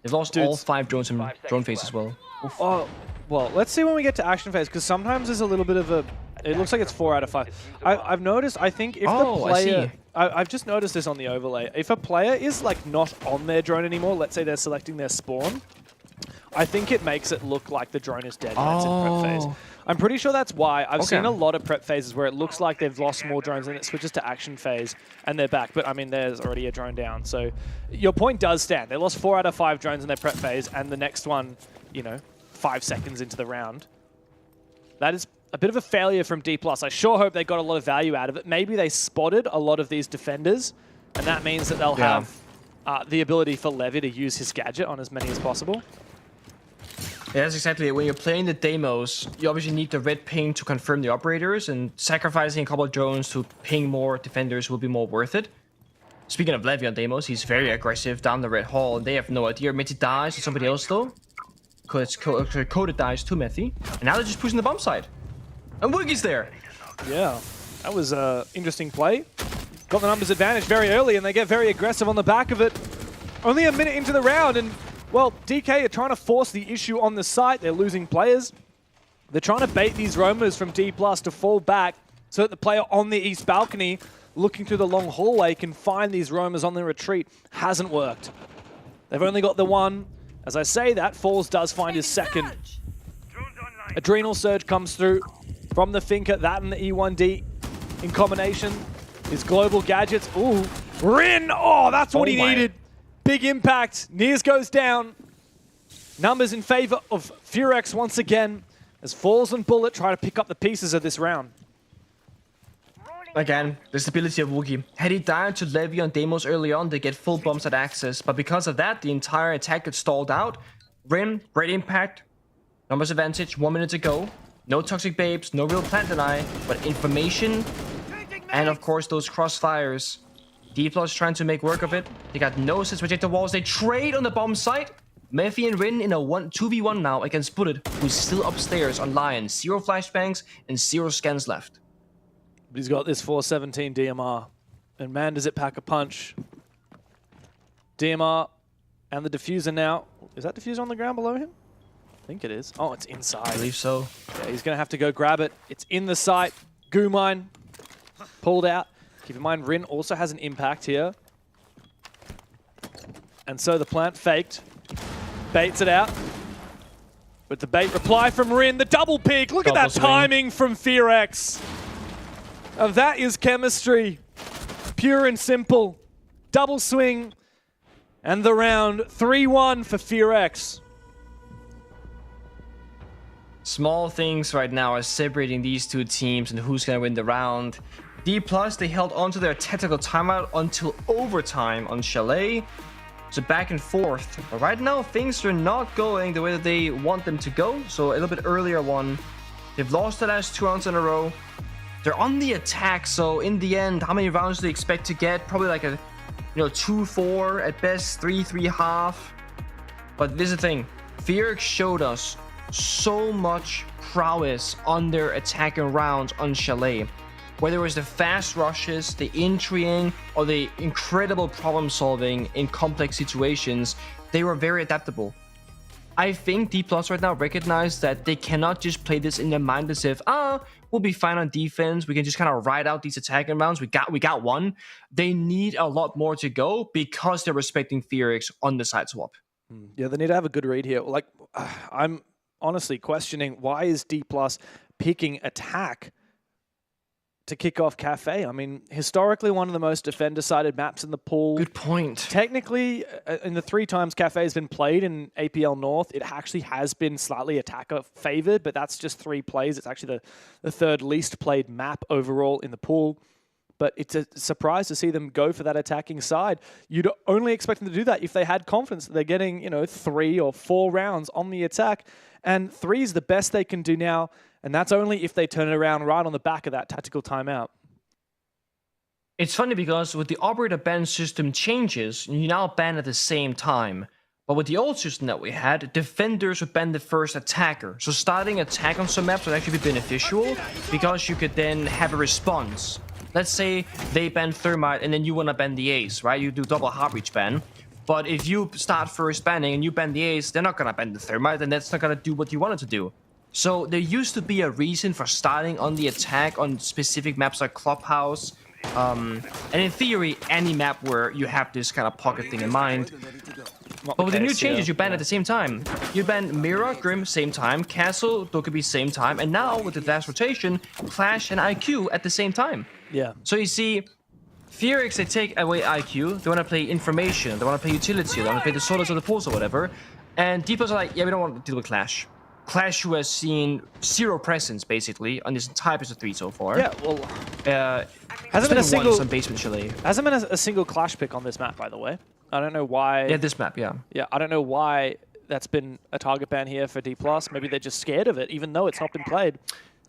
They've lost all 5 drones in drone phase as well. Oh, well, let's see when we get to action phase, because sometimes there's a little bit of a... It looks like it's 4 out of 5. I've noticed, I think if the player... I've just noticed this on the overlay. If a player is like not on their drone anymore, let's say they're selecting their spawn, I think it makes it look like the drone is dead when it's in prep phase. I'm pretty sure that's why. I've seen a lot of prep phases where it looks like they've lost more drones and it switches to action phase and they're back. But I mean, there's already a drone down. So your point does stand. They lost 4 out of 5 drones in their prep phase, and the next one, you know, 5 seconds into the round. That is a bit of a failure from D+. I sure hope they got a lot of value out of it. Maybe they spotted a lot of these defenders, and that means that they'll have the ability for Levy to use his gadget on as many as possible. Yeah, that's exactly it. When you're playing the demos, you obviously need the red ping to confirm the operators, and sacrificing a couple of drones to ping more defenders will be more worth it. Speaking of Levy on demos, he's very aggressive down the red hall, and they have no idea. Methy dies to somebody else though. Coded dies to Methy, and now they're just pushing the bomb side. And Woogie's there. Yeah, that was an interesting play. Got the numbers advantage very early, and they get very aggressive on the back of it. Only a minute into the round, and well, DK are trying to force the issue on the site. They're losing players. They're trying to bait these roamers from D+ to fall back so that the player on the east balcony looking through the long hallway can find these roamers on the retreat. Hasn't worked. They've only got the one. As I say that, Falls does find his second. Adrenal Surge comes through from the Finker. That and the E1D in combination. His global gadgets. Ooh, Rin! Oh, that's what he needed. Big impact. Nears goes down. Numbers in favor of FearX once again as Falls and Bullet try to pick up the pieces of this round. Again, the stability of Woogie. Had he died to Levy on demos early on, they get full bombs at access, but because of that, the entire attack gets stalled out. Rin, great impact. Numbers advantage, 1 minute to go. No toxic babes, no real plant deny, but information, and of course those crossfires. D+ trying to make work of it. They got no assist projector walls. They trade on the bomb site. Methy and Rin in a 2v1 now against Bullet, who's still upstairs on Lion. 0 flashbangs and 0 scans left. But he's got this 417 DMR. And man, does it pack a punch. DMR and the diffuser now. Is that diffuser on the ground below him? I think it is. Oh, it's inside. I believe so. Yeah, he's going to have to go grab it. It's in the site. Goo mine pulled out. Keep in mind, Rin also has an impact here. And so the plant faked. Baits it out. With the bait reply from Rin. The double peek. Look at that timing from FearX. That is chemistry. Pure and simple. Double swing. And the round 3-1 for FearX. Small things right now are separating these two teams and who's gonna win the round. D+, they held on to their tactical timeout until overtime on Chalet. So back and forth. But right now, things are not going the way that they want them to go. So a little bit earlier one. They've lost the last 2 rounds in a row. They're on the attack. So in the end, how many rounds do they expect to get? Probably like a, 2-4 at best, 3-3.5. But this is the thing. FearX showed us so much prowess on their attacking rounds on Chalet. Whether it was the fast rushes, the intriguing, or the incredible problem solving in complex situations, they were very adaptable. I think D+ right now recognize that they cannot just play this in their mind as if, we'll be fine on defense, we can just kind of ride out these attacking rounds, we got one. They need a lot more to go because they're respecting FearX on the side swap. Yeah, they need to have a good read here. Like, I'm honestly questioning, why is D+ picking attack to kick off Cafe? I mean, historically one of the most defender-sided maps in the pool. Good point. Technically, in the 3 times Cafe has been played in APL North, it actually has been slightly attacker-favored, but that's just 3 plays. It's actually the 3rd least played map overall in the pool. But it's a surprise to see them go for that attacking side. You'd only expect them to do that if they had confidence that they're getting, 3 or 4 rounds on the attack. And 3 is the best they can do now. And that's only if they turn it around right on the back of that tactical timeout. It's funny because with the operator ban system changes, you now ban at the same time. But with the old system that we had, defenders would ban the first attacker. So starting attack on some maps would actually be beneficial because you could then have a response. Let's say they ban Thermite and then you want to ban the Ace, right? You do double heart reach ban. But if you start first banning and you ban the Ace, they're not going to ban the Thermite and that's not going to do what you want it to do. So there used to be a reason for starting on the attack on specific maps like Clubhouse. And in theory, any map where you have this kind of pocket thing in mind. But with the new changes, you ban at the same time. You ban Mirror, Grim, same time. Castle, Dokkaebi, same time. And now, with the last rotation, Clash and IQ at the same time. Yeah. So you see, FearX, they take away IQ. They want to play Information. They want to play Utility. They want to play the Solos or the Pulse or whatever. And D+ are like, yeah, we don't want to deal with Clash. Clash, who has seen 0 presence, basically, on this entire PS3 so far. Yeah, well... hasn't been a single... Some basement Chalet. Hasn't been a single Clash pick on this map, by the way. I don't know why... Yeah, this map, yeah. Yeah, I don't know why that's been a target ban here for D+. Maybe they're just scared of it, even though it's not been played.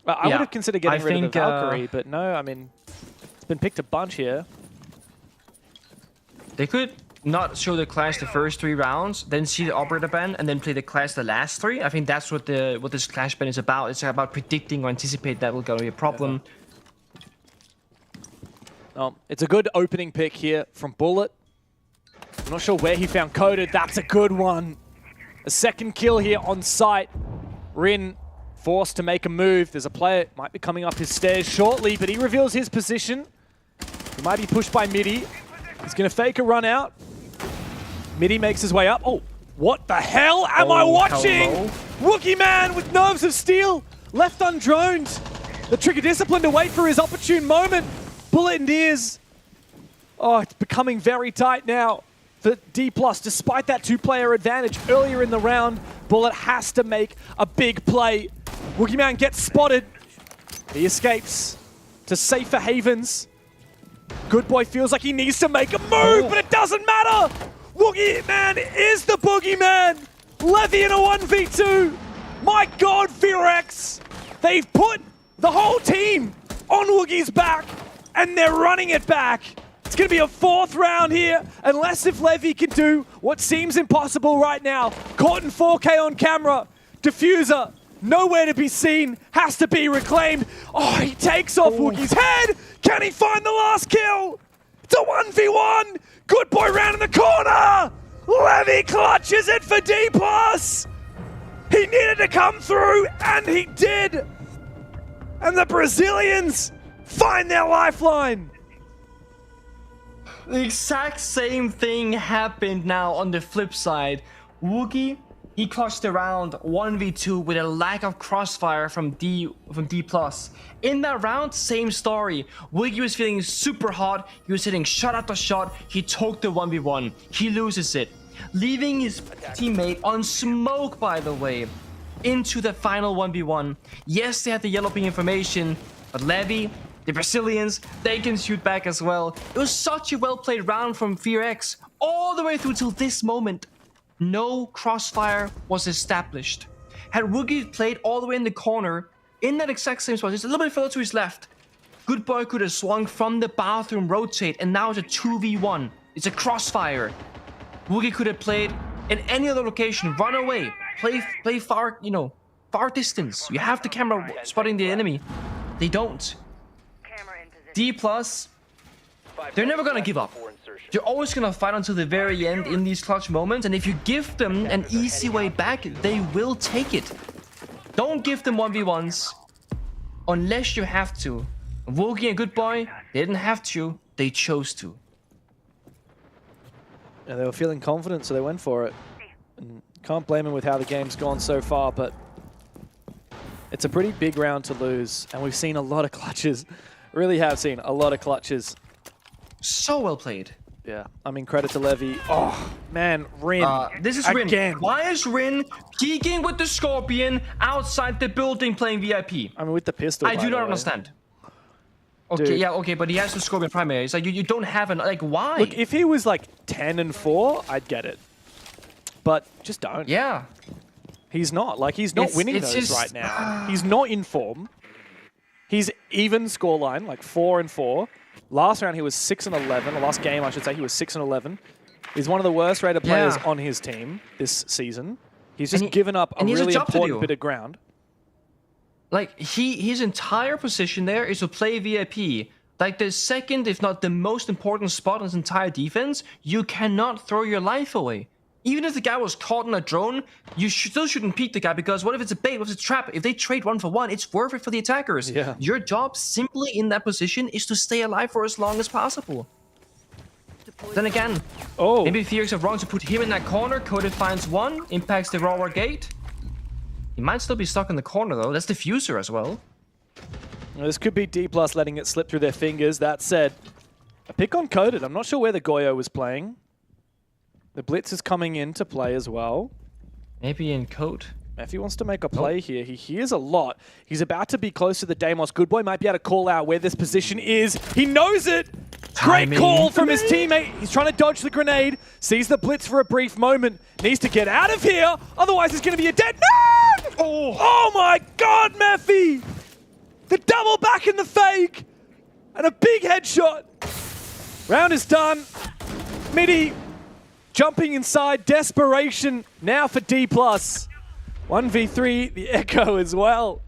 I would have considered getting rid of the Valkyrie, but no, I mean, it's been picked a bunch here. They could not show the Clash the first 3 rounds, then see the operator ban, and then play the Clash the last 3. I think that's what this Clash ban is about. It's about predicting or anticipate that will going to be a problem. It's a good opening pick here from Bullet. I'm not sure where he found Coded. That's a good one. A second kill here on site. Rin forced to make a move. There's a player, might be coming up his stairs shortly, but he reveals his position. He might be pushed by Midi. He's going to fake a run out. Midi makes his way up. Oh, what the hell am I watching? Hello. Wookie Man with nerves of steel, left undroned. The Trigger Discipline to wait for his opportune moment. Bullet in ears. Oh, it's becoming very tight now for D+. Despite that 2-player advantage earlier in the round, Bullet has to make a big play. Wookie Man gets spotted. He escapes to safer havens. Good Boy feels like he needs to make a move, but it doesn't matter! Woogie Man is the boogeyman! Levy in a 1v2! My god, FearX! They've put the whole team on Woogie's back, and they're running it back! It's going to be a 4th round here, unless if Levy can do what seems impossible right now. Caught in 4K on camera. Diffuser, nowhere to be seen, has to be reclaimed. Oh, he takes off Woogie's head! Can he find the last kill? It's a 1v1! Good Boy round in the corner! Levy clutches it for D+! He needed to come through, and he did! And the Brazilians find their lifeline! The exact same thing happened now on the flip side. Woogie, he clutched around 1v2 with a lack of crossfire from D+. In that round, same story. Woogie was feeling super hot. He was hitting shot after shot. He took the 1v1. He loses it, leaving his teammate on smoke, by the way. into the final 1v1. Yes, they had the yellow ping information, but Levy, the Brazilians, they can shoot back as well. It was such a well-played round from FearX all the way through till this moment. No crossfire was established. Had Woogie played all the way in the corner, in that exact same spot, just a little bit further to his left, Good Boy could have swung from the bathroom, rotate, and now it's a 2v1. It's a crossfire. Woogie could have played in any other location, run away, play far, far distance. You have the camera spotting the enemy. They don't. D+, they're never gonna give up. They're always gonna fight until the very end in these clutch moments, and if you give them an easy way back, they will take it. Don't give them 1v1s unless you have to. Woogie and Good Boy, they didn't have to, they chose to. Yeah, they were feeling confident, so they went for it. And can't blame them with how the game's gone so far, but it's a pretty big round to lose, and we've seen a lot of clutches. Really have seen a lot of clutches. So well played. Yeah, I mean, credit to Levy. Oh, man, Rin. This is again. Rin. Why is Rin peeking with the Scorpion outside the building playing VIP? I mean, with the pistol, I do not understand. Okay, Dude. yeah, okay, but he has the Scorpion primary. It's like, you don't have an... Like, why? Look, if he was like 10-4, I'd get it. But just don't. Yeah. He's not. Like, he's not winning those just, right now. He's not in form. He's even scoreline, like 4-4. Last round, he was 6-11. The last game, I should say, he was 6-11. He's one of the worst rated players on his team this season. He's just given up a really important bit of ground. Like, his entire position there is to play VIP. Like, the second, if not the most important spot in his entire defense, you cannot throw your life away. Even if the guy was caught in a drone, you still shouldn't peek the guy, because what if it's a bait, what if it's a trap? If they trade 1-for-1, it's worth it for the attackers. Yeah. Your job simply in that position is to stay alive for as long as possible. Then again, maybe FearX are wrong to put him in that corner. Coded finds one, impacts the Raw gate. He might still be stuck in the corner though. That's Diffuser as well. Well, this could be D+ letting it slip through their fingers. That said, a pick on Coded. I'm not sure where the Goyo was playing. The Blitz is coming into play as well. Maybe in Code. If he wants to make a play here, he hears a lot. He's about to be close to the Deimos. Good Boy might be able to call out where this position is. He knows it! Great call from his teammate. He's trying to dodge the grenade. Sees the Blitz for a brief moment. Needs to get out of here. Otherwise, it's going to be a dead man! Oh my God, Mephi! The double back in the fake! And a big headshot. Round is done. Midi jumping inside. Desperation now for D+. 1v3, the Echo as well.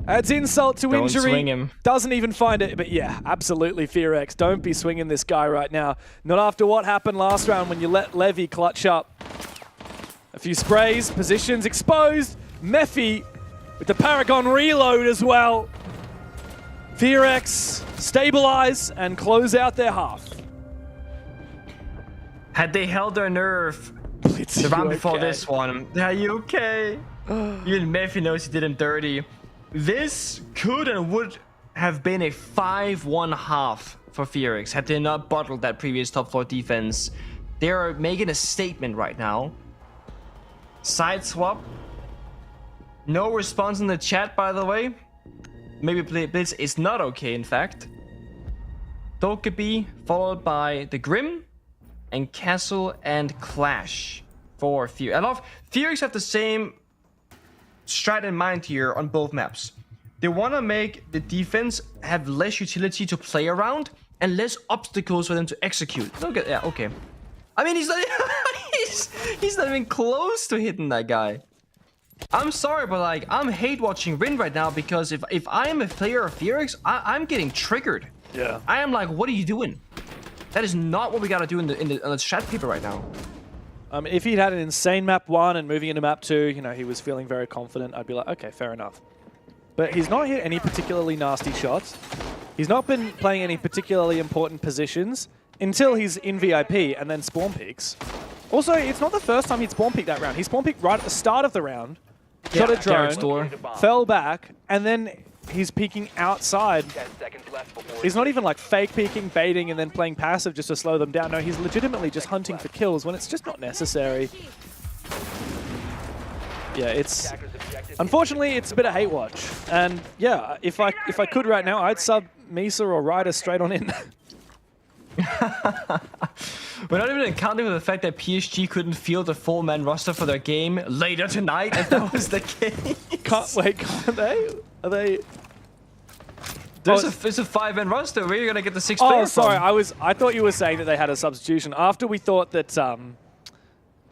Adds insult to injury. Don't swing him. Doesn't even find it. But yeah, absolutely FearX. Don't be swinging this guy right now. Not after what happened last round when you let Levy clutch up. A few sprays, positions exposed. Mephi with the Paragon reload as well. FearX stabilize and close out their half. Had they held their nerve the round before this one, are you okay? Even Mephi knows he did him dirty. This could and would have been a 5-1 half for FearX had they not bottled that previous top 4 defense. They are making a statement right now. Side swap. No response in the chat, by the way. Maybe Blitz is not okay, in fact. Dokkaebi followed by the Grim and Castle and Clash for Fear. I love FearX have the same strat in mind here on both maps. They want to make the defense have less utility to play around and less obstacles for them to execute. Okay, yeah, okay. I mean, he's not, he's not even close to hitting that guy. I'm sorry, but like, I'm hate watching Rin right now because if I am a player of FearX, I'm getting triggered. Yeah. I am like, what are you doing? That is not what we gotta do on the strat paper right now. If he'd had an insane map 1 and moving into map 2, you know, he was feeling very confident, I'd be like, okay, fair enough. But he's not hit any particularly nasty shots. He's not been playing any particularly important positions until he's in VIP and then spawn peaks. Also, it's not the first time he'd spawn peek that round. He spawn peeked right at the start of the round, shot a drone, fell back, and then he's peeking outside. He's not even like fake peeking, baiting, and then playing passive just to slow them down. No, he's legitimately just hunting for kills when it's just not necessary. Yeah, it's Unfortunately, it's a bit of hate watch. And yeah, if I could right now, I'd sub Misa or Ryder straight on in. We're not even accounting for the fact that PSG couldn't field a full man roster for their game later tonight, if that was the case. Can't they? Are they? It's a 5-man roster. Where are you gonna get the 6 Oh, players sorry. from? I thought you were saying that they had a substitution after we thought that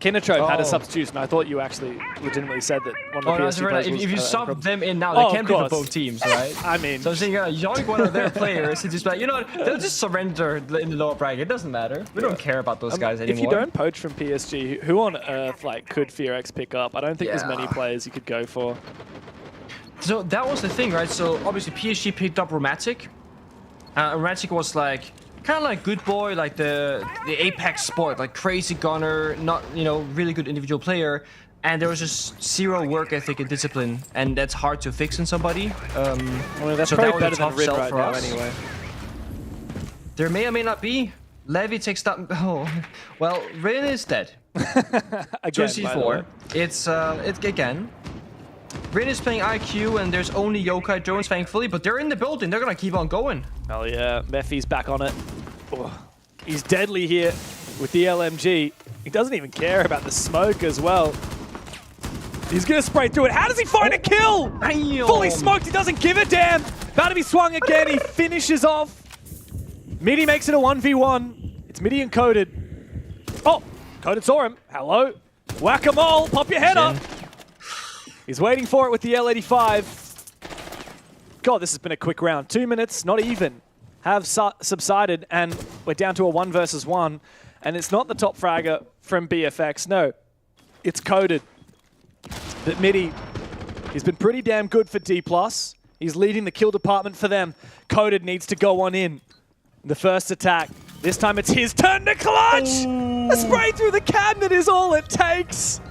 Kinotrope had a substitution. I thought you actually legitimately said that one of the PSG players was, if you sub them in now, they can be for both teams, right? I mean, so I'm saying yoink one of their players and just be like, you know what, they'll just surrender in the lower bracket. It doesn't matter. We don't care about those guys anymore. If you don't poach from PSG, who on earth could FearX pick up? I don't think there's many players you could go for. So that was the thing, right? So obviously PSG picked up Romantic. Romantic was like kind of like good boy, like the Apex sport, like crazy gunner, not really good individual player, and there was just zero work ethic and discipline, and that's hard to fix in somebody. Well, that's so probably that was better a than tough Rid sell right for now, us. anyway. There may or may not be. Levy takes that. Oh, well, Rin is dead. Again, 2C4. It's again. Rin is playing IQ, and there's only Yokai Jones, thankfully, but they're in the building. They're gonna keep on going. Hell yeah, Mephi's back on it. Oh, he's deadly here with the LMG. He doesn't even care about the smoke as well. He's gonna spray through it. How does he find a kill? Fully smoked, he doesn't give a damn. About to be swung again, he finishes off. Midi makes it a 1v1. It's Midi and Coded. Oh, Coded saw him. Hello. Whack-a-mole, pop your head up. He's waiting for it with the L85. God, this has been a quick round. 2 minutes, not even, have subsided, and we're down to a 1 versus 1. And it's not the top fragger from BFX, no. It's Coded. But Midi, he's been pretty damn good for D+. He's leading the kill department for them. Coded needs to go on in. The first attack. This time it's his turn to clutch! Ooh. A spray through the cabinet is all it takes.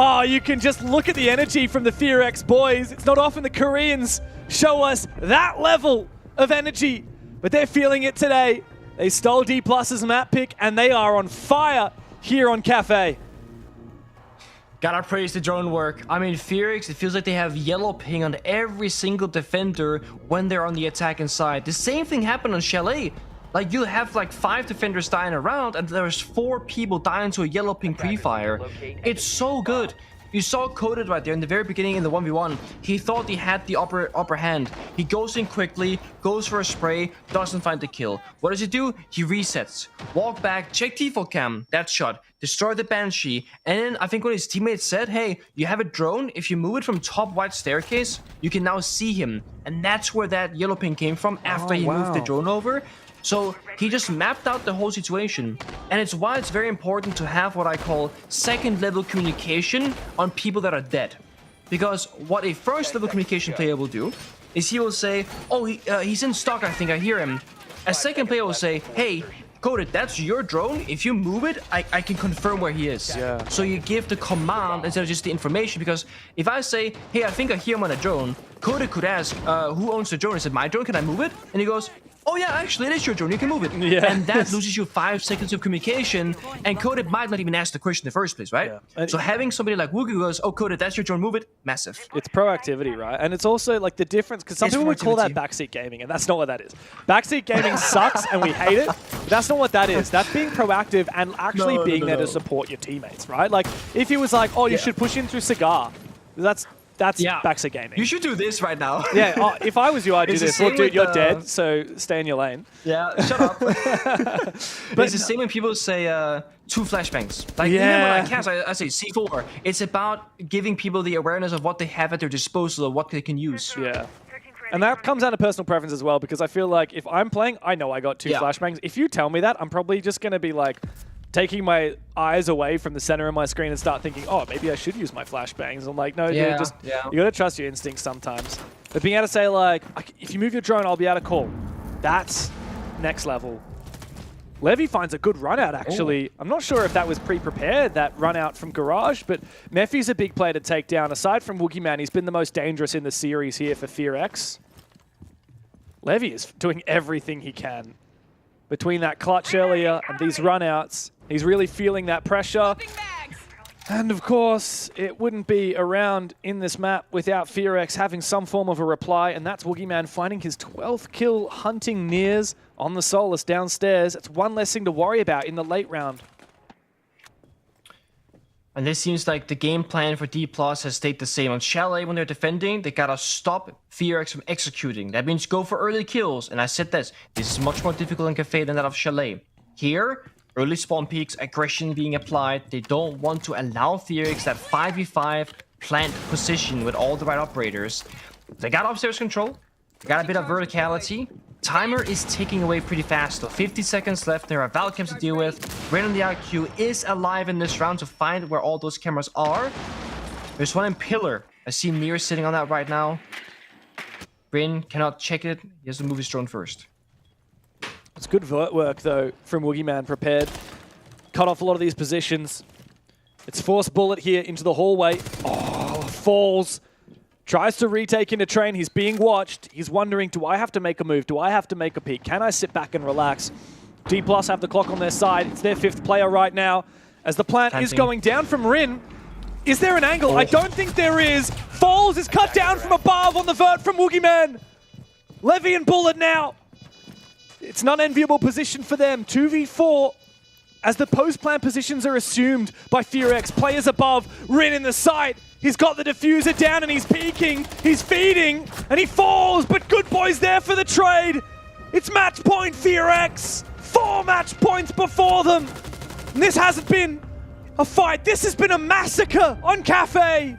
Oh, you can just look at the energy from the FearX boys. It's not often the Koreans show us that level of energy, but they're feeling it today. They stole D+'s map pick, and they are on fire here on Cafe. Gotta praise the drone work. I mean, FearX, it feels like they have yellow ping on every single defender when they're on the attacking side. The same thing happened on Chalet. Like, you have like 5 defenders dying around, and there's 4 people dying to a yellow ping pre-fire. It's so good. You saw Coded right there in the very beginning in the 1v1. He thought he had the upper hand. He goes in quickly, goes for a spray, doesn't find the kill. What does he do? He resets. Walk back, check T4 cam, that shot, destroy the Banshee, and then I think what his teammates said, hey, you have a drone, if you move it from top white staircase, you can now see him. And that's where that yellow ping came from after he moved the drone over. So he just mapped out the whole situation, and it's why it's very important to have what I call second level communication on people that are dead. Because what a first level communication player will do is he will say, oh, he's in stock, I think I hear him. A second player will say, hey, Coded, that's your drone. If you move it, I can confirm where he is. Yeah. So you give the command instead of just the information, because if I say, hey, I think I hear him on a drone, Coded could ask, who owns the drone? Is it my drone? Can I move it? And he goes, oh yeah, actually it is your drone, you can move it. Yeah. And that loses you 5 seconds of communication, and Coded might not even ask the question in the first place, right? Yeah. So having somebody like Woogie who goes, oh Coded, that's your drone, move it, massive. It's proactivity, right? And it's also like the difference, because some people would call that backseat gaming, and that's not what that is. Backseat gaming sucks and we hate it, but that's not what that is. That's being proactive and actually being there to support your teammates, right? Like if he was like, oh, you should push in through Cigar, that's backseat gaming. You should do this right now. Yeah, oh, if I was you, I'd do this. Well, dude, you're dead, so stay in your lane. Yeah, shut up. But it's the same when people say 2 flashbangs. Like, even when I cast, I say C4. It's about giving people the awareness of what they have at their disposal or what they can use. Yeah. And that comes down to personal preference as well, because I feel like if I'm playing, I know I got 2 flashbangs. If you tell me that, I'm probably just going to be like, taking my eyes away from the center of my screen and start thinking, oh, maybe I should use my flashbangs. I'm like, no, dude, you gotta trust your instincts sometimes. But being able to say, like, if you move your drone, I'll be able to call. That's next level. Levy finds a good run out, actually. I'm not sure if that was pre-prepared, that run out from Garage, but Mephi's a big player to take down. Aside from Woogie Man, he's been the most dangerous in the series here for FearX. Levy is doing everything he can. Between that clutch earlier and these run outs, he's really feeling that pressure. And of course, it wouldn't be around in this map without FearX having some form of a reply, and that's Woogieman finding his 12th kill, hunting Nears on the Solus downstairs. It's one less thing to worry about in the late round. And this seems like the game plan for D+ has stayed the same. On Chalet, when they're defending, they gotta stop FearX from executing. That means go for early kills. And I said this is much more difficult in Cafe than that of Chalet. Here, early spawn peaks, aggression being applied. They don't want to allow FearX that 5v5 plant position with all the right operators. They got upstairs control. They got a bit of verticality. Timer is ticking away pretty fast, though. 50 seconds left. There are Valcams to deal with. Rain on the IQ is alive in this round to find where all those cameras are. There's one in Pillar. I see Near sitting on that right now. Bryn cannot check it. He has to move his drone first. It's good vert work, though, from Woogieman. Prepared. Cut off a lot of these positions. It's force bullet here into the hallway. Oh, falls. Tries to retake into train. He's being watched. He's wondering, do I have to make a move? Do I have to make a peek? Can I sit back and relax? D+ have the clock on their side. It's their 5th player right now. As the plant is going down from Rin. Is there an angle? I don't think there is. Falls is cut down from above on the vert from Woogieman. Levy and Bullet now. It's not an enviable position for them. 2v4 as the post-plant positions are assumed by FearX. Players above, Rin in the site. He's got the diffuser down and he's peeking. He's feeding and he falls, but Good Boy's there for the trade. It's match point FearX. 4 match points before them. And this hasn't been a fight. This has been a massacre on Cafe.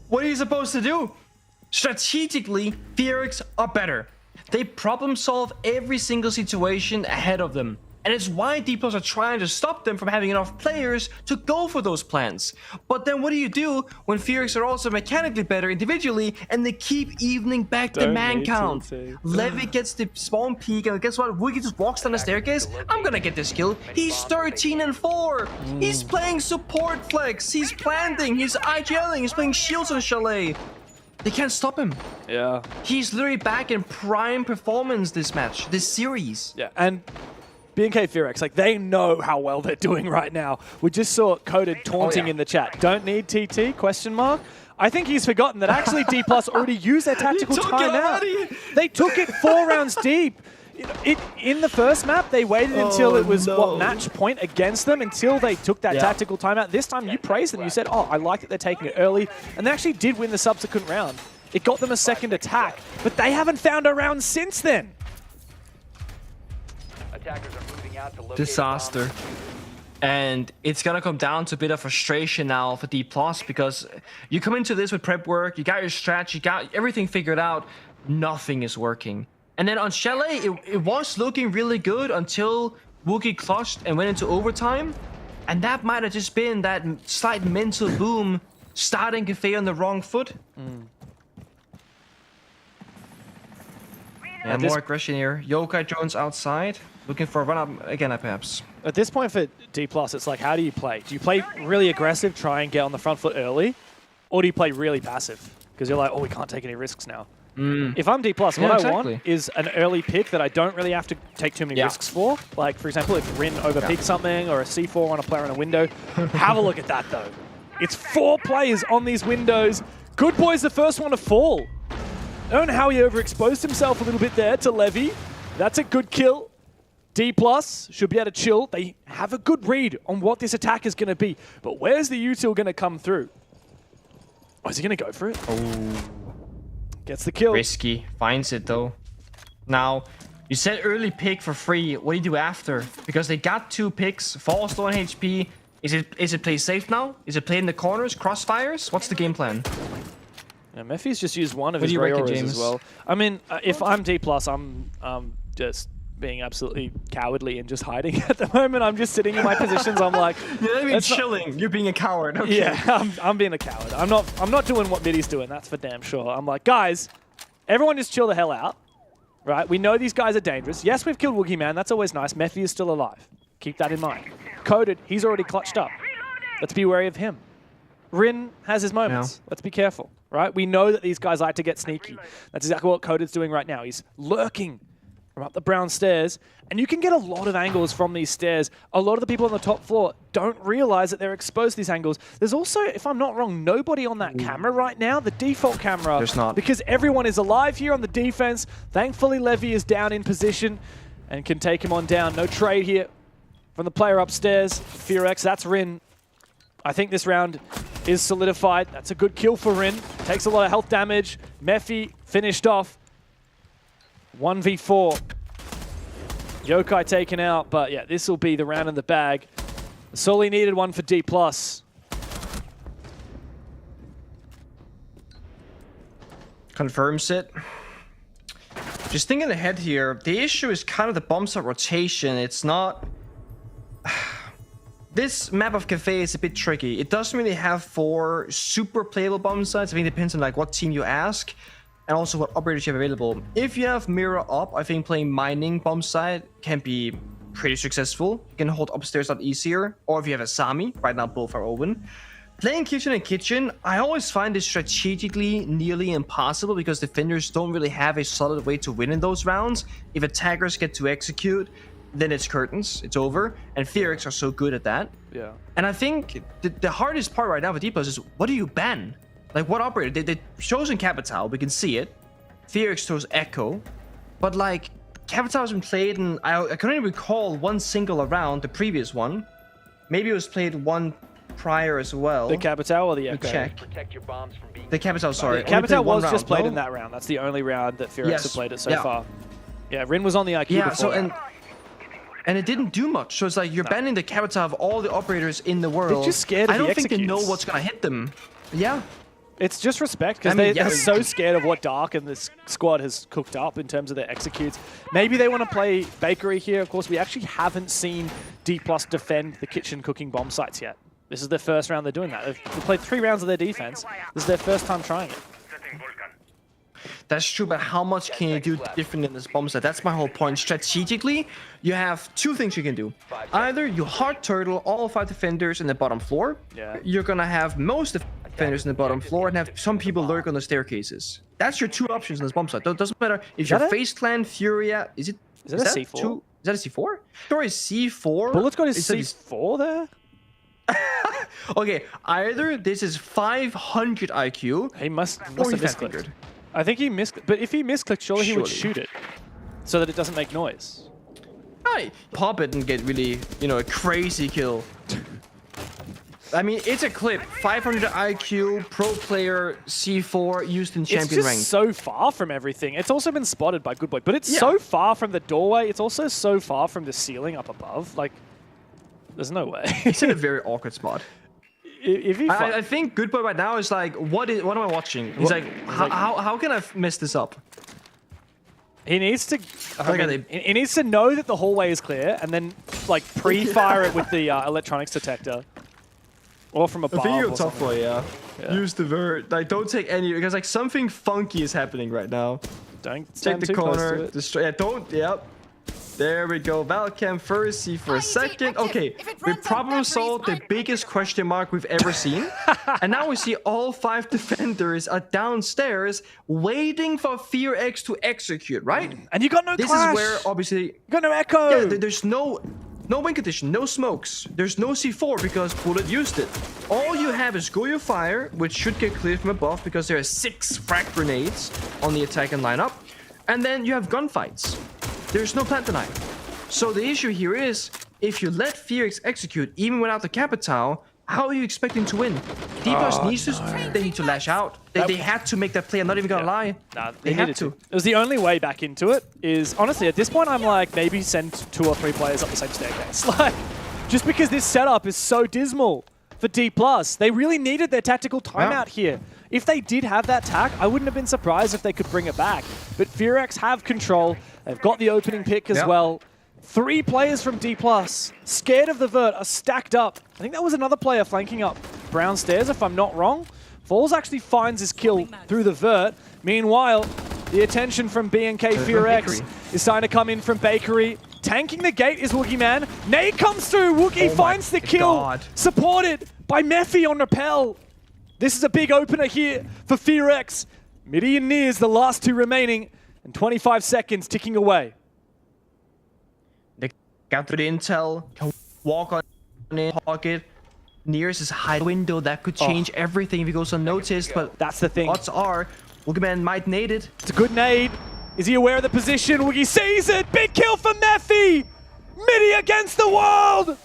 What are you supposed to do? Strategically, FearX are better. They problem solve every single situation ahead of them. And it's why D+ are trying to stop them from having enough players to go for those plans. But then what do you do when FearX are also mechanically better individually and they keep evening back the man count? Levy gets the spawn peak, and guess what? Woogie just walks down the staircase. I'm gonna get this kill. He's 13-4. He's playing support flex. He's planting. He's IGLing. He's playing shields on Chalet. They can't stop him. Yeah. He's literally back in prime performance this match, this series. Yeah, and B&K FearX, like, they know how well they're doing right now. We just saw Coded taunting in the chat. Don't need TT, question mark. I think he's forgotten that actually D+ already used their tactical timeout. They took it 4 rounds deep. In the first map, they waited until it was, match point against them until they took that tactical timeout. This time, you praised them. You said, oh, I like that they're taking it early. And they actually did win the subsequent round. It got them a second attack, but they haven't found a round since then. Disaster. And it's gonna come down to a bit of frustration now for D+, because you come into this with prep work, you got your strat, you got everything figured out, nothing is working. And then on Chalet, it was looking really good until Woogie clutched and went into overtime. And that might have just been that slight mental boom starting Cafe on the wrong foot. Yeah, more aggression here. Yokai drones outside, looking for a run-up again, perhaps. At this point for D+, it's like, how do you play? Do you play really aggressive, try and get on the front foot early? Or do you play really passive? Because you're like, oh, we can't take any risks now. If I'm D+, what I want is an early pick that I don't really have to take too many risks for. Like, for example, if Rin overpicks something or a C4 on a player in a window. Have a look at that, though. It's 4 players on these windows. Good Boy's the first one to fall. I don't know how he overexposed himself a little bit there to Levy. That's a good kill. D+ should be able to chill. They have a good read on what this attack is going to be. But where's the util going to come through? Oh, is he going to go for it? Oh. Gets the kill. Risky. Finds it, though. Now, you said early pick for free. What do you do after? Because they got 2 picks. Falls low on HP. Is it play safe now? Is it play in the corners? Crossfires? What's the game plan? Yeah, Mephi's just used one of his Railroads as well. I mean, if I'm D+, I'm just being absolutely cowardly and just hiding at the moment. I'm just sitting in my positions. I'm like, you're chilling. You're being a coward. Okay. Yeah, I'm being a coward. I'm not doing what Middy's doing. That's for damn sure. I'm like, guys, everyone just chill the hell out, right? We know these guys are dangerous. Yes, we've killed Woogieman. That's always nice. Mephi is still alive. Keep that in mind. Coded, he's already clutched up. Let's be wary of him. Rin has his moments. Let's be careful, right? We know that these guys like to get sneaky. That's exactly what Coded's doing right now. He's lurking from up the brown stairs, and you can get a lot of angles from these stairs. A lot of the people on the top floor don't realize that they're exposed to these angles. There's also, if I'm not wrong, nobody on that camera right now, the default camera. There's not. Because everyone is alive here on the defense. Thankfully, Levy is down in position and can take him on down. No trade here from the player upstairs. FearX, that's Rin. I think this round is solidified. That's a good kill for Rin. Takes a lot of health damage. Mephi finished off. 1v4. Yokai taken out, but yeah, this will be the round in the bag. Sorely needed one for D+. Confirms it. Just thinking ahead here, the issue is kind of the bomb site rotation. It's not... This map of Cafe is a bit tricky. It doesn't really have 4 super playable bomb sites. I think it depends on like what team you ask and also what operators you have available. If you have Mirror up, I think playing mining bomb site can be pretty successful. You can hold upstairs a lot easier. Or if you have a Sami, right now both are open. Playing kitchen and kitchen, I always find this strategically nearly impossible because defenders don't really have a solid way to win in those rounds. If attackers get to execute, then it's curtains, it's over. And FearX are so good at that. Yeah. And I think the hardest part right now for D+ is what do you ban? Like what operator? They chosen Capital, we can see it. FearX chose Echo. But like, Capital has been played and I can only recall one single round, the previous one. Maybe it was played one prior as well. The Capital or the Echo? Check. Protect your bombs from being The Capital, sorry. Capital was round, just played no? in that round. That's the only round that FearX Yes. have played it so Yeah. far. Yeah, Rin was on the IQ Yeah, before so that. and it didn't do much. So it's like you're banning the Capital of all the operators in the world. They're just scared of I don't the think they know executes. what's gonna hit them. Yeah. It's just respect because I mean, they're so scared of what Dark and this squad has cooked up in terms of their executes. Maybe they want to play Bakery here. Of course, we actually haven't seen D+ defend the kitchen cooking bomb sites yet. This is their first round they're doing that. They've played 3 rounds of their defense. This is their first time trying it. That's true, but how much can you do different in this bomb set? That's my whole point. Strategically, you have 2 things you can do. Either you hard turtle all 5 defenders in the bottom floor. Yeah. You're gonna have most defenders in the bottom floor and have some people lurk on the staircases. That's your 2 options in this bomb set. It doesn't matter if you're that FaZe Clan, Furia. Is that a C4? Is that a C4? Sorry, C4. Bullet's got his Is that C4 there? Okay, either this is 500 IQ. He must or have he's misclicked. fat-fingered. I think he misclicked. But if he misclicked, surely he would Surely. shoot it so that it doesn't make noise. Right. Pop it and get really, a crazy kill. I mean, it's a clip. 500 IQ, pro player, C4, used in champion It's just rank. so far from everything. It's also been spotted by Good Boy, but it's Yeah. so far from the doorway. It's also so far from the ceiling up above. Like, there's no way. He's in a very awkward spot. If he I think Good Boy right now is like, what am I watching? He's like, how can I mess this up? He needs to. Look at him. He needs to know that the hallway is clear, and then like pre-fire it with the electronics detector, or from above. I think you're or tough something. way, yeah. Use the vert. Like, don't take any because like something funky is happening right now. Don't Check stand the too close to corner. it. Destroy. Yeah, don't. Yep. There we go. Valcam first, C for a second. Okay, we probably solved the biggest question mark we've ever seen. And now we see all 5 defenders are downstairs waiting for FearX to execute, right? And you got no This clash. is where obviously You got no echo. yeah, there's no win condition, no smokes. There's no C4 because Bullet used it. All you have is Goyo Fire, which should get cleared from above because there are 6 frag grenades on the attack and lineup. And then you have gunfights. There's no plant denial. So the issue here is, if you let FearX execute, even without the Capital, how are you expecting to win? D+ needs to, they need to lash out. They had to make that play, I'm not even gonna lie. Nah, they had needed to. It was the only way back into it. Is honestly at this point I'm like maybe send 2 or 3 players up the same staircase. Like, just because this setup is so dismal for D+. They really needed their tactical timeout here. If they did have that tack, I wouldn't have been surprised if they could bring it back. But FearX have control. They've got the opening pick as well. 3 players from D+, scared of the vert, are stacked up. I think that was another player flanking up brown stairs, if I'm not wrong. Falls actually finds his kill through the vert. Meanwhile, the attention from BNK FearX is starting to come in from Bakery. Tanking the gate is Wookie Man. Nade comes through. Wookie finds the kill. Supported by Mephi on rappel. This is a big opener here for FearX. Midi and Nears, the last 2 remaining, and 25 seconds ticking away. got through the intel, can walk on in pocket. Nearest is hide window that could change everything if he goes unnoticed, but That's the thing. odds are Boogeyman might nade it. It's a good nade. Is he aware of the position? Wiggy sees it. Big kill for Mephi. Midi against the world.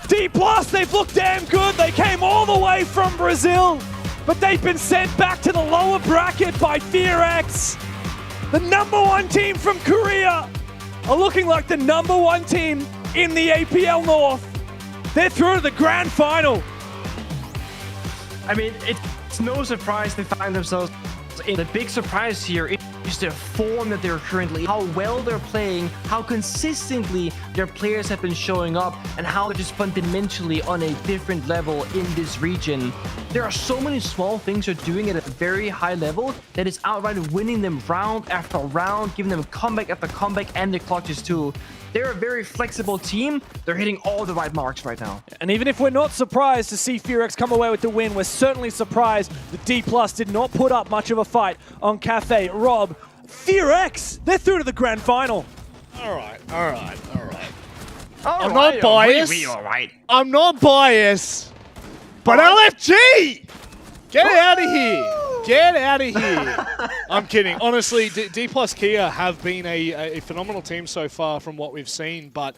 D+, they've looked damn good. They came all the way from Brazil, but they've been sent back to the lower bracket by FearX. The #1 team from Korea are looking like the #1 team in the APL North. They're through to the grand final. I mean, it's no surprise they find themselves in the big surprise here is their form that they're currently, how well they're playing, how consistently their players have been showing up, and how they're just fundamentally on a different level in this region. There are so many small things they're doing at a very high level that is outright winning them round after round, giving them comeback after comeback, and the clutches too. They're a very flexible team. They're hitting all the right marks right now. And even if we're not surprised to see FearX come away with the win, we're certainly surprised that D+ did not put up much of a fight on Cafe. Rob, FearX, they're through to the grand final. All right. I'm not biased. We all right. I'm not biased. But LFG! Get out of here. Get out of here. I'm kidding. Honestly, D+ Kia have been a phenomenal team so far from what we've seen. But,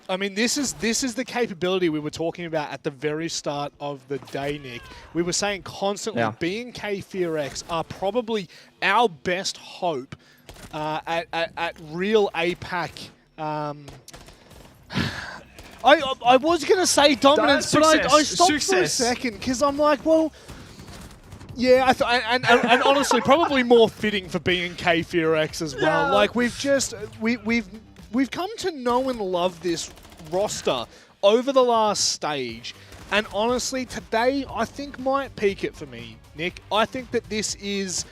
I mean, this is the capability we were talking about at the very start of the day, Nick. We were saying constantly, B&K FearX are probably our best hope at real APAC. I was going to say dominance, but I stopped for a second because I'm like, well... Yeah, and honestly, probably more fitting for B&K FearX as well. Like we've come to know and love this roster over the last stage, and honestly, today I think might peak it for me, Nick. I think that this is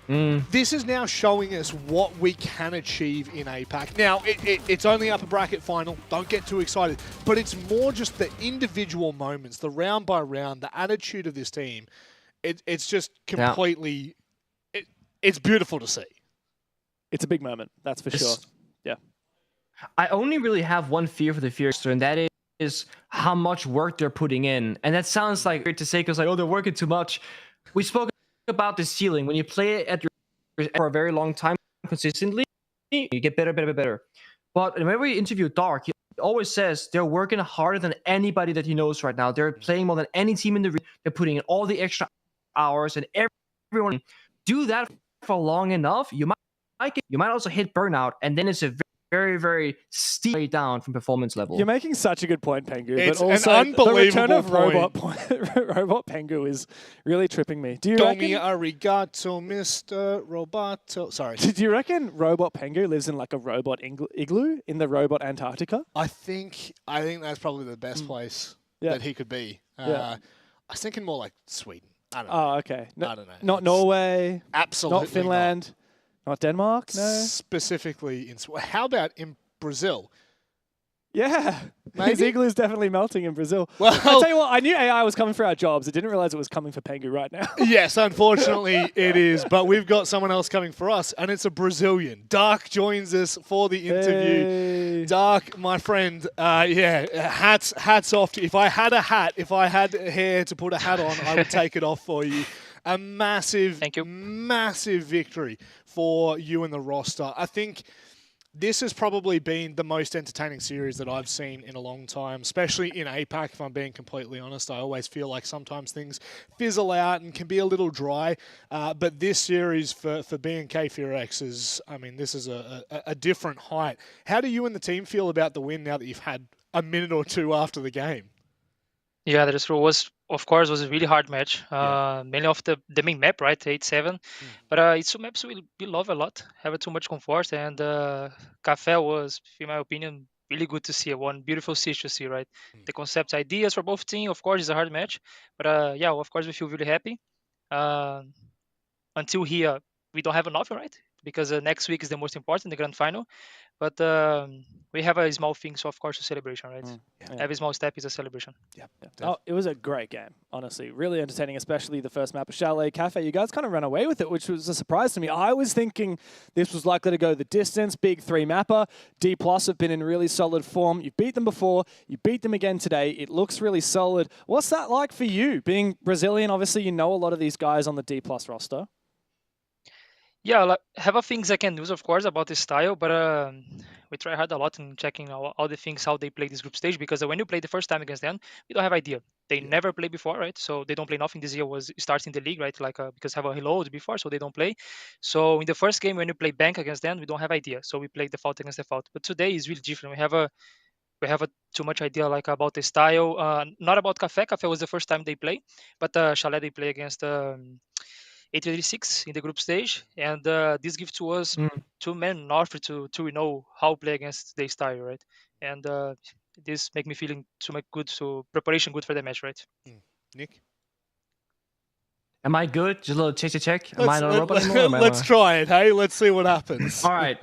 now showing us what we can achieve in APAC. Now, it's only upper bracket final. Don't get too excited, but it's more just the individual moments, the round by round, the attitude of this team. It's just completely... It's beautiful to see. It's a big moment, that's for sure. Yeah. I only really have one fear for the FearX, and that is how much work they're putting in. And that sounds like weird to say because, like, oh, they're working too much. We spoke about the ceiling. When you play it for a very long time consistently, you get better. But whenever we interview Dark, he always says they're working harder than anybody that he knows right now. They're playing more than any team in the region. They're putting in all the extra hours, and everyone do that for long enough, you might also hit burnout, and then it's a very, very steep way down from performance level. You're making such a good point, Pengu. It's but also, an unbelievable the return of Robot Pengu is really tripping me. Do you Domi reckon? arigato, Mr. Roboto. Sorry. Do you reckon Robot Pengu lives in like a robot igloo in the robot Antarctica? I think that's probably the best place that he could be. I was thinking more like Sweden. I don't know. Oh, okay. I don't know. Not Norway. Absolutely not Finland. Not Denmark. No. Specifically in. How about in Brazil? Yeah, his igloo is definitely melting in Brazil. Well, I tell you what, I knew AI was coming for our jobs. I didn't realize it was coming for Pengu right now. Yes, unfortunately it is, but we've got someone else coming for us, and it's a Brazilian. Dark joins us for the interview. Hey. Dark, my friend, hats off to you. If I had hair to put a hat on, I would take it off for you. A massive, massive victory for you and the roster. I think this has probably been the most entertaining series that I've seen in a long time, especially in APAC, if I'm being completely honest. I always feel like sometimes things fizzle out and can be a little dry, but this series for B&K FearX is, I mean, this is a different height. How do you and the team feel about the win now that you've had a minute or two after the game? Yeah, that is true. Of course, was a really hard match. Mainly off the main map, right? 8-7. But it's two maps we love a lot. Have too much comfort. And Café was, in my opinion, really good to see. One beautiful stage to see, right? The concept ideas for both teams, of course, is a hard match. But yeah, of course, we feel really happy. Until here, we don't have an offer, right? Because next week is the most important, the grand final. but we have a small thing, so of course a celebration, right? Yeah. Every small step is a celebration. Yeah. Oh, it was a great game, honestly. Really entertaining, especially the first map of Chalet Cafe. You guys kind of ran away with it, which was a surprise to me. I was thinking this was likely to go the distance, big 3-mapper. D+ have been in really solid form. You beat them before, you beat them again today. It looks really solid. What's that like for you? Being Brazilian, obviously you know a lot of these guys on the D+ roster. Yeah, like, have a things I can use, of course, about the style, but we try hard a lot in checking all the things, how they play this group stage, because when you play the first time against them, we don't have idea. They never played before, right? So they don't play nothing. This year was starting the league, right? Like because have a reload before, so they don't play. So in the first game, when you play bank against them, we don't have idea. So we play default against default. But today is really different. We have a too much idea like about the style. Not about Cafe. Cafe was the first time they play, but Chalet they play against 886 in the group stage, and this gives to us two men north to know how play against their style, right? And this make me feeling too much good, so preparation good for the match, right? Nick? Am I good? Just a little check. Am I not a robot anymore? Or am I Let's a- try it, hey? Let's see what happens. All right.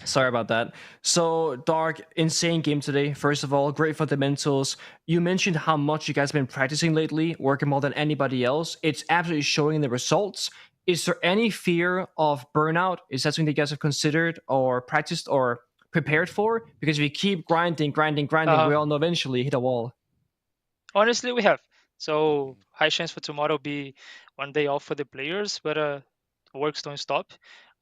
Sorry about that. So, Dark, insane game today. First of all, great fundamentals. You mentioned how much you guys have been practicing lately, working more than anybody else. It's absolutely showing the results. Is there any fear of burnout? Is that something that you guys have considered or practiced or prepared for? Because if you keep grinding, we all know eventually hit a wall. Honestly, we have. So high chance for tomorrow be one day off for the players, but works don't stop.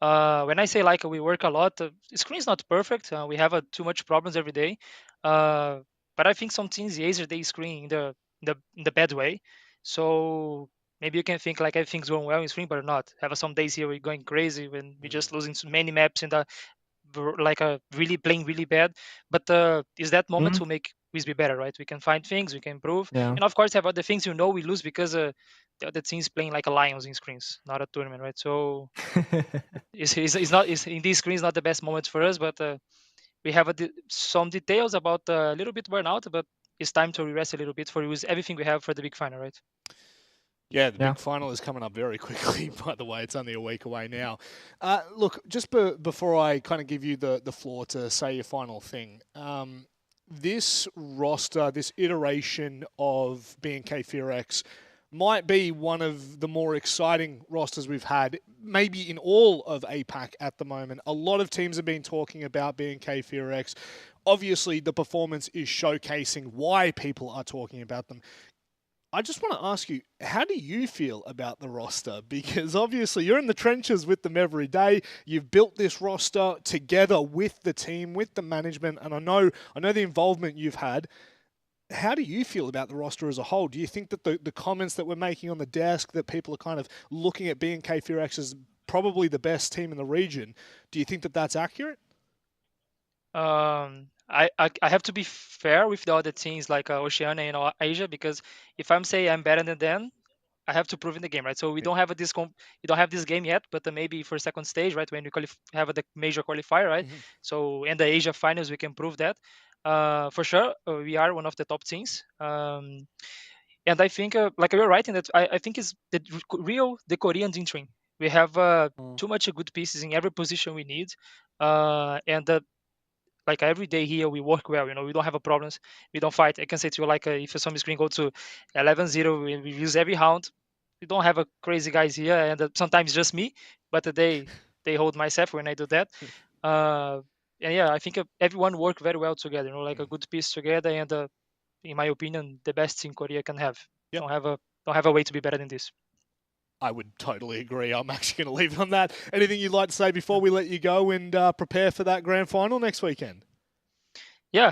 When I say like we work a lot, the screen's not perfect. We have too much problems every day. But I think some teams the Acer they screen in the bad way. So maybe you can think like everything's going well in screen, but not. Have some days here we're going crazy when we're just losing so many maps in the like really playing really bad, but is that moment to make we be better, right? We can find things, we can improve, Yeah. and of course have other things. We lose because the other team's playing like a lions in screens, not a tournament, right? So it's in these screens not the best moments for us, but we have some details about a little bit burnout, but it's time to rest a little bit for use everything we have for the big final, right? Yeah, the big final is coming up very quickly, by the way. It's only a week away now. Look, just before I kind of give you the floor to say your final thing, this roster, this iteration of BNK FearX might be one of the more exciting rosters we've had, maybe in all of APAC at the moment. A lot of teams have been talking about BNK FearX. Obviously, the performance is showcasing why people are talking about them. I just want to ask you, how do you feel about the roster? Because obviously you're in the trenches with them every day. You've built this roster together with the team, with the management, and I know the involvement you've had. How do you feel about the roster as a whole? Do you think that the comments that we're making on the desk, that people are kind of looking at BNK FearX as probably the best team in the region, do you think that that's accurate? I have to be fair with the other teams like Oceania and Asia, because if I'm saying I'm better than them, I have to prove in the game, right? So we don't have we don't have this game yet, but maybe for second stage, right, when we have the major qualifier, right? So in the Asia finals we can prove that. For sure, we are one of the top teams. And I think, like you're right in that, I think is the the Koreans in train. We have too much good pieces in every position we need, and like every day here we work well, we don't have a problems, we don't fight. I can say to you like if some screen go to 11-0, we lose every round. We don't have a crazy guys here, and sometimes just me, but they hold myself when I do that. And yeah, I think everyone work very well together, like a good piece together, and in my opinion the best team Korea can have. Yep. Don't have a way to be better than this. I would totally agree. I'm actually going to leave it on that. Anything you'd like to say before we let you go and prepare for that grand final next weekend? Yeah,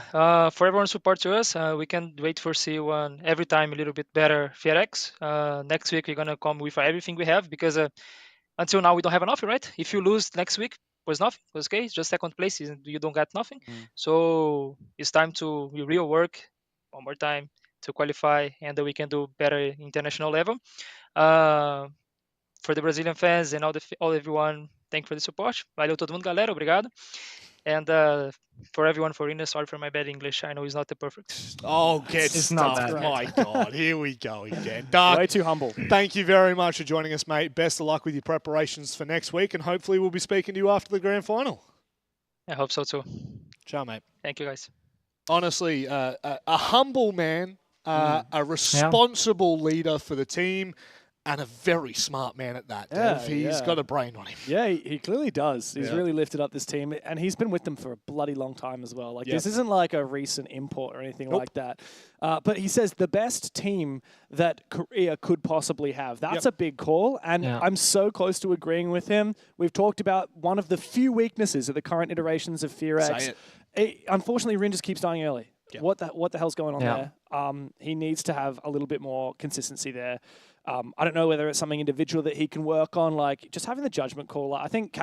for everyone's support to us, we can wait for see one every time a little bit better FearX. Next week we're gonna come with everything we have, because until now we don't have nothing, right? If you lose next week, was nothing. Was okay. It's just second place. You don't got nothing. So it's time to real work one more time to qualify, and we can do better international level. For the Brazilian fans and all everyone, thank you for the support. Valeu todo mundo, galera. Obrigado. And for everyone for reading, sorry for my bad English. I know it's not the perfect. Oh, get It's not stuffed. bad. My God, here we go again. Dark, Way too humble. thank you very much for joining us, mate. Best of luck with your preparations for next week, and hopefully we'll be speaking to you after the grand final. I hope so too. Ciao, mate. Thank you, guys. Honestly, a humble man, a responsible leader for the team, and a very smart man at that. Yeah, Dev. He's got a brain on him. Yeah, he clearly does. He's really lifted up this team, and he's been with them for a bloody long time as well. Like, this isn't like a recent import or anything like that. But he says the best team that Korea could possibly have. That's a big call, and I'm so close to agreeing with him. We've talked about one of the few weaknesses of the current iterations of FearX. Unfortunately, Rin just keeps dying early. What the hell's going on there? He needs to have a little bit more consistency there. I don't know whether it's something individual that he can work on, like just having the judgment call. I think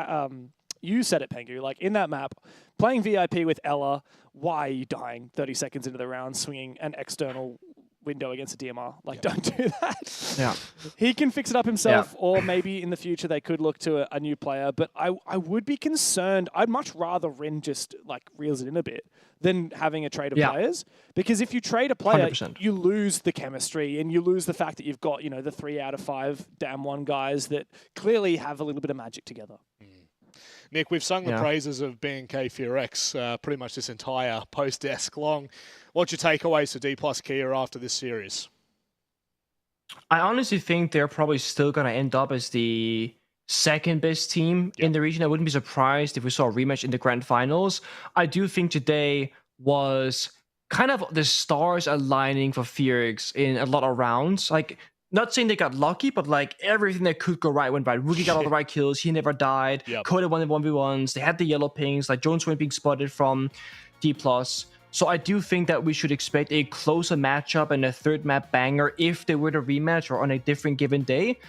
you said it, Pengu, like in that map, playing VIP with Ella, why are you dying 30 seconds into the round, swinging an external window against a DMR? Like, don't do that. Yeah. He can fix it up himself, or maybe in the future they could look to a new player, but I would be concerned. I'd much rather Rin just like reels it in a bit than having a trade of players. Because if you trade a player, 100%. you lose the chemistry and you lose the fact that you've got, the 3 out of 5 damn one guys that clearly have a little bit of magic together. Nick, we've sung the praises of BNK FearX pretty much this entire post-desk long. What's your takeaways for D plus Kia after this series? I honestly think they're probably still going to end up as the second best team in the region. I wouldn't be surprised if we saw a rematch in the grand finals. I do think today was kind of the stars aligning for FearX in a lot of rounds. Like, not saying they got lucky, but like everything that could go right went right. Rookie got all the right kills. He never died. Coda won the 1v1s. They had the yellow pings. Like, Jones weren't being spotted from D+. So I do think that we should expect a closer matchup and a third map banger if they were to rematch or on a different given day.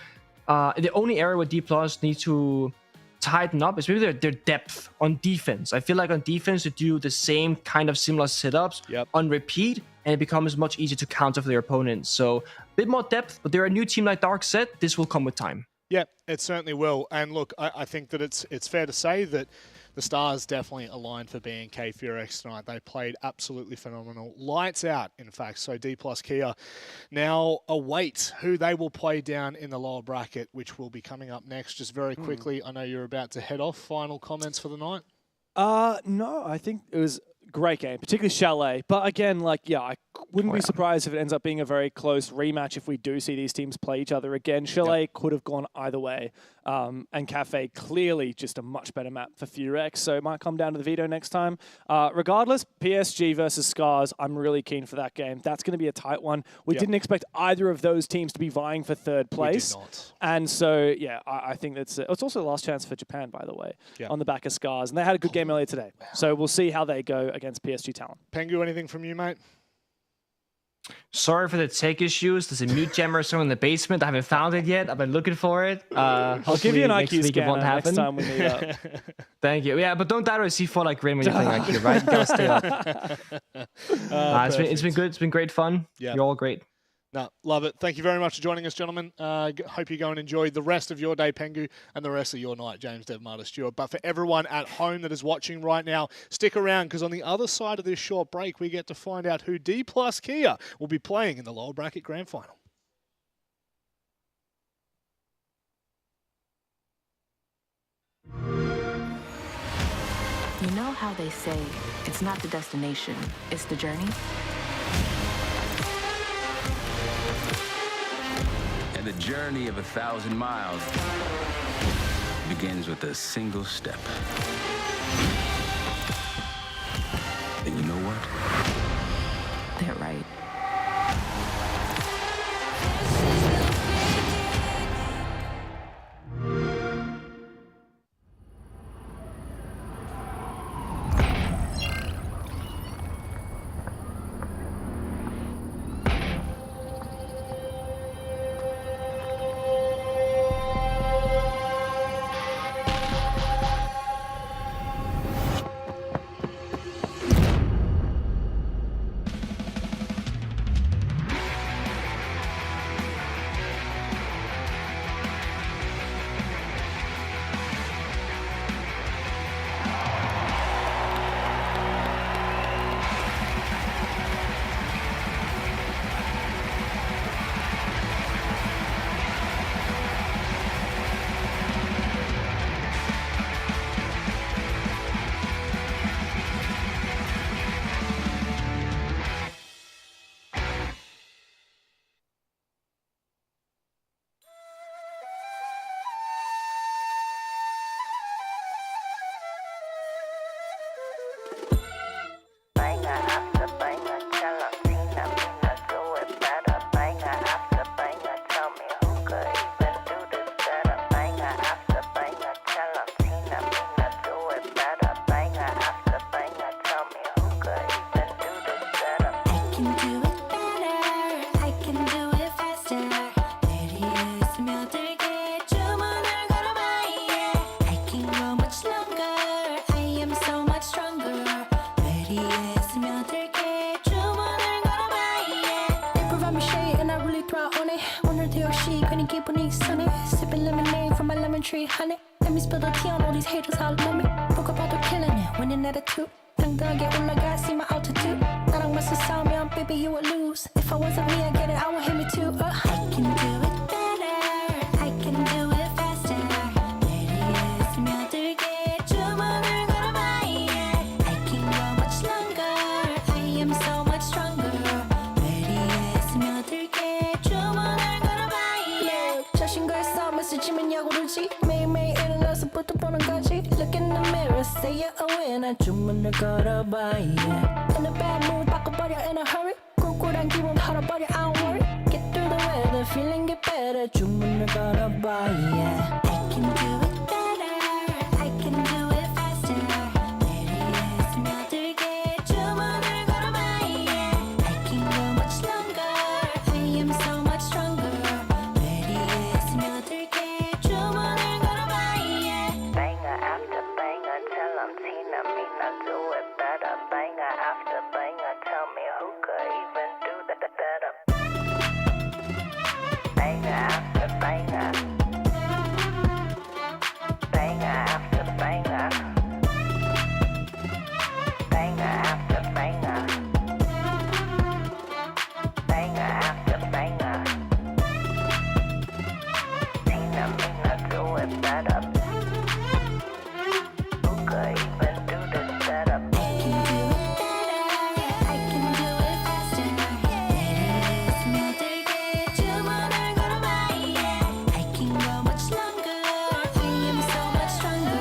The only area where D+ needs to tighten up is maybe their depth on defense. I feel like on defense, they do the same kind of similar setups on repeat, and it becomes much easier to counter for their opponents. So a bit more depth, but they're a new team like Dark said. This will come with time. Yeah, it certainly will. And look, I think that it's fair to say that the stars definitely aligned for BNK FearX tonight. They played absolutely phenomenal. Lights out, in fact. So D plus Kia now await who they will play down in the lower bracket, which will be coming up next. Just very quickly, I know you're about to head off. Final comments for the night? No, I think it was a great game, particularly Chalet. But again, I wouldn't be surprised if it ends up being a very close rematch if we do see these teams play each other again. Chalet could have gone either way. And Cafe, clearly just a much better map for FearX, so it might come down to the veto next time. Regardless, PSG versus Scarz, I'm really keen for that game. That's going to be a tight one. We didn't expect either of those teams to be vying for third place. We did not. And so, I think it's also the last chance for Japan, by the way, on the back of Scarz. And they had a good game earlier today. So we'll see how they go against PSG talent. Pengu, anything from you, mate? Sorry for the tech issues. There's a mute jammer somewhere in the basement. I haven't found it yet. I've been looking for it. I'll give you an IQ scanner next time we meet up. Thank you. Yeah, but don't die to a C4 like Rin when you're playing IQ, right? You gotta stay up. It's been good. It's been great fun. You're all great. No, love it. Thank you very much for joining us, gentlemen. Hope you go and enjoy the rest of your day, Pengu, and the rest of your night, James, Dev, Marta, Stewart. But for everyone at home that is watching right now, stick around, because on the other side of this short break, we get to find out who D plus Kia will be playing in the lower bracket grand final. You know how they say it's not the destination, it's the journey? And the journey of 1,000 miles begins with a single step. And you know what? They're right. Banger after banger, tell 'em Tina, Mina, do it better. Banger after banger, tell me who could even do this better. Banger after banger, tell 'em Tina, Mina, do it better. Banger after banger, tell me who could even do this better. I can do it better. I can do it faster. Ladies, 밀들게 주문을 걸어봐, yeah. I can go much longer. I am so much stronger. Ladies, 밀들게 주문을 걸어봐, yeah. They provide me shade and I really thrive on it. 오늘도 역시 괜히 기분이 이상해. Sipping lemonade from my lemon tree, honey. Let me spill the tea on all these haters all love me. Broke up all killing it, winning attitude. 당당하게 올라가, see my altitude. 나랑 맞서 싸우면, baby, you would lose. If I wasn't me, I get it, I would hit me too. I can do it better. I can do it faster. Ladies, 밀들게 주문을 걸어봐, yeah. I can go much longer. I am so much stronger. Ladies, 밀들게 주문을 걸어봐, yeah. 자신과의 싸움에서 지면 야구르지. 매일매일 일어나서부터 보는 거지. Look in the mirror, say you're a winner. 주문을 걸어봐, yeah. In a bad mood, 바꿔버려 in a hurry. 꿀꿀한 기분 털어버려, I don't worry. Get through the weather, feeling get better. 주문을 걸어봐, yeah. I can do it better. I can do it faster. Ladies, 밀들게 주문을 걸어봐, yeah. I can go much longer. I am so much stronger. Ladies, 밀들게 주문을 걸어봐, yeah. Banger after banger, tell 'em Tina, Mina, do it better. Banger after banger, tell me who could even do that better. Banger after banger. Banger after banger. Banger after banger. Banger after banger. Tina, Mina, do it better. Who could even do this better? I can do it faster. Ladies, 밀들게 주문을 걸어봐, yeah. I can go much longer. I am so much stronger.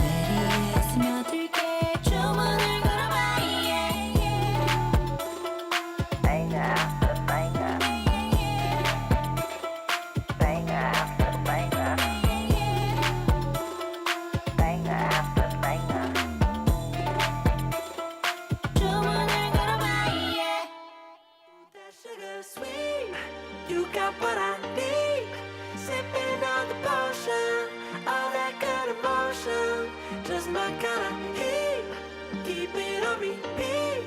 Ladies, 밀들게 주문을 걸어봐, yeah. Banger after banger. Banger after banger. Banger after banger. 주문을 걸어봐, yeah. That sugar sweet, you got what I need. Sipping on the potion, all that good emotion, just my kind of heat. Keep it on repeat,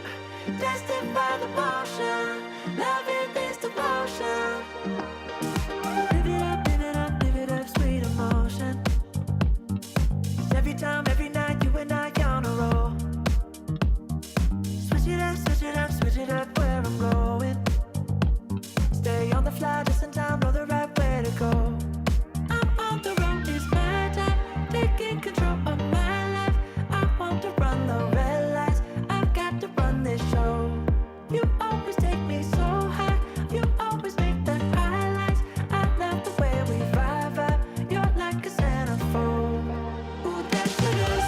tested by the motion, loving this devotion. Live it up, live it up, live it up, sweet emotion. Every time, every night, you and I on a roll. Switch it up, switch it up, switch it up where I'm going. Stay on the fly just in time, know the right way to go. I'm on the road, it's my time, taking control of my life. I want to run the red lights, I've got to run this show. You always take me so high, you always make the highlights. I love the way we vibe, you're like a centerfold. Ooh, that sugar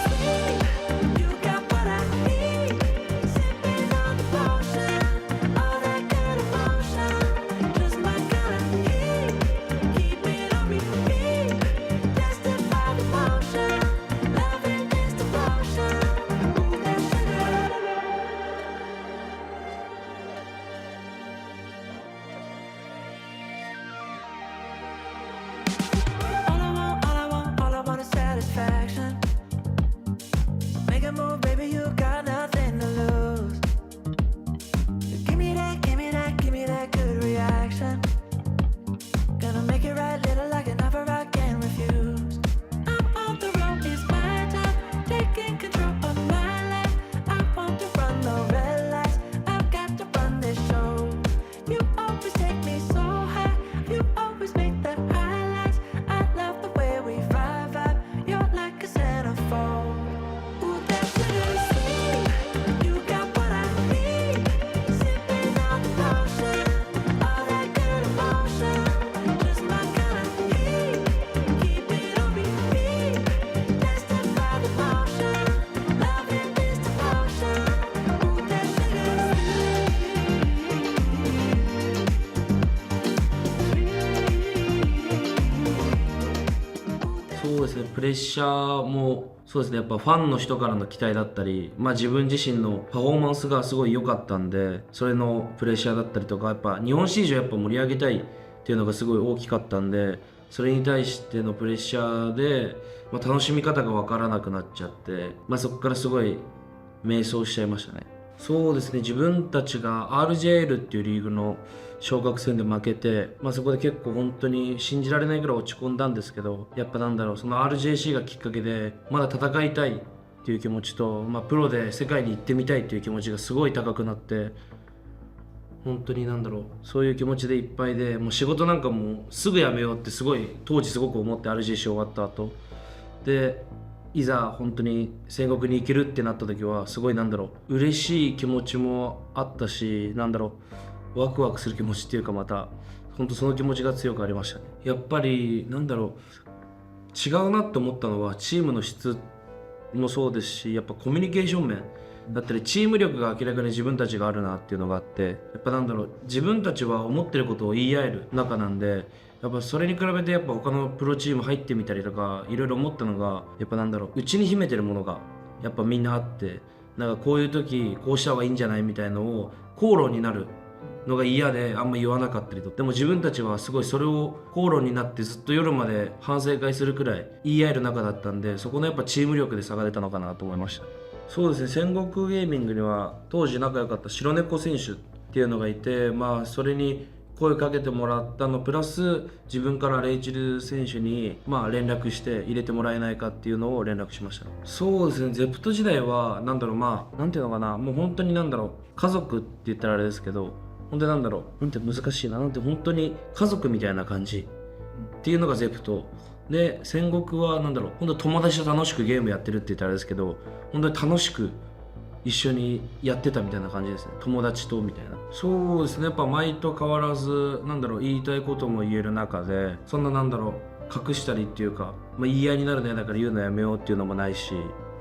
そうですね、プレッシャーもそうですね、やっぱファンの人からの期待だったり、自分自身のパフォーマンスがすごい良かったんで、それのプレッシャーだったりとか、やっぱ日本シリーズをやっぱ盛り上げたいっていうのがすごい大きかったんで、それに対してのプレッシャーで、楽しみ方が分からなくなっちゃって、そこからすごい迷走しちゃいましたね。そうですね、自分たちが RJL っていうリーグの昇格戦で負けて、そこで結構本当に信じられないぐらい落ち込んだんですけど、やっぱその RJC がきっかけでまだ戦いたいっていう気持ちと、プロで世界に行ってみたいっていう気持ちがすごい高くなって、本当にそういう気持ちでいっぱいで、もう仕事なんかもうすぐ辞めようって当時すごく思って RJC 終わった後で、いざ本当に戦国に行けるってなった時はすごい嬉しい気持ちもあったし、ワクワクする気持ちっていうか、また本当その気持ちが強くありましたね。やっぱり違うなって思ったのはチームの質もそうですし、やっぱコミュニケーション面だったりチーム力が明らかに自分たちがあるなっていうのがあって、やっぱ自分たちは思ってることを言い合える仲なんで、やっぱそれに比べてやっぱ他のプロチーム入ってみたりとかいろいろ思ったのが、やっぱ内に秘めてるものがやっぱみんなあって、こういう時こうした方がいいんじゃないみたいのを口論になるのが嫌であんま言わなかったりと。でも自分たちはすごいそれを口論になってずっと夜まで反省会するくらい言い合える仲だったんで、そこのやっぱチーム力で差が出たのかなと思いました。そうですね、戦国ゲーミングには当時仲良かった白猫選手っていうのがいて、それに声かけてもらったのプラス自分からレイチル選手に連絡して入れてもらえないかっていうのを連絡しました。そうですね、ゼプト時代はなんていうのかな、もう本当に家族って言ったらあれですけど、本当になんて難しいな、本当に家族みたいな感じっていうのがゼプトで、戦国は本当友達と楽しくゲームやってるって言ったらあれですけど、本当に楽しく一緒にやってたみたいな感じですね、友達とみたいな。そうですね、やっぱ前と変わらず言いたいことも言える中で、そんな隠したりっていうか、言い合いになるの嫌だから言うのやめようっていうのもないし、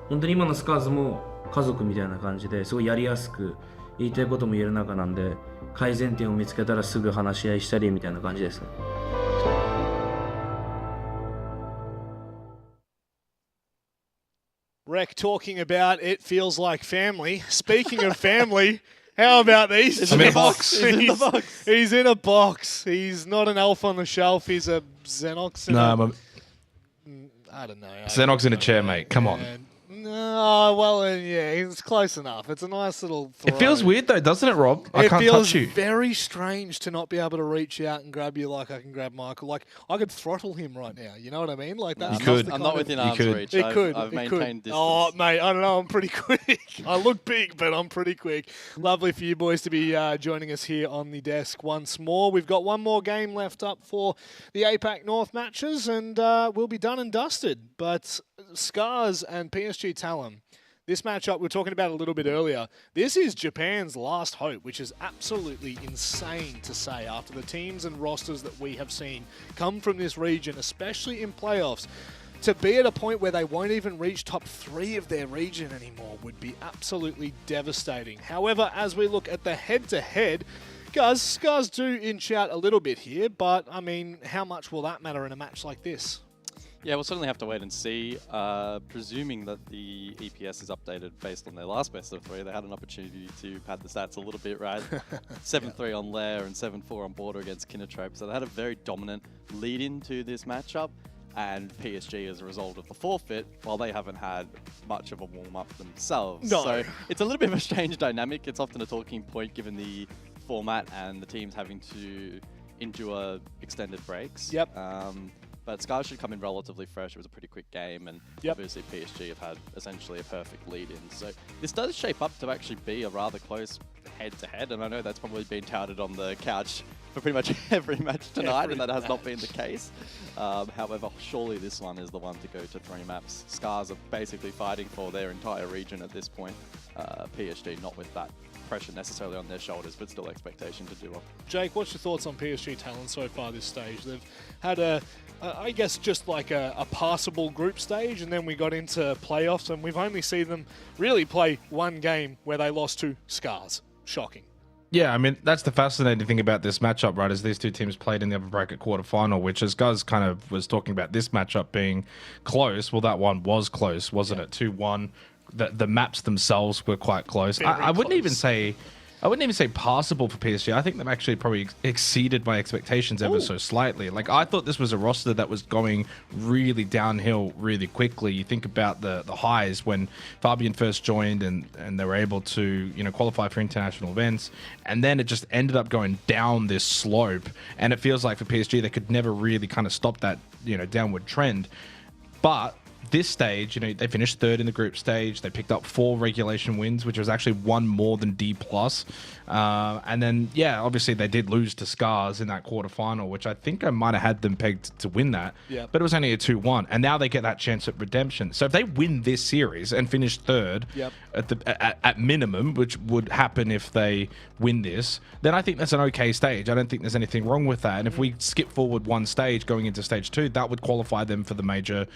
本当に今のスカーズも家族みたいな感じですごいやりやすく言いたいことも言える中なんで、改善点を見つけたらすぐ話し合いしたりみたいな感じですね。Rec talking about it feels like family. Speaking of family, how about these? He's in a box. He's in a box. He's not an elf on the shelf. He's a Xenox. No, I don't know. Xenox in a chair, mate. Come on. No, well, yeah, it's close enough. It's a nice little throw. It feels weird though, doesn't it, Rob? I can't touch you. It feels very strange to not be able to reach out and grab you like I can grab Michael. Like, I could throttle him right now. You know what I mean? Like that. You could. I'm not within arm's reach. I've maintained distance. Oh, mate, I don't know. I'm pretty quick. I look big, but I'm pretty quick. Lovely for you boys to be joining us here on the desk once more. We've got one more game left up for the APAC North matches, and we'll be done and dusted. But Scarz and PSG Talon, this matchup we were talking about a little bit earlier, this is Japan's last hope, which is absolutely insane to say after the teams and rosters that we have seen come from this region, especially in playoffs. To be at a point where they won't even reach top 3 of their region anymore would be absolutely devastating. However, as we look at the head-to-head, guys, Scarz do inch out a little bit here, but I mean, how much will that matter in a match like this? Yeah, we'll certainly have to wait and see. Presuming that the EPS is updated based on their last best of 3, they had an opportunity to pad the stats a little bit, right? 7-3 on Lair and 7-4 on border against Kinotrope. So they had a very dominant lead into this matchup. And PSG, as a result of the forfeit, while they haven't had much of a warm-up themselves. No. So it's a little bit of a strange dynamic. It's often a talking point given the format and the teams having to endure extended breaks. Yep. But Scarz should come in relatively fresh. It was a pretty quick game, and obviously PSG have had essentially a perfect lead-in. So this does shape up to actually be a rather close head-to-head, and I know that's probably been touted on the couch for pretty much every match tonight, and that has not been the case. However, surely this one is the one to go to 3 maps. Scarz are basically fighting for their entire region at this point. PSG not with that pressure necessarily on their shoulders, but still expectation to do well. Jake, what's your thoughts on PSG Talon so far this stage? They've had I guess just like a passable group stage, and then we got into playoffs, and we've only seen them really play one game where they lost to Scarz. Shocking. Yeah, I mean, that's the fascinating thing about this matchup, right, is these two teams played in the upper bracket quarterfinal, which, as Guz kind of was talking about this matchup being close, well, that one was close, wasn't it? 2-1. The maps themselves were quite close. I wouldn't even say passable for PSG. I think they've actually probably exceeded my expectations ever so slightly. Like, I thought this was a roster that was going really downhill really quickly. You think about the highs when Fabian first joined and they were able to, qualify for international events, and then it just ended up going down this slope. And it feels like for PSG, they could never really kind of stop that, downward trend. But this stage, they finished third in the group stage. They picked up 4 regulation wins, which was actually one more than D+. And then, obviously they did lose to Scarz in that quarterfinal, which I think I might have had them pegged to win that. Yeah. But it was only a 2-1. And now they get that chance at redemption. So if they win this series and finish third at minimum, which would happen if they win this, then I think that's an okay stage. I don't think there's anything wrong with that. And if we skip forward one stage going into stage 2, that would qualify them for the major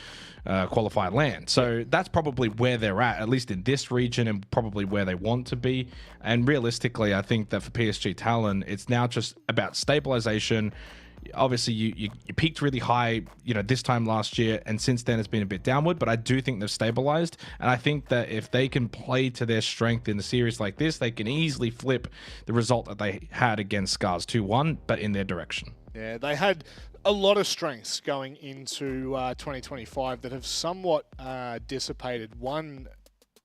qualified land. So that's probably where they're at least in this region, and probably where they want to be. And realistically, I think that for PSG Talon, it's now just about stabilization. Obviously, you peaked really high, this time last year, and since then it's been a bit downward, but I do think they've stabilized. And I think that if they can play to their strength in a series like this, they can easily flip the result that they had against Scarz 2-1, but in their direction. Yeah, they had a lot of strengths going into 2025 that have somewhat dissipated. One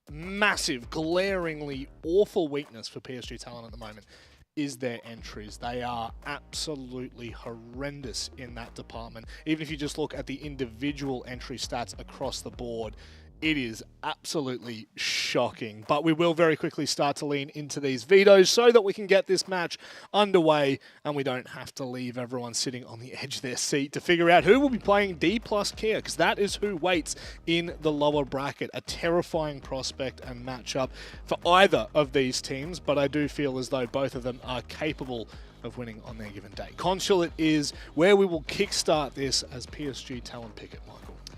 massive, glaringly awful weakness for PSG Talon at the moment is their entries. They are absolutely horrendous in that department. Even if you just look at the individual entry stats across the board, it is absolutely shocking. But we will very quickly start to lean into these vetoes so that we can get this match underway and we don't have to leave everyone sitting on the edge of their seat to figure out who will be playing D+ Kia, because that is who waits in the lower bracket. A terrifying prospect and matchup for either of these teams, but I do feel as though both of them are capable of winning on their given day. Consulate is where we will kickstart this as PSG Talon pick it, Michael.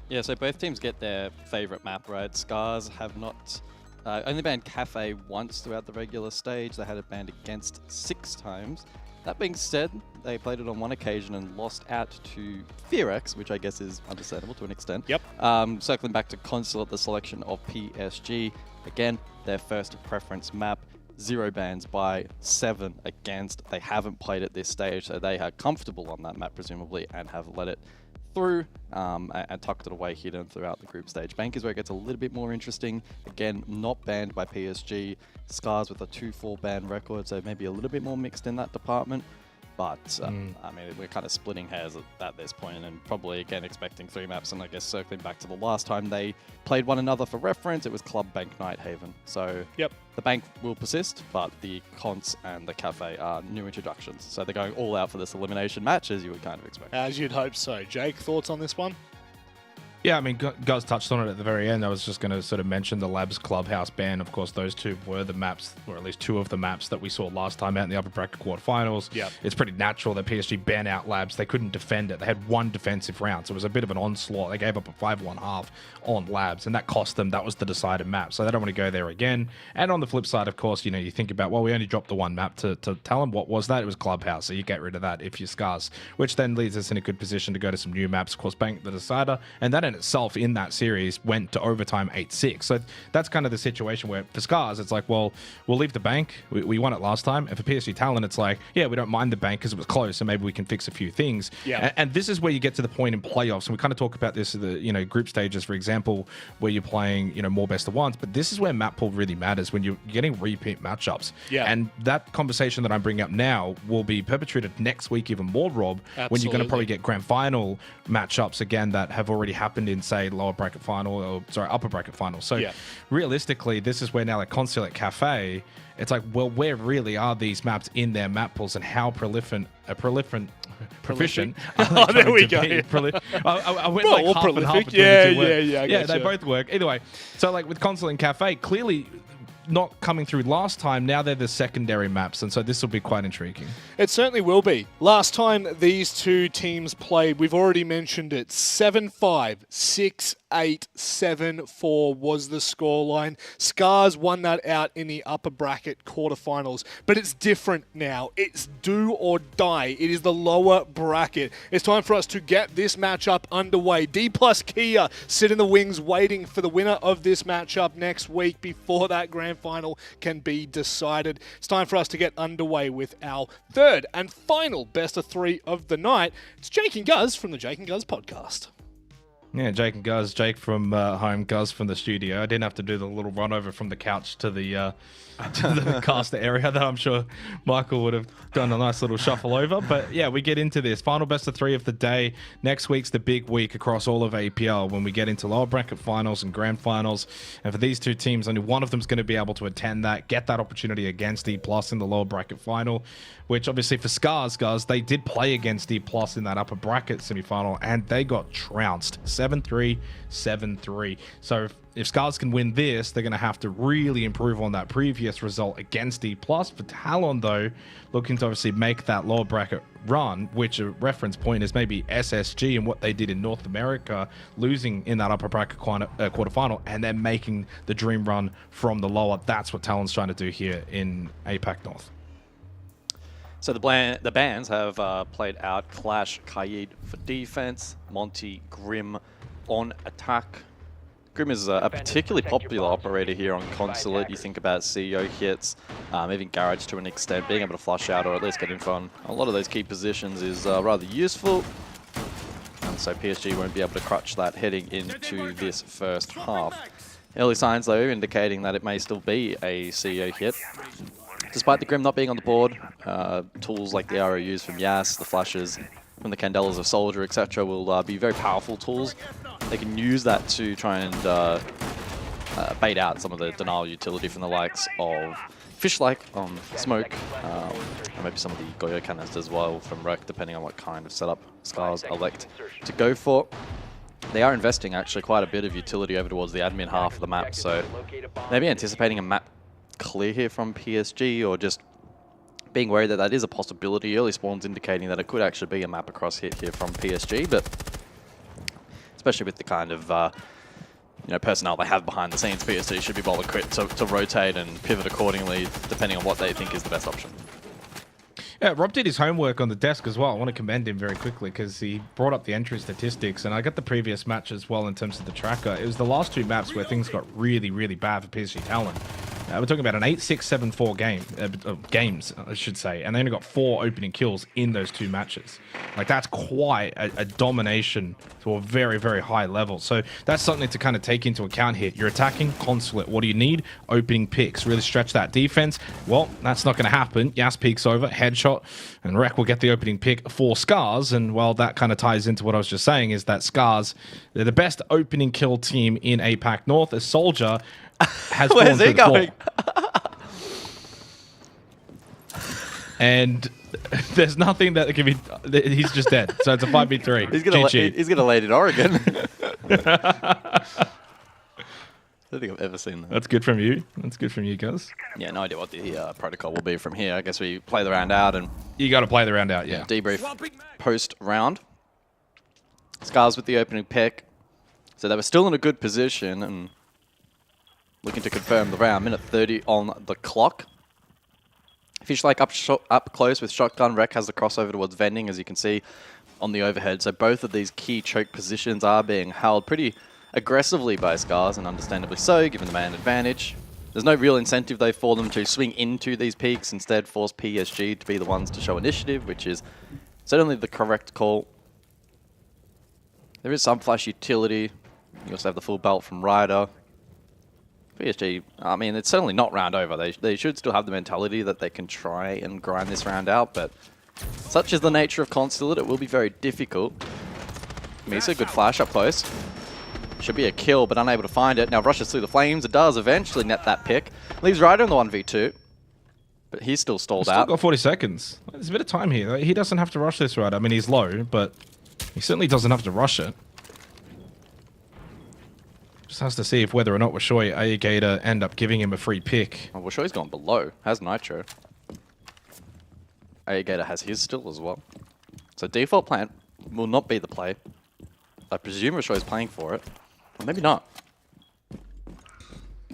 Yeah, so both teams get their favorite map, right? Scarz have not only banned Cafe once throughout the regular stage. They had it banned against 6 times. That being said, they played it on one occasion and lost out to FearX, which I guess is understandable to an extent. Yep. Circling back to Consulate, the selection of PSG. Again, their first preference map. 0 bans by 7 against. They haven't played at this stage, so they are comfortable on that map, presumably, and have let it through and tucked it away hidden throughout the group stage. Bank is where it gets a little bit more interesting. Again, not banned by PSG. Scarz with a 2-4 ban record, so maybe a little bit more mixed in that department. But, I mean, we're kind of splitting hairs at this point, and probably, again, expecting 3 maps. And I guess circling back to the last time they played one another for reference, it was Club Bank Nighthaven. So the Bank will persist, but the Cons and the Cafe are new introductions. So they're going all out for this elimination match, as you would kind of expect. As you'd hope so. Jake, thoughts on this one? Yeah, I mean, Guz touched on it at the very end. I was just going to sort of mention the Labs Clubhouse ban. Of course, those two were the maps, or at least 2 of the maps that we saw last time out in the upper bracket quarterfinals. Yeah. It's pretty natural that PSG ban out Labs. They couldn't defend it. They had 1 defensive round, so it was a bit of an onslaught. They gave up a 5-1 half on Labs, and that cost them. That was the decided map, so they don't want to go there again. And on the flip side, of course, you think about, well, we only dropped the 1 map to tell them. What was that? It was Clubhouse, so you get rid of that if you're Scarz, which then leaves us in a good position to go to some new maps. Of course, Bank the decider, and that in itself, in that series, went to overtime 8-6. So that's kind of the situation where for Scarz, it's like, well, we'll leave the Bank. We won it last time. And for PSG Talon, it's like, yeah, we don't mind the Bank because it was close, so maybe we can fix a few things. Yeah. And this is where you get to the point in playoffs, and we kind of talk about this, group stages, for example, where you're playing, more best of ones. But this is where map pool really matters, when you're getting repeat matchups. Yeah. And that conversation that I'm bringing up now will be perpetrated next week even more, Rob, when you're going to probably get grand final matchups again that have already happened in, say, lower bracket final, or sorry, upper bracket final. So realistically, this is where now like Consulate Cafe, it's like, well, where really are these maps in their map pools, and how proficient Oh, there we go. I went like half and half between the two words. Yeah, they both work. Either way, so like with Consulate and Cafe, clearly not coming through last time, now they're the secondary maps, and so this will be quite intriguing. It certainly will be. Last time these two teams played, we've already mentioned it, 7-5, 6-8, 7-4 was the scoreline. Scarz won that out in the upper bracket quarterfinals, but it's different now. It's do or die. It is the lower bracket. It's time for us to get this matchup underway. D plus Kia sit in the wings waiting for the winner of this matchup next week before that grand final can be decided. It's time for us to get underway with our third and final best of three of the night. It's Jake and Guz from the Jake and Guz podcast. Yeah, Jake and Guz. Jake from home, Guz from the studio. I didn't have to do the little run over from the couch to the caster area that I'm sure Michael would have done a nice little shuffle over. But yeah, we get into this. Final best of three of the day. Next week's the big week across all of APL when we get into lower bracket finals and grand finals. And for these two teams, only one of them is going to be able to attend that, get that opportunity against E+ in the lower bracket final, which obviously for Scarz, guys, they did play against E+ in that upper bracket semifinal and they got trounced 7-3, 7-3. So if Scarz can win this, they're going to have to really improve on that previous result against E+. For Talon, though, looking to obviously make that lower bracket run, which a reference point is maybe SSG and what they did in North America, losing in that upper bracket quarterfinal, and then making the dream run from the lower. That's what Talon's trying to do here in APAC North. So the bands have played out Clash, Kaid for defense, Monty, Grim on attack. Grim is a particularly popular operator here on Consulate. You think about CEO hits, even Garage to an extent, being able to flush out or at least get in front. A lot of those key positions is rather useful. And so PSG won't be able to crutch that heading into this first half. Early signs, though, indicating that it may still be a CEO hit. Despite the Grim not being on the board, tools like the ROUs from Yas, the flashes from the Candelas of Soldier, etc. will be very powerful tools. They can use that to try and bait out some of the denial utility from the likes of Fishlike on Smoke, and maybe some of the Goyo canisters as well from Wreck, depending on what kind of setup Scarz elect to go for. They are investing actually quite a bit of utility over towards the admin half of the map, so maybe anticipating a map clear here from PSG, or just being worried that that is a possibility. Early spawns indicating that it could actually be a map across hit here from PSG, but especially with the kind of personnel they have behind the scenes, PSG should be well equipped to rotate and pivot accordingly, depending on what they think is the best option. Yeah, Rob did his homework on the desk as well. I want to commend him very quickly because he brought up the entry statistics, and I got the previous match as well in terms of the tracker. It was the last two maps where things got really, really bad for PSG Talon. We're talking about an 8-6-7-4 game, games, I should say, and they only got 4 opening kills in those 2 matches. Like, that's quite a domination to a very, very high level. So that's something to kind of take into account here. You're attacking Consulate. What do you need? Opening picks. Really stretch that defense. Well, that's not going to happen. Yas peeks over, headshot, and Rek will get the opening pick for Scarz. And, well, that kind of ties into what I was just saying, is that Scarz, they're the best opening kill team in APAC North. A Soldier has Where's he going? And there's nothing that can be. He's just dead. So it's a 5v3. He's gonna lay it in Oregon. I don't think I've ever seen that. That's good from you. That's good from you, guys. Yeah, no idea what the protocol will be from here. I guess we play the round out and you got to play the round out. Yeah. Debrief post round. Scarz with the opening pick. So they were still in a good position and looking to confirm the round. Minute 30 on the clock. Fishlike up close with shotgun. Rek has the crossover towards vending, as you can see on the overhead. So both of these key choke positions are being held pretty aggressively by Scarz, and understandably so, given the man advantage. There's no real incentive, though, for them to swing into these peaks. Instead, force PSG to be the ones to show initiative, which is certainly the correct call. There is some flash utility. You also have the full belt from Ryder. PSG, I mean, it's certainly not round over. They should still have the mentality that they can try and grind this round out, but such is the nature of Consulate, it will be very difficult. Misa, good flash up close. Should be a kill, but unable to find it. Now rushes through the flames. It does eventually net that pick. Leaves Ryder in the 1v2, but he's still stalled out. Still got 40 seconds. There's a bit of time here. He doesn't have to rush this Ryder. I mean, he's low, but he certainly doesn't have to rush it. Just has to see if whether or not Washoy Aegata end up giving him a free pick. Oh, Washoy's gone below. Has Nitro. Aegata has his still as well. So default plan will not be the play. I presume Washoy's playing for it. Or maybe not.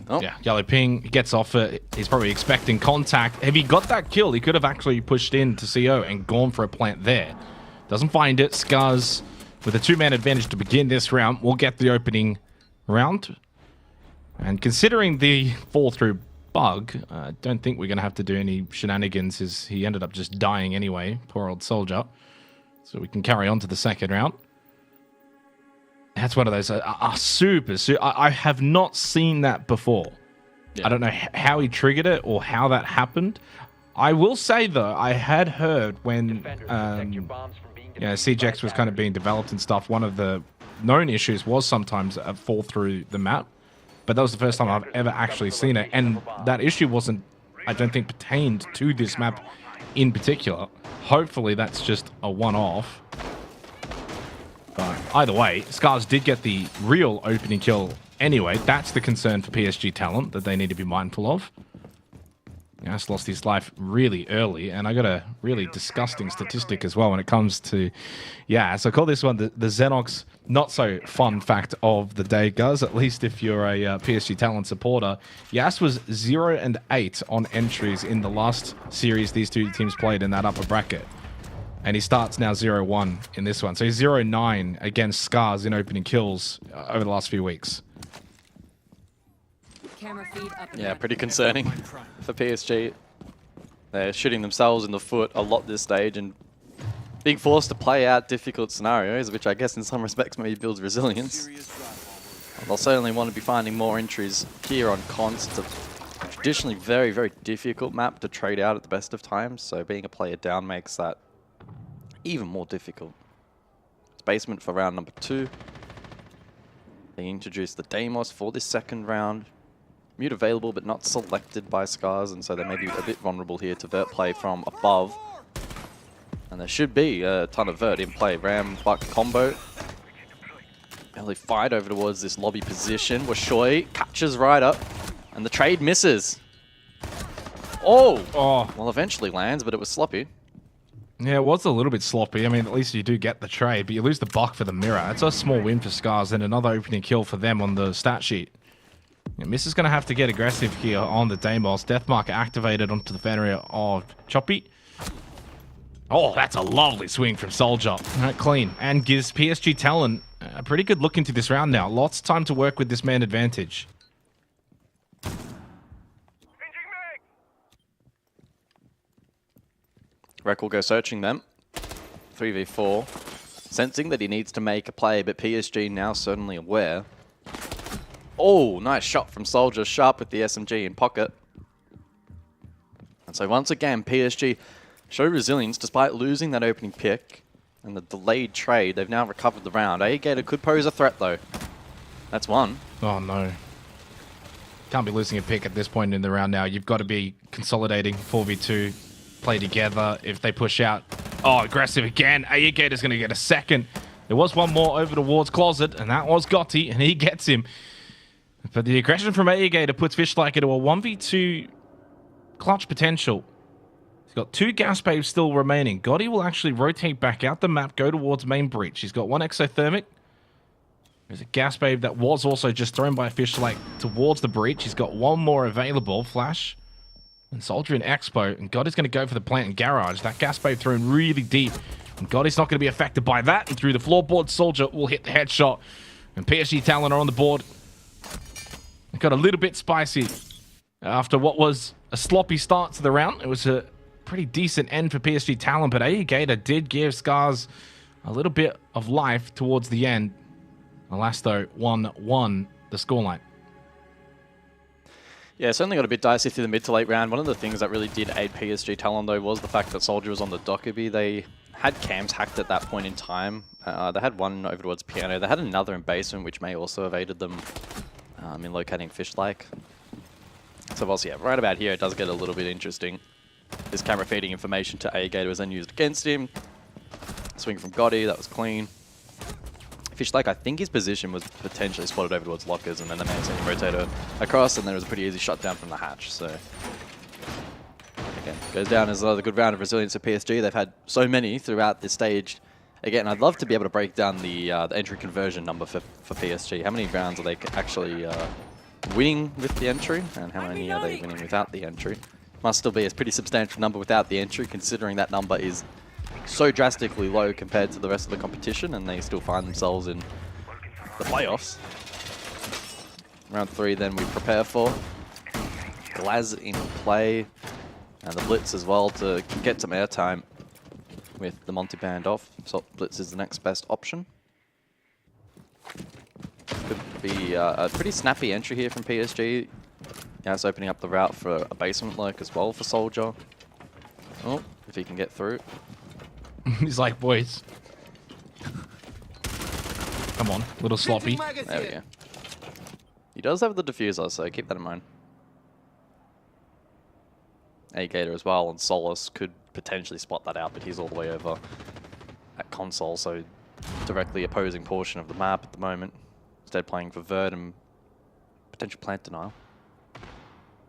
Oh. Yeah, Yellow Ping gets off it. He's probably expecting contact. If he got that kill, he could have actually pushed in to CO and gone for a plant there. Doesn't find it. Scarz with a 2-man advantage to begin this round. We'll get the opening round. And considering the fall-through bug, I don't think we're going to have to do any shenanigans, as he ended up just dying anyway. Poor old soldier. So we can carry on to the second round. That's one of those super. I have not seen that before. Yeah. I don't know how he triggered it or how that happened. I will say, though, I had heard when CGX was kind of being developed and stuff, one of the known issues was sometimes a fall through the map. But that was the first time I've ever actually seen it. And that issue wasn't, I don't think, pertained to this map in particular. Hopefully that's just a one-off. But either way, Scarz did get the real opening kill anyway. That's the concern for PSG Talent that they need to be mindful of. Gas lost his life really early, and I got a really disgusting statistic as well when it comes to so I call this one the Xenox not so fun fact of the day, guys, at least if you're a PSG Talent supporter. Yas was 0-8 on entries in the last series these two teams played in that upper bracket. And he starts now 0-1 in this one. So he's 0-9 against Scarz in opening kills over the last few weeks. Yeah, pretty concerning for PSG. They're shooting themselves in the foot a lot this stage and being forced to play out difficult scenarios, which I guess in some respects maybe builds resilience. They'll certainly want to be finding more entries here on Cons. It's a traditionally very, very difficult map to trade out at the best of times, so being a player down makes that even more difficult. It's basement for round number 2. They introduced the Deimos for this second round. Mute available, but not selected by Scarz, and so they may be a bit vulnerable here to vert play from above. And there should be a ton of vert in play. Ram Buck combo. Early fight over towards this lobby position. Washoy catches right up, and the trade misses. Oh! Well, eventually lands, but it was sloppy. Yeah, it was a little bit sloppy. I mean, at least you do get the trade, but you lose the buck for the mirror. It's a small win for Scarz, and another opening kill for them on the stat sheet. Miss is going to have to get aggressive here on the Deimos. Deathmark activated onto the fan area of Choppy. Oh, that's a lovely swing from Soldier. Right, clean. And gives PSG Talent a pretty good look into this round now. Lots of time to work with this man advantage. Rek will go searching them. 3v4. Sensing that he needs to make a play, but PSG now certainly aware. Oh, nice shot from Soldier. Sharp with the SMG in pocket. And so once again, PSG show resilience despite losing that opening pick and the delayed trade. They've now recovered the round. Aegata could pose a threat, though. That's one. Oh, no. Can't be losing a pick at this point in the round now. You've got to be consolidating 4v2. Play together. If they push out... Oh, aggressive again. Aegata's going to get a second. There was one more over towards Closet, and that was Gotti, and he gets him. But the aggression from Aegata puts Fishlike into a 1v2 clutch potential. He's got 2 gas babes still remaining. Gotti will actually rotate back out the map, go towards main breach. He's got 1 exothermic. There's a gas babe that was also just thrown by Fishlike towards the breach. He's got 1 more available. Flash. And Soldier in Expo. And Gotti's going to go for the plant and garage. That gas babe thrown really deep. And Gotti's not going to be affected by that. And through the floorboard, Soldier will hit the headshot. And PSG Talent are on the board. It got a little bit spicy after what was a sloppy start to the round. It was a pretty decent end for PSG Talent, but Aegata did give Scarz a little bit of life towards the end. Alas, though, 1-1 the scoreline. Yeah, certainly got a bit dicey through the mid to late round. One of the things that really did aid PSG Talent, though, was the fact that Soldier was on the Dockerby. They had cams hacked at that point in time. They had one over towards Piano. They had another in basement, which may also have aided them in locating Fishlike. So obviously, yeah, right about here, it does get a little bit interesting. This camera feeding information to Aegata was then used against him. Swing from Gotti, that was clean. Fish like I think his position was potentially spotted over towards lockers, and then they may have seen him rotate across, and there was a pretty easy shutdown from the hatch. So again, goes down as another good round of resilience for PSG. They've had so many throughout this stage. Again, I'd love to be able to break down the entry conversion number for PSG. How many rounds are they actually winning with the entry, and how many are they winning without the entry? Must still be a pretty substantial number without the entry, considering that number is so drastically low compared to the rest of the competition, and they still find themselves in the playoffs. Round 3 then we prepare for. Glaz in play, and the Blitz as well to get some airtime with the Monty band off. So Blitz is the next best option. Could be a pretty snappy entry here from PSG. Yeah, it's opening up the route for a basement lurk as well for Soldier. Oh, if he can get through. He's like, boys. Come on, little sloppy. There we go. He does have the diffuser, so keep that in mind. A-Gator as well, and Solus could potentially spot that out, but he's all the way over at console, so directly opposing portion of the map at the moment. Instead playing for Vert and potential plant denial.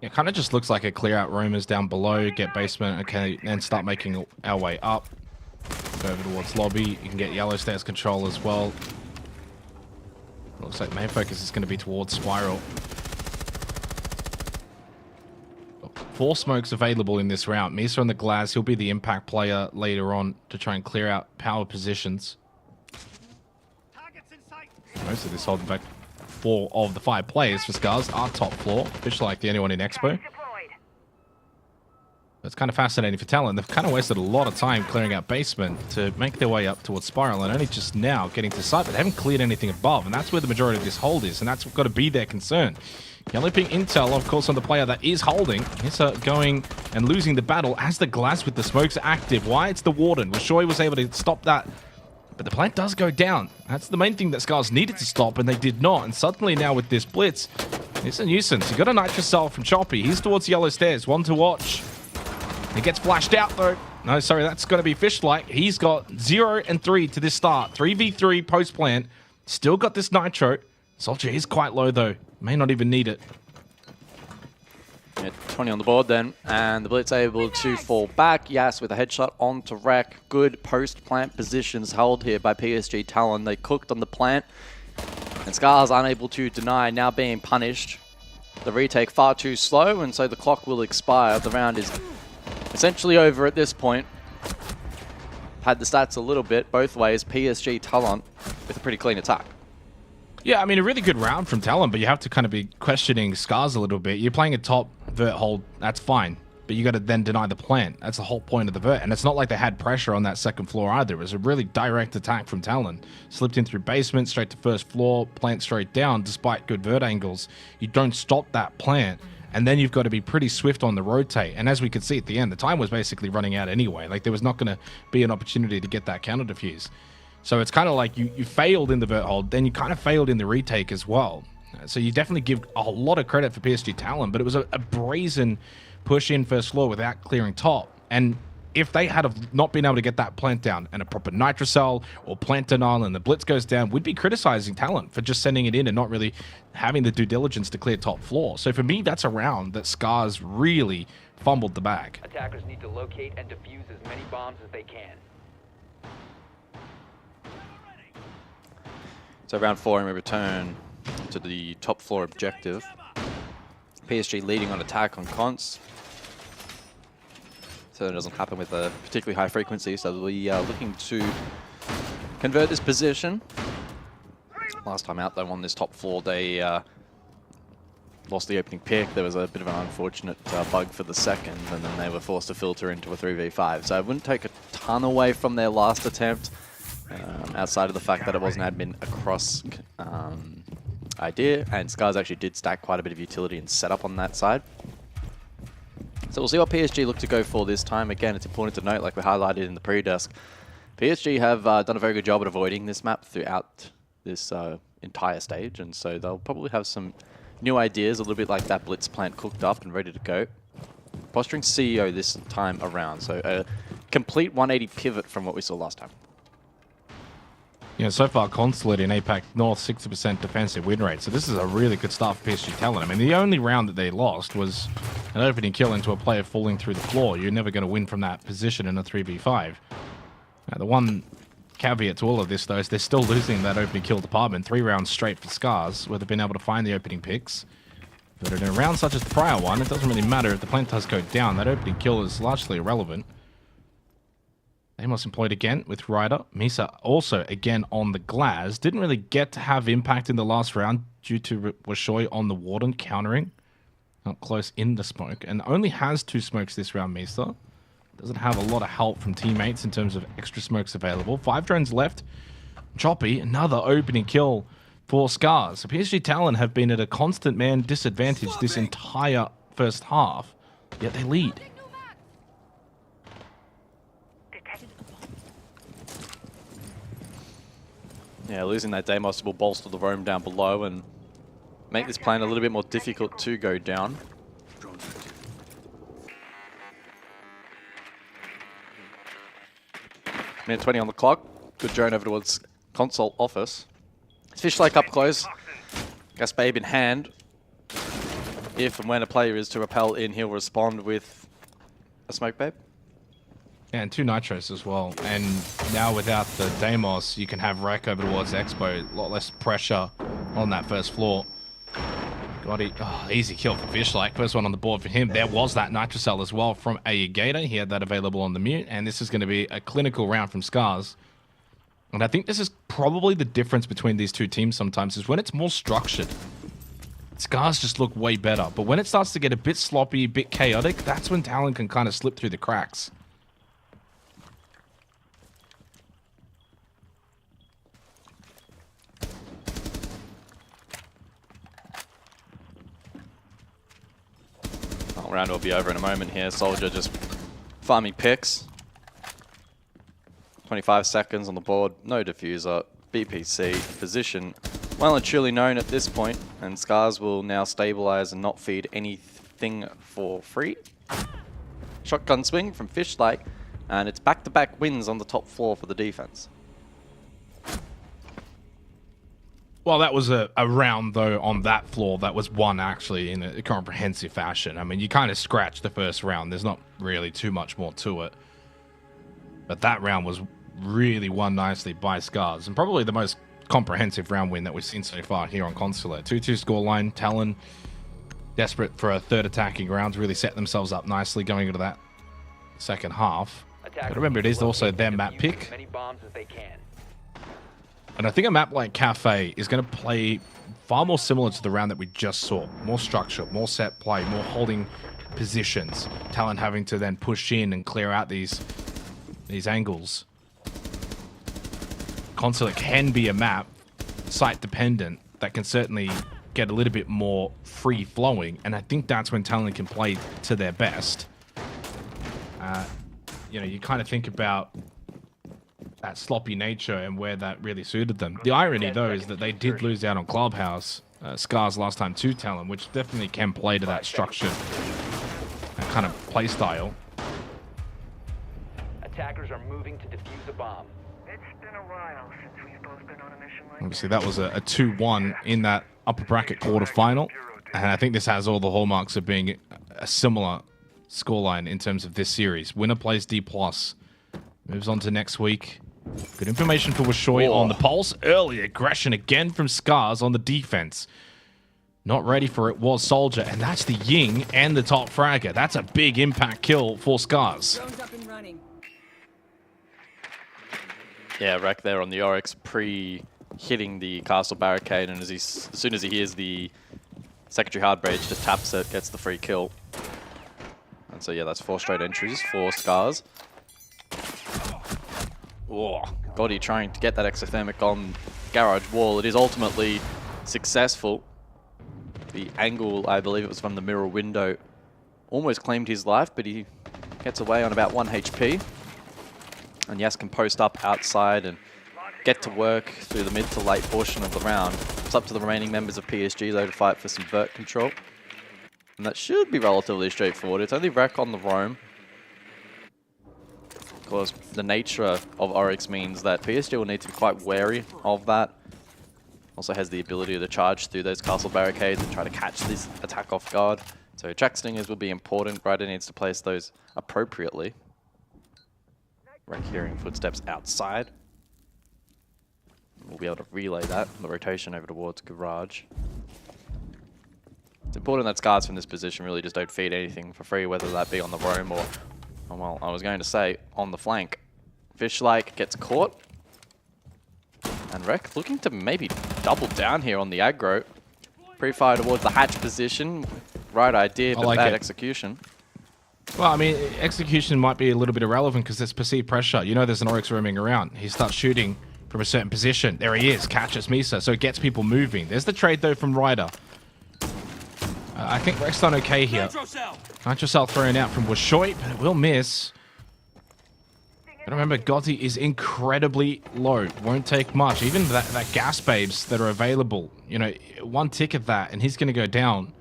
It kind of just looks like a clear out rumors down below, get basement, okay, and start making our way up. Go over towards lobby. You can get yellow stairs control as well. Looks like main focus is going to be towards Spiral. 4 smokes available in this round. Misa on the Glaz, he'll be the impact player later on to try and clear out power positions. Most of this holding back 4 of the 5 players for Scarz are top floor, Fish like the only one in Expo. It's kind of fascinating for Talon. They've kind of wasted a lot of time clearing out basement to make their way up towards Spiral, and only just now getting to site, but they haven't cleared anything above, and that's where the majority of this hold is, and that's got to be their concern. Yellow ping intel, of course, on the player that is holding. He's going and losing the battle as the Glass with the smokes active. Why? It's the Warden. Wishoy was able to stop that, but the plant does go down. That's the main thing that Scarz needed to stop, and they did not, and suddenly now with this blitz, it's a nuisance. You got a Nitro Cell from Choppy. He's towards yellow stairs. One to watch. He gets flashed out though. No, sorry, that's going to be Fish-like. He's got 0 and 3 to this start. 3v3 post-plant. Still got this Nitro. Soldier is quite low though. May not even need it. Yeah, 20 on the board then. And the Blitz able to fall back. Yas with a headshot onto Wreck. Good post-plant positions held here by PSG Talon. They cooked on the plant. And Scarz unable to deny, now being punished. The retake far too slow, and so the clock will expire. The round is essentially over at this point. Had the stats a little bit both ways. PSG Talon with a pretty clean attack. Yeah, I mean, a really good round from Talon, but you have to kind of be questioning Scarz a little bit. You're playing a top vert hold, that's fine, but you got to then deny the plant. That's the whole point of the vert, and it's not like they had pressure on that second floor either. It was a really direct attack from Talon. Slipped in through basement, straight to first floor, plant straight down, despite good vert angles. You don't stop that plant, and then you've got to be pretty swift on the rotate. And as we could see at the end, the time was basically running out anyway. Like, there was not going to be an opportunity to get that counter defuse. So it's kind of like you failed in the vert hold, then you kind of failed in the retake as well. So you definitely give a lot of credit for PSG Talon, but it was a brazen push in first floor without clearing top. And if they had not been able to get that plant down and a proper Nitro Cell or plant denial and the blitz goes down, we'd be criticizing Talon for just sending it in and not really having the due diligence to clear top floor. So for me, that's a round that Scarz really fumbled the bag. Attackers need to locate and defuse as many bombs as they can. So round 4 and we return to the top floor objective. PSG leading on attack on cons. So it doesn't happen with a particularly high frequency, so we are looking to convert this position. Last time out though on this top floor they lost the opening pick. There was a bit of an unfortunate bug for the second, and then they were forced to filter into a 3v5. So I wouldn't take a ton away from their last attempt. Outside of the fact that it wasn't admin across idea, and Scarz actually did stack quite a bit of utility and setup on that side. So we'll see what PSG look to go for this time. Again, it's important to note, like we highlighted in the pre-desk, PSG have done a very good job at avoiding this map throughout this entire stage, and so they'll probably have some new ideas, a little bit like that blitz plant cooked up and ready to go. Posturing CEO this time around, so a complete 180 pivot from what we saw last time. So far, Consulate in APAC North, 60% defensive win rate. So this is a really good start for PSG Talent. I mean, the only round that they lost was an opening kill into a player falling through the floor. You're never going to win from that position in a 3v5. Now, the one caveat to all of this, though, is they're still losing that opening kill department. 3 rounds straight for Scarz, where they've been able to find the opening picks. But in a round such as the prior one, it doesn't really matter if the plant does go down. That opening kill is largely irrelevant. Amos employed again with Ryder. Misa also again on the glass. Didn't really get to have impact in the last round due to Washoy on the Warden countering. Up close in the smoke. And only has 2 smokes this round, Misa. Doesn't have a lot of help from teammates in terms of extra smokes available. 5 drones left. Choppy, another opening kill for Scarz. So PSG Talent have been at a constant man disadvantage this entire first half. Yet they lead. Yeah, losing that Deimos will bolster the roam down below and make this plan a little bit more difficult to go down. Minute 20 on the clock. Good drone over towards console office. Fishlake up close. Gas Babe in hand. If and when a player is to rappel in, he'll respond with a smoke babe. Yeah, and 2 nitros as well. And now without the Deimos, you can have Rek over towards Expo. A lot less pressure on that first floor. Got it. Oh, easy kill for Fishlake. First one on the board for him. There was that nitrocell as well from Gator. He had that available on the mute. And this is going to be a clinical round from Scarz. And I think this is probably the difference between these two teams sometimes, is when it's more structured. Scarz just look way better. But when it starts to get a bit sloppy, a bit chaotic, that's when Talon can kind of slip through the cracks. Round will be over in a moment here. Soldier just farming picks. 25 seconds on the board. No diffuser. BPC position well and truly known at this point, and Scarz will now stabilize and not feed anything for free. Shotgun swing from Fishlake, and it's back-to-back wins on the top floor for the defense. Well, that was a round, though, on that floor that was won, actually, in a comprehensive fashion. I mean, you kind of scratched the first round. There's not really too much more to it. But that round was really won nicely by Scarz, and probably the most comprehensive round win that we've seen so far here on Consulate. 2-2 scoreline. Talon, desperate for a third attacking round, really set themselves up nicely going into that second half. But remember, it is also their map pick. And I think a map like Cafe is going to play far more similar to the round that we just saw. More structure, more set play, more holding positions. Talon having to then push in and clear out these angles. Consulate can be a map, site dependent, that can certainly get a little bit more free flowing. And I think that's when Talon can play to their best. You kind of think about that sloppy nature and where that really suited them. The irony, though, is that they did lose out on Clubhouse, Scarz last time to Talon, which definitely can play to that structured kind of play style. Attackers are moving to defuse a bomb. It's been a while since we've both been on a mission like Obviously, that was a 2-1 in that upper bracket quarterfinal. And I think this has all the hallmarks of being a similar scoreline in terms of this series. Winner plays D+. Moves on to next week. Good information for Washoy on the pulse. Early aggression again from Scarz on the defense. Not ready for it was Soldier, and that's the Ying and the top fragger. That's a big impact kill for Scarz. Yeah, Rack there on the Oryx pre-hitting the castle barricade, and as soon as he hears the secondary hard breach, just taps it, gets the free kill. And so yeah, that's 4 straight entries for Scarz. Oh, Gotti trying to get that exothermic on garage wall. It is ultimately successful. The angle, I believe it was from the mirror window, almost claimed his life, but he gets away on about 1 HP. And Yas can post up outside and get to work through the mid to late portion of the round. It's up to the remaining members of PSG, though, to fight for some vert control. And that should be relatively straightforward. It's only Rack on the roam. course, the nature of Oryx means that PSG will need to be quite wary of that. Also has the ability to charge through those castle barricades and try to catch this attack off guard. So track stingers will be important. Ryder needs to place those appropriately. Wreck hearing footsteps outside. We'll be able to relay that, the rotation over towards Garage. It's important that Scarz from this position really just don't feed anything for free, whether that be on the roam or, well, I was going to say, on the flank. Fishlike gets caught. And Wreck looking to maybe double down here on the aggro. Pre-fire towards the hatch position. Right idea, but bad execution. Well, I mean, execution might be a little bit irrelevant because there's perceived pressure. You know there's an Oryx roaming around. He starts shooting from a certain position. There he is, catches Misa, so it gets people moving. There's the trade, though, from Ryder. I think Rex done okay here. Nitro Cell thrown out from Washoit, but it will miss. But remember, Gotti is incredibly low. Won't take much. Even that gas babes that are available, you know, one tick of that, and he's going to go down.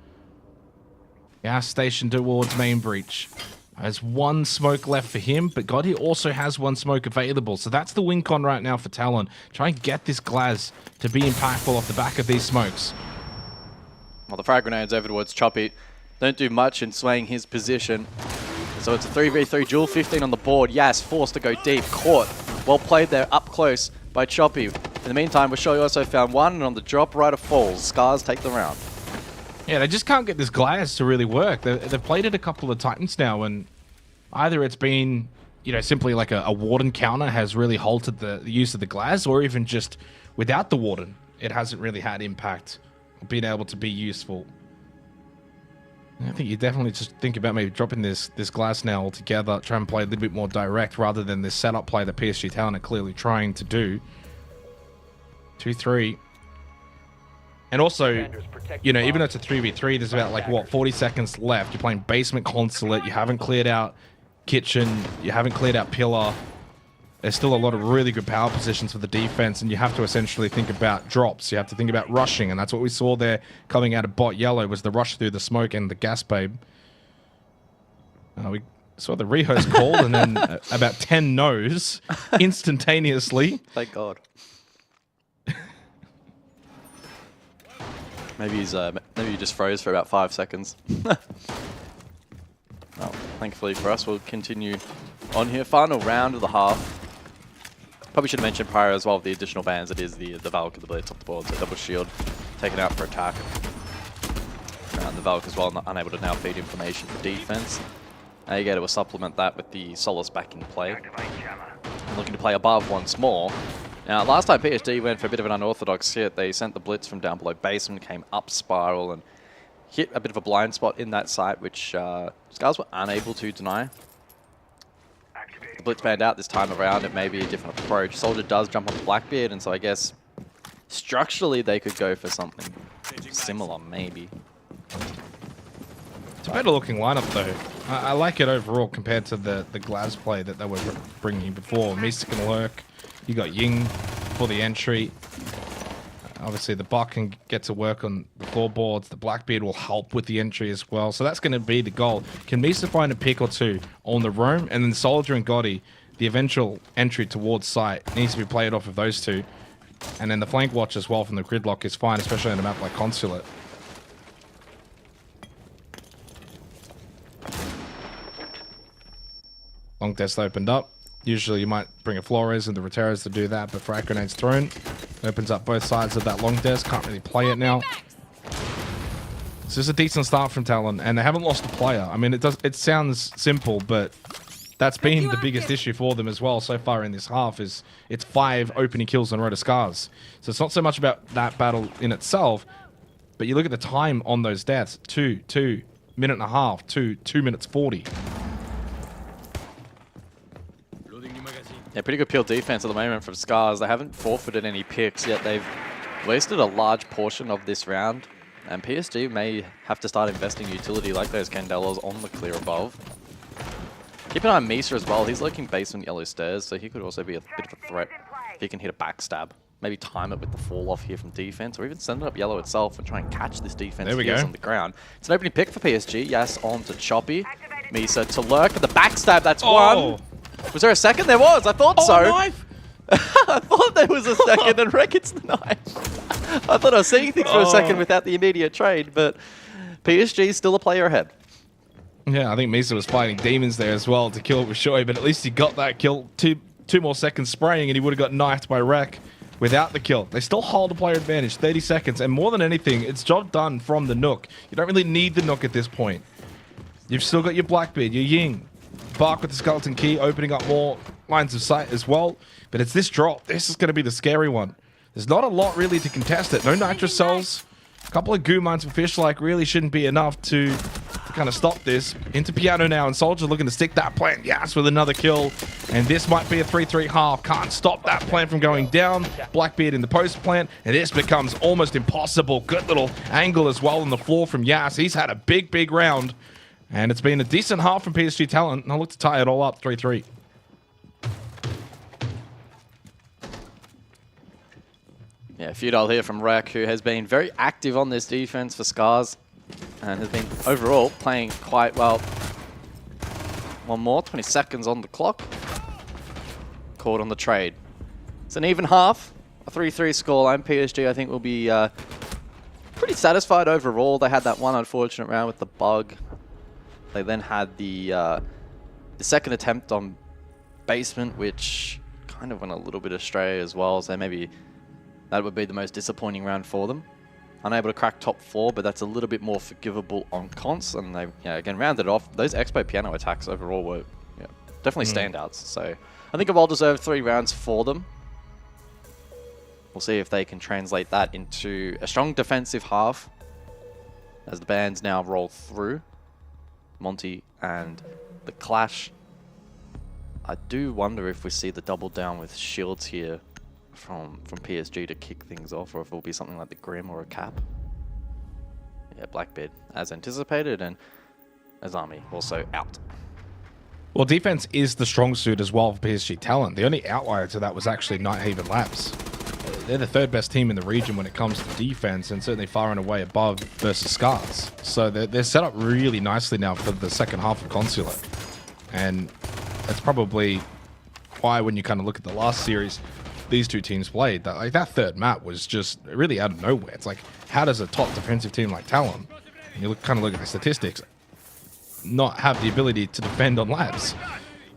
Gas station towards main breach. There's one smoke left for him, but Gotti also has one smoke available. So that's the win con right now for Talon. Try and get this Glaz to be impactful off the back of these smokes. Well, the frag grenades over towards Choppy don't do much in swaying his position. So it's a 3v3 duel, 15 on the board. Yas forced to go deep, caught. Well played there, up close by Choppy. In the meantime, Washoy also found one, and on the drop, Ryder falls. Scarz take the round. Yeah, they just can't get this Glaz to really work. They've played it a couple of Titans now, and either it's been, you know, simply like a Warden counter has really halted the use of the Glaz, or even just without the Warden, it hasn't really had impact or been able to be useful. I think you definitely just think about maybe dropping this Glaz now altogether, try and play a little bit more direct rather than this setup play that PSG Talon are clearly trying to do. 2-3. And also, you know, even though it's a 3v3, there's about, like, what, 40 seconds left. You're playing Basement Consulate. You haven't cleared out Kitchen. You haven't cleared out Pillar. There's still a lot of really good power positions for the defense, and you have to essentially think about drops. You have to think about rushing, and that's what we saw there coming out of bot yellow was the rush through the smoke and the gas babe. We saw the rehost call, and then about 10 no's instantaneously. Thank God. Maybe he just froze for about 5 seconds. Well, thankfully for us, we'll continue on here. Final round of the half. Probably should have mentioned prior as well, the additional bans. It is the Valk of the Blitz off the board, so double shield taken out for attack. And the Valk as well, unable to now feed information for defense. Navigator will supplement that with the Solace back in play. Looking to play above once more. Now, last time PSG went for a bit of an unorthodox hit. They sent the Blitz from down below basement, came up spiral, and hit a bit of a blind spot in that site, which Scarz were unable to deny. The Blitz banned out this time around. It may be a different approach. Soldier does jump on the Blackbeard, and so I guess structurally they could go for something similar, maybe. It's a better looking lineup, though. I like it overall compared to the Glaz play that they were bringing before. Misa can lurk. You got Ying for the entry. Obviously, the Buck can get to work on the floorboards. The Blackbeard will help with the entry as well. So that's going to be the goal. Can Misa find a pick or two on the roam? And then Soldier and Gotti, the eventual entry towards site, needs to be played off of those two. And then the flank watch as well from the gridlock is fine, especially on a map like Consulate. Long test opened up. Usually you might bring a Flores and the Roteros to do that, but frag grenades thrown. Opens up both sides of that long desk. Can't really play it now. This is a decent start from Talon, and they haven't lost a player. I mean, it sounds simple, but that's been the biggest issue for them as well so far in this half. Is it's 5 opening kills on Road of Scarz. So it's not so much about that battle in itself, but you look at the time on those deaths: 2 minute and a half, 2 minutes 40. Yeah, pretty good peel defense at the moment from Scarz. They haven't forfeited any picks, yet they've wasted a large portion of this round. And PSG may have to start investing utility like those Candelas on the clear above. Keep an eye on Misa as well. He's lurking basement yellow stairs, so he could also be a bit of a threat if he can hit a backstab. Maybe time it with the fall off here from defense, or even send it up yellow itself and try and catch this defense here on the ground. It's an opening pick for PSG. Yes, on to Choppy. Misa to lurk, but the backstab, that's one. Was there a second? There was. I thought so. Knife! I thought there was a second, and Rek gets the knife. I thought I was seeing things for a second without the immediate trade, but PSG is still a player ahead. Yeah, I think Misa was fighting demons there as well to kill it with Shoei, but at least he got that kill. Two more seconds spraying, and he would have got knifed by Rek without the kill. They still hold a player advantage, 30 seconds, and more than anything, it's job done from the Nook. You don't really need the Nook at this point. You've still got your Blackbeard, your Ying, Bark with the Skeleton Key, opening up more lines of sight as well. But it's this drop. This is going to be the scary one. There's not a lot really to contest it. No Nitro Cells. A couple of goo mines for Fishlike really shouldn't be enough to kind of stop this. Into Piano now, and Soldier looking to stick that plant. Yes, with another kill. And this might be a 3-3 half. Can't stop that plant from going down. Blackbeard in the post plant, and this becomes almost impossible. Good little angle as well on the floor from Yas. He's had a big round. And it's been a decent half from PSG Talent. And I'll look to tie it all up 3-3. Yeah, Feudal here from Rek, who has been very active on this defense for Scarz and has been overall playing quite well. One more, 20 seconds on the clock. Caught on the trade. It's an even half, a 3-3 scoreline. PSG, I think, will be pretty satisfied overall. They had that one unfortunate round with the bug. They then had the second attempt on basement, which kind of went a little bit astray as well. So maybe that would be the most disappointing round for them. Unable to crack top 4, but that's a little bit more forgivable on cons. And they, again, rounded off. Those Expo Piano attacks overall were definitely standouts. So I think a well-deserved 3 rounds for them. We'll see if they can translate that into a strong defensive half as the bands now roll through. Monty and the Clash. I do wonder if we see the double down with shields here from PSG to kick things off, or if it will be something like the Grim or a Cap. Yeah, Blackbeard as anticipated, and Azami also out. Well, defense is the strong suit as well for PSG Talent. The only outlier to that was actually Nighthaven Labs. They're the 3rd best team in the region when it comes to defense, and certainly far and away above versus Scarz. So they're set up really nicely now for the second half of Consulate. And that's probably why when you kind of look at the last series these two teams played, that 3rd map was just really out of nowhere. It's like, how does a top defensive team like Talon, and you kind of look at the statistics, not have the ability to defend on Labs?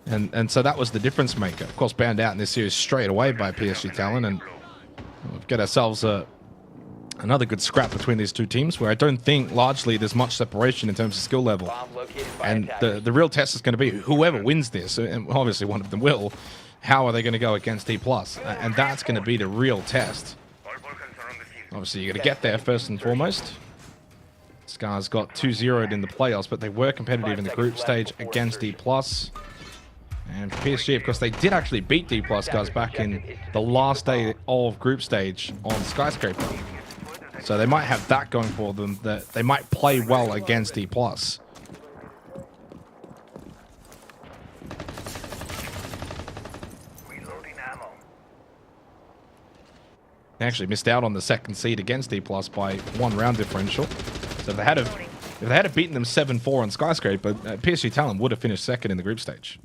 And so that was the difference maker. Of course, banned out in this series straight away by PSG Talon, and we've got ourselves another good scrap between these two teams, where I don't think largely there's much separation in terms of skill level. And the real test is going to be whoever wins this, and obviously one of them will, how are they going to go against D+? And that's going to be the real test. Obviously, you're going to get there first and foremost. Scarz got 2-0'd in the playoffs, but they were competitive in the group stage against D+. And for PSG, of course, they did actually beat D+ guys back in the last day of group stage on Skyscraper. So they might have that going for them, that they might play well against D+. They actually missed out on the second seed against D+ by 1 round differential. So if they had beaten them 7-4 on Skyscraper, PSG Talent would have finished second in the group stage.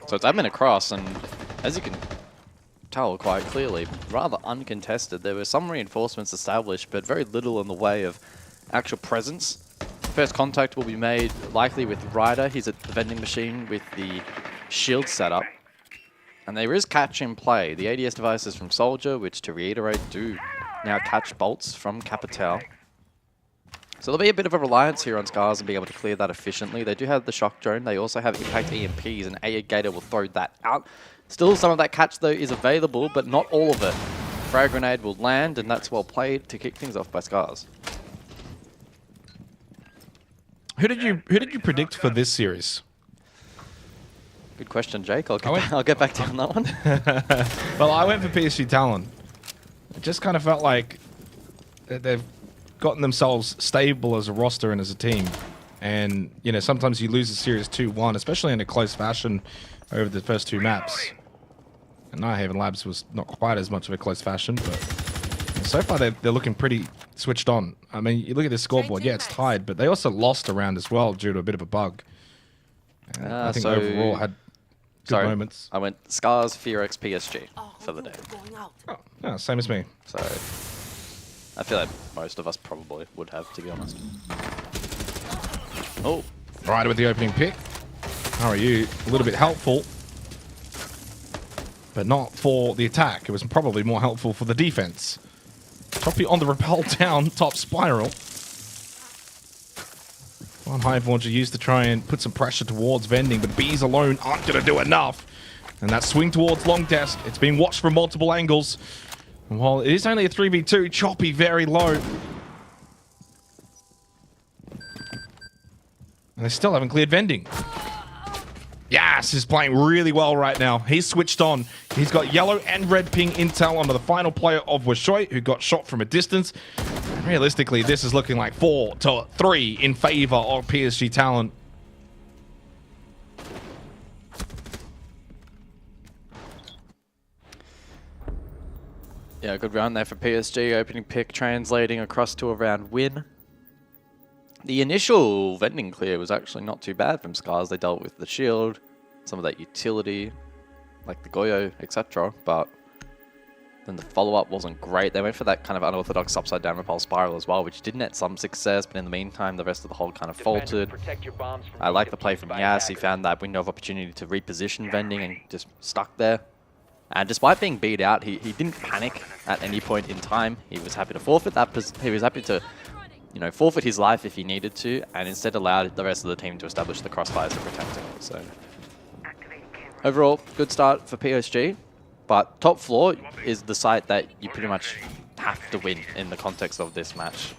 So it's admin across, and as you can tell quite clearly, rather uncontested. There were some reinforcements established, but very little in the way of actual presence. First contact will be made likely with Ryder. He's at the vending machine with the shield setup. And there is catch in play. The ADS devices from Soldier, which, to reiterate, do now catch bolts from Capital. So there'll be a bit of a reliance here on Scarz and be able to clear that efficiently. They do have the shock drone. They also have impact EMPs, and A Gator will throw that out. Still, some of that catch, though, is available, but not all of it. Frag grenade will land, and that's well played to kick things off by Scarz. Who did you predict for this series? Good question, Jake. I'll get back to you on that one. Well, I went for PSG Talon. It just kind of felt like they've gotten themselves stable as a roster and as a team. And, you know, sometimes you lose a series 2-1, especially in a close fashion over the first 2 maps. And Nighthaven Labs was not quite as much of a close fashion, but so far they're looking pretty switched on. I mean, you look at this scoreboard, yeah, it's tied, but they also lost a round as well due to a bit of a bug. I think overall had good moments. I went Scarz, FearX, PSG for the day. Oh, yeah, same as me. So I feel like most of us probably would have, to be honest. Oh. Right with the opening pick. How are you? A little bit helpful, but not for the attack. It was probably more helpful for the defense. Choppy on the rappel down, top spiral. One Hive Launcher used to try and put some pressure towards Vending, but Bees alone aren't going to do enough. And that swing towards long desk, it's being watched from multiple angles. And while it is only a 3v2, Choppy very low. And they still haven't cleared Vending. Yes, he's playing really well right now. He's switched on. He's got yellow and red ping intel onto the final player of Washoy, who got shot from a distance. And realistically, this is looking like 4-3 in favor of PSG Talent. Yeah, good round there for PSG. Opening pick translating across to a round win. The initial Vending clear was actually not too bad from Scarz. They dealt with the shield, some of that utility, like the Goyo, etc. But then the follow-up wasn't great. They went for that kind of unorthodox upside-down repel spiral as well, which didn't have some success, but in the meantime, the rest of the hold kind of faltered. I like the play from Yas. He found that window of opportunity to reposition Vending and just stuck there. And despite being beat out, he didn't panic at any point in time. He was happy to forfeit that. He was happy to, you know, forfeit his life if he needed to, and instead allowed the rest of the team to establish the crossfires to protect him. So overall, good start for PSG. But top floor is the site that you pretty much have to win in the context of this match.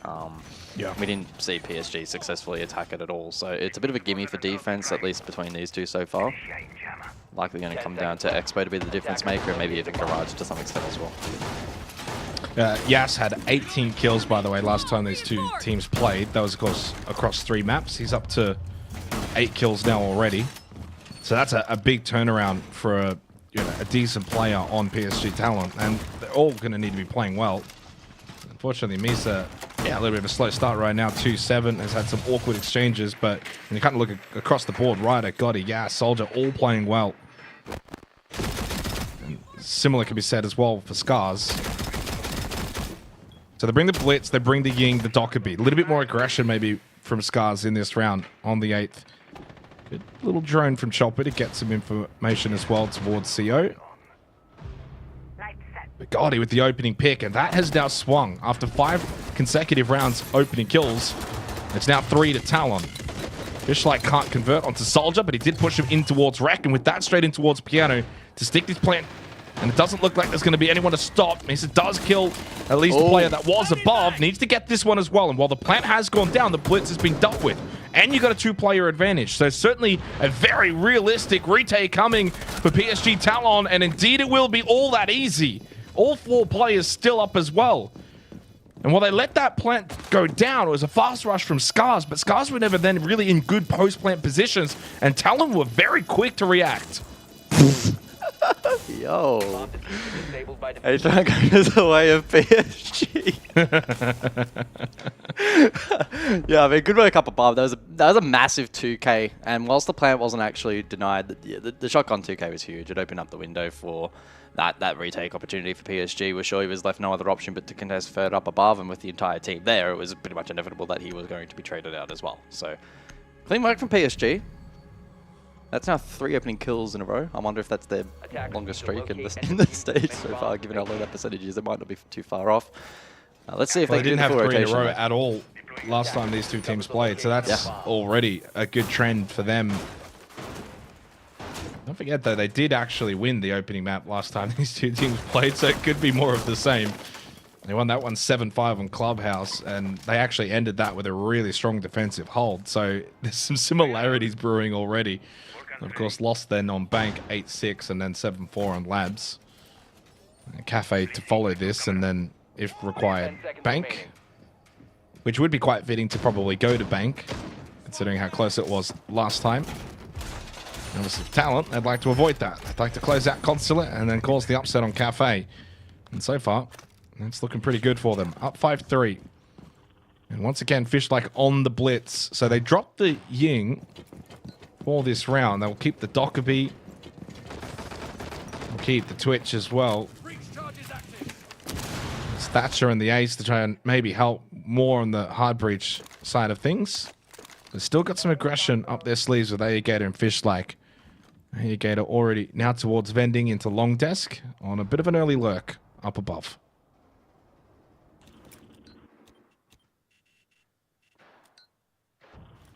We didn't see PSG successfully attack it at all, so it's a bit of a gimme for defense, at least between these two so far. Likely going to come down to Expo to be the difference maker, and maybe even Garage to some extent as well. Yas had 18 kills, by the way, last time these two teams played. That was, of course, across 3 maps. He's up to 8 kills now already. So that's a big turnaround for a decent player on PSG Talent, and they're all going to need to be playing well. Unfortunately, Misa, a little bit of a slow start right now. 2-7, has had some awkward exchanges, but when you kind of look across the board, Ryder, Gotti, Yas, Soldier, all playing well. And similar can be said as well for Scarz. So they bring the Blitz, they bring the Ying, the Dockerbeat. A little bit more aggression maybe from Scarz in this round on the 8th. Good little drone from Chopper to get some information as well towards CO. But Gotti with the opening pick, and that has now swung. After 5 consecutive rounds opening kills, it's now 3 to Talon. Fishlight can't convert onto Soldier, but he did push him in towards Wreck, and with that straight in towards Piano to stick this plant. And it doesn't look like there's going to be anyone to stop. Mesa does kill at least the player that was above. Needs to get this one as well. And while the plant has gone down, the Blitz has been dealt with. And you got a 2-player advantage. So certainly a very realistic retake coming for PSG Talon. And indeed it will be all that easy. All 4 players still up as well. And while they let that plant go down, it was a fast rush from Scarz. But Scarz were never then really in good post-plant positions. And Talon were very quick to react. Yo. Are you trying to go the way of PSG? Yeah, I mean, good work up above. That was a massive 2K. And whilst the plant wasn't actually denied, the shotgun 2K was huge. It opened up the window for that retake opportunity for PSG. We're sure he was left no other option but to contest third up above. And with the entire team there, it was pretty much inevitable that he was going to be traded out as well. So, clean work from PSG. That's now 3 opening kills in a row. I wonder if that's their longest streak in the stage so far, given how low that percentage is. It might not be too far off. Let's see if they didn't can have do 3 in a row rotation. at all last time these two teams played, so that's already a good trend for them. Don't forget, though, they did actually win the opening map last time these two teams played, so it could be more of the same. They won that one 7-5 on Clubhouse, and they actually ended that with a really strong defensive hold. So there's some similarities brewing already. Of course, lost then on Bank 8-6 and then 7-4 on Labs. Cafe to follow this, and then, if required, Bank. Which would be quite fitting to probably go to Bank, considering how close it was last time. And obviously, Talent, they'd like to avoid that. They'd like to close out Consulate and then cause the upset on Cafe. And so far, it's looking pretty good for them. Up 5-3. And once again, Fish like on the Blitz. So they dropped the Ying for this round. They'll keep the Dockerby. They'll keep the Twitch as well. It's Thatcher and the Ace to try and maybe help more on the hard breach side of things. They've still got some aggression up their sleeves with Alligator and Fishlike. Alligator already now towards vending into long desk on a bit of an early lurk up above.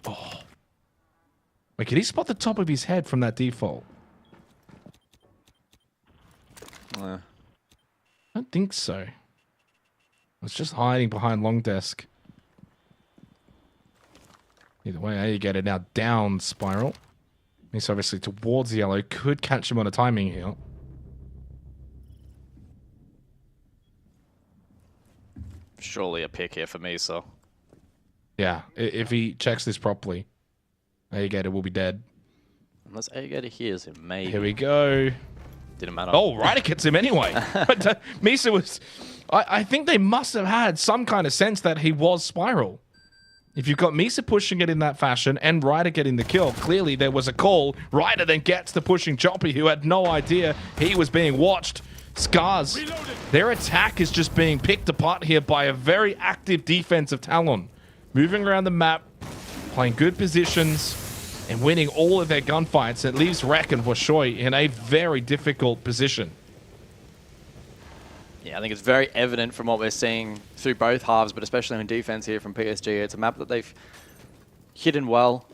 Oh. Wait, can he spot the top of his head from that default? I don't think so. It's just hiding behind long desk. Either way, Alligator now down spiral. He's obviously towards the yellow. Could catch him on a timing here. Surely a pick here for me, so. Yeah, if he checks this properly, Alligator will be dead. Unless Alligator hears him, maybe. Here we go. Didn't matter. Oh, Ryder gets him anyway. But Misa was... I think they must have had some kind of sense that he was spiral. If you've got Misa pushing it in that fashion and Ryder getting the kill, clearly there was a call. Ryder then gets the pushing Choppy, who had no idea he was being watched. Scarz, their attack is just being picked apart here by a very active defense of Talon. Moving around the map, playing good positions, and winning all of their gunfights. It leaves Rek and Washoy in a very difficult position. Yeah, I think it's very evident from what we're seeing through both halves, but especially in defense here from PSG. It's a map that they've hidden well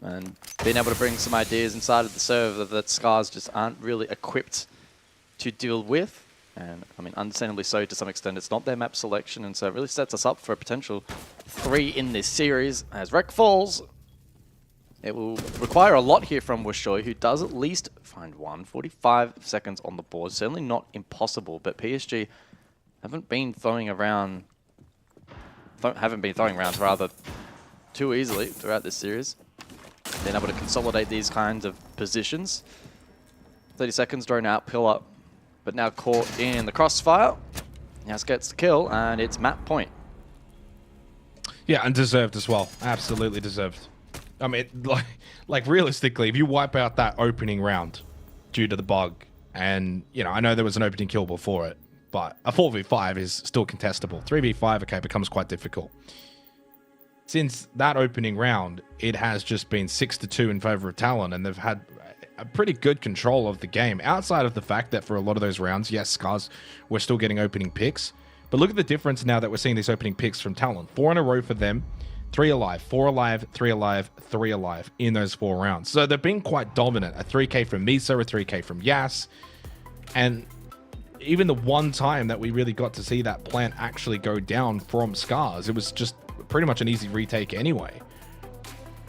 and been able to bring some ideas inside of the server that Scarz just aren't really equipped to deal with. And, I mean, understandably so to some extent. It's not their map selection, and so it really sets us up for a potential 3 in this series. As Rek falls, it will require a lot here from Washoy, who does at least find 45 seconds on the board. Certainly not impossible, but PSG haven't been throwing rounds rather too easily throughout this series. Been able to consolidate these kinds of positions. 30 seconds drawn out, pill up, but now caught in the crossfire. Yas gets the kill, and it's map point. Yeah, and deserved as well. Absolutely deserved. I mean, like realistically, if you wipe out that opening round due to the bug, and, you know, I know there was an opening kill before it, but a 4v5 is still contestable. 3v5, okay, becomes quite difficult. Since that opening round, it has just been 6-2 in favor of Talon, and they've had a pretty good control of the game, outside of the fact that for a lot of those rounds, yes, Scarz, we're still getting opening picks, but look at the difference now that we're seeing these opening picks from Talon. 4 in a row for them. 3 alive, 4 alive, 3 alive, 3 alive in those 4 rounds. So they've been quite dominant. A 3k from Misa, a 3k from Yas. And even the one time that we really got to see that plant actually go down from Scarz, it was just pretty much an easy retake anyway.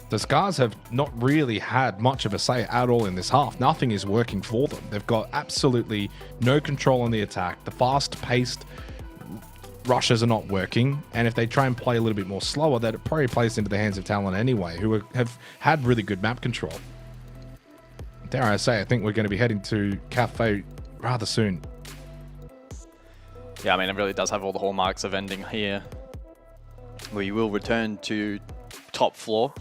The Scarz have not really had much of a say at all in this half. Nothing is working for them. They've got absolutely no control on the attack. The fast-paced rushes are not working, and if they try and play a little bit more slower, that it probably plays into the hands of Talon anyway, who have had really good map control. Dare I say, I think we're going to be heading to Cafe rather soon. Yeah, I mean, it really does have all the hallmarks of ending here. We will return to top floor,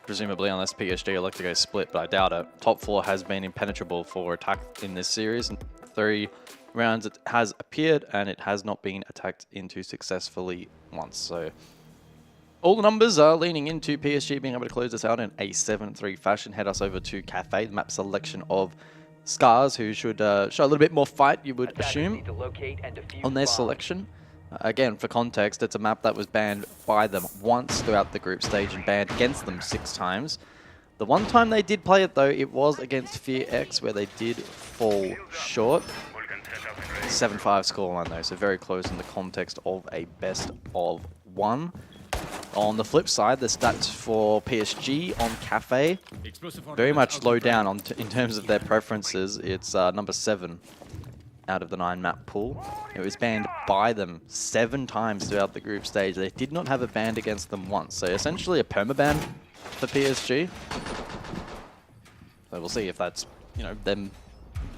presumably, unless PSG elect to go split, but I doubt it. Top floor has been impenetrable for attack in this series, and 3 rounds it has appeared, and it has not been attacked into successfully once. So all the numbers are leaning into PSG being able to close this out in a 7-3 fashion. Head us over to Cafe, the map selection of Scarz, who should show a little bit more fight, you would assume, on their selection. Again, for context, it's a map that was banned by them once throughout the group stage and banned against them 6 times. The one time they did play it, though, it was against FearX, where they did fall short. 7-5 scoreline, though, so very close in the context of a best of 1. On the flip side, the stats for PSG on Cafe, very much low down in terms of their preferences. It's number 7 out of the 9 map pool. It was banned by them 7 times throughout the group stage. They did not have a ban against them once, so essentially a permaban for PSG. So we'll see if that's, you know, them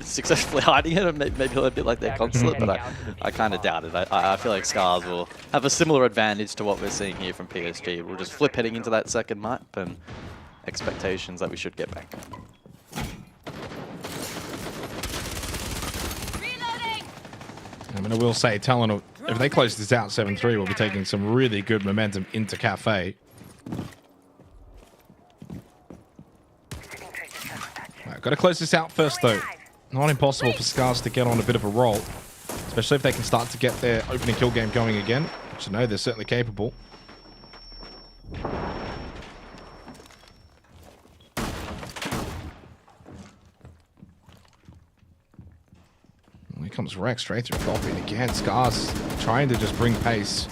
successfully hiding it, and maybe a little bit like their consulate, but I kind of doubt it. I feel like Scarz will have a similar advantage to what we're seeing here from PSG. We'll just flip heading into that second map, and expectations that we should get back. I mean, I will say, Talon, if they close this out 7-3, we'll be taking some really good momentum into Cafe. Right, got to close this out first, though. Not impossible for Scarz to get on a bit of a roll, especially if they can start to get their opening kill game going again, which I know they're certainly capable. Well, here comes Rex straight through Coffee, and again, Scarz trying to just bring pace.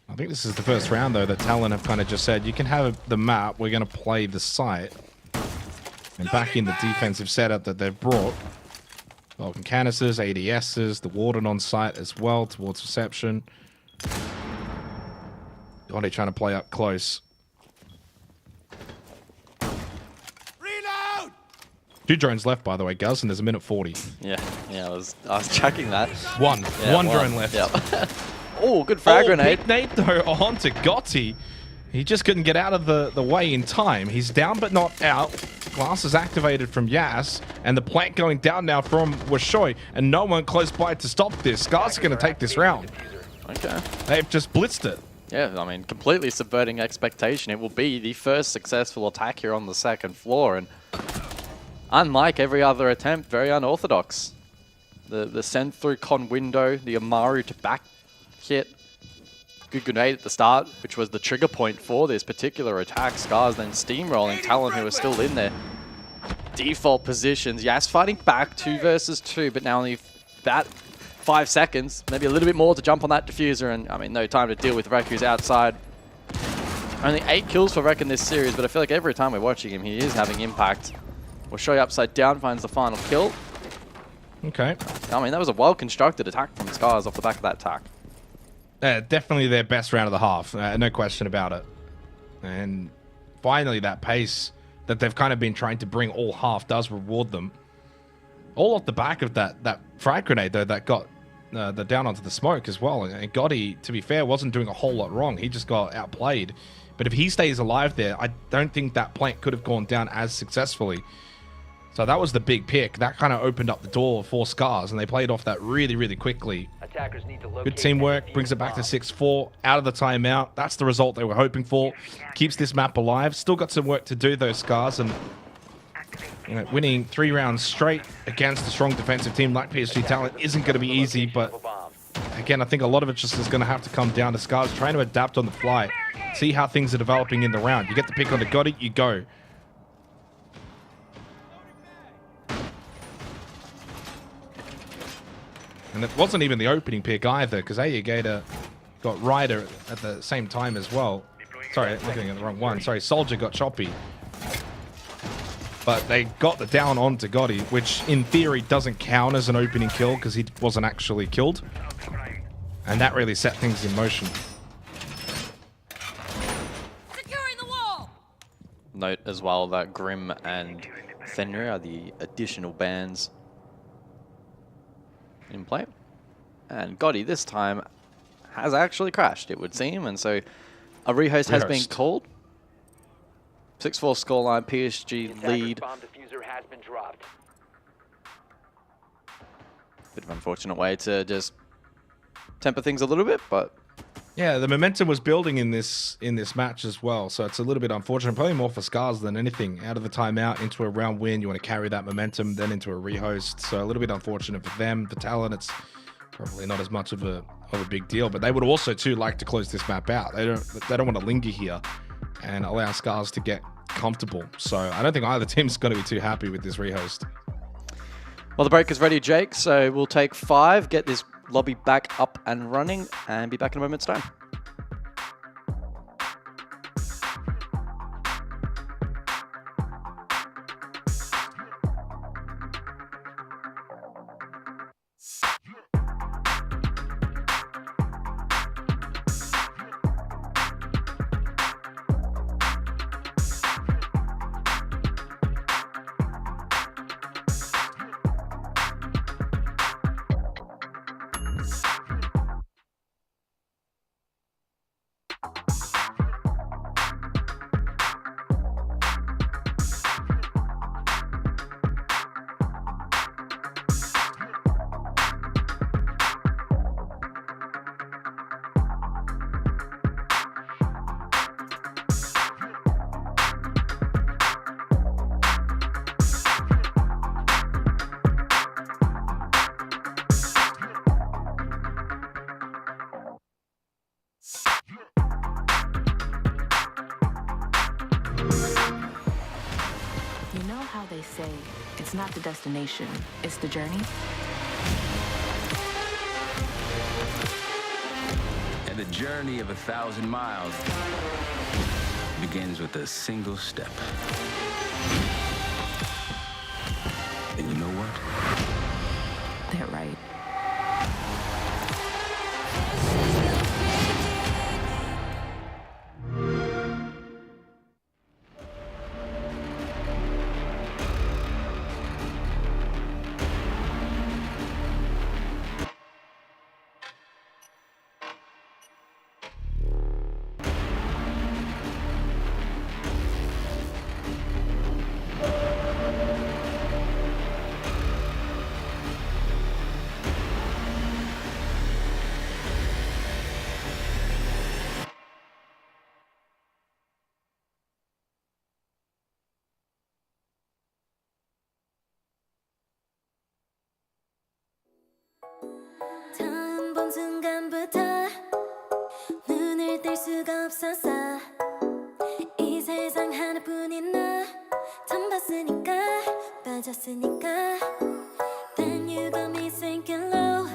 I think this is the first round, though, that Talon have kind of just said, you can have the map, we're going to play the site. And back in the defensive setup that they've brought. Vulcan canisters, ADSs, the Warden on site as well towards reception. God, they're trying to play up close. Reload! 2 drones left, by the way, Guz, and there's a minute 40. Yeah, I was checking that. One drone left. Yep. Oh, good frag grenade. Big nade, though, onto Gotti. He just couldn't get out of the way in time. He's down but not out. Glass is activated from Yas, and the plant going down now from Washoy, and no one close by to stop this. Scarz are going to take this round. Okay. They've just blitzed it. Yeah, I mean, completely subverting expectation. It will be the first successful attack here on the second floor, and unlike every other attempt, very unorthodox. The send through con window, the Amaru to back hit. Good grenade at the start, which was the trigger point for this particular attack. Scarz then steamrolling Talon, who are still in their default positions. Yas fighting back 2 versus 2, but now only about 5 seconds, maybe a little bit more to jump on that diffuser, and I mean, no time to deal with Rek, who's outside. Only 8 kills for Rek in this series, but I feel like every time we're watching him, he is having impact. We'll show you upside down, finds the final kill. Okay. I mean, that was a well-constructed attack from Scarz off the back of that attack. Definitely their best round of the half, no question about it. And finally, that pace that they've kind of been trying to bring all half does reward them. All off the back of that frag grenade, though, that got the down onto the smoke as well. And Gotti, to be fair, wasn't doing a whole lot wrong. He just got outplayed. But if he stays alive there, I don't think that plant could have gone down as successfully. So that was the big pick. That kind of opened up the door for Scarz, and they played off that really, really quickly. Attackers need to locate Good teamwork, brings it back to 6-4, out of the timeout. That's the result they were hoping for. Keeps this map alive. Still got some work to do, though, Scarz, and winning 3 rounds straight against a strong defensive team like PSG Talent isn't going to be easy, but again, I think a lot of it just is going to have to come down to Scarz trying to adapt on the fly, see how things are developing in the round. You get the pick on the Gotti, you go. And it wasn't even the opening pick either, because Gator got Ryder at the same time as well. Sorry, I'm looking at the wrong one. Sorry, Soldier got Choppy. But they got the down onto Gotti, which in theory doesn't count as an opening kill because he wasn't actually killed. And that really set things in motion. Securing the wall! Note as well that Grim and Fenrir are the additional bans in play. And Gotti this time has actually crashed, it would seem, and so a rehost has been called. 6-4 scoreline, PSG lead. Bomb diffuser has been dropped. Bit of an unfortunate way to just temper things a little bit, but yeah, the momentum was building in this match as well, so it's a little bit unfortunate. Probably more for Scarz than anything. Out of the timeout into a round win, you want to carry that momentum, then into a rehost. So a little bit unfortunate for them. For Talon, it's probably not as much of a big deal, but they would also too like to close this map out. They don't want to linger here and allow Scarz to get comfortable. So I don't think either team's going to be too happy with this rehost. Well, the break is ready, Jake, so we'll take 5, get this lobby back up and running, and be back in a moment's time. how they say it's not the destination, it's the journey? And the journey of 1,000 miles begins with a single step. And you know what? They're right. 처음 본 순간부터 눈을 뗄 수가 없었어. 이 세상 하나뿐인 너 처음 봤으니까 빠졌으니까 Then you got me sinking low.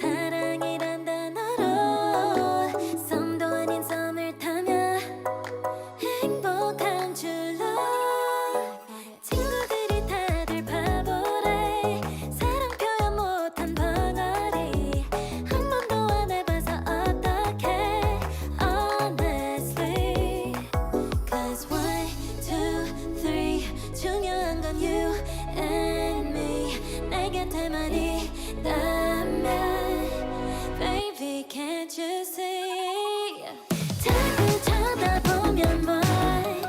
사랑이란 단어로 썸도 아닌 썸을 타며 행복한 줄로 친구들이 다들 바보래. 사랑 표현 못한 벙어리 한 번도 안 해봐서 어떡해 honestly. Cause 1, 2, 3 중요한 건 you and me. 내 곁에만 있다면 Baby can't you see. 자꾸 쳐다보면 boy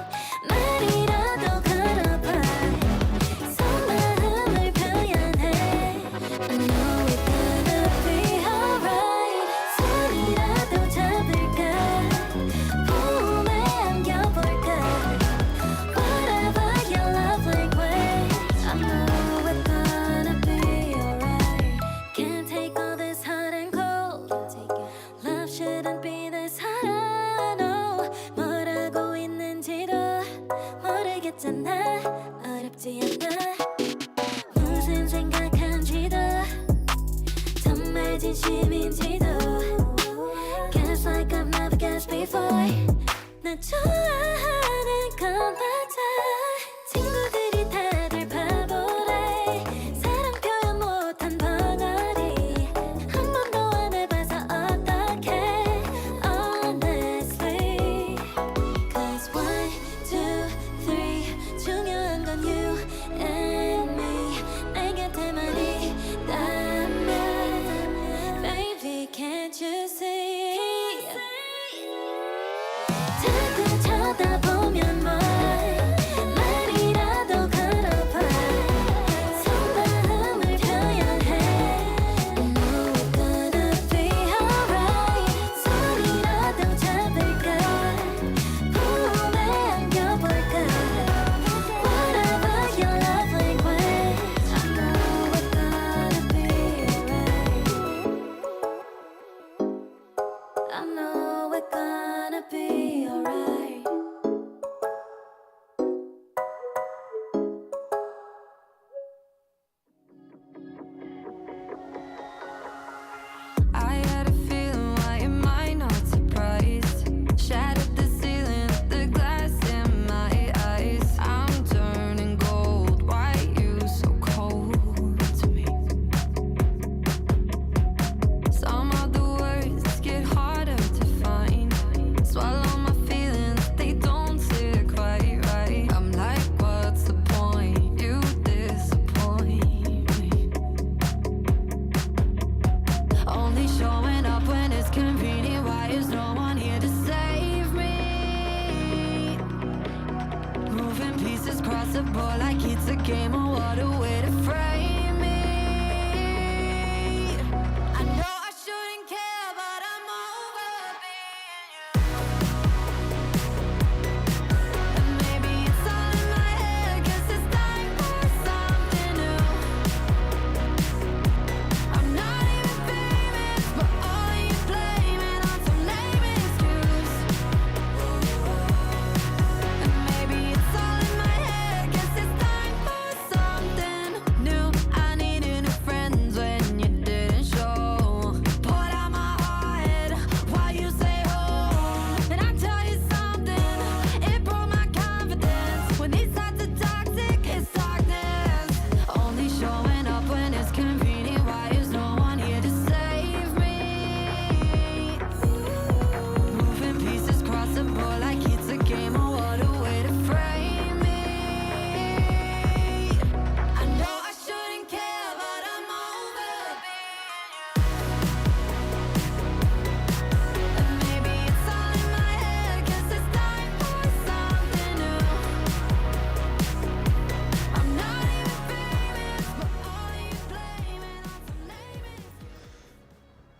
말이라도 걸어봐. 속마음을 표현해. I know we're gonna be alright. 손이라도 잡을까 몸에 안겨볼까. Whatever your love language, I know we're gonna be alright. Can't take all this hot and cold. Love shouldn't be this hard. I know 뭐라고 있는지도 모르겠잖아. 어렵지 않아. 무슨 생각한지도 정말 진심인지도 Guess like I've never guessed before. 나 좋아하는 건 맞아. 친구들이 다들 바보래. 사랑 표현 못한 벙어리 한 번도 안 해봐서 어떡해 honestly. Cause 1, 2, 3 중요한 건 you and me. 내 곁에만 있다면 Baby can't you see. 자꾸 쳐다보면 boy 말이라도 걸어봐. 속마음을 표현해. I know we're gonna be alright. 손이라도 잡을까 몸에 안겨볼까. Whatever your love language, I know we're gonna be alright. I know we're gonna be alright. I had a feeling, why am I not surprised? Shattered the ceiling, the glass in my eyes. I'm turning gold, why you so cold to me? Some of the words get harder to find. Swallow my feelings, they don't sit quite right. I'm like, what's the point? You disappoint me. Only showing up when it's convenient. Why is no one here to save me? Moving pieces across the board like it's a game. Oh, what a way to frame me. I know I shouldn't care, but I'm over being you. And maybe it's all in my head, 'cause it's time for something new. I'm not even famous, but all you blaming on some lame excuse. And maybe it's all in my head, 'cause it's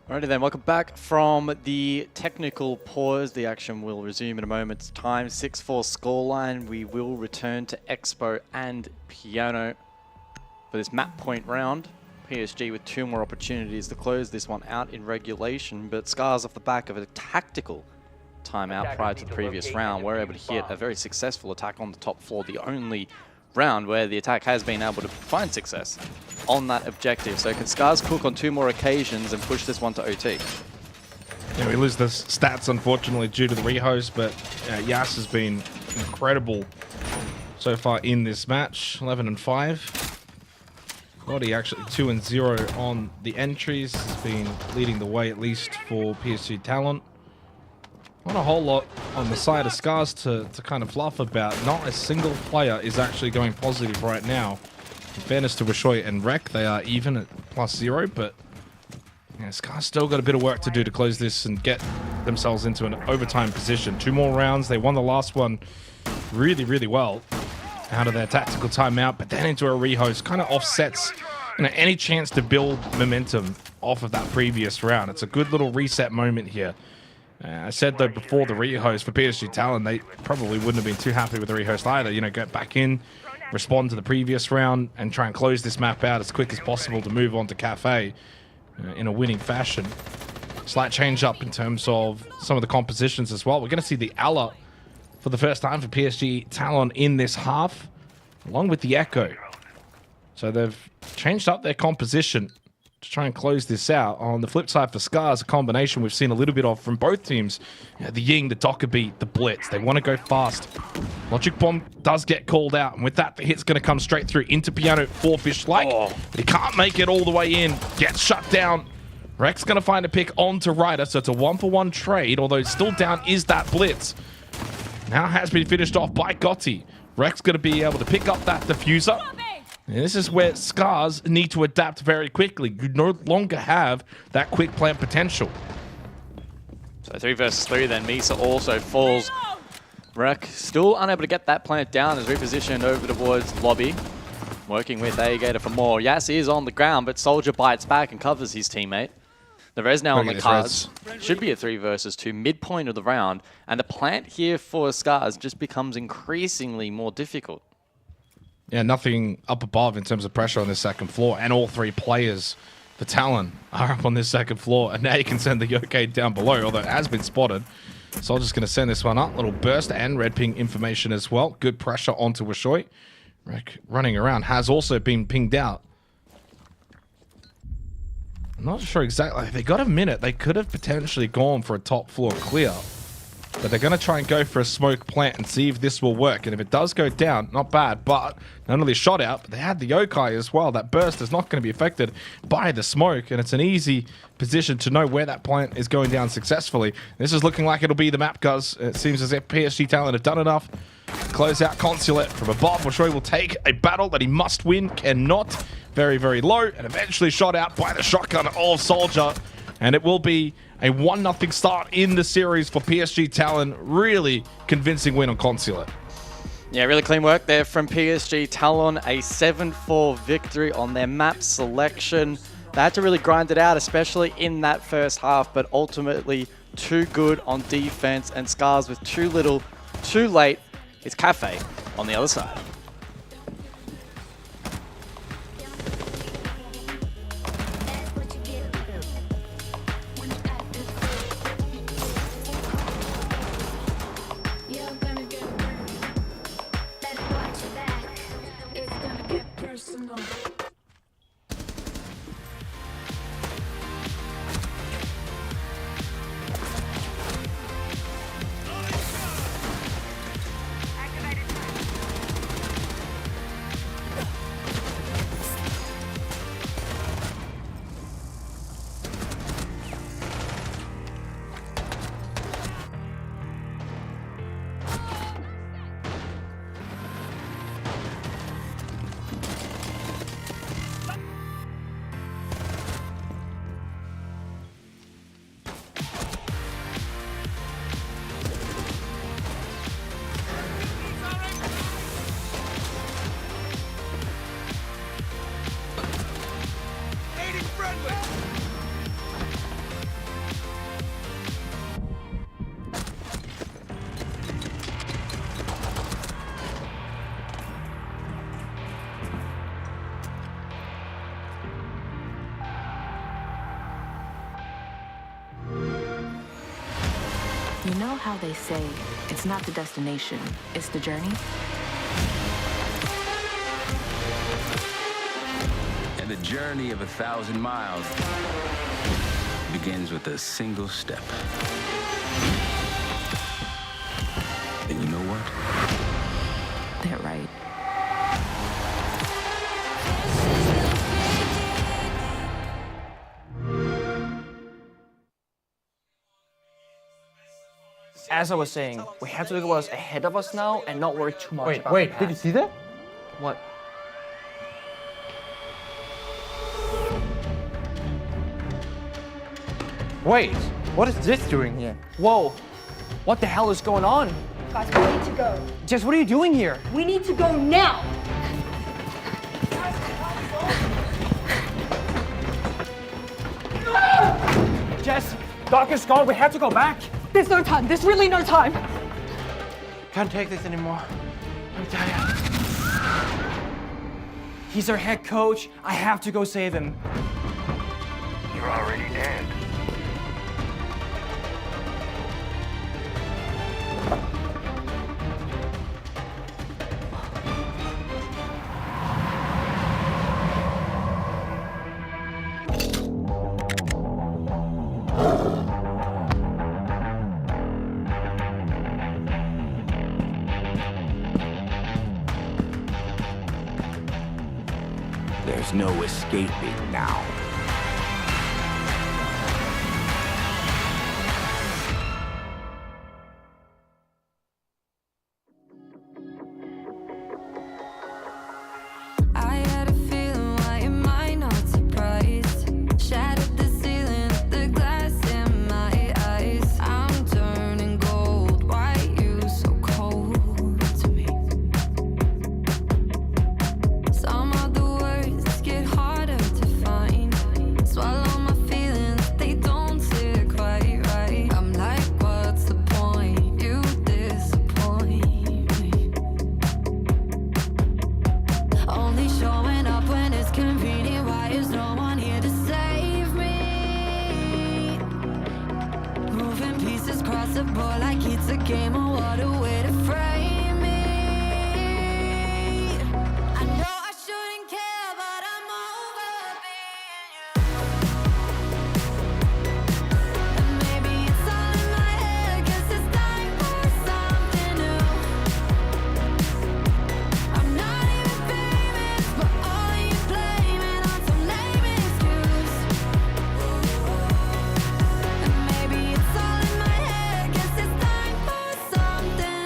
Alrighty then, welcome back from the technical pause. The action will resume in a moment's time. 6-4 scoreline. We will return to Expo and Piano for this map point round. PSG with 2 more opportunities to close this one out in regulation, but Scarz off the back of a tactical timeout prior to the previous round were able to hit a very successful attack on the top floor, the only round where the attack has been able to find success on that objective. So can Scarz cook on 2 more occasions and push this one to OT? Yeah, we lose the stats unfortunately due to the rehost, but Yas has been incredible so far in this match. 11-5. Body actually 2-0 on the entries. Has been leading the way at least for PSG Talent. Not a whole lot on the side of Scarz to kind of fluff about. Not a single player is actually going positive right now. In fairness to Wishoy and Rek, they are even at +0, but yeah, Scarz still got a bit of work to do to close this and get themselves into an overtime position. 2 more rounds. They won the last one really, really well out of their tactical timeout, but then into a rehost kind of offsets any chance to build momentum off of that previous round. It's a good little reset moment here. I said though before the rehost for PSG Talent, they probably wouldn't have been too happy with the rehost either. You know, get back in, respond to the previous round, and try and close this map out as quick as possible to move on to Cafe in a winning fashion. Slight change up in terms of some of the compositions as well. We're going to see the Allah for the first time for PSG Talon in this half, along with the Echo. So they've changed up their composition to try and close this out. On the flip side for Scarz, a combination we've seen a little bit of from both teams. The Ying, the Docker Beat, the Blitz. They want to go fast. Logic Bomb does get called out, and with that, the hit's going to come straight through into Piano for Fish-like. He can't make it all the way in. Gets shut down. Rek's going to find a pick onto Ryder, so it's a 1-for-1 trade, although still down is that Blitz. Now has been finished off by Gotti. Rek's going to be able to pick up that diffuser. And this is where Scarz need to adapt very quickly. You no longer have that quick plant potential. So 3 versus 3 then. Misa also falls. Rek still unable to get that plant down, is repositioned over towards lobby. Working with Agator for more. Yas is on the ground, but Soldier bites back and covers his teammate. The res now on the cards. Should be a 3 versus 2 midpoint of the round. And the plant here for Scarz just becomes increasingly more difficult. Yeah, nothing up above in terms of pressure on this second floor. And all 3 players, the Talon, are up on this second floor. And now you can send the Yoke down below, although it has been spotted. Soldier's going to send this one up. Little burst and red ping information as well. Good pressure onto Wishoy. Rek running around has also been pinged out. I'm not sure exactly. If they got a minute, they could have potentially gone for a top floor clear. But they're going to try and go for a smoke plant and see if this will work. And if it does go down, not bad. But not only shot out, but they had the Yokai as well. That burst is not going to be affected by the smoke. And it's an easy position to know where that plant is going down successfully. This is looking like it'll be the map, Guz. It seems as if PSG Talent have done enough. Close out Consulate from above. Wishoy will take a battle that he must win. Cannot. Very, very low. And eventually shot out by the shotgun of Soldier. And it will be a 1-0 start in the series for PSG Talon. Really convincing win on Consulate. Yeah, really clean work there from PSG Talon. A 7-4 victory on their map selection. They had to really grind it out, especially in that first half, but ultimately too good on defense, and Scarz with too little, too late. It's Cafe on the other side. You know how they say it's not the destination, it's the journey? And the journey of 1,000 miles begins with a single step. And you know what? They're right. As I was saying, we have to look at what's ahead of us now and not worry too much about Wait, the did you past. see that? What? Wait, what is this doing here? Whoa! What the hell is going on? Guys, we need to go. Jess, what are you doing here? We need to go now. Jess, Doc is gone. We have to go back. There's no time. There's really no time. Can't take this anymore. I'm tired. He's our head coach. I have to go save him. You're already dead. There's no escaping now. I had a feeling, why am I not surprised? Shattered the ceiling, the glass in my eyes. I'm turning gold, why you so cold to me? Some of the words get harder to find. Swallow my feelings, they don't sit quite right. I'm like, what's the point? You disappoint me. Only showing up when it's convenient. Why is no one here to save me? Moving pieces across the board like it's a game. Oh, what a way to frame me. I know I shouldn't care, but I'm over being you. And maybe it's all in my head, 'cause it's time for something new. I'm not even famous, but all you blaming on some lame excuse. And maybe it's all in my head, 'cause it's time for something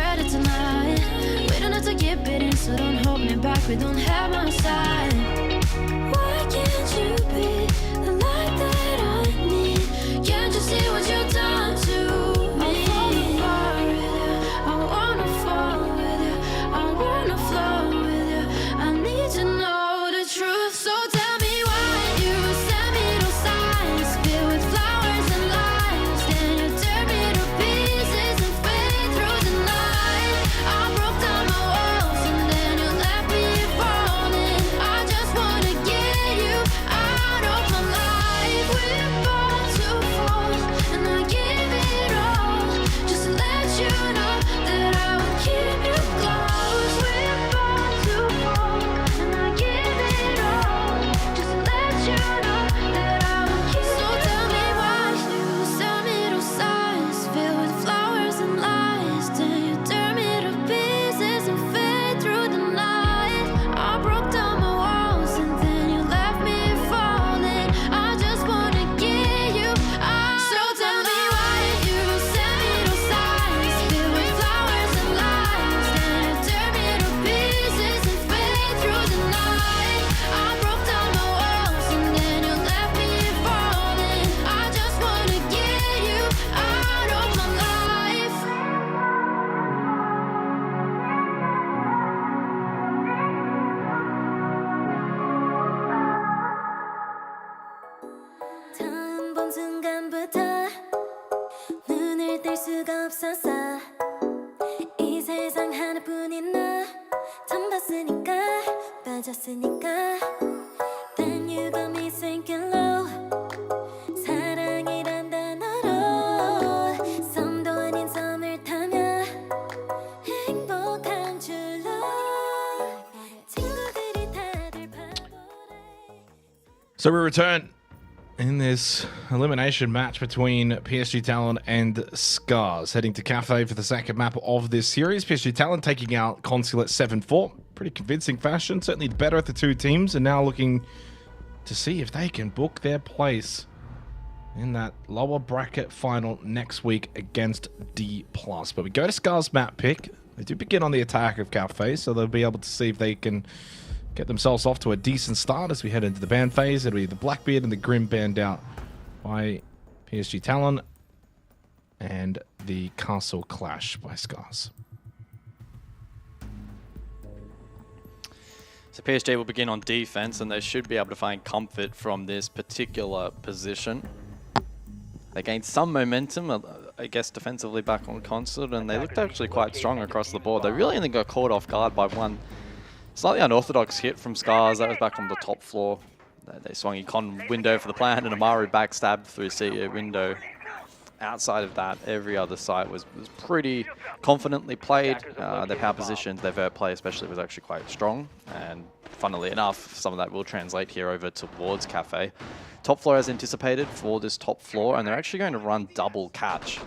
ready tonight. We don't have to keep it in, so don't hold me back. We don't have my side. Why can't you be the light that I need? Can't you see what you've done to me? I wanna fall with you. I wanna flow with you. I need to know the truth. So tell me why you send me those signs filled with flowers and lies. Then you tear me to pieces and fade through the night. I broke down my walls and then you left me falling. I just wanna get you out of my life. We're born to fall, and I give it all just to let you know that I will keep you close. We're born to fall, and I give it all just to let you know that I will keep. So tell me why you send me those signs filled with flowers and lies. Then you tear me to pieces and fade through the night. I broke down my walls and then you left me falling. I just wanna get you out. So tell me why you send me those signs filled with flowers and lies. Then you tear me to pieces and fade through the night. I broke down my walls and then you left me falling. I just wanna get you out of my life. 처음 본 순간부터 눈을 뗄 수가 없었어. 이 세상 하나뿐인 너 처음 봤으니까 빠졌으니까. Then you got me sinking low. 사랑이란 단어로 섬도 아닌 섬을 타며 행복한 줄로 친구들이 다들 So we return in this elimination match between PSG Talon and Scarz, heading to Cafe for the second map of this series. PSG Talon taking out Consulate 7-4. Pretty convincing fashion. Certainly the better of the two teams, and now looking to see if they can book their place in that lower bracket final next week against D+. But we go to Scarz map pick. They do begin on the attack of Cafe, so they'll be able to see if they can get themselves off to a decent start as we head into the ban phase. It'll be the Blackbeard and the Grim banned out by PSG Talon, and the Castle Clash by Scarz. So PSG will begin on defense, and they should be able to find comfort from this particular position. They gained some momentum, I guess, defensively back on Consulate, and they looked actually quite strong across the board. They really only got caught off guard by one slightly unorthodox hit from Scarz. That was back on the top floor. They swung Econ window for the plan, and Amaru backstabbed through CEO window. Outside of that, every other site was pretty confidently played. Their power positions, their vert play especially, was actually quite strong. And funnily enough, some of that will translate here over towards Cafe. Top floor as anticipated for this top floor, and they're actually going to run double catch.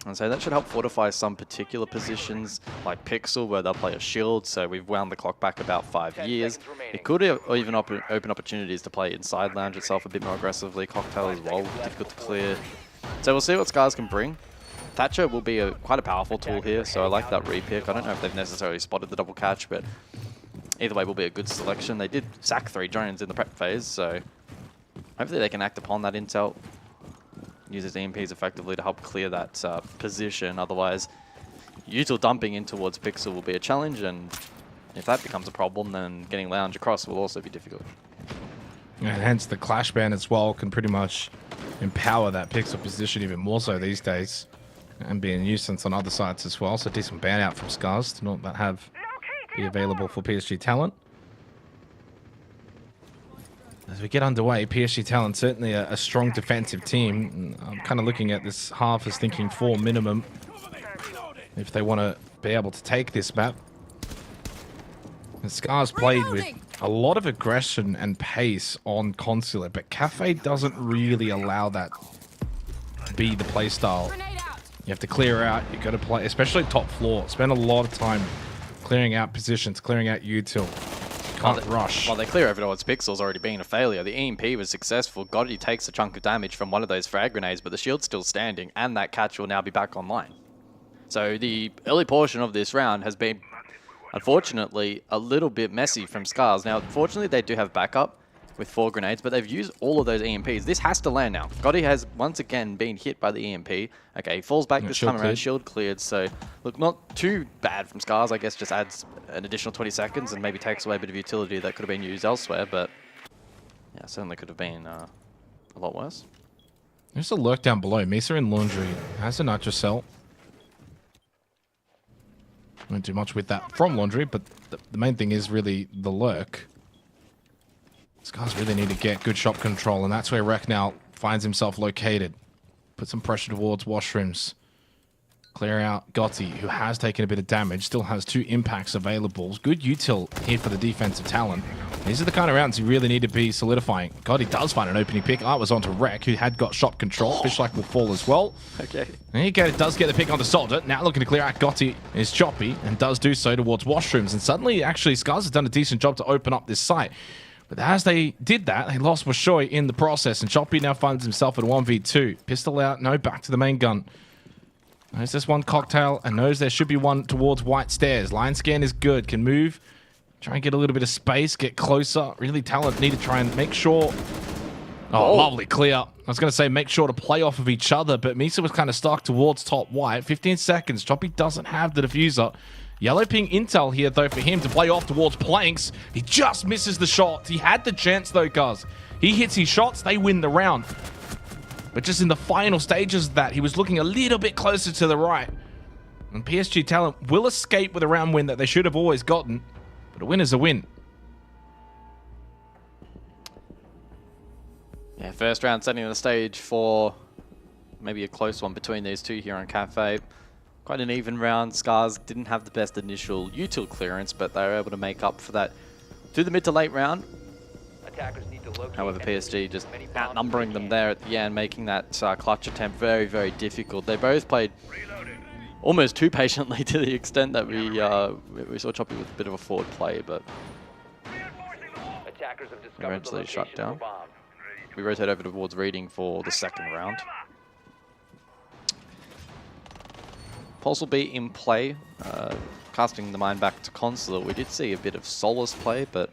And so that should help fortify some particular positions, like Pixel, where they'll play a shield. So we've wound the clock back about 5 years. It could even open opportunities to play inside lounge itself a bit more aggressively. Cocktail as well, difficult to clear. So we'll see what Scarz can bring. Thatcher will be quite a powerful tool here, so I like that repick. I don't know if they've necessarily spotted the double catch, but either way will be a good selection. They did sack 3 drones in the prep phase, so hopefully they can act upon that intel. Use his EMPs effectively to help clear that position. Otherwise, util dumping in towards Pixel will be a challenge, and if that becomes a problem, then getting Lounge across will also be difficult. And hence the Clash ban as well can pretty much empower that Pixel position even more so these days, and be a nuisance on other sites as well. So decent ban out from Scarz to not be available for PSG Talent. As we get underway, PSG Talent certainly a strong defensive team. I'm kind of looking at this half as thinking 4 minimum if they want to be able to take this map. And Scarz played with a lot of aggression and pace on Consulate, but Cafe doesn't really allow that to be the play style. You have to clear out, you've got to play, especially top floor. Spend a lot of time clearing out positions, clearing out util. Can't rush. While they clear over towards Pixel's already been a failure. The EMP was successful. Gotti takes a chunk of damage from one of those frag grenades, but the shield's still standing, and that catch will now be back online. So the early portion of this round has been, unfortunately, a little bit messy from Scarz. Now, fortunately, they do have backup with 4 grenades, but they've used all of those EMPs. This has to land now. Gotti has once again been hit by the EMP. Okay, he falls back this time around, shield cleared. So, look, not too bad from Scarz. I guess just adds an additional 20 seconds and maybe takes away a bit of utility that could have been used elsewhere, but yeah, certainly could have been a lot worse. There's a lurk down below. Misa in Laundry has a nitro cell. Won't do much with that from Laundry, but the main thing is really the lurk. These guys really need to get good shot control, and that's where Rek now finds himself located. Put some pressure towards washrooms. Clear out Gotti, who has taken a bit of damage, still has 2 impacts available. Good util here for the defensive talent. These are the kind of rounds you really need to be solidifying. Gotti does find an opening pick. Art was onto Rek, who had got shot control. Fishlike will fall as well. Okay. There you go, does get the pick onto Soldier. Now looking to clear out Gotti is choppy, and does do so towards washrooms. And suddenly, actually, Scarz has done a decent job to open up this site. But as they did that, they lost Washoy in the process, and Choppy now finds himself at 1v2. Pistol out, no, back to the main gun. There's this one cocktail, and knows there should be one towards White Stairs. Line scan is good, can move, try and get a little bit of space, get closer. Really Talent need to try and make sure... Oh, lovely clear. I was going to say make sure to play off of each other, but Misa was kind of stuck towards top White. 15 seconds, Choppy doesn't have the diffuser. Yellow ping intel here, though, for him to play off towards Planks. He just misses the shot. He had the chance, though, guys. He hits his shots, they win the round. But just in the final stages of that, he was looking a little bit closer to the right. And PSG Talent will escape with a round win that they should have always gotten. But a win is a win. Yeah, first round setting the stage for maybe a close one between these two here on Cafe. Quite an even round. Scarz didn't have the best initial util clearance, but they were able to make up for that through the mid to late round. However, PSG just outnumbering them there at the end, making that clutch attempt very, very difficult. They both played almost too patiently to the extent that we saw Choppy with a bit of a forward play, but eventually shut down. We rotate over towards Reading for the second round. Pulse will be in play, casting the mind back to Consulate. We did see a bit of Solus play, but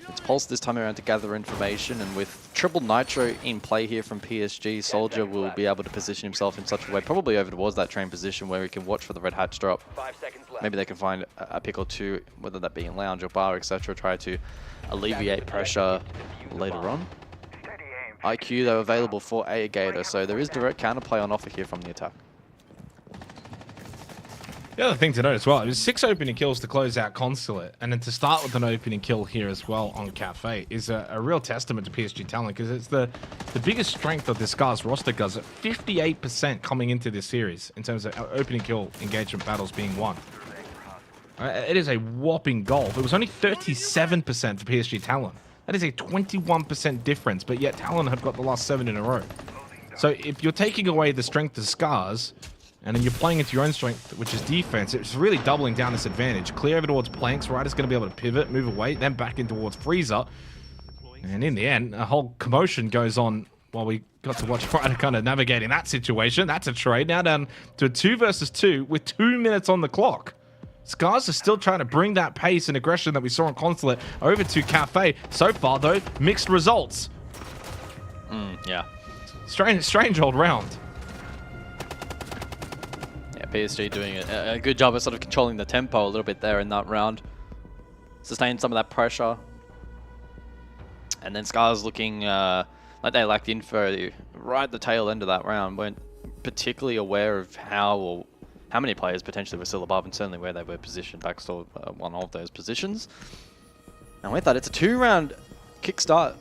it's Pulse this time around to gather information, and with triple Nitro in play here from PSG, Soldier will be able to position himself in such a way, probably over towards that train position where he can watch for the red hatch drop. Maybe they can find a pick or two, whether that be in lounge or bar, etc., try to alleviate pressure later on. IQ, though, available for a Gator, so there is direct counterplay on offer here from the attack. The other thing to note as well, it was 6 opening kills to close out Consulate, and then to start with an opening kill here as well on Cafe is a real testament to PSG Talent, because it's the biggest strength of this Scarz roster, guys, at 58% coming into this series in terms of opening kill engagement battles being won. It is a whopping goal. It was only 37% for PSG Talent. That is a 21% difference, but yet Talent have got the last 7 in a row. So if you're taking away the strength of Scarz, and then you're playing into your own strength, which is defense, it's really doubling down this advantage. Clear over towards Planks, Ryder's going to be able to pivot, move away, then back in towards Freezer. And in the end, a whole commotion goes on while we got to watch Ryder kind of navigating that situation. That's a trade. Now down to a 2 versus 2 with 2 minutes on the clock. Scarz is still trying to bring that pace and aggression that we saw on Consulate over to Cafe. So far, though, mixed results. Yeah. Strange old round. PSG doing a good job of sort of controlling the tempo a little bit there in that round. Sustained some of that pressure. And then Scarz looking like they lacked info right at the tail end of that round. Weren't particularly aware of how many players potentially were still above, and certainly where they were positioned back to one of those positions. And with that, it's a 2-round kickstart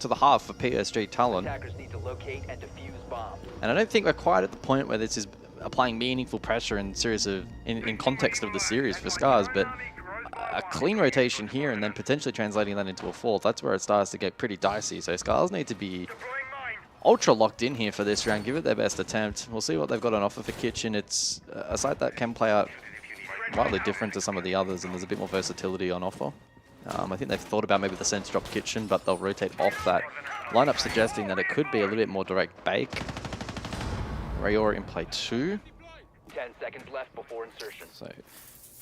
to the half for PSG Talent. And I don't think we're quite at the point where this is applying meaningful pressure in context of the series for Scarz, but a clean rotation here and then potentially translating that into a fourth, that's where it starts to get pretty dicey. So Scarz need to be ultra locked in here for this round, give it their best attempt. We'll see what they've got on offer for Kitchen. It's a site that can play out slightly different to some of the others, and there's a bit more versatility on offer. I think they've thought about maybe the sense drop Kitchen, but they'll rotate off that lineup, suggesting that it could be a little bit more direct bake. Rayor in play 2. 10 seconds left before insertion. So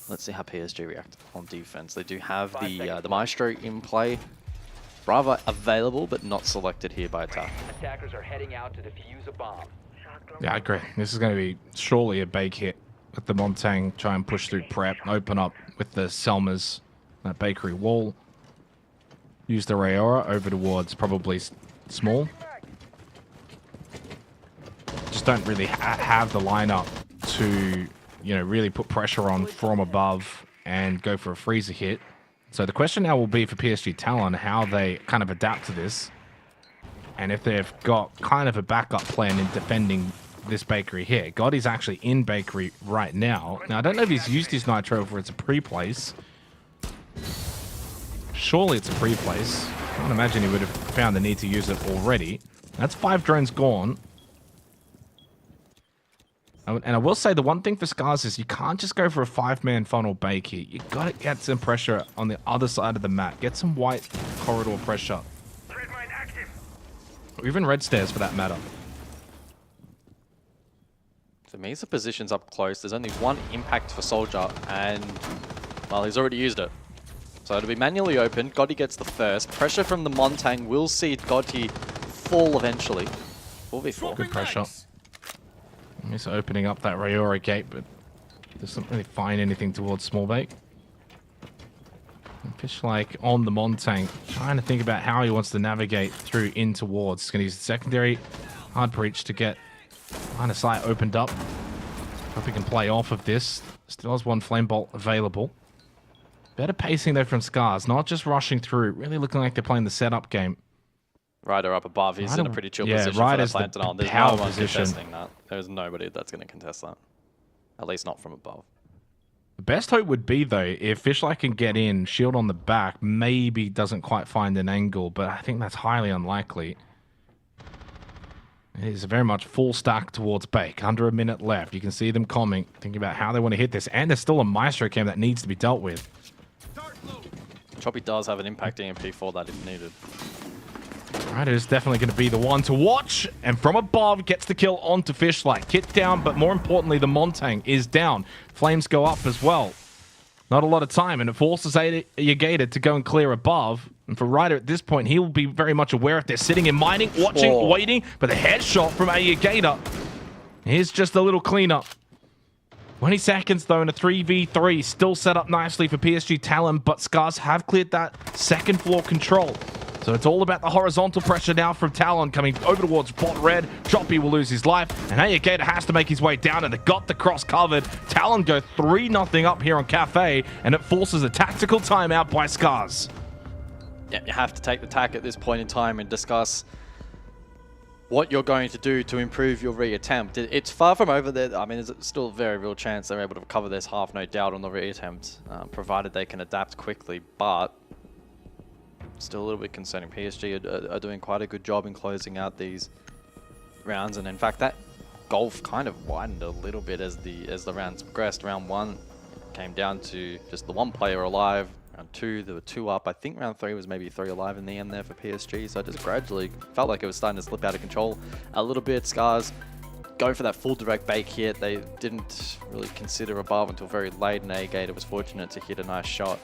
let's see how PSG react on defense. They do have the Maestro in play. Brava available, but not selected here by attack. Attackers are heading out to defuse a bomb. Yeah, I agree. This is going to be surely a bake hit with the Montang. Try and push through prep, open up with the Selmas, that bakery wall. Use the Rayora over towards probably small. Just don't really have the lineup to, you know, really put pressure on from above and go for a freezer hit. So the question now will be for PSG Talon how they kind of adapt to this, and if they've got kind of a backup plan in defending this bakery here. Goddy's actually in bakery right now. Now I don't know if he's used his nitro or it's a pre-place. Surely it's a pre-place. I can't imagine he would have found the need to use it already. That's 5 drones gone. And I will say the one thing for Scarz is you can't just go for a 5-man funnel bake here. You got to get some pressure on the other side of the map. Get some white corridor pressure. Or even red stairs for that matter. For me, the position's up close. There's only one impact for Soldier, and, well, he's already used it. So it'll be manually open. Gotti gets the first. Pressure from the Montang will see Gotti fall eventually. 4v4. Good pressure. He's opening up that Rayora gate, but doesn't really find anything towards small bake. Fish like on the Montang, trying to think about how he wants to navigate through in towards. He's going to use the secondary hard breach to get line of sight opened up. Hope he can play off of this. Still has one flame bolt available. Better pacing though from Scarz, not just rushing through. Really looking like they're playing the setup game. Ryder up above. He's in a pretty chill position Ryder's for that plant on. There's power no one position. contesting that. There's nobody that's going to contest that. At least not from above. The best hope would be, though, if Fishlight can get in, shield on the back, maybe doesn't quite find an angle, but I think that's highly unlikely. It is very much full stack towards Bake. Under a minute left. You can see them coming, thinking about how they want to hit this. And there's still a Maestro cam that needs to be dealt with. Choppy does have an impact EMP for that if needed. Ryder is definitely going to be the one to watch. And from above, gets the kill onto Fishlight. Kit down, but more importantly, the Montang is down. Flames go up as well. Not a lot of time, and it forces Yagator to go and clear above. And for Ryder at this point, he will be very much aware if they're sitting in mining, watching, waiting. But the headshot from Yagator. Here's just a little cleanup. 20 seconds, though, and a 3v3. Still set up nicely for PSG Talon, but Scarz have cleared that second floor control. So it's all about the horizontal pressure now from Talon coming over towards bot red. Choppy will lose his life, and Ayagator has to make his way down, and they got the cross covered. Talon go 3-0 up here on Cafe, and it forces a tactical timeout by Scarz. Yeah, you have to take the tack at this point in time and discuss what you're going to do to improve your reattempt. It's far from over there. I mean, there's still a very real chance they're able to recover this half, no doubt, on the reattempt, provided they can adapt quickly, but still a little bit concerning. PSG are doing quite a good job in closing out these rounds, and in fact that gulf kind of widened a little bit as the rounds progressed. Round 1 came down to just the one player alive. Round 2 there were 2 up. I think round 3 was maybe 3 alive in the end there for PSG, so it just gradually felt like it was starting to slip out of control a little bit. Scarz go for that full direct bake hit. They didn't really consider above until very late, and Ayagator was fortunate to hit a nice shot.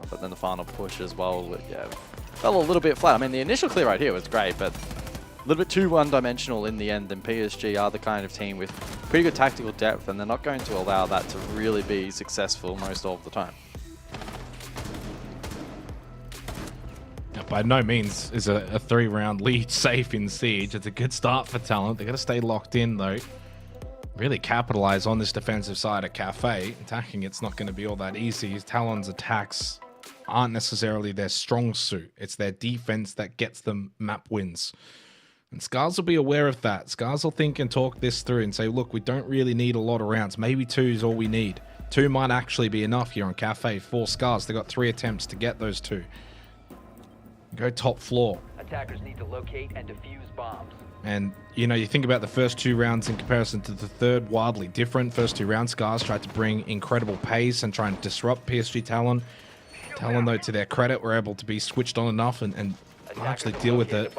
But then the final push as well, yeah, fell a little bit flat. I mean, the initial clear right here was great, but a little bit too one-dimensional in the end. And PSG are the kind of team with pretty good tactical depth, and they're not going to allow that to really be successful most of the time. Now, by no means is a 3-round lead safe in Siege. It's a good start for Talent. They've got to stay locked in, though. Really capitalize on this defensive side of Cafe. Attacking it's not going to be all that easy. Talon's attacks aren't necessarily their strong suit. It's their defense that gets them map wins. And Scarz will be aware of that. Scarz will think and talk this through and say, look, we don't really need a lot of rounds. Maybe 2 is all we need. 2 might actually be enough here on Cafe for Scarz. They got 3 attempts to get those 2. Go top floor. Attackers need to locate and defuse bombs. And, you know, you think about the first 2 rounds in comparison to the third, wildly different. First 2 rounds, Scarz tried to bring incredible pace and try and disrupt PSG Talon. Talon, though, to their credit, were able to be switched on enough and actually deal with it.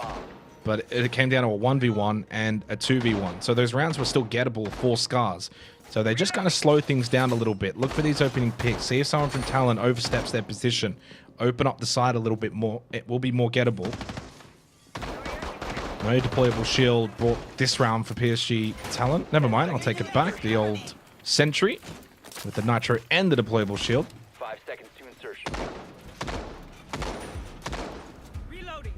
But it came down to a 1v1 and a 2v1. So those rounds were still gettable for Scarz. So they just kind of slow things down a little bit. Look for these opening picks. See if someone from Talon oversteps their position. Open up the side a little bit more. It will be more gettable. No deployable shield brought this round for PSG Talon. Never mind, I'll take it back. The old Sentry with the Nitro and the deployable shield. 5 seconds to insertion. Reloading.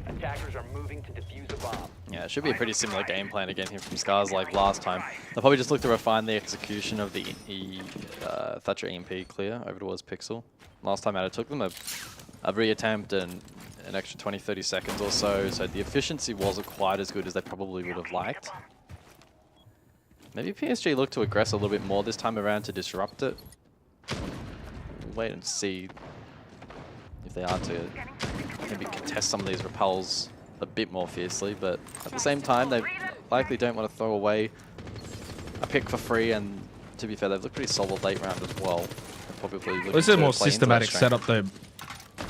Attackers are moving to defuse a bomb. Yeah, it should be a pretty similar game plan again here from Scarz like last time. They'll probably just look to refine the execution of the Thatcher EMP clear over towards Pixel. Last time out it took them a reattempt and an extra 20-30 seconds or so, so the efficiency wasn't quite as good as they probably would have liked. Maybe PSG look to aggress a little bit more this time around to disrupt it. We'll wait and see if they are to maybe contest some of these repels a bit more fiercely, but at the same time they likely don't want to throw away a pick for free, and to be fair they've looked pretty solid late round as well. This is a more systematic setup though.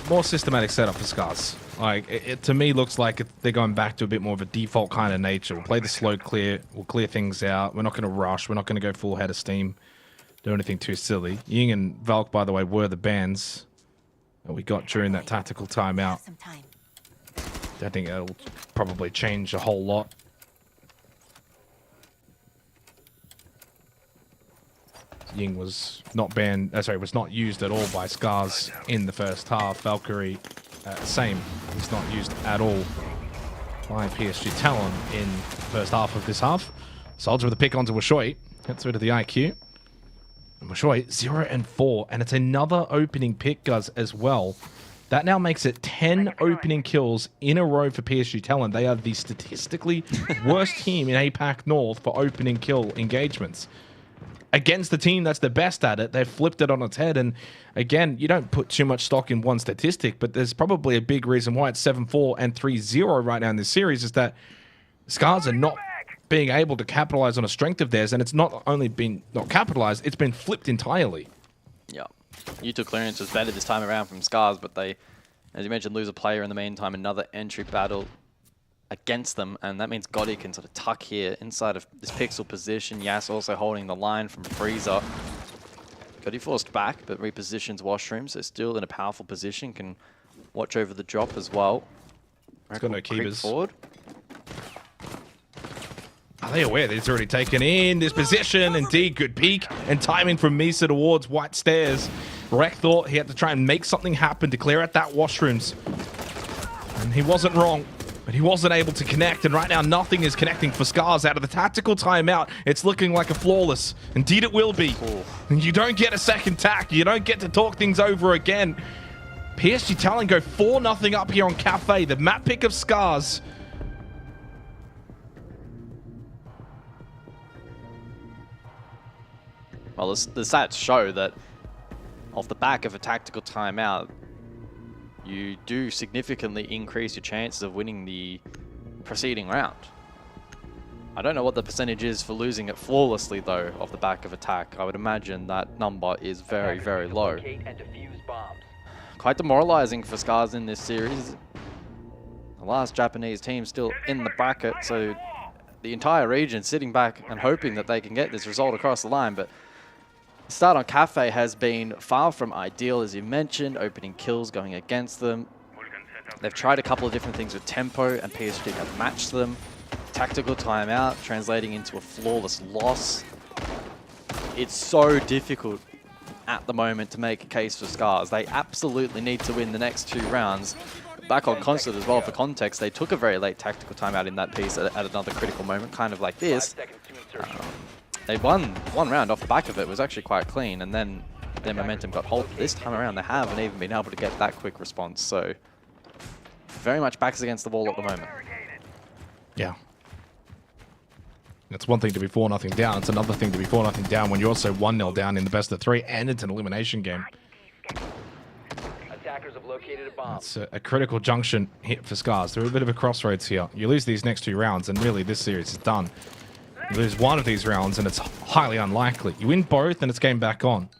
More systematic setup for Scarz. Like, it to me looks like they're going back to a bit more of a default kind of nature. We'll play the slow clear. We'll clear things out. We're not going to rush. We're not going to go full head of steam. Do anything too silly. Ying and Valk, by the way, were the bans that we got during that tactical timeout. I think it'll probably change a whole lot. Ying was not banned, was not used at all by Scarz in the first half. Valkyrie, same. He's not used at all by PSG Talon in the first half of this half. Soldier with a pick onto Washoi. Gets rid of the IQ. And Washoi, 0-4. And it's another opening pick, guys, as well. That now makes it 10 opening kills in a row for PSG Talon. They are the statistically worst team in APAC North for opening kill engagements. Against the team that's the best at it, they've flipped it on its head. And again, you don't put too much stock in one statistic, but there's probably a big reason why it's 7-4 and 3-0 right now in this series is that Scarz are not being able to capitalize on a strength of theirs, and it's not only been not capitalized, it's been flipped entirely. Yeah. U2 clearance was better this time around from Scarz, but they, as you mentioned, lose a player in the meantime. Another entry battle against them, and that means Gotti can sort of tuck here inside of this pixel position. Yas also holding the line from Freezer. Gotti forced back, but repositions Washroom, so still in a powerful position, can watch over the drop as well. It's got no keepers. Forward. Are they aware that he's already taken in this position? Indeed, good peek and timing from Misa towards White Stairs. Rek thought he had to try and make something happen to clear out that Washrooms. And he wasn't wrong. But he wasn't able to connect, and right now nothing is connecting for Scarz out of the tactical timeout. It's looking like a flawless. Indeed it will be. And you don't get a second tack. You don't get to talk things over again. PSG Talon go 4-0 up here on Cafe. The map pick of Scarz. Well, the stats show that off the back of a tactical timeout, you do significantly increase your chances of winning the preceding round. I don't know what the percentage is for losing it flawlessly, though, off the back of attack. I would imagine that number is very, very low. Quite demoralizing for Scarz in this series. The last Japanese team still in the bracket, so the entire region sitting back and hoping that they can get this result across the line, but the start on Cafe has been far from ideal, as you mentioned, opening kills going against them. They've tried a couple of different things with tempo, and PSG have matched them. Tactical timeout, translating into a flawless loss. It's so difficult at the moment to make a case for Scarz. They absolutely need to win the next 2 rounds. Back on concert as well, for context, they took a very late tactical timeout in that piece at another critical moment, kind of like this. They won one round off the back of it. It was actually quite clean, and then their momentum got halted. This time around, they haven't even been able to get that quick response, so very much backs against the wall at the moment. Yeah. It's one thing to be 4-0 down. It's another thing to be 4-0 down when you're also 1-0 down in the best of 3, and it's an elimination game. Attackers have located a bomb. It's a critical junction hit for Scarz. They're a bit of a crossroads here. You lose these next 2 rounds, and really this series is done. You lose one of these rounds, and it's highly unlikely. You win both, and it's game back on.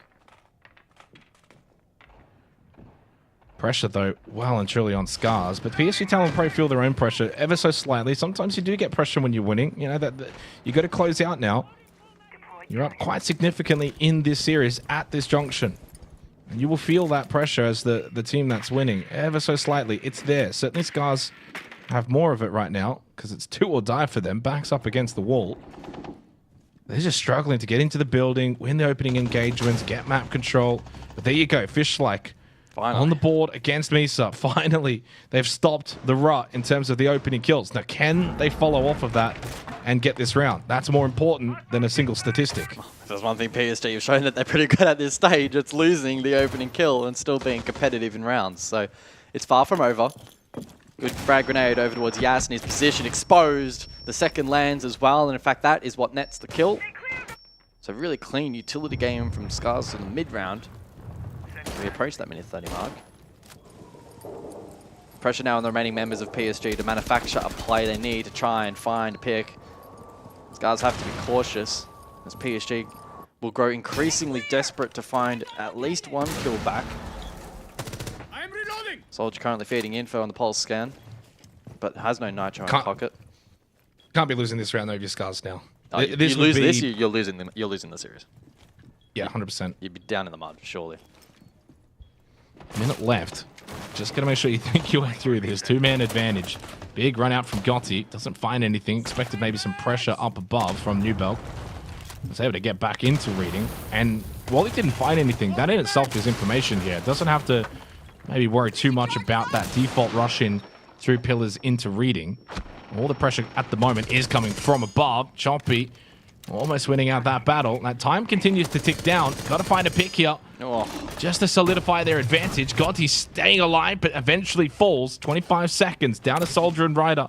Pressure, though, well and truly on Scarz. But PSG Talon probably feel their own pressure ever so slightly. Sometimes you do get pressure when you're winning. You know, that you got to close out now. You're up quite significantly in this series at this junction. And you will feel that pressure as the team that's winning, ever so slightly. It's there. Certainly Scarz have more of it right now, because it's do or die for them. Backs up against the wall. They're just struggling to get into the building, win the opening engagements, get map control. But there you go, Fish-like on the board against Misa. Finally, they've stopped the rut in terms of the opening kills. Now, can they follow off of that and get this round? That's more important than a single statistic. If there's one thing PSG have shown that they're pretty good at this stage, it's losing the opening kill and still being competitive in rounds. So it's far from over. Good frag grenade over towards Yas in his position, exposed. The second lands as well, and in fact that is what nets the kill. So really clean utility game from Scarz in the mid-round. We approach that minute 30 mark. Pressure now on the remaining members of PSG to manufacture a play they need to try and find a pick. Scarz have to be cautious, as PSG will grow increasingly desperate to find at least one kill back. Soldier currently feeding info on the pulse scan, but has no nitro in pocket. Can't be losing this round though if you're Scarz now. Oh, you lose this, you're losing the series. Yeah, 100%. You'd be down in the mud, surely. Minute left. Just got to make sure you think your way through this. Two-man advantage. Big run out from Gotti. Doesn't find anything. Expected maybe some pressure up above from Newbelk. Was able to get back into reading. And while he didn't find anything, that in itself is information here. Doesn't have to maybe worry too much about that default rush in through pillars into reading. All the pressure at the moment is coming from above. Choppy almost winning out that battle. That time continues to tick down. Got to find a pick here. Oh. Just to solidify their advantage. Gotti staying alive, but eventually falls. 25 seconds down to Soldier and Ryder.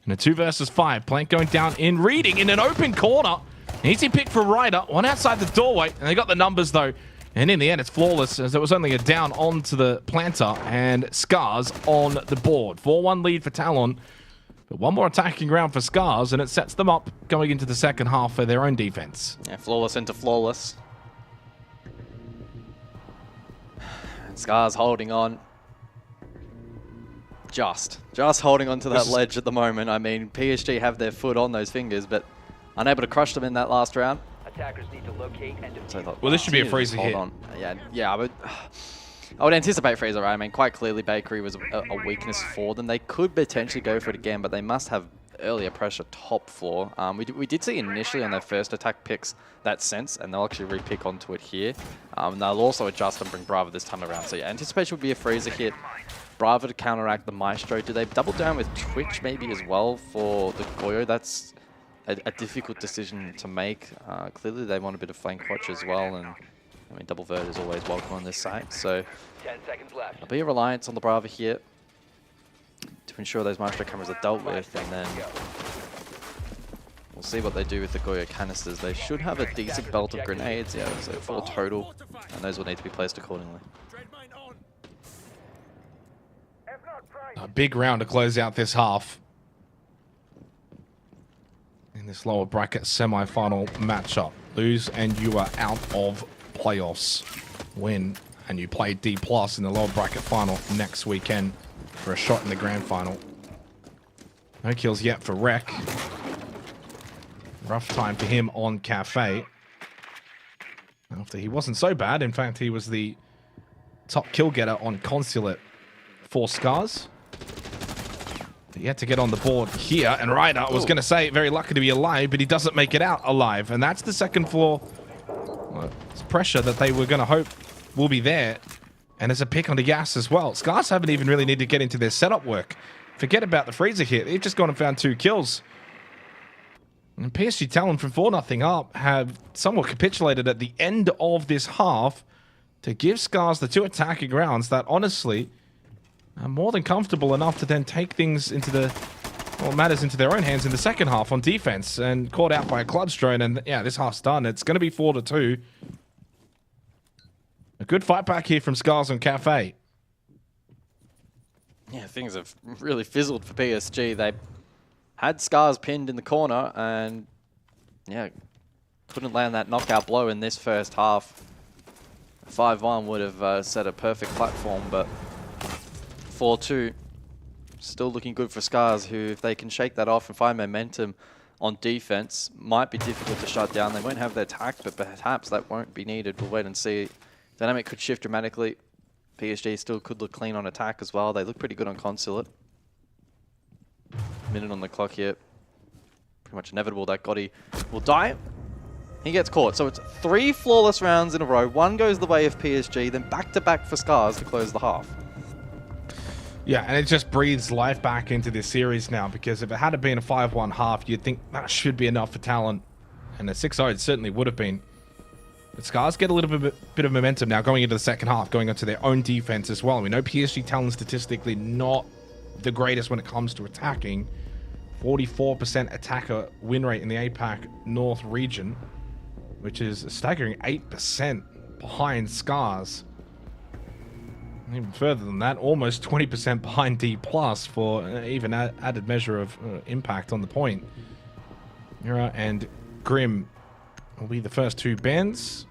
In a 2 versus 5. Plank going down in reading in an open corner. Easy pick for Ryder. One outside the doorway. And they got the numbers though. And in the end, it's flawless as there was only a down onto the planter and Scarz on the board. 4-1 lead for Talon. But one more attacking round for Scarz, and it sets them up going into the second half for their own defense. Yeah, flawless into flawless. And Scarz holding on. Just holding on to that ledge at the moment. I mean, PSG have their foot on those fingers, but unable to crush them in that last round. Attackers need to locate and So well, this should be a Freezer hit. Yeah, I would anticipate Freezer, right? I mean, quite clearly Bakery was a weakness for them. They could potentially go for it again, but they must have earlier pressure top floor. We did see initially on their first attack picks that sense, and they'll actually re-pick onto it here. And they'll also adjust and bring Bravo this time around. So yeah, anticipation would be a Freezer hit. Bravo to counteract the Maestro. Do they double down with Twitch maybe as well for the Goyo? That's a difficult decision to make. Clearly they want a bit of flank watch as well, and I mean double vert is always welcome on this site. So 10 seconds left. there'll be a reliance on the Bravo here to ensure those Maestro cameras are dealt with, and then we'll see what they do with the Goyo canisters. They should have a decent belt of grenades, yeah, so 4 total, and those will need to be placed accordingly. A big round to close out this half. In this lower bracket semi-final matchup. Lose and you are out of playoffs. Win and you play D+ in the lower bracket final next weekend for a shot in the grand final. No kills yet for Rek. Rough time for him on Cafe. After he wasn't so bad. In fact, he was the top kill getter on Consulate for Scarz. He had to get on the board here, and Ryder was going to say very lucky to be alive, but he doesn't make it out alive, and that's the second floor pressure that they were going to hope will be there, and there's a pick on the gas as well. Scarz haven't even really needed to get into their setup work. Forget about the Freezer hit. They've just gone and found 2 kills. And PSG Talon from 4-0 up have somewhat capitulated at the end of this half to give Scarz the 2 attacking rounds that honestly are more than comfortable enough to then take things into matters into their own hands in the second half on defense, and caught out by a clutch drone, and yeah, this half's done. It's going to be 4-2. A good fight back here from Scarz on Cafe. Yeah, things have really fizzled for PSG. They had Scarz pinned in the corner and yeah, couldn't land that knockout blow in this first half. 5-1 would have set a perfect platform, but 4-2 still looking good for Scarz, who, if they can shake that off and find momentum on defense. Might be difficult to shut down. They won't have their attack, but perhaps that won't be needed. We'll wait and see. Dynamic could shift dramatically. PSG still could look clean on attack as well. They look pretty good on Consulate. Minute on the clock here. Pretty much inevitable that Gotti will die. He gets caught. So it's 3 flawless rounds in a row. 1 goes the way of PSG, then back-to-back for Scarz to close the half. Yeah, and it just breathes life back into this series now, because if it had been a 5-1 half, you'd think that should be enough for Talon. And a 6-0 it certainly would have been. But Scarz get a little bit of momentum now going into the second half, going onto their own defense as well. We know PSG Talon statistically not the greatest when it comes to attacking. 44% attacker win rate in the APAC North region, which is a staggering 8% behind Scarz. Even further than that, almost 20% behind D+ for even added measure of impact on the point. Mira and Grim will be the first 2 bans.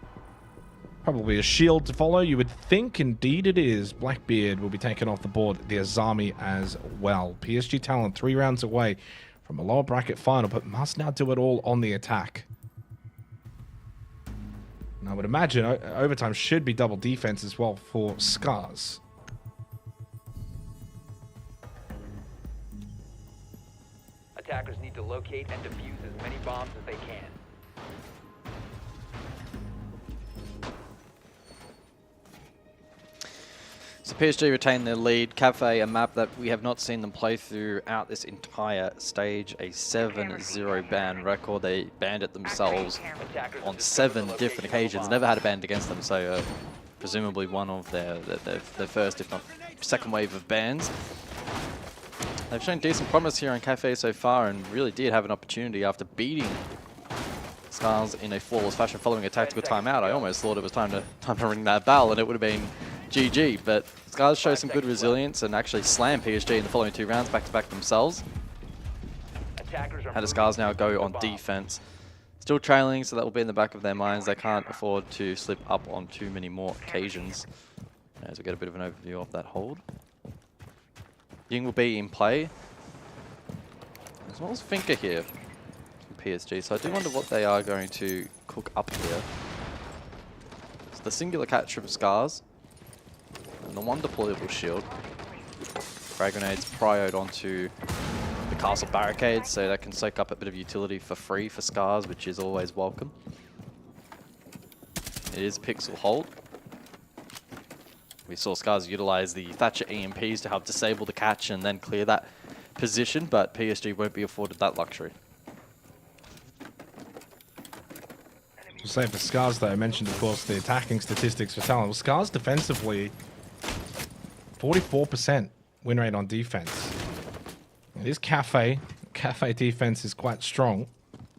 Probably a shield to follow, you would think. Indeed it is. Blackbeard will be taken off the board. The Azami as well. PSG Talon 3 rounds away from a lower bracket final, but must now do it all on the attack. And I would imagine overtime should be double defense as well for Scarz. Attackers need to locate and defuse as many bombs as they can. So PSG retain their lead. Cafe, a map that we have not seen them play throughout this entire stage. A 7-0 ban record. They banned it themselves on 7 different occasions. Never had a ban against them, so presumably one of their first, if not second wave of bans. They've shown decent promise here on Cafe so far, and really did have an opportunity after beating Scarz in a flawless fashion following a tactical timeout. I almost thought it was time to ring that bell, and it would have been GG, but Scarz shows some good resilience and actually slam PSG in the following 2 rounds back-to-back themselves. How does Scarz now go on defense? Still trailing, so that will be in the back of their minds. They can't afford to slip up on too many more occasions. As we get a bit of an overview of that hold. Ying will be in play, as well as Finker here from PSG, so I do wonder what they are going to cook up here. It's the singular catch from Scarz. And the 1 deployable shield. Frag grenades prioed onto the castle barricades, so that can soak up a bit of utility for free for Scarz, which is always welcome. It is pixel hold. We saw Scarz utilize the Thatcher EMPs to help disable the catch and then clear that position, but PSG won't be afforded that luxury. To say for Scarz, though, I mentioned, of course, the attacking statistics for Talon. Well, Scarz defensively, 44% win rate on defense. It is Cafe. Cafe defense is quite strong,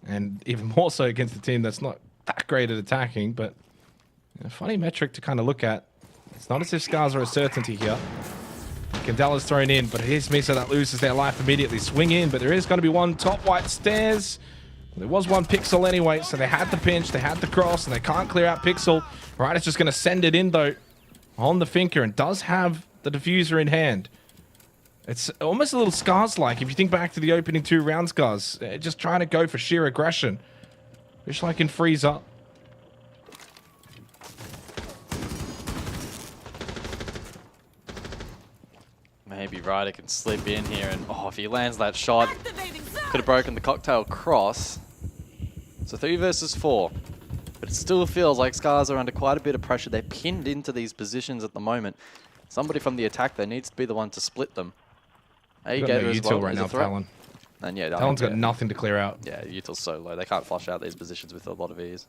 and even more so against a team that's not that great at attacking, but a funny metric to kind of look at. It's not as if Scarz are a certainty here. Candela's thrown in, but here's Misa that loses their life immediately. Swing in, but there is going to be 1 top white stairs. There was 1 pixel anyway, so they had the pinch, they had the cross, and they can't clear out pixel. Right, it's just going to send it in, though, on the Finker, and does have the diffuser in hand. It's almost a little Scarz-like, if you think back to the opening 2 rounds, Scarz. Just trying to go for sheer aggression. Just like in freeze up. Maybe Ryder can slip in here, and if he lands that shot, could have broken the cocktail cross. So 3 versus 4. But it still feels like Scarz are under quite a bit of pressure. They're pinned into these positions at the moment. Somebody from the attack there needs to be the one to split them. Gator as well. Right now, Talon. And yeah, Talon's got nothing to clear out. Yeah, Util's so low. They can't flush out these positions with a lot of ease.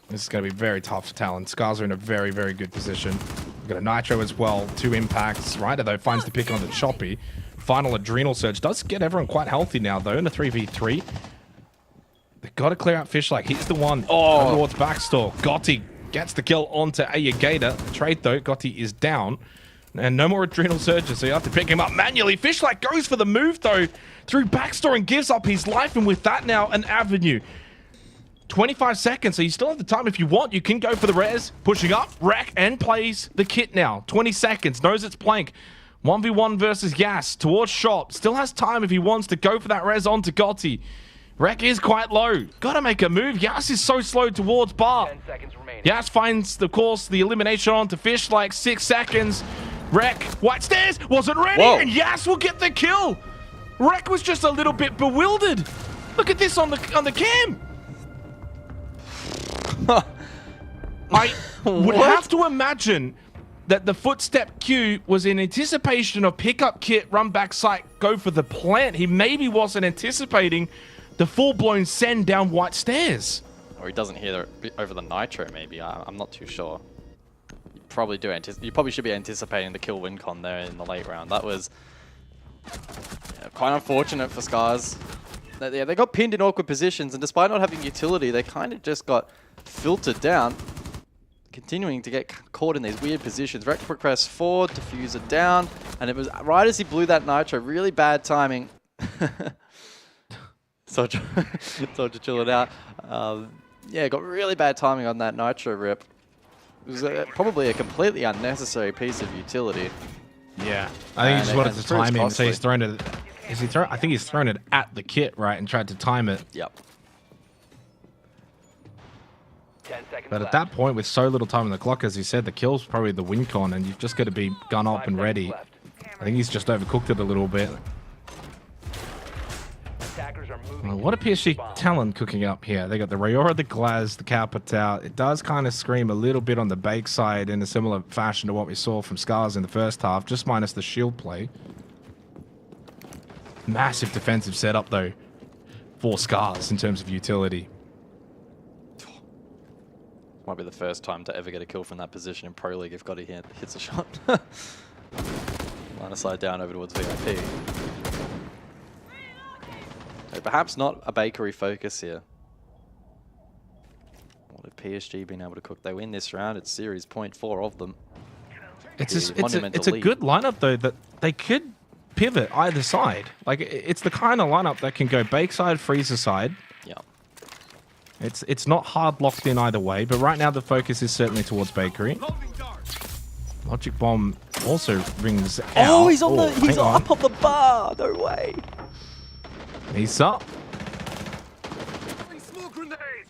This is going to be very tough for Talon. Scarz are in a very, very good position. We've got a Nitro as well. 2 impacts. Ryder, though, finds the pick on the Choppy. Final Adrenal Surge does get everyone quite healthy now, though, in a 3v3. They've got to clear out Fishlike. He's the one towards Backstore. Gotti gets the kill onto Gator. Trade, though. Gotti is down. And no more Adrenal Surges, so you have to pick him up manually. Fishlike goes for the move, though, through Backstore and gives up his life. And with that now, an avenue. 25 seconds, so you still have the time if you want. You can go for the res, pushing up, rack, and plays the kit now. 20 seconds, knows it's plank. 1v1 versus Yas towards shop. Still has time if he wants to go for that res onto Gotti. Wreck is quite low. Gotta make a move. Yas is so slow towards bar. 10 seconds remaining. Yas finds, of course, the elimination on to Fish like 6 seconds. Wreck, white stairs, wasn't ready, Whoa. and Yas will get the kill. Wreck was just a little bit bewildered. Look at this on the cam. I would have to imagine that the footstep cue was in anticipation of pickup kit, run back site, go for the plant. He maybe wasn't anticipating the full-blown send down white stairs. Or he doesn't hear it over the nitro, maybe. I'm not too sure. You probably do. You probably should be anticipating the kill win con there in the late round. That was quite unfortunate for Scarz. They got pinned in awkward positions, and despite not having utility, they kind of just got filtered down, continuing to get caught in these weird positions. Wreck progressed forward, diffuser down, and it was right as he blew that nitro. Really bad timing. Soldier chilling out. Yeah, got really bad timing on that nitro rip. It was probably a completely unnecessary piece of utility. Yeah, I think he just wanted to time him, so he's thrown it. I think he's thrown it at the kit, right, and tried to time it. Yep. 10 seconds But at left. that point, with so little time on the clock, as you said, the kill's probably the win con, and you've just got to be gun up and ready. I think he's just overcooked it a little bit. Attackers are moving. Well, what a PSG talent cooking up here. They got the Rayora, the Glaz, the Capitao. It does kind of scream a little bit on the bake side in a similar fashion to what we saw from Scarz in the first half, just minus the shield play. Massive defensive setup, though, for Scarz in terms of utility. Might be the first time to ever get a kill from that position in Pro League if Gotti hits a shot. Line of sight down over towards VIP. So perhaps not a bakery focus here. What have PSG been able to cook? They win this round. It's series 0.4 of them. It's a good lineup, though, that they could pivot either side. Like, it's the kind of lineup that can go bake side, freezer side. Yeah. It's not hard locked in either way, but right now the focus is certainly towards bakery. Logic Bomb also rings out. Oh, he's on hang on. up on the bar. No way. He's up.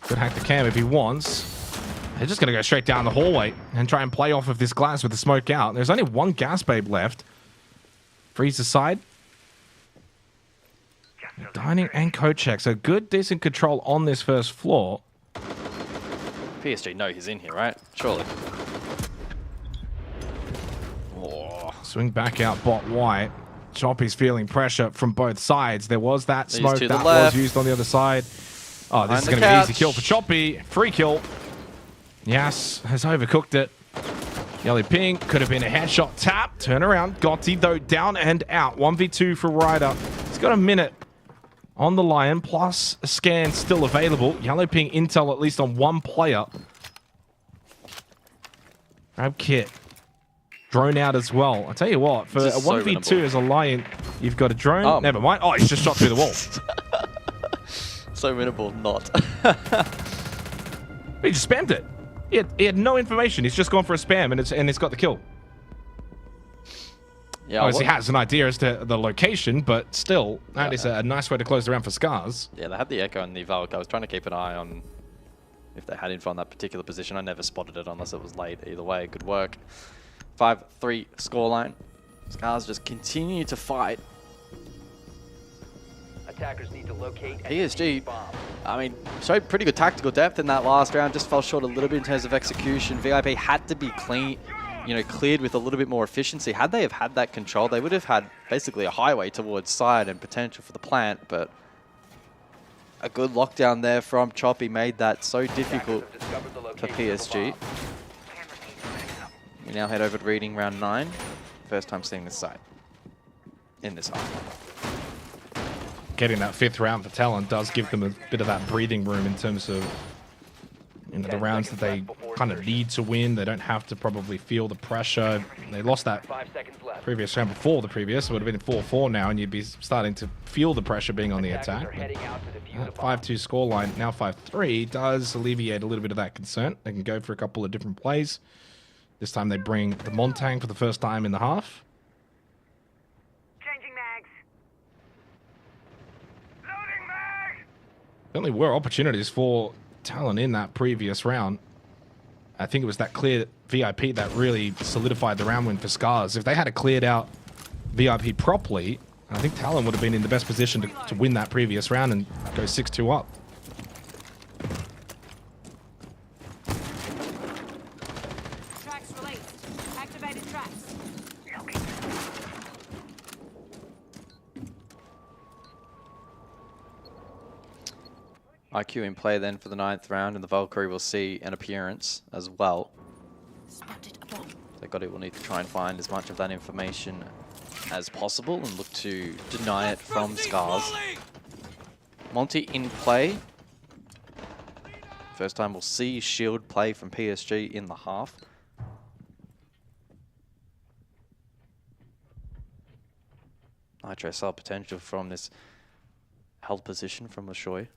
Could hack the cam if he wants. They're just going to go straight down the hallway and try and play off of this glass with the smoke out. There's only one gas babe left. Freeze side. Dining and coat check. So good, decent control on this first floor. PSG know he's in here, right? Surely. Oh. Swing back out bot white. Choppy's feeling pressure from both sides. There was that These smoke to that the was left. used on the other side. Oh, this is going to be an easy kill for Choppy. Free kill. Yas has overcooked it. Yellow ping. Could have been a headshot tap. Turn around. Gotti, though, down and out. 1v2 for Ryder. He's got a minute on the Lion, plus a scan still available. Yellow ping intel at least on one player. Grab kit. Drone out as well. I tell you what, for a 1v2 as a Lion, you've got a drone. Never mind. Oh, he's just shot through the wall. So winnable, not. He just spammed it. He had no information. He's just gone for a spam, and it's got the kill. Yeah, obviously has an idea as to the location, but still, that is a nice way to close the round for Scarz. Yeah, they had the Echo and the Valk. I was trying to keep an eye on if they had info on that particular position. I never spotted it unless it was late. Either way, good work. 5-3 scoreline. Scarz just continue to fight. Attackers need to locate PSG, I mean, showed pretty good tactical depth in that last round. Just fell short a little bit in terms of execution. VIP had to be clean, cleared with a little bit more efficiency. Had they have had that control, they would have had basically a highway towards side and potential for the plant, but a good lockdown there from Choppy made that so difficult for PSG. We now head over to reading round 9. First time seeing this side in this half. Getting that 5th round for Talon does give them a bit of that breathing room in terms of the rounds that they kind of need to win. They don't have to probably feel the pressure. They lost that previous round before the previous. It would have been 4-4 now, and you'd be starting to feel the pressure being on the attack. 5-2 scoreline, now 5-3, does alleviate a little bit of that concern. They can go for a couple of different plays. This time they bring the Montang for the first time in the half. Changing mags. Loading mag. certainly were opportunities for Talon in that previous round. I think it was that clear VIP that really solidified the round win for Scarz. If they had cleared out VIP properly, I think Talon would have been in the best position to win that previous round and go 6-2 up. Tracks released. Activated tracks. IQ in play then for the 9th round, and the Valkyrie will see an appearance as well. So Gotti will need to try and find as much of that information as possible and look to deny it from Scarz. Monty in play. First time we'll see shield play from PSG in the half. Nitro saw potential from this held position from Lashoy.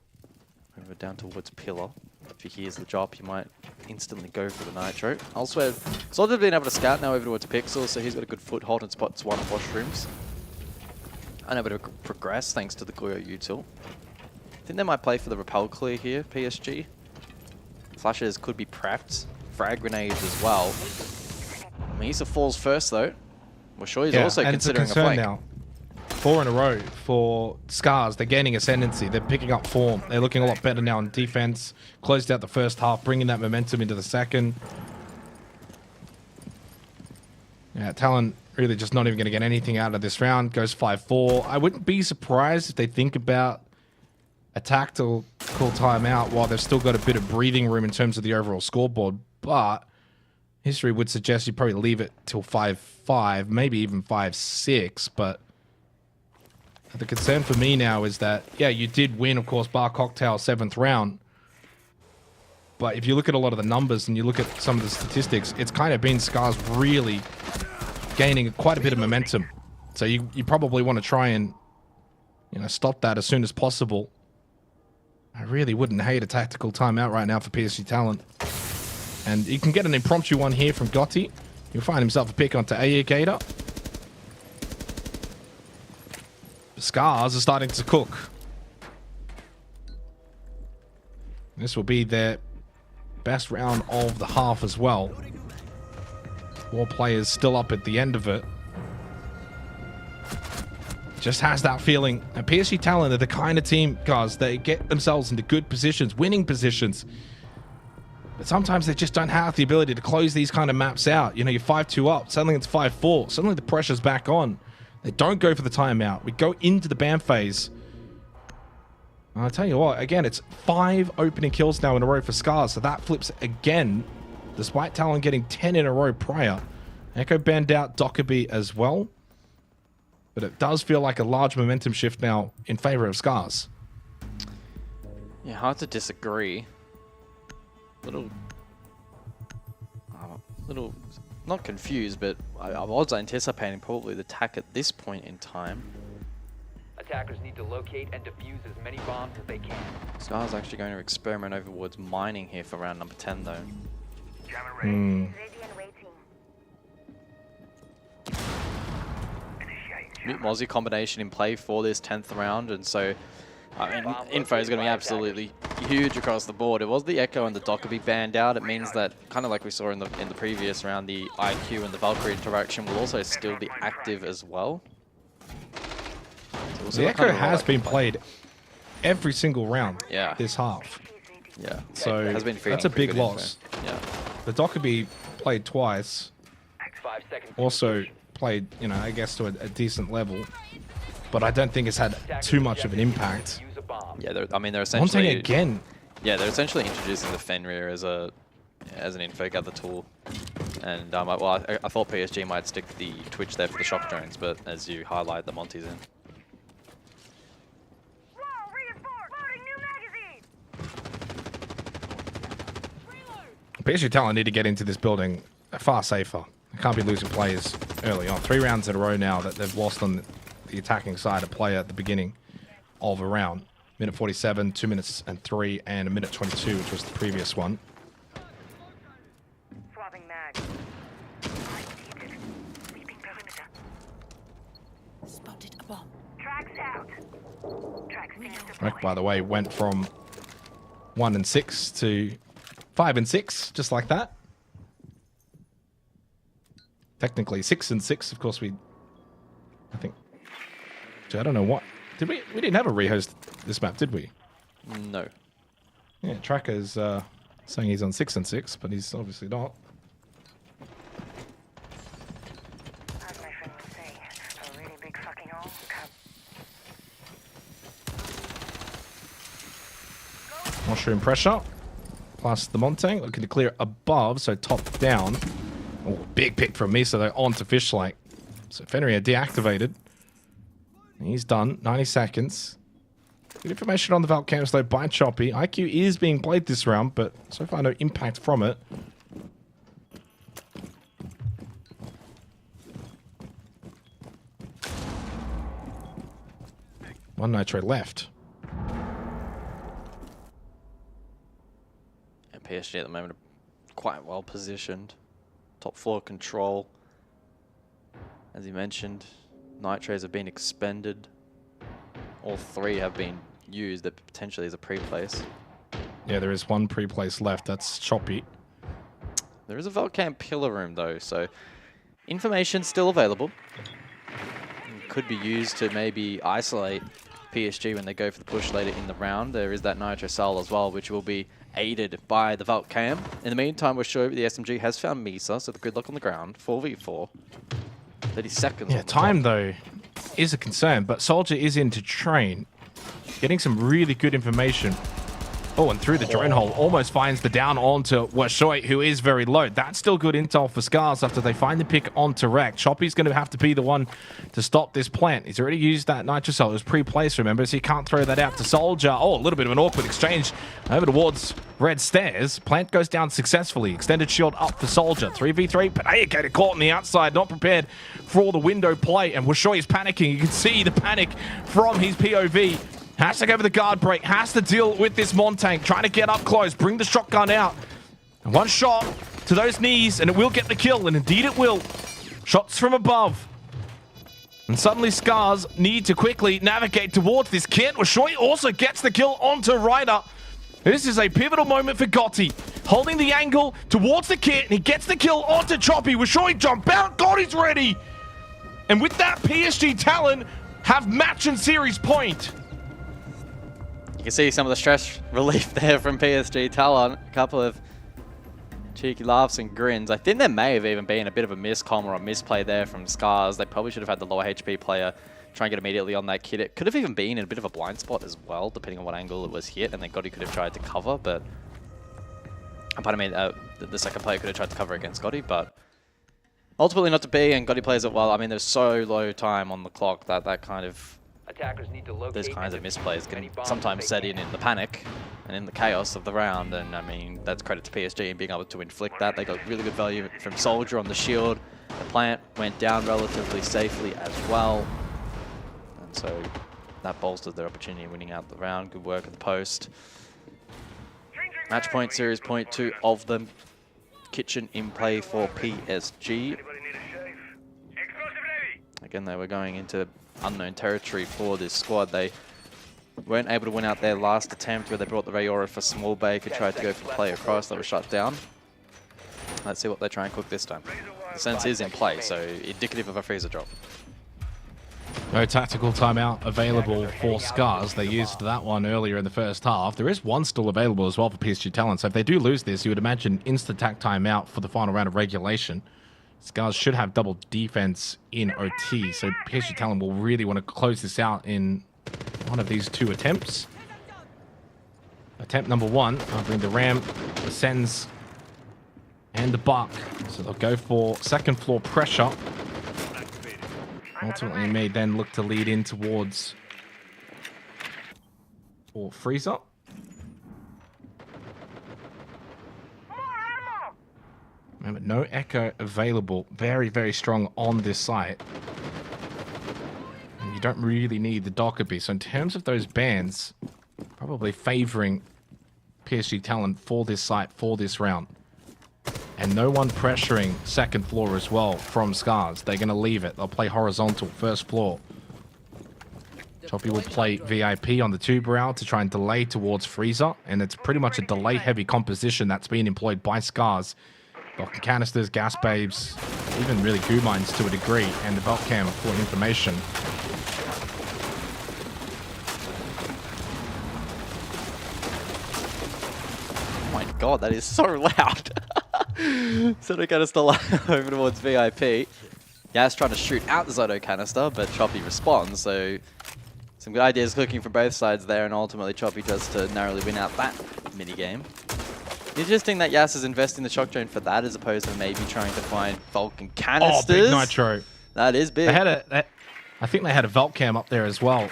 Over down towards Pillar. If he hears the drop, he might instantly go for the Nitro. Elsewhere, sort of been able to scout now over towards Pixel, so he's got a good foothold and spots one washrooms. Unable to progress thanks to the Glue util. I think they might play for the repel clear here, PSG. Flashes could be prepped. Frag grenades as well. Misa falls first though. Lashoy is also considering a flank. Now. 4 in a row for Scarz. They're gaining ascendancy. They're picking up form. They're looking a lot better now in defense. Closed out the first half, bringing that momentum into the second. Yeah, Talon really just not even going to get anything out of this round. Goes 5-4. I wouldn't be surprised if they think about a tactical timeout while they've still got a bit of breathing room in terms of the overall scoreboard. But history would suggest you probably leave it till 5-5, maybe even 5-6. But the concern for me now is that, yeah, you did win, of course, Bar Cocktail 7th round. But if you look at a lot of the numbers and you look at some of the statistics, it's kind of been Scarz really gaining quite a bit of momentum. So you probably want to try and, you know, stop that as soon as possible. I really wouldn't hate a tactical timeout right now for PSG Talent. And you can get an impromptu one here from Gotti. He'll find himself a pick onto Gator. Scarz are starting to cook. This will be their best round of the half as well. 4 players still up at the end of it. Just has that feeling. And PSG Talent are the kind of team, guys, they get themselves into good positions, winning positions. But sometimes they just don't have the ability to close these kind of maps out. You know, you're 5-2 up, suddenly it's 5-4. Suddenly the pressure's back on. They don't go for the timeout. We go into the ban phase. And I'll tell you what, again, it's 5 opening kills now in a row for Scarz, so that flips again, despite Talon getting 10 in a row prior. Echo banned out Dockerby as well. But it does feel like a large momentum shift now in favor of Scarz. Yeah, hard to disagree. Little, not confused, but I was anticipating probably the attack at this point in time. Attackers need to locate and defuse as many bombs as they can. Scar's actually going to experiment over towards mining here for round number 10 though. Mute Mozzie combination in play for this 10th round, and so I mean, info is going to be absolutely huge across the board. It was the Echo and the Dockerby banned out. It means that, kind of like we saw in the previous round, the IQ and the Valkyrie interaction will also still be active as well. So the Echo has been played every single round this half. Yeah. So it has been that's a big loss. Yeah. The Dockerby played twice. Also played, you know, I guess to a decent level. But I don't think it's had too much of an impact. Yeah, they're essentially... One thing again. Yeah, they're essentially introducing the Fenrir as an info gather tool. And well, I thought PSG might stick the Twitch there for the shock drones, but as you highlight, the Monty's in. PSG Talent need to get into this building far safer. They can't be losing players early on. 3 rounds in a row now that they've lost on the attacking side of play at the beginning of a round. Minute 47, 2 minutes and 3, and a minute 22, which was the previous one. Swapping mag. Sweeping perimeter. Spotted a bomb. Tracks out. Tracks Wreck, by the way, went from 1 and 6 to 5 and 6, just like that. Technically 6 and 6. Of course, I think. I don't know what. Did we? We didn't have a rehost this map, did we? No. Yeah, Tracker's saying he's on 6 and 6, but he's obviously not. Mushroom pressure, plus the Montang looking to clear above, so top down. Oh, big pick from Misa though onto Fishlake. So Fenrir deactivated. He's done. 90 seconds. Good information on the Valk camps though by Choppy. IQ is being played this round, but so far no impact from it. One Nitro left. And PSG at the moment are quite well positioned. Top floor control. As you mentioned, Nitros have been expended. All 3 have been used that potentially as a pre-place. Yeah, there is one pre-place left. That's Choppy. There is a Volcam pillar room though, so information still available. Could be used to maybe isolate PSG when they go for the push later in the round. There is that Nitro Cell as well, which will be aided by the Volcam. In the meantime, we're sure the SMG has found Misa, so the good luck on the ground. 4v4. 30 seconds. Yeah, time though is a concern, but Soldier is in to train. Getting some really good information. Oh, and through the drone hole, almost finds the down onto Washoy, who is very low. That's still good intel for Scarz after they find the pick onto Rek. Choppy's going to have to be the one to stop this plant. He's already used that Nitro Cell. It was pre-placed, remember, so he can't throw that out to Soldier. Oh, a little bit of an awkward exchange over towards Red Stairs. Plant goes down successfully. Extended shield up for Soldier. 3v3. Panayakator caught on the outside, not prepared for all the window play. And Washoy is panicking. You can see the panic from his POV. Has to go for the guard break. Has to deal with this Montang. Trying to get up close. Bring the shotgun out. And one shot to those knees, and it will get the kill. And indeed it will. Shots from above. And suddenly Scarz need to quickly navigate towards this kit. Washoy also gets the kill onto Ryder. This is a pivotal moment for Gotti. Holding the angle towards the kit, and he gets the kill onto Choppy. Washoy jump out. Gotti's ready. And with that, PSG Talon have match and series point. You can see some of the stress relief there from PSG Talon. A couple of cheeky laughs and grins. I think there may have even been a bit of a miscomm or a misplay there from Scarz. They probably should have had the lower HP player try and get immediately on that kit. It could have even been in a bit of a blind spot as well, depending on what angle it was hit, and then Gotti could have tried to cover, but... Pardon me, the second player could have tried to cover against Gotti, but... Ultimately not to be, and Gotti plays it well. I mean, there's so low time on the clock that kind of... Attackers need to locate Those kinds of misplays can sometimes set in the panic and in the chaos of the round, and I mean, that's credit to PSG in being able to inflict that. They got really good value from Soldier on the shield. The plant went down relatively safely as well, and so that bolstered their opportunity of winning out the round. Good work at the post. Match point, series point, 2 of them. Kitchen in play for PSG. Again, they were going into unknown territory for this squad. They weren't able to win out their last attempt where they brought the Rayora for Small Bay, could try to go for the play across, they were shut down. Let's see what they try and cook this time. The sense is in play, so indicative of a freezer drop. No tactical timeout available for Scarz. They used that one earlier in the first half. There is one still available as well for PSG Talon, so if they do lose this, you would imagine insta-tac timeout for the final round of regulation. Scarz should have double defense in OT, so PSG Talon will really want to close this out in one of these 2 attempts. Attempt number 1, covering the Ram, the Sens, and the Buck. So they'll go for second floor pressure. Ultimately may then look to lead in towards or freezer. Remember, no echo available. Very, very strong on this site. And you don't really need the Dockerby. So in terms of those bans, probably favoring PSG Talon for this site, for this round. And no one pressuring second floor as well from Scarz. They're going to leave it. They'll play horizontal, first floor. Choppy will play VIP on the tube route to try and delay towards Freezer, and it's pretty much a delay-heavy composition that's been employed by Scarz. Vulcan canisters, gas babes, even really goo mines to a degree, and the belt cam for information. Oh my god, that is so loud. Zoto canister over towards VIP. Yas trying to shoot out the Zoto canister, but Choppy responds, so some good ideas cooking from both sides there, and ultimately Choppy does to narrowly win out that minigame. Interesting that Yas is investing the shock drone for that, as opposed to maybe trying to find Vulcan canisters. Oh, big nitro. That is big. They had I think they had a Vault Cam up there as well.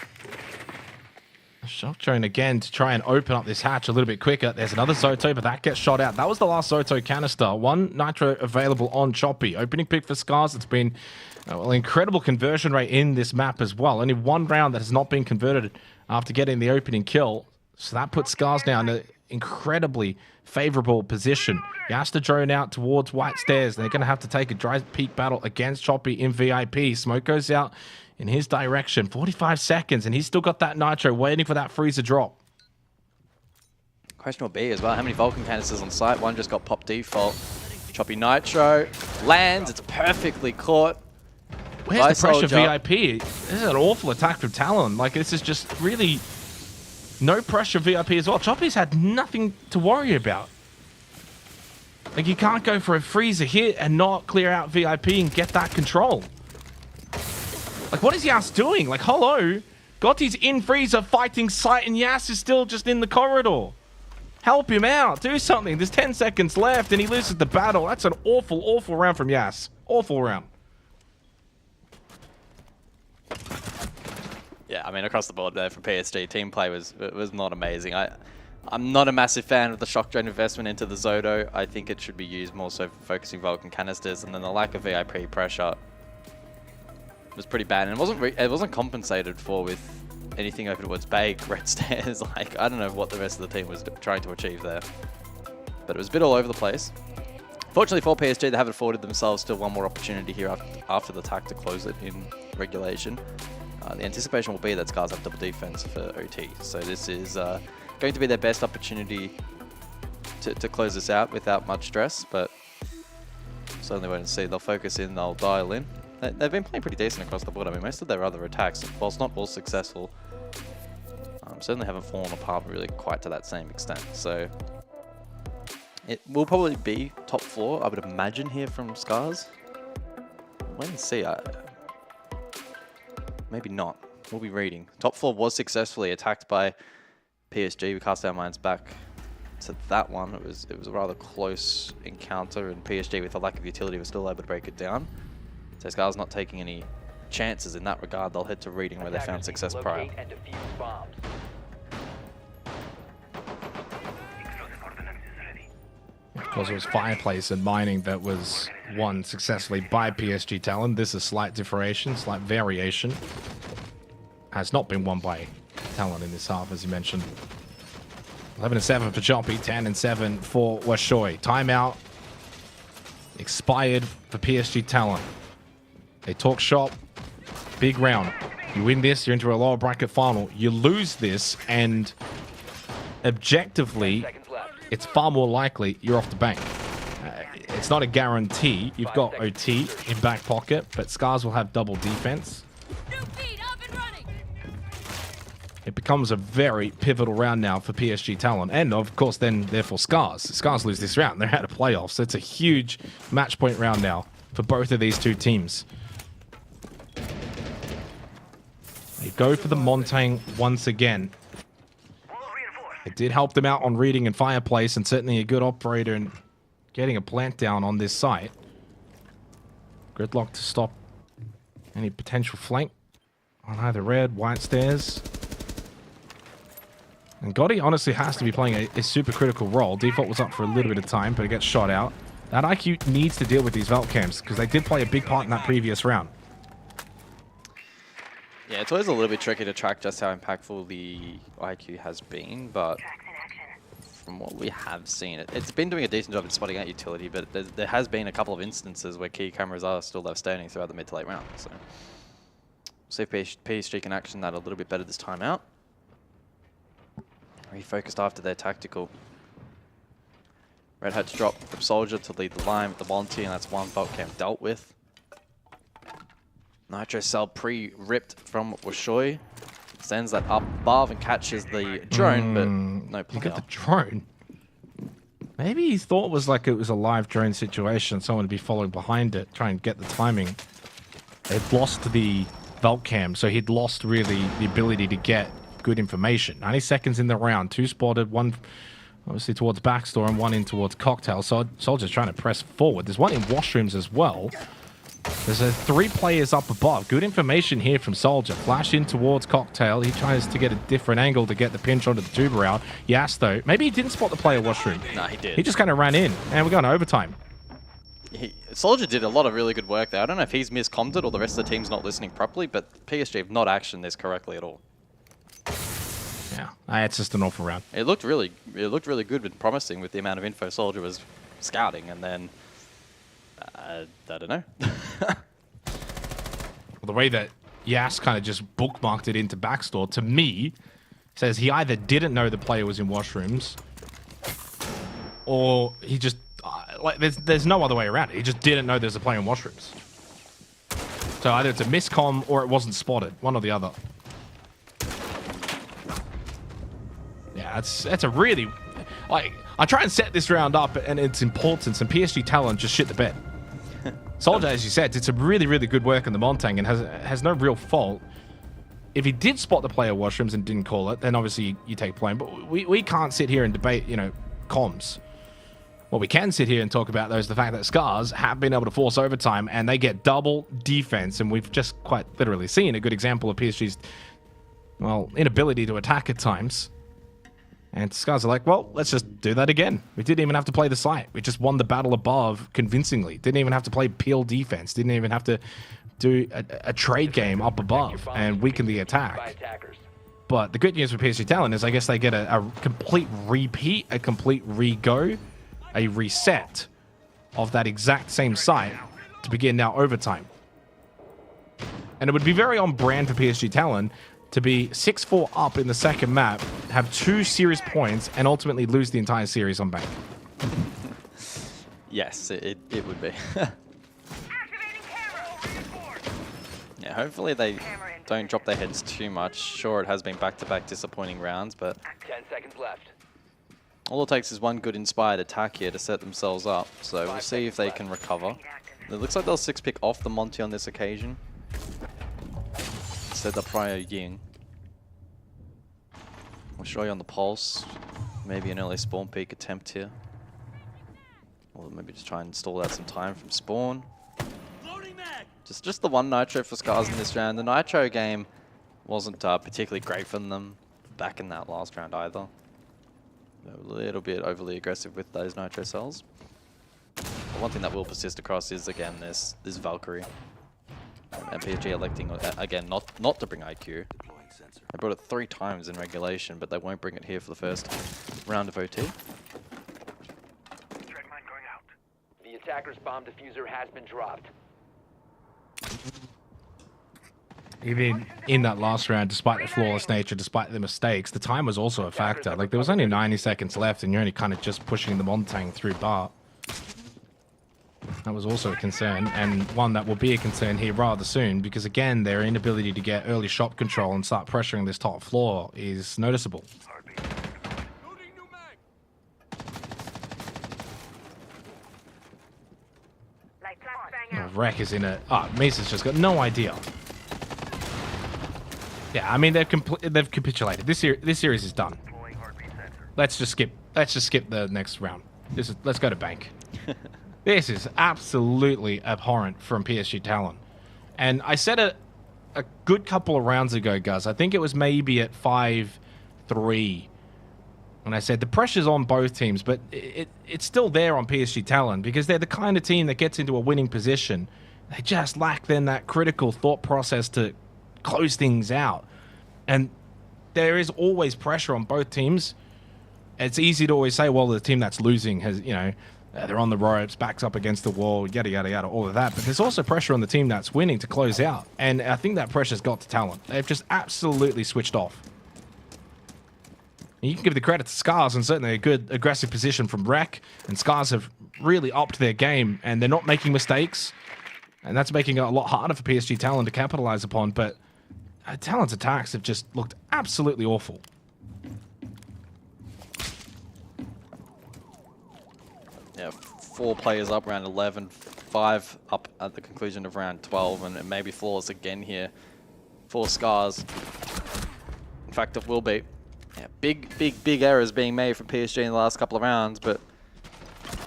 A shock drone again to try and open up this hatch a little bit quicker. There's another Zoto, but that gets shot out. That was the last Zoto canister. One nitro available on Choppy. Opening pick for Scarz. It's been well, incredible conversion rate in this map as well. Only one round that has not been converted after getting the opening kill. So that puts Scarz now in an incredibly favorable position. He has to drone out towards White Stairs. They're going to have to take a dry peak battle against Choppy in VIP. Smoke goes out in his direction. 45 seconds, and he's still got that nitro waiting for that freezer drop. Question will be as well, how many Vulcan canisters on site? One just got popped default. Choppy nitro lands. It's perfectly caught. Where's the pressure VIP? This is an awful attack from Talon. Like, this is just really no pressure VIP as well. Choppy's had nothing to worry about. Like, you can't go for a freezer hit and not clear out VIP and get that control. Like, what is Yas doing? Like, hello? Gotti's in freezer fighting site and Yas is still just in the corridor. Help him out. Do something. There's 10 seconds left and he loses the battle. That's an awful, awful round from Yas. Awful round. Yeah, I mean, across the board there for PSG, team play was not amazing. I'm not a massive fan of the shock drone investment into the Zoto. I think it should be used more so for focusing Vulcan canisters, and then the lack of VIP pressure was pretty bad, and it wasn't compensated for with anything over towards Bay, Red Stairs. Like, I don't know what the rest of the team was trying to achieve there, but it was a bit all over the place. Fortunately for PSG, they have afforded themselves still one more opportunity here after the attack to close it in regulation. The anticipation will be that Scarz have double defense for OT, so this is going to be their best opportunity to close this out without much stress, but certainly wait and see. They'll focus in, they'll dial in. They've been playing pretty decent across the board. I mean, most of their other attacks, whilst not all successful, certainly haven't fallen apart really quite to that same extent. So it will probably be top floor, I would imagine, here from Scarz. Wait and see. Maybe not. We'll be reading. Top floor was successfully attacked by PSG. We cast our minds back to that one. It was a rather close encounter, and PSG, with a lack of utility, was still able to break it down. So Scarz not taking any chances in that regard. They'll head to reading where they found success prior. Because it was Fireplace and Mining that was won successfully by PSG Talon. This is slight differentiation, slight variation. Has not been won by Talon in this half, as you mentioned. 11-7 for Choppy, 10-7 for Washoy. Timeout expired for PSG Talon. They talk shop, big round. You win this, you're into a lower bracket final. You lose this, and objectively, it's far more likely you're off the bank. It's not a guarantee. You've got OT in back pocket, but Scarz will have double defense. It becomes a very pivotal round now for PSG Talon, and of course then therefore Scarz. Scarz lose this round, they're out of playoffs. So it's a huge match point round now for both of these two teams. They go for the Montaigne once again. It did help them out on reading and Fireplace, and certainly a good operator in getting a plant down on this site. Gridlock to stop any potential flank on either red, white stairs. And Gotti honestly has to be playing a super critical role. Default was up for a little bit of time, but it gets shot out. That IQ needs to deal with these Velt Camps, because they did play a big part in that previous round. Yeah, it's always a little bit tricky to track just how impactful the IQ has been, but from what we have seen, it's been doing a decent job at spotting out utility, but there has been a couple of instances where key cameras are still left standing throughout the mid to late round. So See if PSG can action that a little bit better this time out. Refocused after their tactical. Red had to drop from Soldier to lead the line with the Monty, and that's one Vault Camp dealt with. Nitro Cell pre-ripped from Washoy. Sends that up above and catches the drone, but no player. You got the drone? Maybe he thought it was a live drone situation. Someone would be following behind it, trying to get the timing. They'd lost the Vault Cam, so he'd lost really the ability to get good information. 90 seconds in the round, 2 spotted, 1 obviously towards Backstore and 1 in towards Cocktail. So Soldier's trying to press forward. There's 1 in washrooms as well. There's 3 players up above. Good information here from Soldier. Flash in towards Cocktail. He tries to get a different angle to get the pinch onto the tuber out. Yas, though, maybe he didn't spot the player washroom. No, he did. He just kind of ran in, and we're going to overtime. Soldier did a lot of really good work there. I don't know if he's miscommed it or the rest of the team's not listening properly, but PSG have not actioned this correctly at all. Yeah, it's just an awful round. It looked really good and promising with the amount of info Soldier was scouting, and then I don't know. Well, the way that Yas kind of just bookmarked it into Backstore, to me, says he either didn't know the player was in washrooms, or he just there's no other way around it. He just didn't know there's a player in washrooms. So either it's a miscomm or it wasn't spotted, one or the other. Yeah, that's a really I try and set this round up and its importance, and PSG Talon just shit the bed. Soldier, as you said, did some really, really good work in the Montang and has no real fault. If he did spot the player washrooms and didn't call it, then obviously you take blame. But we can't sit here and debate, comms. What we can sit here and talk about, though, is the fact that Scarz have been able to force overtime, and they get double defense, and we've just quite literally seen a good example of PSG's, inability to attack at times. And Scarz are like, well, let's just do that again. We didn't even have to play the site. We just won the battle above convincingly. Didn't even have to play peel defense. Didn't even have to do a trade game up above and weaken the attack. But the good news for PSG Talon is I guess they get a complete repeat, a complete re-go, a reset of that exact same site to begin now overtime. And it would be very on brand for PSG Talon to be 6-4 up in the second map, have 2 series points, and ultimately lose the entire series on bank. Yes, it would be. Yeah, hopefully they don't drop their heads too much. Sure, it has been back-to-back disappointing rounds, but 10 seconds left. all it takes is one good inspired attack here to set themselves up. So we'll see if they can recover. It looks like they'll 6-pick off the Monty on this occasion. Set the prior Ying. We'll show you on the pulse. Maybe an early spawn peek attempt here. Or maybe just try and stall out some time from spawn. Just the one Nitro for Scarz in this round. The Nitro game wasn't particularly great from them back in that last round either. They were a little bit overly aggressive with those Nitro cells. But one thing that will persist across is, again, this Valkyrie. And PSG electing, again, not to bring IQ. They brought it 3 times in regulation, but they won't bring it here for the first round of OT. The attacker's bomb diffuser has been dropped. Even in that last round, despite the flawless nature, despite the mistakes, the time was also a factor. Like, there was only 90 seconds left, and you're only kind of just pushing the Montang through bar. That was also a concern, and one that will be a concern here rather soon, because again, their inability to get early shot control and start pressuring this top floor is noticeable. Wreck is in a... Mesa's just got no idea. Yeah, I mean, they've capitulated. This series is done. Let's just skip the next round. Let's go to bank. This is absolutely abhorrent from PSG Talon. And I said it a good couple of rounds ago, Gus. I think it was maybe at 5-3. And I said the pressure's on both teams, but it's still there on PSG Talon because they're the kind of team that gets into a winning position. They just lack then that critical thought process to close things out. And there is always pressure on both teams. It's easy to always say, well, the team that's losing has, They're on the ropes, backs up against the wall, yada, yada, yada, all of that. But there's also pressure on the team that's winning to close out. And I think that pressure's got to Talon. They've just absolutely switched off. And you can give the credit to Scarz, and certainly a good aggressive position from Rek. And Scarz have really upped their game, and they're not making mistakes. And that's making it a lot harder for PSG Talon to capitalize upon. But Talon's attacks have just looked absolutely awful. Yeah, 4 players up round 11, 5 up at the conclusion of round 12, and it may be flawless again here for Scarz. In fact, it will be. Yeah, big errors being made from PSG in the last couple of rounds, but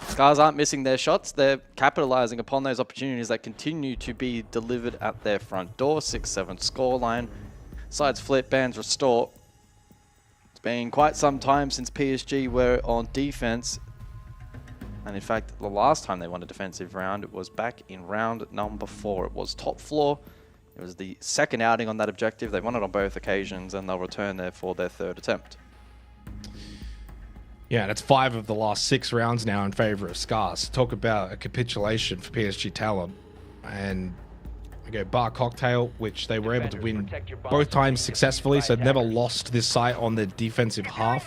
Scarz aren't missing their shots. They're capitalizing upon those opportunities that continue to be delivered at their front door. 6-7 scoreline. Sides flip, bands restore. It's been quite some time since PSG were on defense. And in fact, the last time they won a defensive round, it was back in round number 4. It was top floor. It was the second outing on that objective. They won it on both occasions, and they'll return there for their 3rd attempt. Yeah, that's 5 of the last 6 rounds now in favor of Scarz. Talk about a capitulation for PSG Talon. And we go Bar Cocktail, which they were able to win both times successfully, so never lost this site on the defensive half.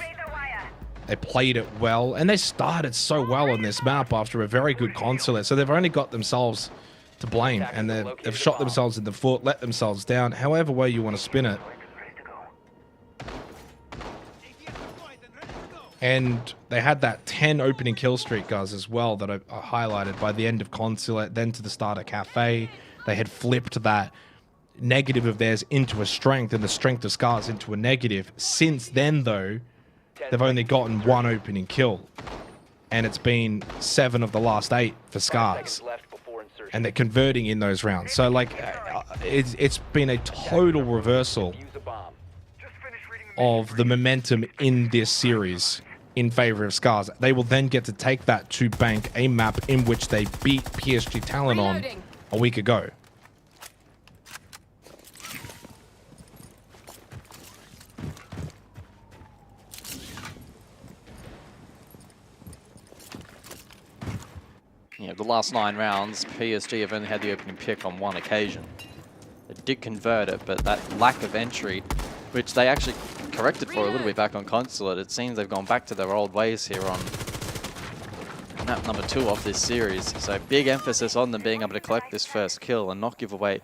They played it well, and they started so well on this map after a very good consulate, so they've only got themselves to blame, and they've shot themselves in the foot, let themselves down, however way you want to spin it. And they had that 10 opening kill streak, guys, as well, that I highlighted by the end of Consulate, then to the start of Cafe. They had flipped that negative of theirs into a strength, and the strength of Scarz into a negative. Since then, though, they've only gotten 1 opening kill. And it's been 7 of the last 8 for Scarz. And they're converting in those rounds. So, like, it's been a total reversal of the momentum in this series in favor of Scarz. They will then get to take that to bank a map in which they beat PSG Talon on a week ago. Yeah, the last 9 rounds, PSG have only had the opening pick on 1 occasion. They did convert it, but that lack of entry, which they actually corrected for a little bit back on Consulate, it seems they've gone back to their old ways here on map number 2 of this series. So big emphasis on them being able to collect this first kill and not give away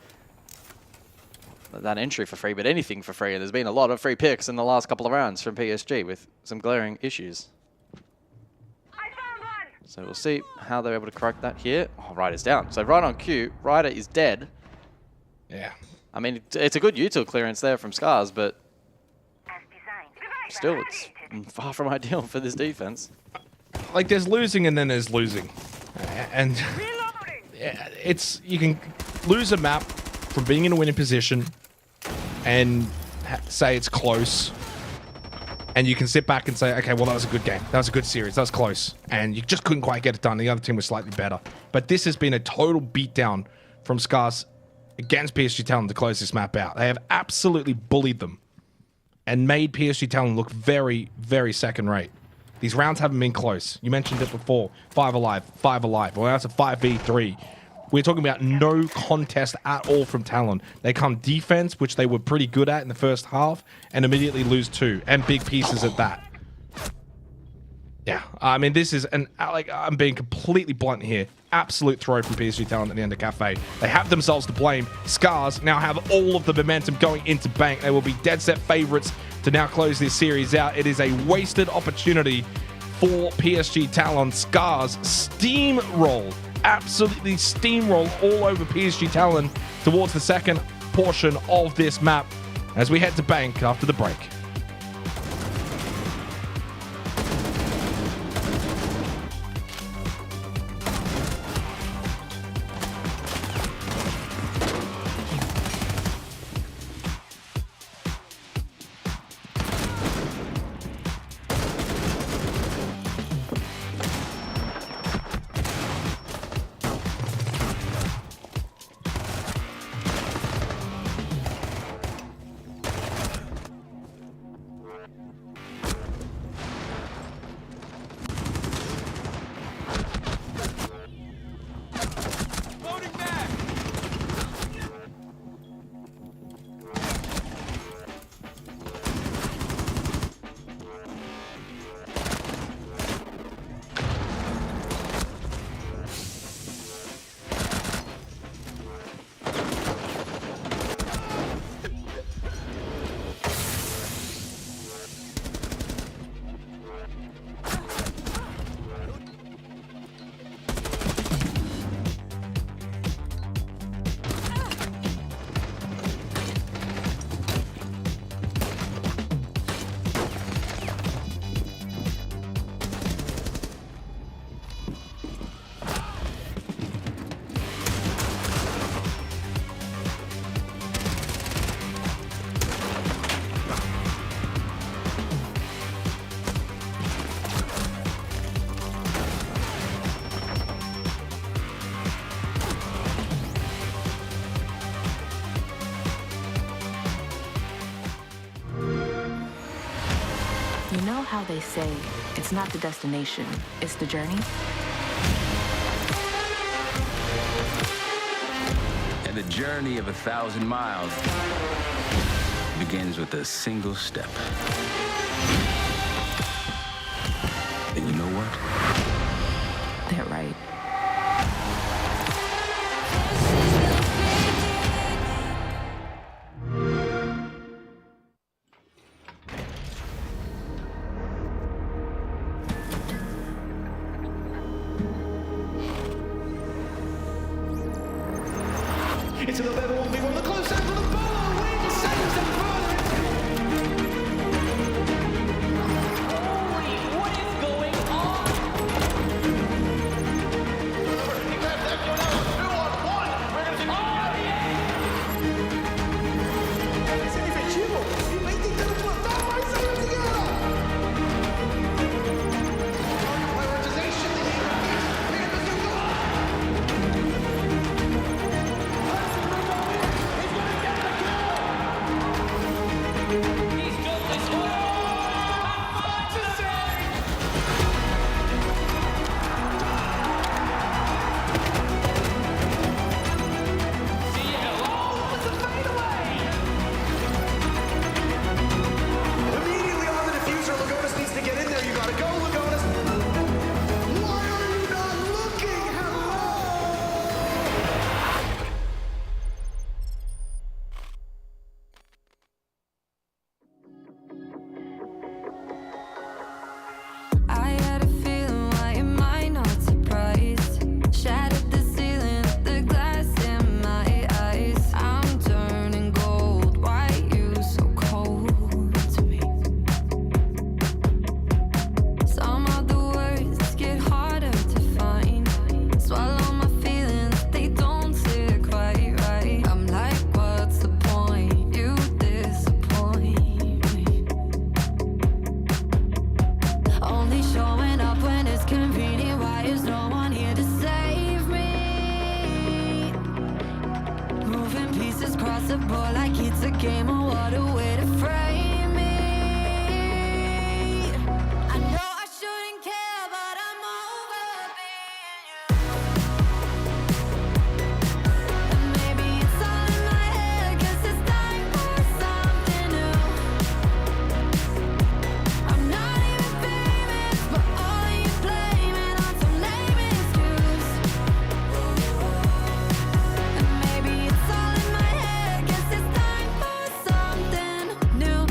that entry for free, but anything for free. And there's been a lot of free picks in the last couple of rounds from PSG with some glaring issues. So we'll see how they're able to correct that here. Oh, Ryder's down. So right on cue, Ryder is dead. Yeah. I mean, it's a good util clearance there from Scarz, but still, it's far from ideal for this defense. Like, there's losing and then there's losing. And it's, you can lose a map from being in a winning position and say it's close. And you can sit back and say, okay, well, that was a good game. That was a good series. That was close. And you just couldn't quite get it done. The other team was slightly better. But this has been a total beatdown from Scarz against PSG Talon to close this map out. They have absolutely bullied them and made PSG Talon look very, very second rate. These rounds haven't been close. You mentioned it before. 5 alive, 5 alive. Well, that's a 5v3. We're talking about no contest at all from Talon. They come defense, which they were pretty good at in the first half, and immediately lose 2, and big pieces at that. Yeah, I mean, this is an, like, I'm being completely blunt here. Absolute throw from PSG Talon at the end of Cafe. They have themselves to blame. Scarz now have all of the momentum going into bank. They will be dead set favorites to now close this series out. It is a wasted opportunity for PSG Talon. Scarz steamroll, absolutely steamroll all over PSG Talon towards the second portion of this map as we head to bank after the break. know how they say it's not the destination, it's the journey? And the journey of 1,000 miles begins with a single step. And you know what? They're right. It's another 1v1, the close end for the ball. Win saves the first. What is going on? I had a feeling, why am I not surprised? Shattered the ceiling, the glass in my eyes. I'm turning gold, why you so cold to me? Some of the words get harder to find. Swallow my feelings, they don't sit quite right. I'm like, what's the point? You disappoint me. Only showing up when it's convenient. Why is no one here to save me? Moving pieces across the board like it's a game. Oh, what a way to frame me. I know I shouldn't care, but I'm over being you. And maybe it's all in my head, 'cause it's time for something new. I'm not even famous, but all you blaming on some lame excuse. And maybe it's all in my head, guess it's time for something new.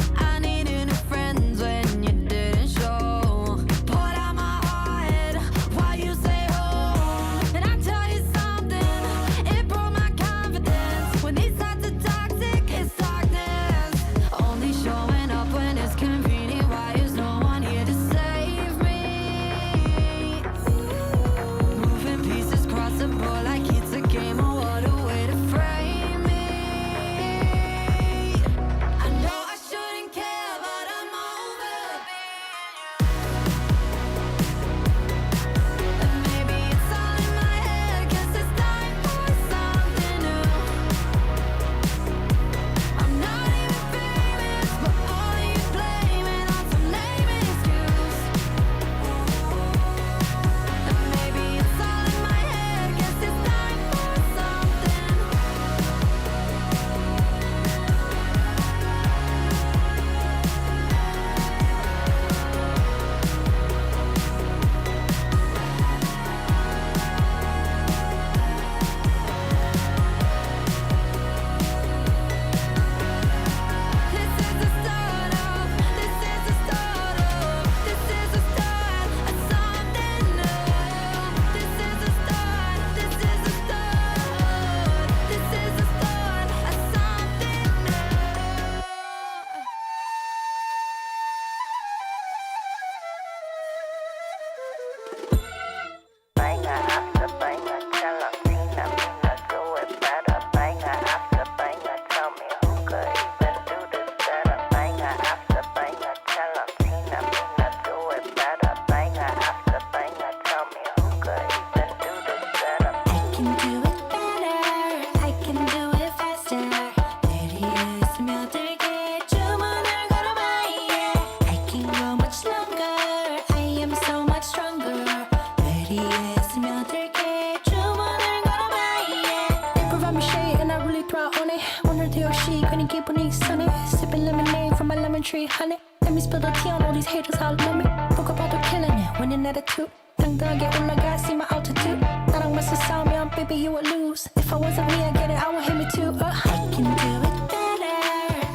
G, grinning 기분이 sunny. Sipping lemonade from my lemon tree, honey. Let me spill the tea on all these haters, all love me. Broke up, they're killing it, winning attitude. 당당하게 올라가, see my altitude. 나랑 맞서 싸우면, baby, you would lose. If I wasn't me, I get it, I would hit me too. I can do it better,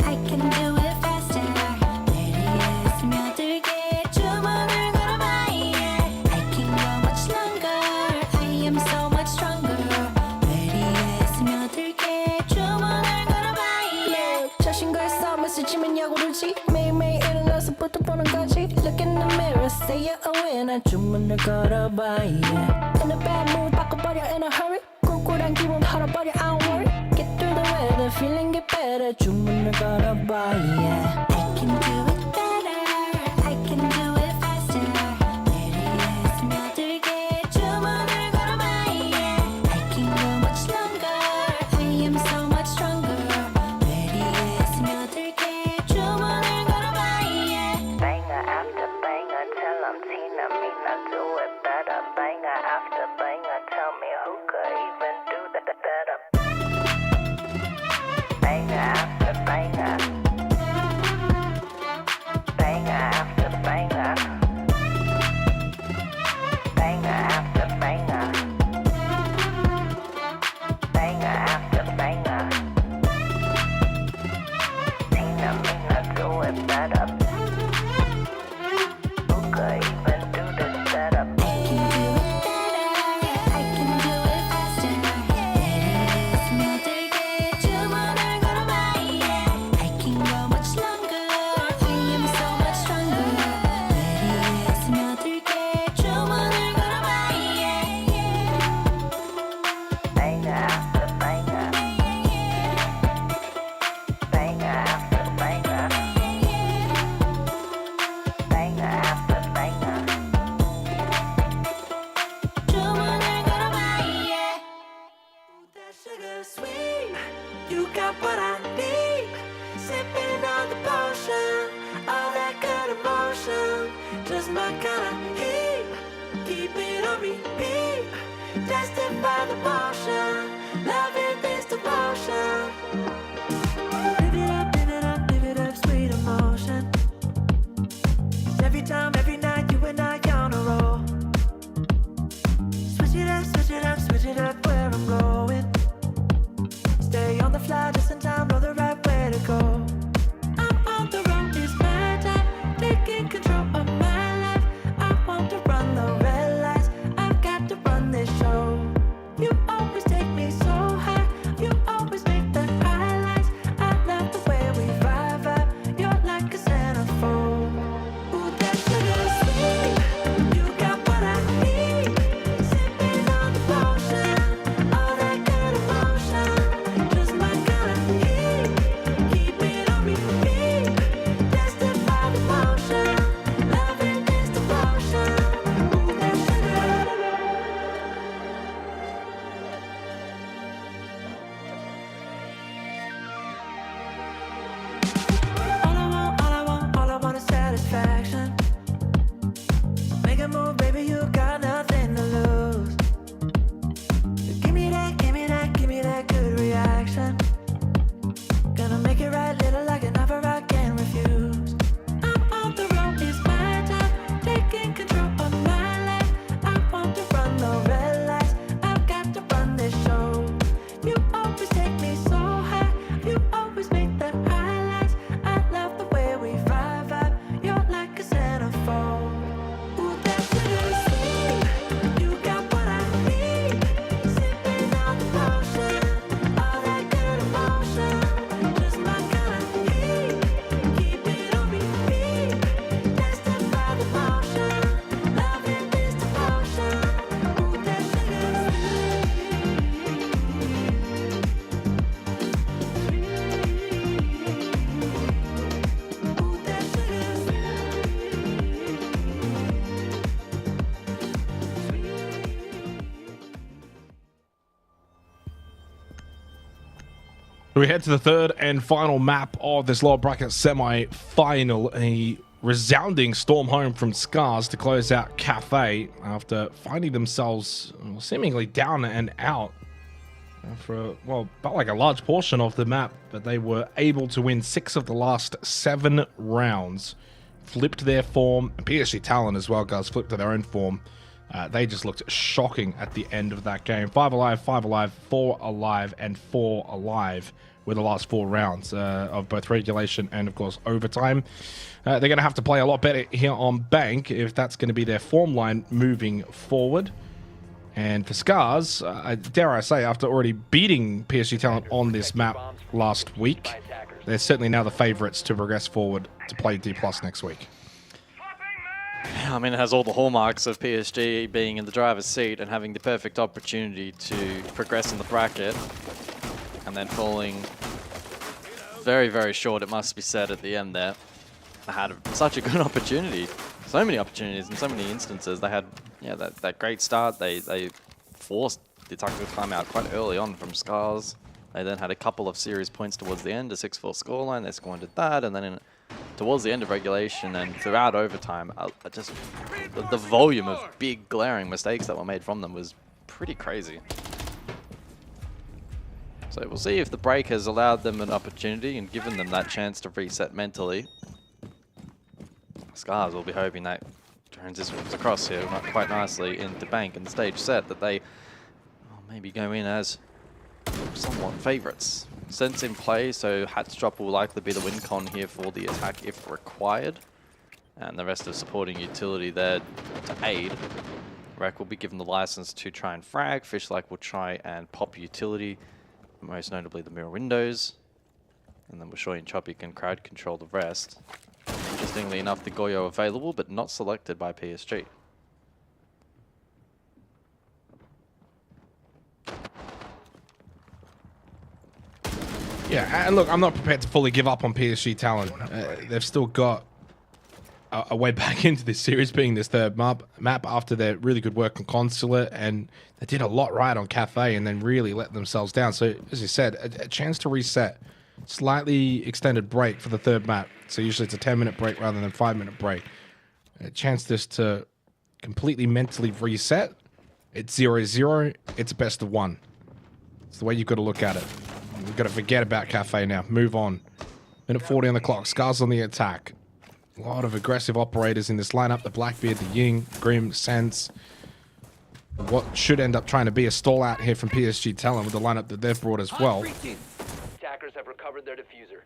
I can do it faster. 내리에 스며들게 주문을 걸어봐, yeah. I can go much longer, I am so much stronger. 내리에 스며들게 주문을 걸어봐, yeah. 자신과의 싸움에서 지면 야구르지. 매일매일 일어나서부터 보는 거지. Look in the mirror, say you're a winner. 주문을 걸어봐, yeah. In a bad mood, 바꿔버려 in a hurry. 꿀꿀한 기분 털어버려, I don't worry. Get through the weather, feeling get better. 주문을 걸어봐, yeah. I can do it better, I can do it faster. 내리에 스며들게 주문을 걸어봐, yeah. I can go much longer, I am so much stronger. 내리에 스며들게 주문을 걸어봐, yeah. Banger after banger, tell them Tina, me not do it better. Banger after banger, tell me who could even do that better. Banger after banger. Banger after banger. Banger after banger. Banger after banger. Tina, me not do it better. Who could even do this better? I can do it faster. 내리에 스며들게 주문을 걸어봐, yeah. I can go much longer, I am so much stronger. 내리에 스며들게 주문을 걸어봐, yeah. Banger after banger. Banger after banger. Banger after banger. 주문을 걸어봐, yeah. That sugar sweet, you got what I need. Sipping on the potion, all that good emotion, just my kind of heat. Keep it on repeat, tested by the motion, loving this devotion. Live it up, live it up, live it up, sweet emotion. Every time, every night, you and I on a roll. Switch it up, switch it up, switch it up where I'm going. Stay on the fly just in time, know the right way to go. I'm on the road, it's my time, taking control of my life. I want to run the red lights, I've got to run this show. You always take me so high, you always make the highlights. I love the way we vibe, you're like a centerfold. Ooh, that sugar sweet, you got what I need. Sipping on the potion, all that good emotion, just my kind of heat. Keep it on repeat, tested by the motion, loving this devotion. Ooh, that sugar. All I want is satisfaction. Make a move, baby, you got nothing to lose. Give me that, give me that, give me that good reaction. Gonna make it right, little like an offer I can't refuse. I'm on the road, it's my time, taking control of my life. I want to run the red lights, I've got to run this show. You always take me so high, you always make the highlights. I love the way we vibe, you're like a centerfold. Ooh, that sugar sweet, you got what I need. Sipping on the potion, all that good emotion, just my kind of heat. Keep it on repeat, tested by the motion, loving this devotion. Ooh, that sugar We head to the third and final map of this lower bracket semi-final. A resounding storm home from Scarz to close out Cafe after finding themselves seemingly down and out. for, well, about like a large portion of the map, but they were able to win 6 of the last 7 rounds. Flipped their form, and PSG Talon as well, guys, flipped to their own form. They just looked shocking at the end of that game. 5 alive, 4 alive, and 4 alive with the last 4 rounds of both regulation and, of course, overtime. They're going to have to play a lot better here on Bank if that's going to be their form line moving forward. And for Scarz, dare I say, after already beating PSG Talent on this map last week, they're certainly now the favourites to progress forward to play D+ next week. I mean, it has all the hallmarks of PSG being in the driver's seat and having the perfect opportunity to progress in the bracket, and then falling very, very short, it must be said, at the end there. They had such a good opportunity. So many opportunities in so many instances. They had, yeah, that great start. They forced the tactical timeout quite early on from Scarz. They then had a couple of serious points towards the end, a 6-4 scoreline. They squandered that, and then towards the end of regulation and throughout overtime, just the volume of big glaring mistakes that were made from them was pretty crazy. So we'll see if the break has allowed them an opportunity and given them that chance to reset mentally. Scarz will be hoping that transitions across here quite nicely into Bank and the stage set, that they maybe go in as somewhat favourites. Sense in play, so Hats Drop will likely be the win con here for the attack if required. And the rest of supporting utility there to aid. Wreck will be given the license to try and frag. Fishlike will try and pop utility, most notably the mirror windows. And then Wishoy and Choppy can crowd control the rest. Interestingly enough, the Goyo available, but not selected by PSG. Yeah, and look, I'm not prepared to fully give up on PSG Talent. They've still got a way back into this series, being this third map after their really good work on Consulate, and they did a lot right on Cafe and then really let themselves down. So, as you said, a chance to reset. Slightly extended break for the third map. So usually it's a 10-minute break rather than a 5-minute break. A chance just to completely mentally reset. It's 0-0. It's a best of 1. It's the way you've got to look at it. We've got to forget about Cafe now. Move on. Minute 40 on the clock. Scarz on the attack. A lot of aggressive operators in this lineup. The Blackbeard, the Ying, Grim, Sense. What should end up trying to be a stall out here from PSG Talent with the lineup that they've brought as well. Attackers have recovered their diffuser.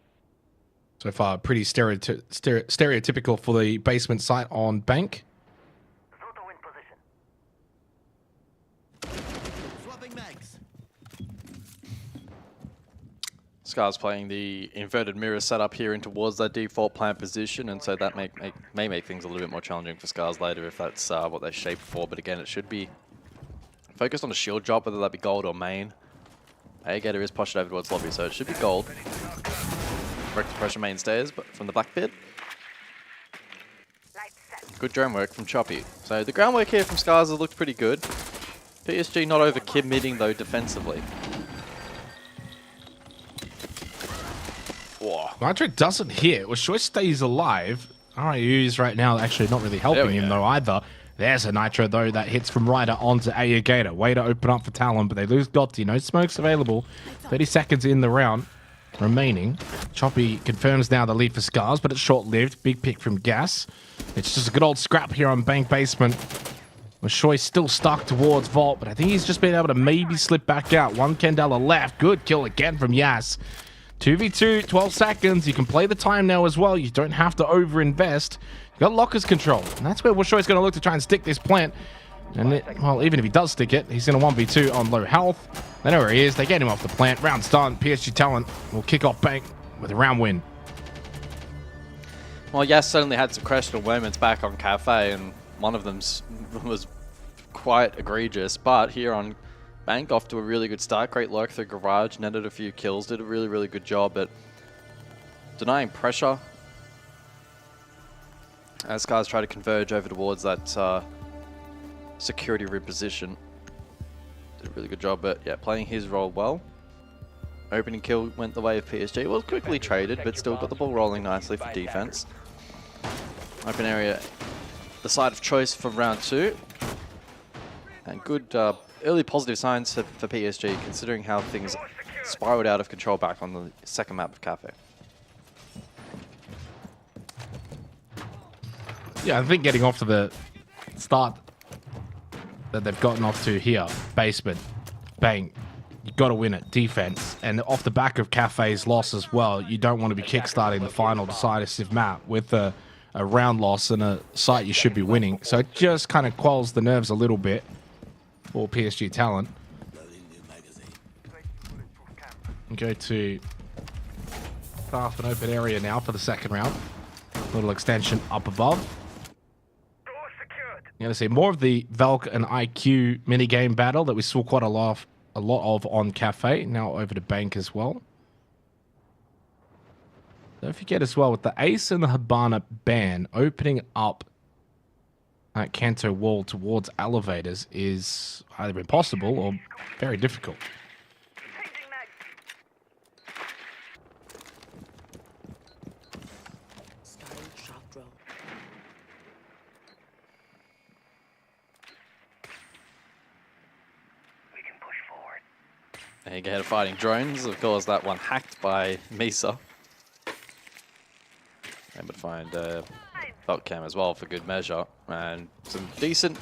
So far, pretty stereotypical for the basement site on Bank. Scarz playing the inverted mirror setup here in towards that default plant position, and so that may make things a little bit more challenging for Scarz later if that's what they shaped for. But again, it should be focused on a shield drop, whether that be gold or main. A-Gator is pushed over towards lobby, so it should be gold. Correct the pressure main stairs, but from the Blackbeard. Good drone work from Choppy. So the groundwork here from Scarz has looked pretty good. PSG not over-committing though defensively. Whoa. Nitro doesn't hit. Wishoy stays alive. RIU's right now actually not really helping him though either. There's a Nitro though that hits from Ryder onto A-Gator. Way to open up for Talon, but they lose Gotti. No smokes available. 30 seconds in the round remaining. Choppy confirms now the lead for Scarz, but it's short-lived. Big pick from Gas. It's just a good old scrap here on Bank Basement. Wishoy still stuck towards Vault, but I think he's just been able to maybe slip back out. 1 Candela left. Good kill again from Yas. 2v2, 12 seconds. You can play the time now as well. You don't have to over-invest. You've got Locker's control. And that's where Wishoy's going to look to try and stick this plant. And well, even if he does stick it, he's going to 1v2 on low health. They know where he is. They get him off the plant. Round's done. PSG Talent will kick off Bank with a round win. Well, Yas certainly had some questionable moments back on Cafe, and one of them was quite egregious. But here on Bank, off to a really good start. Great lurk through Garage, netted a few kills, did a really, really good job at denying pressure as Scarz try to converge over towards that security room position. Did a really good job, but yeah, playing his role well. Opening kill went the way of PSG. It was quickly traded, but still got the ball rolling nicely for defense. Open area, the side of choice for round 2. And good early positive signs for PSG, considering how things spiraled out of control back on the second map of Cafe. Yeah, I think getting off to the start that they've gotten off to here, basement, bang, you got to win it, defense. And off the back of Cafe's loss as well, you don't want to be kickstarting the final decisive map with a round loss and a site you should be winning. So it just kind of quells the nerves a little bit for PSG talent. And go to half an open area now for the second round. Little extension up above. You're going to see more of the Valk and IQ minigame battle that we saw quite a lot of on Cafe. Now over to Bank as well. Don't forget as well, with the Ace and the Habana ban, opening up that Kanto wall towards elevators is either impossible or very difficult. There you go, fighting drones. Of course, that one hacked by Misa. Able to find Valk Cam as well for good measure. And some decent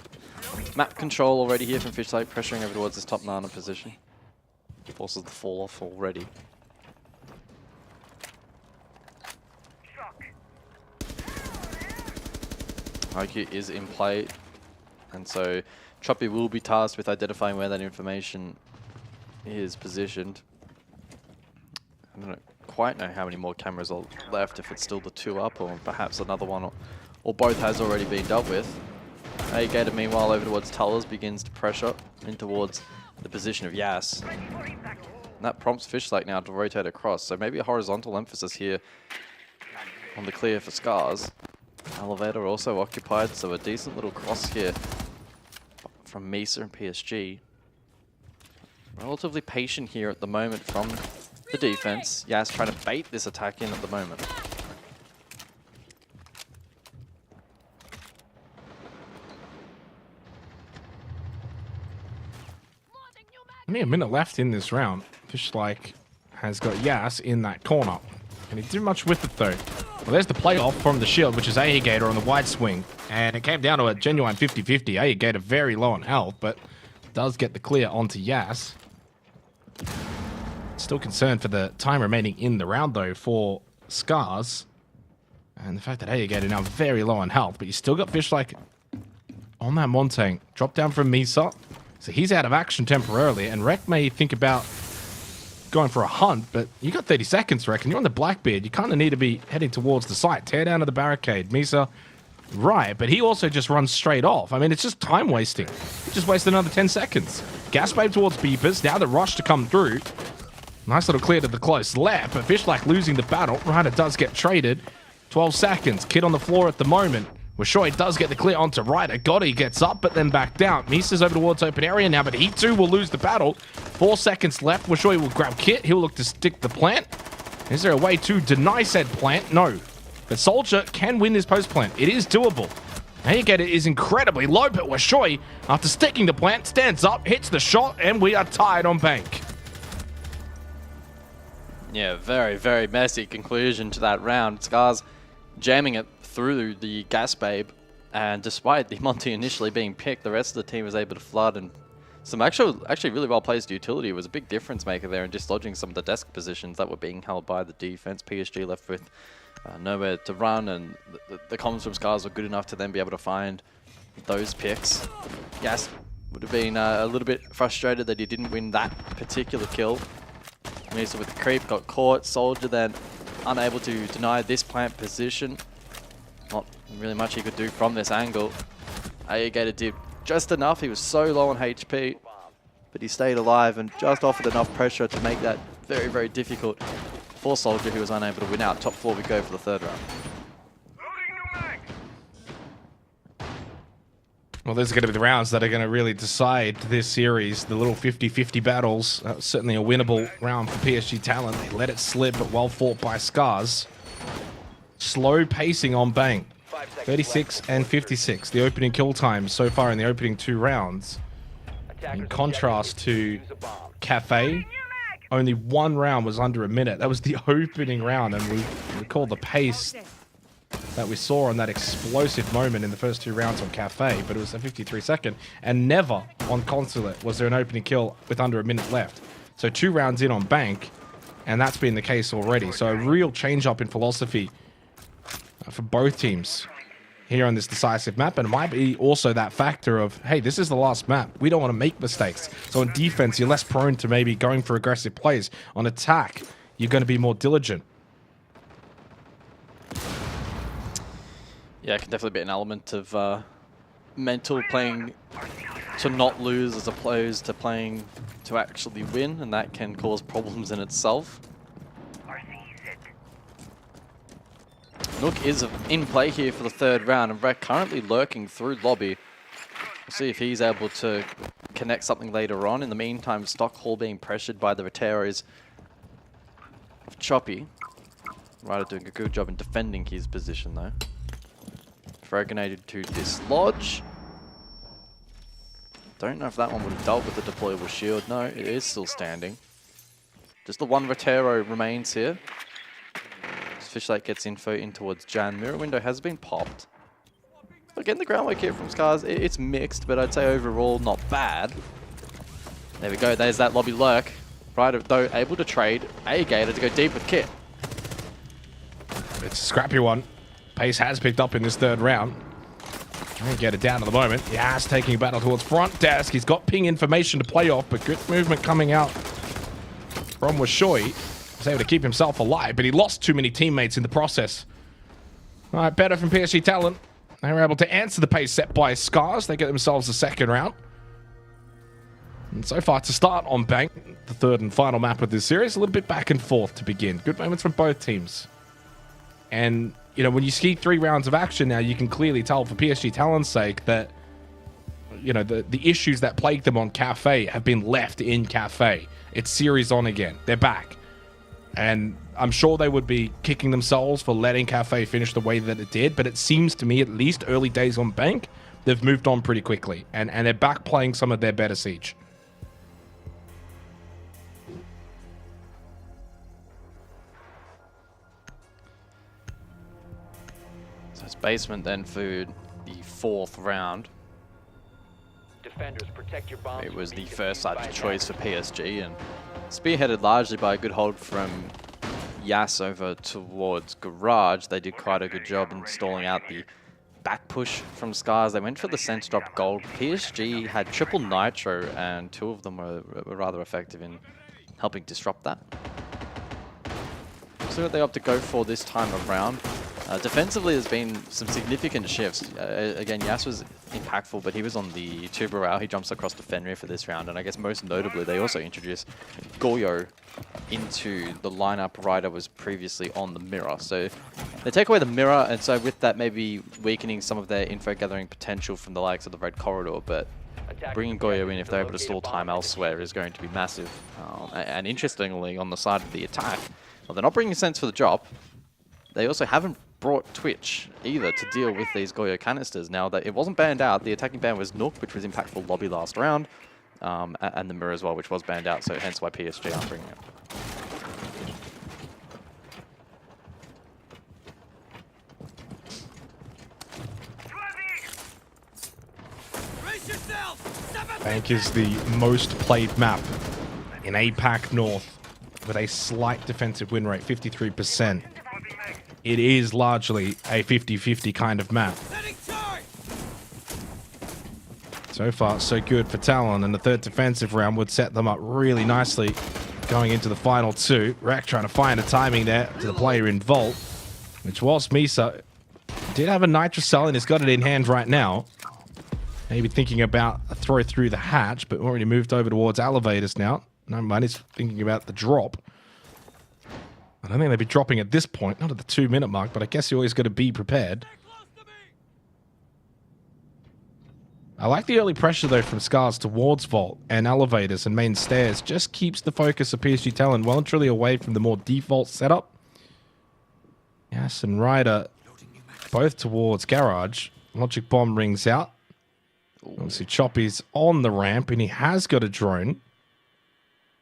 map control already here from Fishlike, pressuring over towards this top Nana position. Forces the fall off already. IQ is in play. And so Choppy will be tasked with identifying where that information is positioned. I don't quite know how many more cameras are left, if it's still the 2 up or perhaps another one or both has already been dealt with. Gator meanwhile over towards Tullers begins to pressure in towards the position of Yas. And that prompts Fishlake now to rotate across, so maybe a horizontal emphasis here on the clear for Scarz. Elevator also occupied, so a decent little cross here from Misa and PSG. Relatively patient here at the moment from the defense. Yas trying to bait this attack in at the moment. Only a minute left in this round. Fishlike has got Yas in that corner. Can he do much with it though? Well, there's the playoff from the shield, which is Ahigator on the wide swing. And it came down to a genuine 50-50. Ahigator very low on health, but does get the clear onto Yas. Still concerned for the time remaining in the round, though, for Scarz. And the fact that Ahigator now very low on health, but you still got Fishlike on that Montang. Drop down from Misa. So he's out of action temporarily, and Rek may think about going for a hunt, but you got 30 seconds, Rek, and you're on the Blackbeard. You kind of need to be heading towards the site. Tear down to the barricade. Misa, right, but he also just runs straight off. I mean, it's just time wasting. He just wasted another 10 seconds. Gas wave towards Beepers. Now the rush to come through. Nice little clear to the close left, but Fishlike losing the battle. Ryder does get traded. 12 seconds. Kid on the floor at the moment. Washoy does get the clear onto Ryder. Gotti gets up, but then back down. Misa's over towards open area now, but he too will lose the battle. 4 seconds left. Washoy will grab Kit. He'll look to stick the plant. Is there a way to deny said plant? No. But Soldier can win this post plant. It is doable. Ahigator is incredibly low, but Washoy, after sticking the plant, stands up, hits the shot, and we are tied on bank. Yeah, very, very messy conclusion to that round. Scarz jamming it through the gas babe, and despite the Monty initially being picked, the rest of the team was able to flood, and some actually really well placed utility was a big difference maker there in dislodging some of the desk positions that were being held by the defense. PSG left with nowhere to run, and the comms from Scarz were good enough to then be able to find those picks. Gas would have been a little bit frustrated that he didn't win that particular kill. Misa with the creep got caught. Soldier then unable to deny this plant position. Not really much he could do from this angle. Ahigator did just enough. He was so low on HP, but he stayed alive and just offered enough pressure to make that very, very difficult for Soldier, who was unable to win out. Top 4 we go for the third round. Well, those are going to be the rounds that are going to really decide this series. The little 50-50 battles. Certainly a winnable round for PSG talent. They let it slip, but well fought by Scarz. Slow pacing on Bang. 36 and 56. The opening kill times so far in the opening 2 rounds. In contrast to Cafe, only one round was under a minute. That was the opening round, and we recall the pace that we saw on that explosive moment in the first 2 rounds on Cafe, but it was a 53-second, and never on Consulate was there an opening kill with under a minute left. So 2 rounds in on Bank, and that's been the case already. So a real change-up in philosophy for both teams here on this decisive map, and it might be also that factor of, hey, this is the last map. We don't want to make mistakes. So on defense, you're less prone to maybe going for aggressive plays. On attack, you're going to be more diligent. Yeah, it can definitely be an element of mental playing to not lose as opposed to playing to actually win, and that can cause problems in itself. Nook is in play here for the 3rd round, and Rek currently lurking through lobby. We'll see if he's able to connect something later on. In the meantime, Stockhall being pressured by the Roteros of Choppy. Ryder doing a good job in defending his position though. Fraginated to dislodge. Don't know if that one would have dealt with the deployable shield. No, it is still standing. Just the one Rotero remains here. Fishlake gets info in towards Jan. Mirror window has been popped. Again, the groundwork here from Scarz, it's mixed, but I'd say overall not bad. There we go, there's that lobby lurk. Right, though, able to trade a Gator to go deep with Kit. It's a scrappy one. Pace has picked up in this 3rd round. Trying to get it down at the moment. Yas taking a battle towards front desk. He's got ping information to play off, but good movement coming out from Washoy. Was able to keep himself alive, but he lost too many teammates in the process. All right, better from PSG Talent. They were able to answer the pace set by Scarz. They get themselves a 2nd round. And so far to start on Bank, the 3rd and final map of this series, a little bit back and forth to begin. Good moments from both teams. And, you know, when you see 3 rounds of action now, you can clearly tell for PSG Talent's sake that, you know, the issues that plagued them on Cafe have been left in Cafe. It's series on again. They're back. And I'm sure they would be kicking themselves for letting Cafe finish the way that it did, but it seems to me, at least early days on Bank, they've moved on pretty quickly, and they're back playing some of their better Siege. So it's basement then for the 4th round. Defenders, protect your bombs. It was the first such choice for PSG, and spearheaded largely by a good hold from Yas over towards Garage. They did quite a good job installing out the back push from Scarz. They went for the sense drop gold. PSG had triple nitro, and 2 of them were rather effective in helping disrupt that. See what they opt to go for this time around. Defensively, there's been some significant shifts. Again, Yas was impactful, but he was on the Tubarao. He jumps across to Fenrir for this round, and I guess most notably, they also introduced Goyo into the lineup. Ryder was previously on the Mirror. So they take away the Mirror, and so with that, maybe weakening some of their info gathering potential from the likes of the Red Corridor, but bringing Goyo in, if they're able to stall time elsewhere, is going to be massive. And interestingly, on the side of the attack, well, they're not bringing Sense for the drop. They also haven't brought Twitch either to deal with these Goyo canisters. Now, that it wasn't banned out. The attacking ban was Nook, which was impactful lobby last round, and the Mirror as well, which was banned out, so hence why PSG aren't bringing it. Bank is the most played map in APAC North with a slight defensive win rate, 53%. It is largely a 50-50 kind of map. So far, so good for Talon, and the 3rd defensive round would set them up really nicely going into the final 2. Rack trying to find a timing there to the player in Vault, which was Misa. Did have a Nitro Cell and he's got it in hand right now. Maybe thinking about a throw through the hatch, but already moved over towards elevators now. No mind, he's thinking about the drop. I don't think they'd be dropping at this point, not at the 2-minute mark, but I guess you always got to be prepared. I like the early pressure, though, from Scarz towards Vault and elevators and main stairs. Just keeps the focus of PSG Talon well and truly away from the more default setup. Yes, and Ryder both towards Garage. Logic Bomb rings out. Obviously, Choppy's on the ramp, and he has got a drone.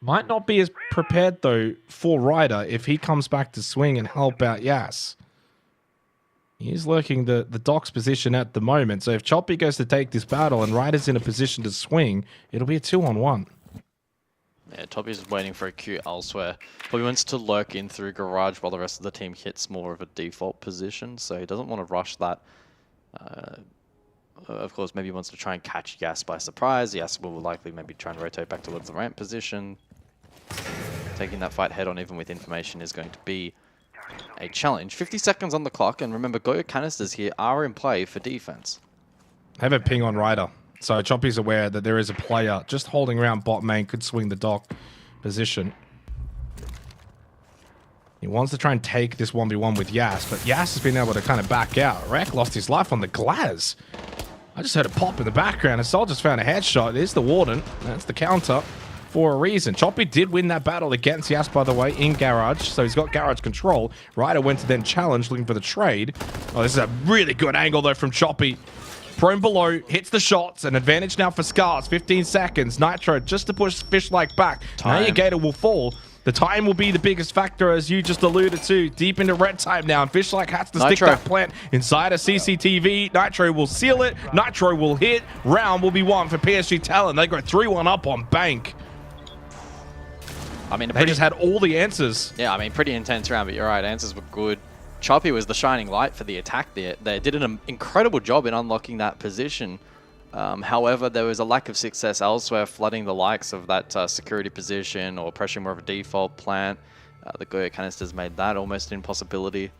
Might not be as prepared, though, for Ryder if he comes back to swing and help out Yas. He's lurking the Doc's position at the moment, so if Choppy goes to take this battle and Ryder's in a position to swing, it'll be a 2-on-1. Yeah, Choppy's just waiting for a cue elsewhere. Probably wants to lurk in through garage while the rest of the team hits more of a default position, so he doesn't want to rush that. Of course, maybe he wants to try and catch Yas by surprise. Yas will likely maybe try and rotate back towards the ramp position. Taking that fight head on, even with information, is going to be a challenge. 50 seconds on the clock, and remember, Goyo canisters here are in play for defense. Have a ping on Ryder. So Choppy's aware that there is a player just holding around bot main, could swing the Doc position. He wants to try and take this 1v1 with Yas, but Yas has been able to kind of back out. Rek lost his life on the Glaz. I just heard a pop in the background, and Sol just found a headshot. It is the Warden. That's the counter for a reason. Choppy did win that battle against Yas, by the way, in garage, so he's got garage control. Ryder went to then challenge, looking for the trade. Oh, this is a really good angle, though, from Choppy. Prone below, hits the shots, an advantage now for Scarz. 15 seconds. Nitro just to push Fishlike back. Navigator will fall. The time will be the biggest factor, as you just alluded to. Deep into red time now, and Fishlike has to stick that plant inside a CCTV. Nitro will seal it. Nitro will hit. Round will be won for PSG Talon. They go 3-1 up on Bank. I mean, they just had all the answers. Yeah, I mean, pretty intense round, but you're right. Answers were good. Choppy was the shining light for the attack there. They did an incredible job in unlocking that position. However, there was a lack of success elsewhere, flooding the likes of that security position or pressuring more of a default plant. The Goyo canisters made that almost an impossibility.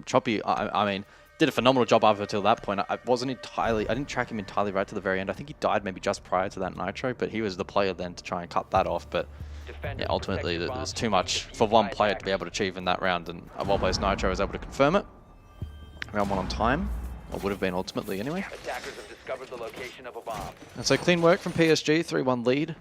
Choppy, I mean, did a phenomenal job up until that point. I didn't track him entirely right to the very end. I think he died maybe just prior to that Nitro, but he was the player then to try and cut that off. But yeah, ultimately, there was too much for one player to be able to achieve in that round, and a well-placed Nitro was able to confirm it. Round 1 on time, or would have been ultimately anyway. Attackers have discovered the location of a bomb. And so clean work from PSG, 3-1 lead.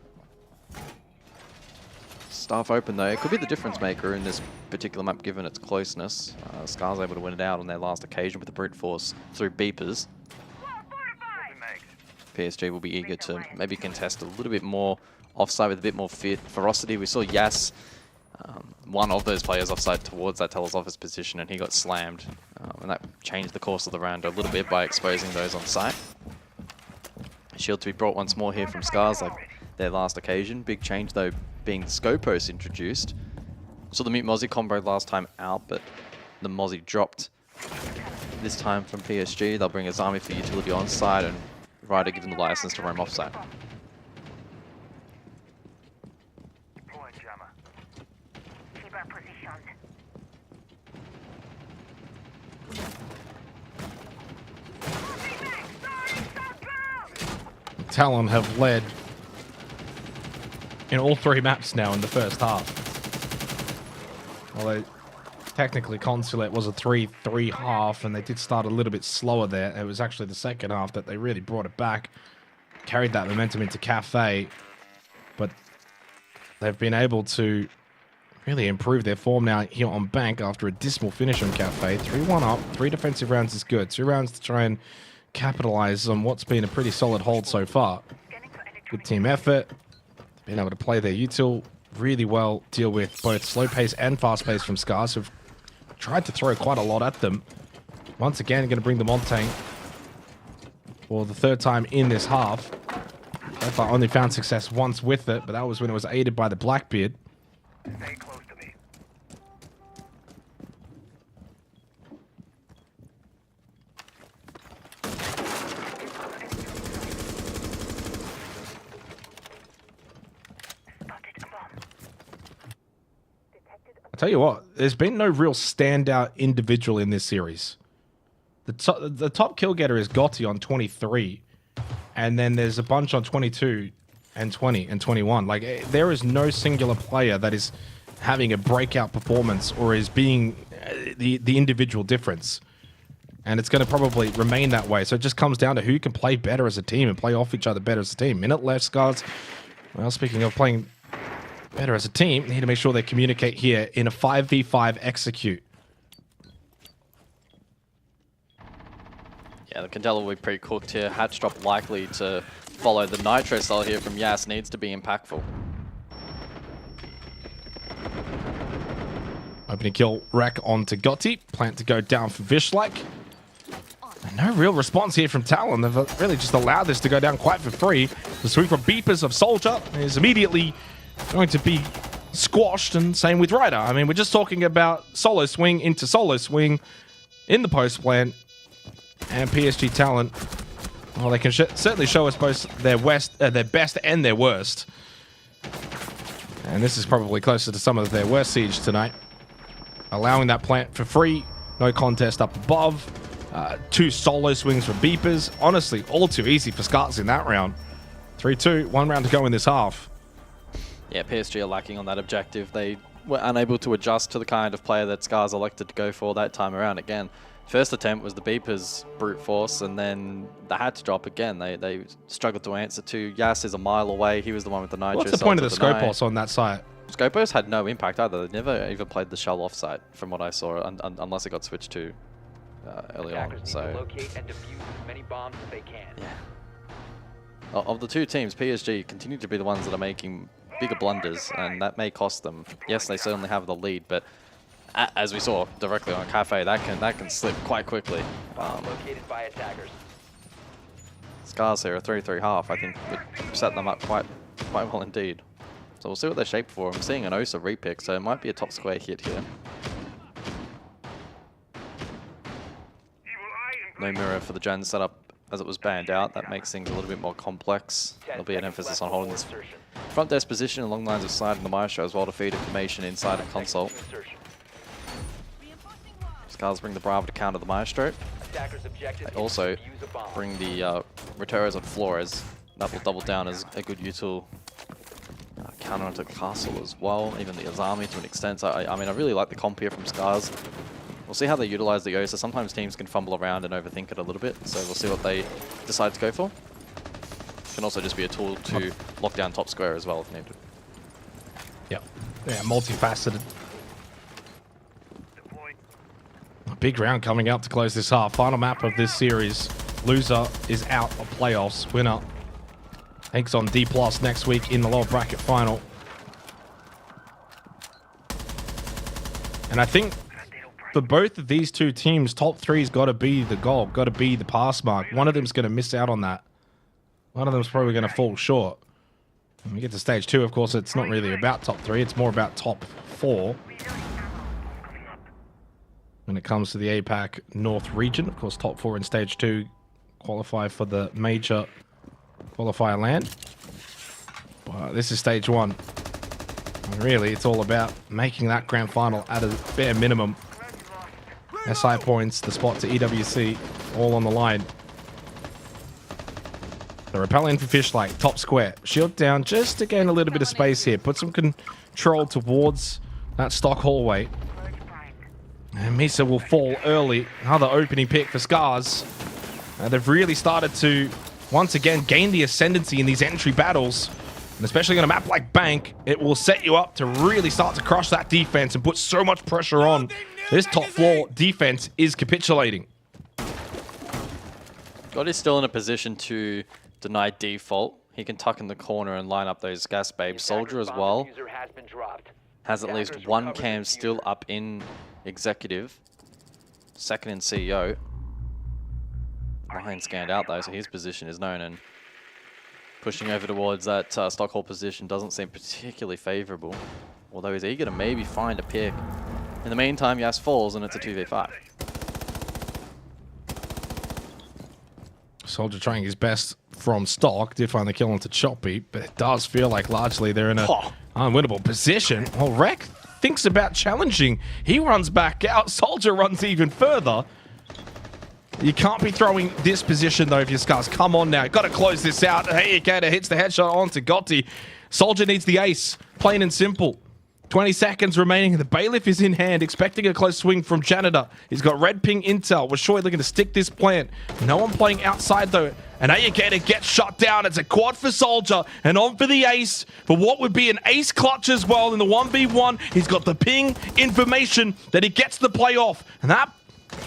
Staff open though, it could be the difference maker in this particular map given its closeness. Scarz able to win it out on their last occasion with the brute force through beepers. PSG will be eager to maybe contest a little bit more offside with a bit more ferocity. We saw Yas, one of those players offside towards that Telos office position, and he got slammed. And that changed the course of the round a little bit by exposing those on site. Shield to be brought once more here from Scarz, like their last occasion. Big change though, being Scopos introduced. Saw the Mute Mozzie combo last time out, but the Mozzie dropped this time from PSG. They'll bring Azami for utility on side, and Ryder given the license to roam offside. Talon have led in all 3 maps now in the first half. Although technically Consulate was a 3-3 half, and they did start a little bit slower there. It was actually the second half that they really brought it back, carried that momentum into Cafe, but they've been able to really improve their form now here on Bank after a dismal finish on Cafe. 3-1 up, 3 defensive rounds is good. 2 rounds to try and capitalize on what's been a pretty solid hold so far. Good team effort. Been able to play their util really well, deal with both slow pace and fast pace from Scarz, who've tried to throw quite a lot at them. Once again, going to bring them on tank for the 3rd time in this half. So far only found success once with it, but that was when it was aided by the Blackbeard. Stay close to me. I tell you what, there's been no real standout individual in this series. The top kill getter is Gotti on 23, and then there's a bunch on 22 and 20 and 21. Like, there is no singular player that is having a breakout performance or is being the individual difference. And it's going to probably remain that way. So it just comes down to who can play better as a team and play off each other better as a team. Minute left, Scarz. Well, speaking of playing better as a team, need to make sure they communicate here in a 5v5 execute. Yeah, the Candela will be pretty cooked here. Hatch drop likely to follow the Nitro style here from Yas. Needs to be impactful. Opening kill rack onto Gotti. Plant to go down for Vishlike. And no real response here from Talon. They've really just allowed this to go down quite for free. The swing from Beepers of Soldier is immediately going to be squashed, and same with Ryder. I mean, we're just talking about solo swing into solo swing in the post plant. And PSG Talent, well, they can certainly show us both their best and their worst. And this is probably closer to some of their worst siege tonight. Allowing that plant for free, no contest up above. 2 solo swings for Beepers. Honestly, all too easy for Scarz in that round. 3-2, 1 round to go in this half. Yeah, PSG are lacking on that objective. They were unable to adjust to the kind of player that Scarz elected to go for that time around. Again, first attempt was the Beepers brute force, and then the Hatch drop again. They struggled to answer to. Yas is a mile away. He was the one with the Nitro. What's the point of the Scopos on that site? Scopos had no impact either. They never even played the shell offsite, from what I saw, unless it got switched to early on. So, locate and defuse as many bombs as they can. yeah. Of the two teams, PSG continue to be the ones that are making bigger blunders, and that may cost them. Yes, they certainly have the lead, but as we saw directly on Cafe, that can slip quite quickly. Located by attackers. Scarz here, a 3-3 half, I think would set them up quite well indeed. So we'll see what they're shaped for. I'm seeing an Osa repick, so it might be a top square hit here. No mirror for the gen setup as it was banned out. That makes things a little bit more complex. There'll be an emphasis on holding this front desk position along lines of sliding the Maestro as well to feed information inside a console. Scarz bring the Bravo to counter the Maestro. They also bring the Reteros on Flores. That will double down as a good util counter onto the castle as well, even the Azami to an extent. So I mean, I really like the comp here from Scarz. We'll see how they utilize the Osa. Sometimes teams can fumble around and overthink it a little bit, so we'll see what they decide to go for. Can also just be a tool to lock down top square as well if needed. Yep. Yeah, multifaceted. A big round coming up to close this half. Final map of this series. Loser is out of playoffs. Winner takes on D+ next week in the lower bracket final. And I think for both of these two teams, top 3's got to be the goal, got to be the pass mark. One of them's going to miss out on that. One of them's probably going to fall short. When we get to stage 2, of course, it's not really about top 3. It's more about top 4. When it comes to the APAC North region, of course, top 4 in stage 2 qualify for the major qualifier land. This is stage 1. And really, it's all about making that grand final at a bare minimum. SI points, the spot to EWC, all on the line. The rappel in for Fishlike, top square. Shield down just to gain a little bit of space here. Put some control towards that stock hallway. And Misa will fall early. Another opening pick for Scarz. They've really started to, once again, gain the ascendancy in these entry battles. And especially on a map like Bank, it will set you up to really start to crush that defense and put so much pressure on. This top floor defense is capitulating. God is still in a position to deny default. He can tuck in the corner and line up those gas babes. Soldier as well has at least one cam still up in executive. Second in CEO. Ryan scanned out though, so his position is known, and pushing over towards that Stockholm position doesn't seem particularly favorable. Although he's eager to maybe find a pick. In the meantime, Yas falls and it's a 2v5. Soldier trying his best from stock. Did find the kill onto Choppy, but it does feel like largely they're in a unwinnable position. Well, Rek thinks about challenging. He runs back out. Soldier runs even further. You can't be throwing this position though if you're Scarz. Come on now. Got to close this out. Hey, Gator hits the headshot onto Gotti. Soldier needs the ace. Plain and simple. 20 seconds remaining. The bailiff is in hand, expecting a close swing from Janitor. He's got red ping intel. We're sure looking to stick this plant. No one playing outside though. And Ayagator gets shot down. It's a quad for Soldier. And on for the ace. For what would be an ace clutch as well in the 1v1. He's got the ping information that he gets the play off. And that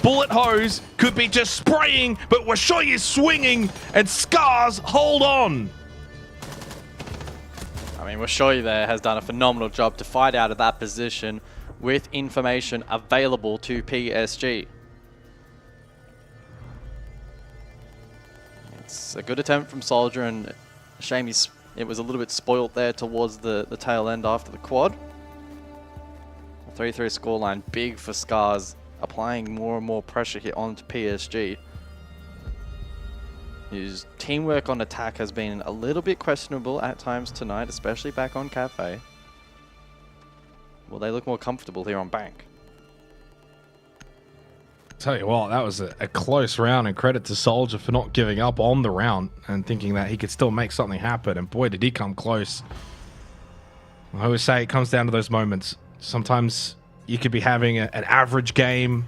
bullet hose could be just spraying, but Washoy is swinging, and Scarz hold on. I mean, Washoy there has done a phenomenal job to fight out of that position with information available to PSG. It's a good attempt from Soldier, and a shame it was a little bit spoiled there towards the tail end after the quad. 3-3 scoreline, big for Scarz, applying more and more pressure here onto PSG. His teamwork on attack has been a little bit questionable at times tonight, especially back on Cafe. Will they look more comfortable here on Bank? Tell you what, that was a close round, and credit to Soldier for not giving up on the round and thinking that he could still make something happen, and boy did he come close. I always say it comes down to those moments. Sometimes you could be having an average game,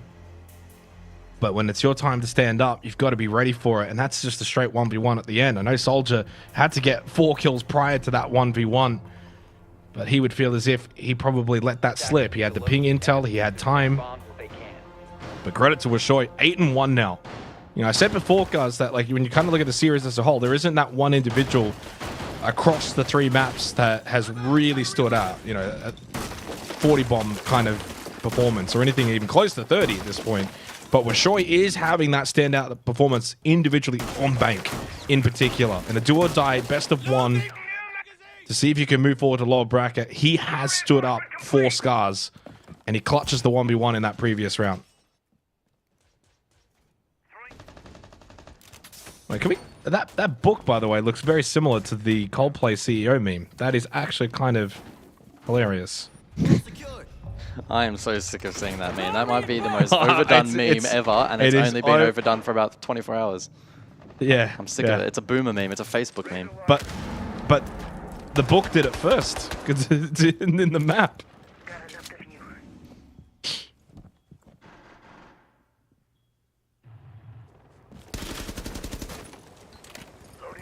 but when it's your time to stand up, you've got to be ready for it, and that's just a straight 1v1 at the end. I know Soldier had to get 4 kills prior to that 1v1, but he would feel as if he probably let that slip. He had the ping intel, he had time. But credit to Washoy, 8-1 now. You know, I said before, guys, that like when you kind of look at the series as a whole, there isn't that one individual across the 3 maps that has really stood out. You know, a 40 bomb kind of performance or anything even close to 30 at this point. But Washoy is having that standout performance individually on Bank in particular. And a do or die best of 1 to see if you can move forward to lower bracket. He has stood up for Scarz, and he clutches the 1v1 in that previous round. Wait, can we... That book, by the way, looks very similar to the Coldplay CEO meme. That is actually kind of hilarious. I am so sick of seeing that meme. That might be the most overdone meme ever, and it's only been overdone for about 24 hours. Yeah. I'm sick of it. It's a boomer meme. It's a Facebook meme. But the book did it first, because it's in the map.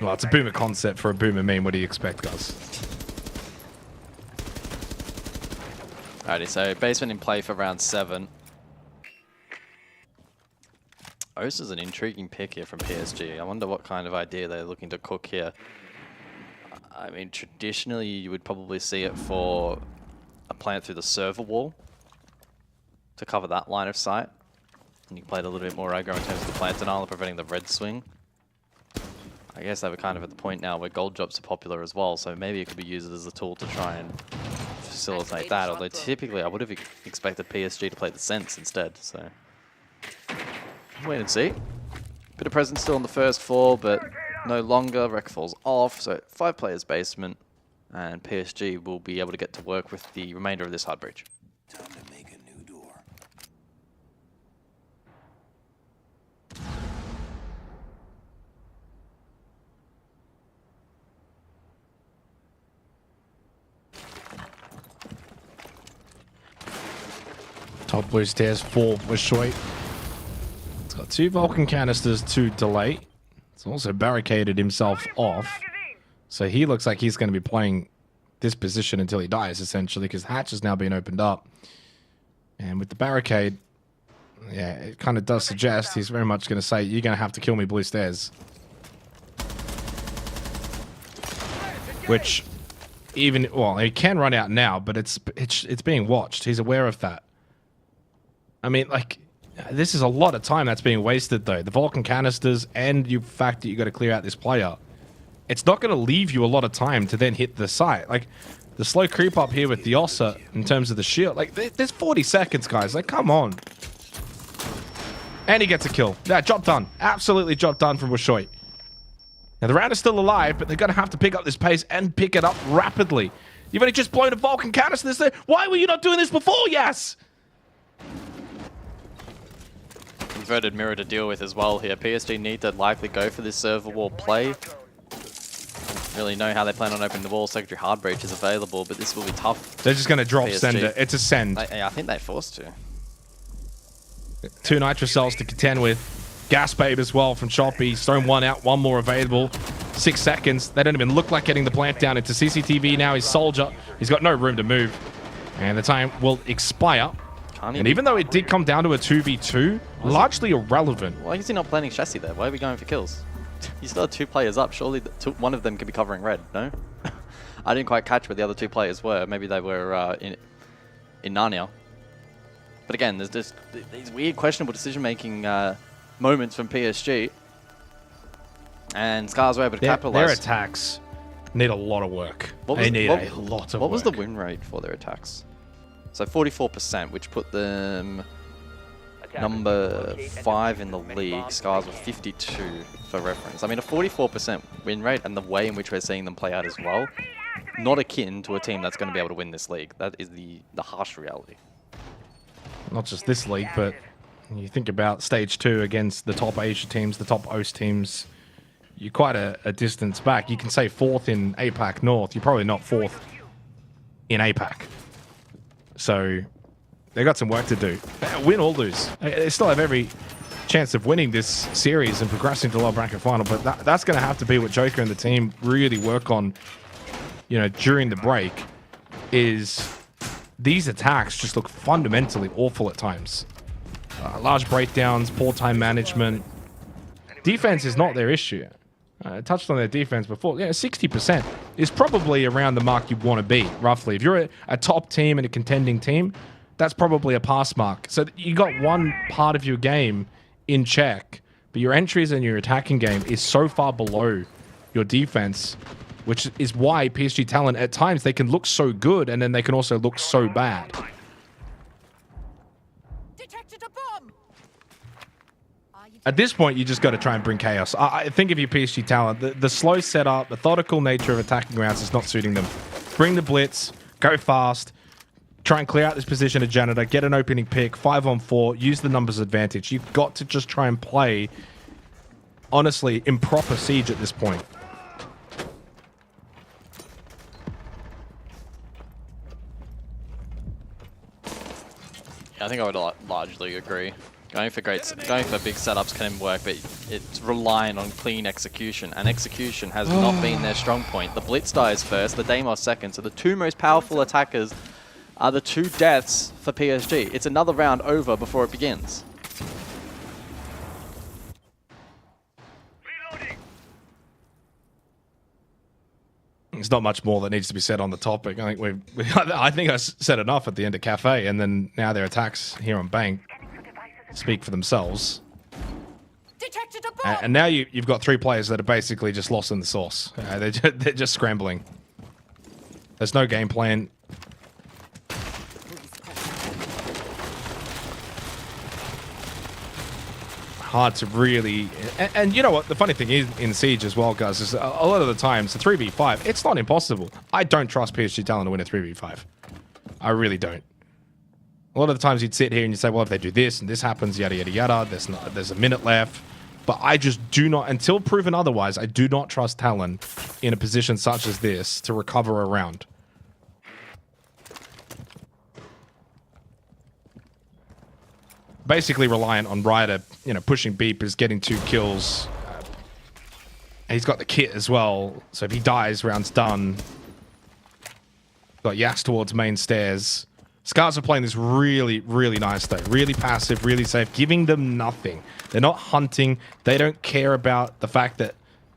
Well, it's a boomer concept for a boomer meme. What do you expect, guys? Alrighty, so basement in play for round 7. O's is an intriguing pick here from PSG. I wonder what kind of idea they're looking to cook here. I mean, traditionally, you would probably see it for a plant through the server wall to cover that line of sight. And you played a little bit more aggro in terms of the plant denial and preventing the red swing. I guess they were kind of at the point now where gold drops are popular as well, so maybe it could be used as a tool to try and facilitate that. Although typically I would have expected PSG to play the Sense instead, so wait and see. Bit of presence still on the first floor, but no longer. Wreck falls off, so 5 players basement, and PSG will be able to get to work with the remainder of this hard breach. Time to make a new door. Top blue stairs 4 Washoy. It's got 2 Vulcan canisters to delay. It's also barricaded himself off. So he looks like he's going to be playing this position until he dies, essentially, because hatch has now been opened up. And with the barricade, yeah, it kind of does suggest he's very much going to say, you're going to have to kill me blue stairs. Which, even, well, he can run out now, but it's being watched. He's aware of that. I mean, like, this is a lot of time that's being wasted, though. The Vulcan canisters and the fact that you got to clear out this player. It's not going to leave you a lot of time to then hit the site. Like, the slow creep up here with the Ossa in terms of the shield. Like, there's 40 seconds, guys. Like, come on. And he gets a kill. Yeah, job done. Absolutely job done from Washoy. Now, the round is still alive, but they're going to have to pick up this pace and pick it up rapidly. You've only just blown a Vulcan canister there. Why were you not doing this before, Yas? Inverted mirror to deal with as well here. PSG need to likely go for this server wall play. Really know how they plan on opening the wall. Secondary hard breach is available, but this will be tough. They're just going to drop PSG. send it. It's a send. I think they're forced to. 2 nitrocells to contend with. Gas babe as well from Shoppy. Stone 1 out, 1 more available. 6 seconds. They don't even look like getting the plant down into CCTV now. He's Soldier. He's got no room to move. And the time will expire. Can't And even though it did come down to a 2v2, largely irrelevant. Why is he not planning chassis there? Why are we going for kills? You still have 2 players up. Surely one of them could be covering red, no? I didn't quite catch where the other 2 players were. Maybe they were in Narnia. But again, there's just these weird, questionable decision-making moments from PSG. And Scarz were able to capitalize. Their attacks need a lot of work. What They need a lot of work. What was the win rate for their attacks? So 44%, which put them number 5 in the league. Scarz were 52 for reference. I mean, a 44% win rate and the way in which we're seeing them play out as well, not akin to a team that's going to be able to win this league. That is the harsh reality. Not just this league, but you think about stage 2 against the top Asia teams, the top OST teams, you're quite a distance back. You can say 4th in APAC North. You're probably not 4th in APAC. So they got some work to do. Win or lose. They still have every chance of winning this series and progressing to the lower bracket final, but that's going to have to be what Joker and the team really work on, during the break, is these attacks just look fundamentally awful at times. Large breakdowns, poor time management. Defense is not their issue. I touched on their defense before. 60% is probably around the mark you want to be, roughly. If you're a top team and a contending team, that's probably a pass mark. So you got one part of your game in check, but your entries and your attacking game is so far below your defense, which is why PSG Talent, at times, they can look so good, and then they can also look so bad. At this point, you just got to try and bring chaos. I think if you're PSG Talent, the slow setup, methodical nature of attacking rounds is not suiting them. Bring the blitz, go fast, try and clear out this position of Janitor, get an opening pick, 5-on-4, use the numbers advantage. You've got to just try and play, honestly, improper siege at this point. Yeah, I think I would largely agree. Going for big setups can work, but it's relying on clean execution, and execution has not been their strong point. The Blitz dies first, the Deimos second, so the 2 most powerful attackers are the 2 deaths for PSG. It's another round over before it begins. There's not much more that needs to be said on the topic. I think I think I said enough at the end of Cafe, and then now their attacks here on Bank speak for themselves. And now you've got 3 players that are basically just lost in the sauce. They're just scrambling. There's no game plan. Hard to really... And you know what? The funny thing is in Siege as well, guys, is a lot of the times, the 3v5, it's not impossible. I don't trust PSG Talent to win a 3v5. I really don't. A lot of the times you'd sit here and you'd say, well, if they do this and this happens, yada, yada, yada, there's a minute left. But I just do not, until proven otherwise, I do not trust Talon in a position such as this to recover a round. Basically reliant on Ryder, pushing beepers, getting 2 kills. He's got the kit as well, so if he dies, round's done. Got Yas towards main stairs. Scarz are playing this really, really nice though. Really passive, really safe, giving them nothing. They're not hunting. They don't care about the fact that,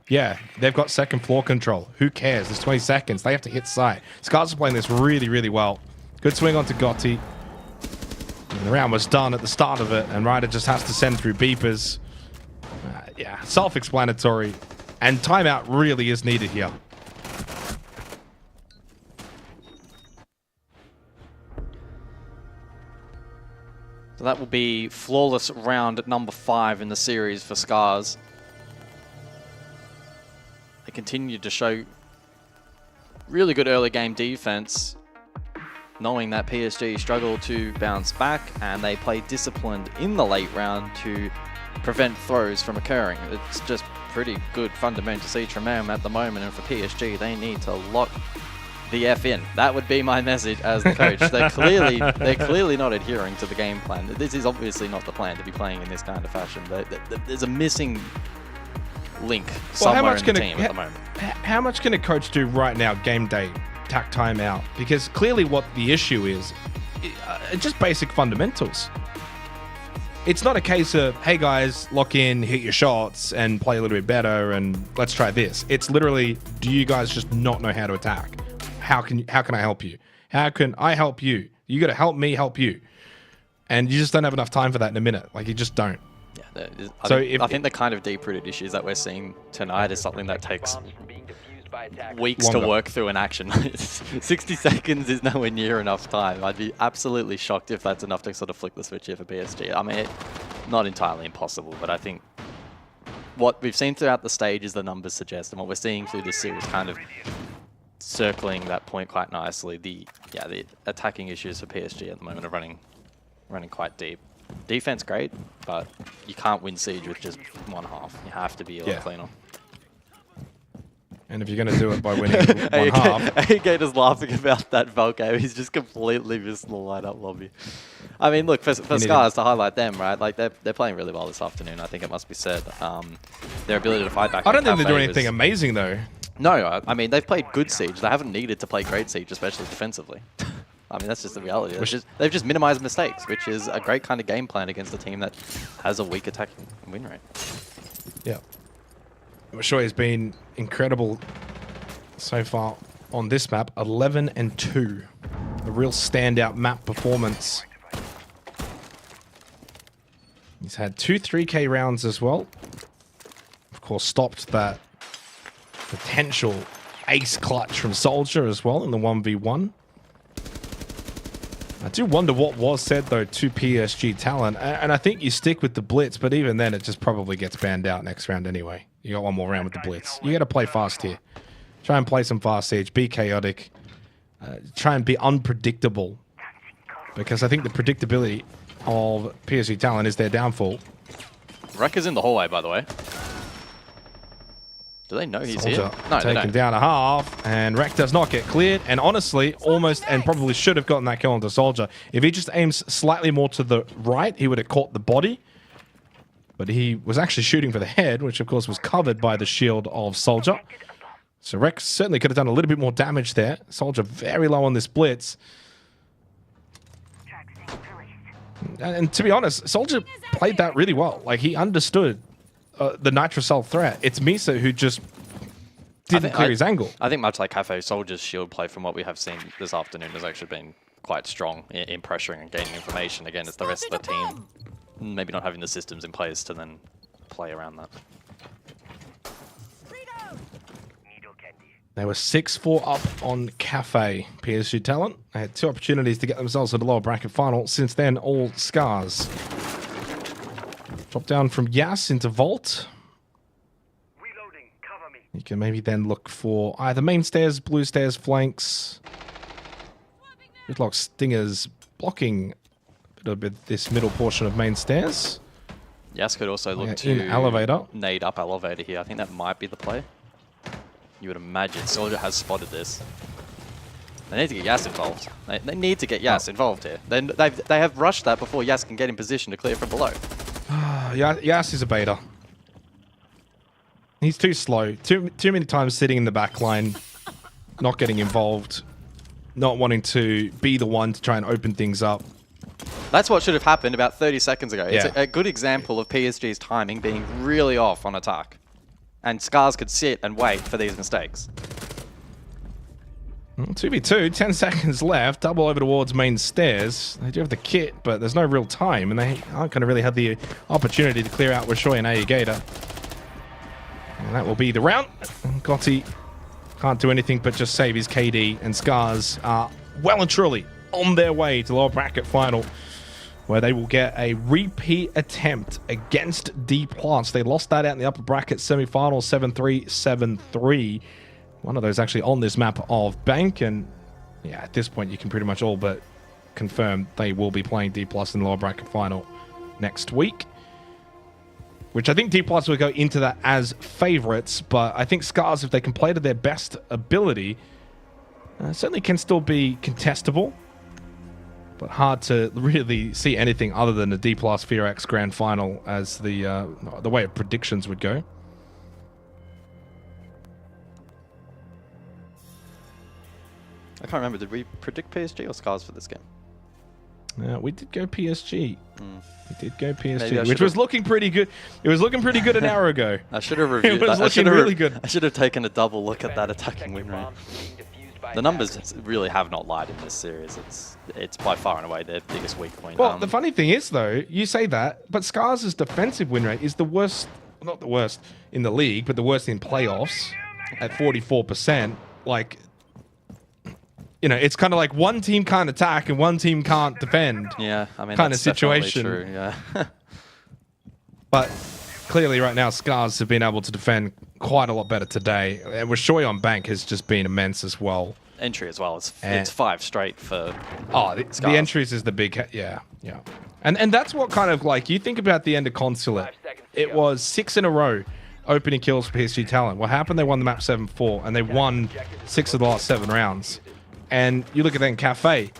yeah, they've got second floor control. Who cares? There's 20 seconds. They have to hit site. Scarz are playing this really, really well. Good swing onto Gotti. And the round was done at the start of it, and Ryder just has to send through beepers. Yeah, self-explanatory. And timeout really is needed here. So that will be flawless round number 5 in the series for Scarz. They continue to show really good early game defense, knowing that PSG struggle to bounce back, and they play disciplined in the late round to prevent throws from occurring. It's just pretty good fundamental siege from them at the moment, and for PSG, they need to lock the F in. That would be my message as the coach. They're clearly not adhering to the game plan. This is obviously not the plan to be playing in this kind of fashion. There's a missing link somewhere in the team at the moment. How much can a coach do right now, game day, tack timeout? Because clearly what the issue is just basic fundamentals. It's not a case of, hey guys, lock in, hit your shots, and play a little bit better, and let's try this. It's literally, do you guys just not know how to attack? How can I help you? How can I help you? You got to help me help you. And you just don't have enough time for that in a minute. Like, you just don't. Yeah, I think the kind of deep-rooted issues that we're seeing tonight is something that takes weeks to work through in action. 60 seconds is nowhere near enough time. I'd be absolutely shocked if that's enough to sort of flick the switch here for PSG. I mean, not entirely impossible, but I think what we've seen throughout the stage is the numbers suggest, and what we're seeing through this series kind of circling that point quite nicely. The attacking issues for PSG at the moment are running quite deep. Defense great, but you can't win Siege with just one half. You have to be a lot cleaner. And if you're going to do it by winning one half... Gator's laughing about that Valk game. He's just completely missed the lineup lobby. I mean, look, for Scarz, to highlight them, right? Like, they're playing really well this afternoon, I think it must be said. Their ability to fight back... I don't think they're doing anything amazing, though. No, I mean, they've played good Siege. They haven't needed to play great Siege, especially defensively. I mean, that's just the reality. They've just minimized mistakes, which is a great kind of game plan against a team that has a weak attacking win rate. Yeah. Shoei has been incredible so far on this map. 11-2. A real standout map performance. He's had 2 3K rounds as well. Of course, stopped that potential ace clutch from Soldier as well in the 1v1. I do wonder what was said, though, to PSG talent. And I think you stick with the Blitz, but even then, it just probably gets banned out next round anyway. You got one more round with the Blitz. You got to play fast here. Try and play some fast Siege. Be chaotic. Try and be unpredictable. Because I think the predictability of PSG talent is their downfall. Wreck is in the hallway, by the way. Do they know he's Soldier here? No, they taken don't. down a half, and Wreck does not get cleared. And honestly, almost and probably should have gotten that kill onto Soldier. If he just aims slightly more to the right, he would have caught the body. But he was actually shooting for the head, which of course was covered by the shield of Soldier. So Wreck certainly could have done a little bit more damage there. Soldier very low on this blitz. And to be honest, Soldier played that really well. Like, he understood the Nitrocell threat. It's Misa who just didn't clear his angle. I think much like Cafe, Soldier's shield play from what we have seen this afternoon has actually been quite strong in pressuring and gaining information. Again, it's the rest of the team maybe not having the systems in place to then play around that. They were 6-4 up on Cafe, PSG talent. They had 2 opportunities to get themselves to the lower bracket final. Since then, all Scarz. Drop down from Yas into Vault. You can maybe then look for either main stairs, blue stairs, flanks. Gridlock Stingers blocking a little bit this middle portion of main stairs. Yas could also look to elevator. Nade up elevator here. I think that might be the play. You would imagine Soldier has spotted this. They need to get Yas involved. They need to get Yas involved here. They have rushed that before Yas can get in position to clear from below. Yas is a beta. He's too slow. Too many times sitting in the back line, not getting involved, not wanting to be the one to try and open things up. That's what should have happened about 30 seconds ago. Yeah. It's a good example of PSG's timing being really off on attack. And Scarz could sit and wait for these mistakes. 2v2, 10 seconds left. Double over towards main stairs. They do have the kit, but there's no real time, and they aren't going to really have the opportunity to clear out Shoei and Gator. And that will be the round. And Gotti can't do anything but just save his KD, and Scarz are well and truly on their way to the lower bracket final, where they will get a repeat attempt against D+. They lost that out in the upper bracket semi-final, 7-3, 7-3. One of those actually on this map of Bank, and yeah, at this point you can pretty much all but confirm they will be playing D+ in the lower bracket final next week. Which I think D+ will go into that as favorites, but I think Scarz, if they can play to their best ability, certainly can still be contestable. But hard to really see anything other than a D+ FearX grand final as the way of predictions would go. I can't remember. Did we predict PSG or Scarz for this game? We did go PSG. We did go Maybe I PSG, which should've- was looking pretty good. It was looking pretty good an hour ago. I should have reviewed It was that. looking really good. I should have taken a double look at that attacking win rate. The numbers really have not lied in this series. It's by far and away their biggest weak point. Well, the funny thing is, though, you say that, but Scarz' defensive win rate is the worst, not the worst in the league, but the worst in playoffs at 44%. Like, you know, it's kind of like one team can't attack and one team can't defend. Yeah, I mean, kind of that's definitely situation. true, yeah. But clearly, right now, Scarz have been able to defend quite a lot better today. And Washoy on bank has just been immense as well. Entry as well. It's 5 straight for. Oh, the entries is the big. Yeah. And that's what kind of like you think about the end of Consulate. It was 6 in a row opening kills for PSG Talent. What happened? They won the map 7-4 and they won 6 of the last 7 rounds. And you look at that in Cafe,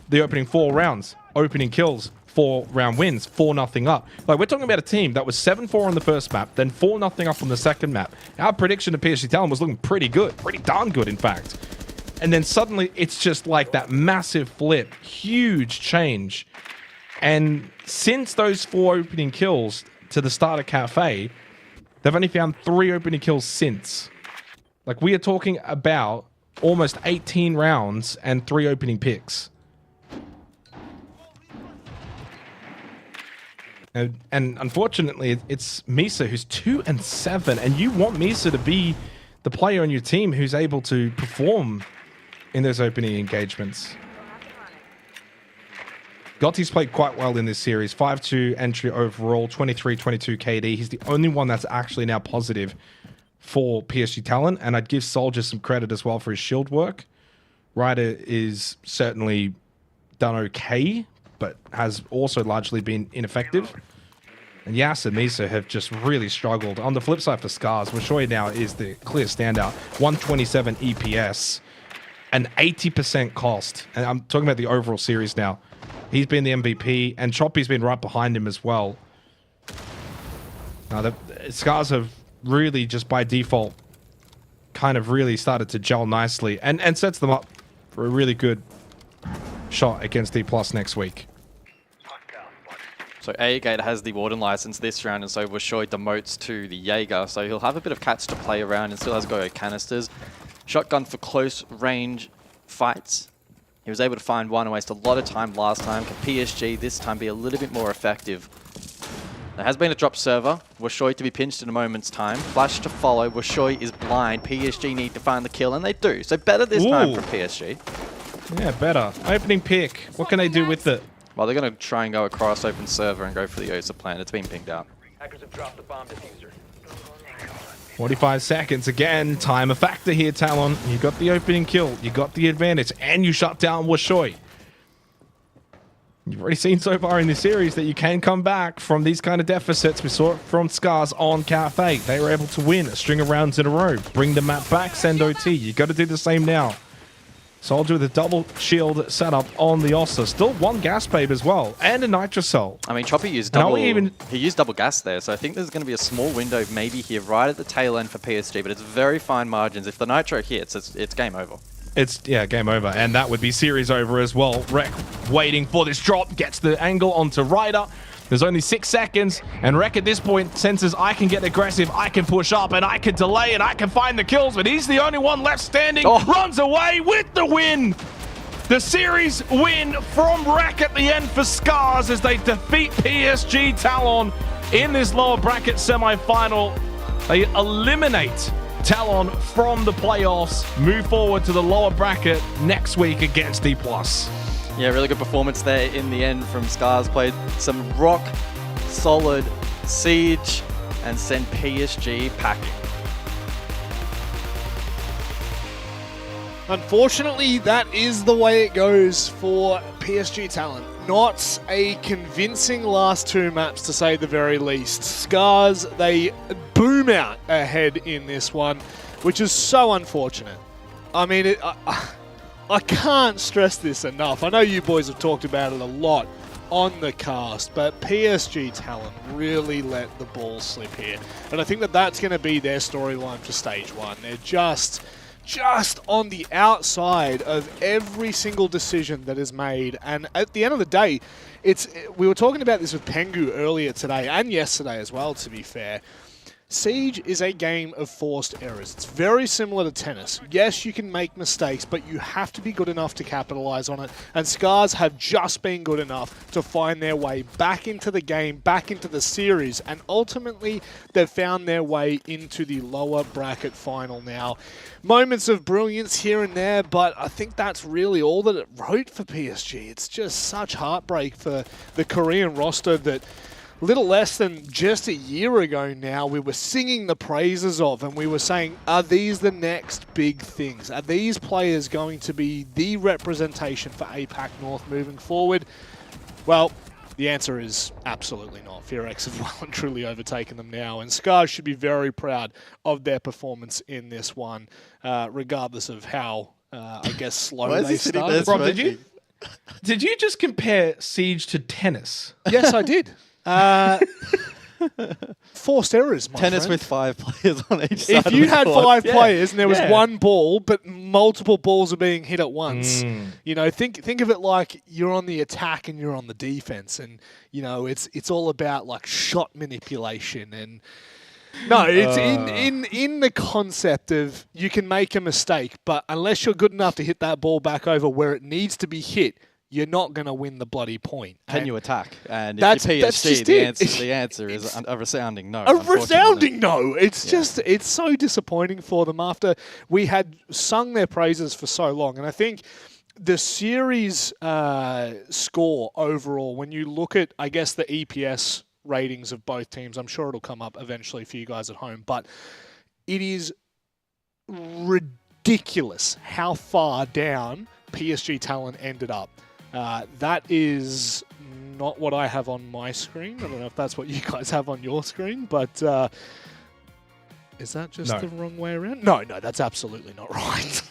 the opening 4 rounds, opening kills, 4-round wins, 4-0 up. Like, we're talking about a team that was 7-4 on the first map, then 4-0 up on the second map. Our prediction of PSG Talent was looking pretty good, pretty darn good, in fact. And then suddenly, it's just like that massive flip, huge change. And since those 4 opening kills to the start of Cafe, they've only found 3 opening kills since. Like, we are talking about almost 18 rounds and 3 opening picks. And unfortunately, it's Misa who's 2-7, and you want Misa to be the player on your team who's able to perform in those opening engagements. Gotti's played quite well in this series. 5-2 entry overall, 23-22 KD. He's the only one that's actually now positive for PSG Talent, and I'd give Soldier some credit as well for his shield work. Ryder is certainly done okay, but has also largely been ineffective. And Yas and Misa have just really struggled. On the flip side for Scarz, Washoy now is the clear standout. 127 EPS, an 80% cost. And I'm talking about the overall series now. He's been the MVP, and Choppy's been right behind him as well. Now, the Scarz have really just by default kind of really started to gel nicely and sets them up for a really good shot against D+ next week. So A-Gate has the Warden license this round, and so Washoy demotes to the Jaeger, so he'll have a bit of cats to play around and still has go canisters. Shotgun for close range fights. He was able to find one and waste a lot of time last time. Can PSG this time be a little bit more effective? There has been a drop server. Washoy to be pinched in a moment's time. Flash to follow. Washoy is blind. PSG need to find the kill, and they do. So better this time for PSG. Yeah, better. Opening pick. What can they do with it? Well, they're going to try and go across open server and go for the Osa plan. It's been pinged out. Hackers have dropped the bomb diffuser. 45 seconds again. Time a factor here, Talon. You got the opening kill. You got the advantage, and you shut down Washoy. You've already seen so far in this series that you can come back from these kind of deficits. We saw it from Scarz on Cafe. They were able to win a string of rounds in a row. Bring the map back, send OT. You got to do the same now. Soldier with a double shield setup on the Ossa. Still 1 gas babe as well, and a Nitrocell. I mean, Choppy used double. He used double gas there, so I think there's going to be a small window maybe here right at the tail end for PSG, but it's very fine margins. If the Nitro hits, it's game over. It's, yeah, game over. And that would be series over as well. Rek waiting for this drop. Gets the angle onto Ryder. There's only 6 seconds. And Rek at this point senses I can get aggressive. I can push up and I can delay and I can find the kills. But he's the only one left standing. Runs away with the win. The series win from Rek at the end for Scarz as they defeat PSG Talon in this lower bracket semi-final. They eliminate Talon from the playoffs, move forward to the lower bracket next week against D+. Yeah, really good performance there in the end from Scarz. Played some rock solid siege and sent PSG packing. Unfortunately, that is the way it goes for PSG Talent. Not a convincing last 2 maps, to say the very least. Scarz, they boom out ahead in this one, which is so unfortunate. I mean, I can't stress this enough. I know you boys have talked about it a lot on the cast, but PSG Talent really let the ball slip here. And I think that that's going to be their storyline for stage 1. They're just just on the outside of every single decision that is made. And at the end of the day, we were talking about this with Pengu earlier today and yesterday as well, to be fair. Siege is a game of forced errors. It's very similar to tennis. Yes, you can make mistakes, but you have to be good enough to capitalize on it. And Scarz have just been good enough to find their way back into the game, back into the series, and ultimately they've found their way into the lower bracket final now. Moments of brilliance here and there, but I think that's really all that it wrote for PSG. It's just such heartbreak for the Korean roster that little less than just a year ago now, we were singing the praises of, and we were saying, are these the next big things? Are these players going to be the representation for APAC North moving forward? Well, the answer is absolutely not. FearX have well and truly overtaken them now, and Scarz should be very proud of their performance in this one, regardless of how, I guess, slow they started. Rob, did you just compare Siege to tennis? Yes, I did. Forced errors, my Tennis friend. with 5 players on each side. If you had court. 5 players and there was one ball, but multiple balls are being hit at once, you know, think of it like you're on the attack and you're on the defense, and you know it's all about like shot manipulation and. No, it's in the concept of you can make a mistake, but unless you're good enough to hit that ball back over where it needs to be hit, you're not going to win the bloody point. Can you attack? And that's if you're just PSG, the answer is a resounding no. A resounding no. It's just, it's so disappointing for them after we had sung their praises for so long. And I think the series score overall, when you look at, I guess, the EPS ratings of both teams, I'm sure it'll come up eventually for you guys at home, but it is ridiculous how far down PSG Talon ended up. That is not what I have on my screen. I don't know if that's what you guys have on your screen, but is that just the wrong way around? No, that's absolutely not right.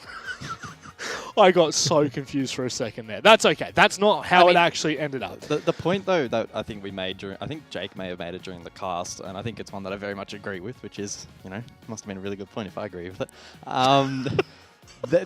I got so confused for a second there. That's okay. That's not how it actually ended up. The point, though, that I think we made during, I think Jake may have made it during the cast, and I think it's one that I very much agree with, which is, you know, must have been a really good point if I agree with it.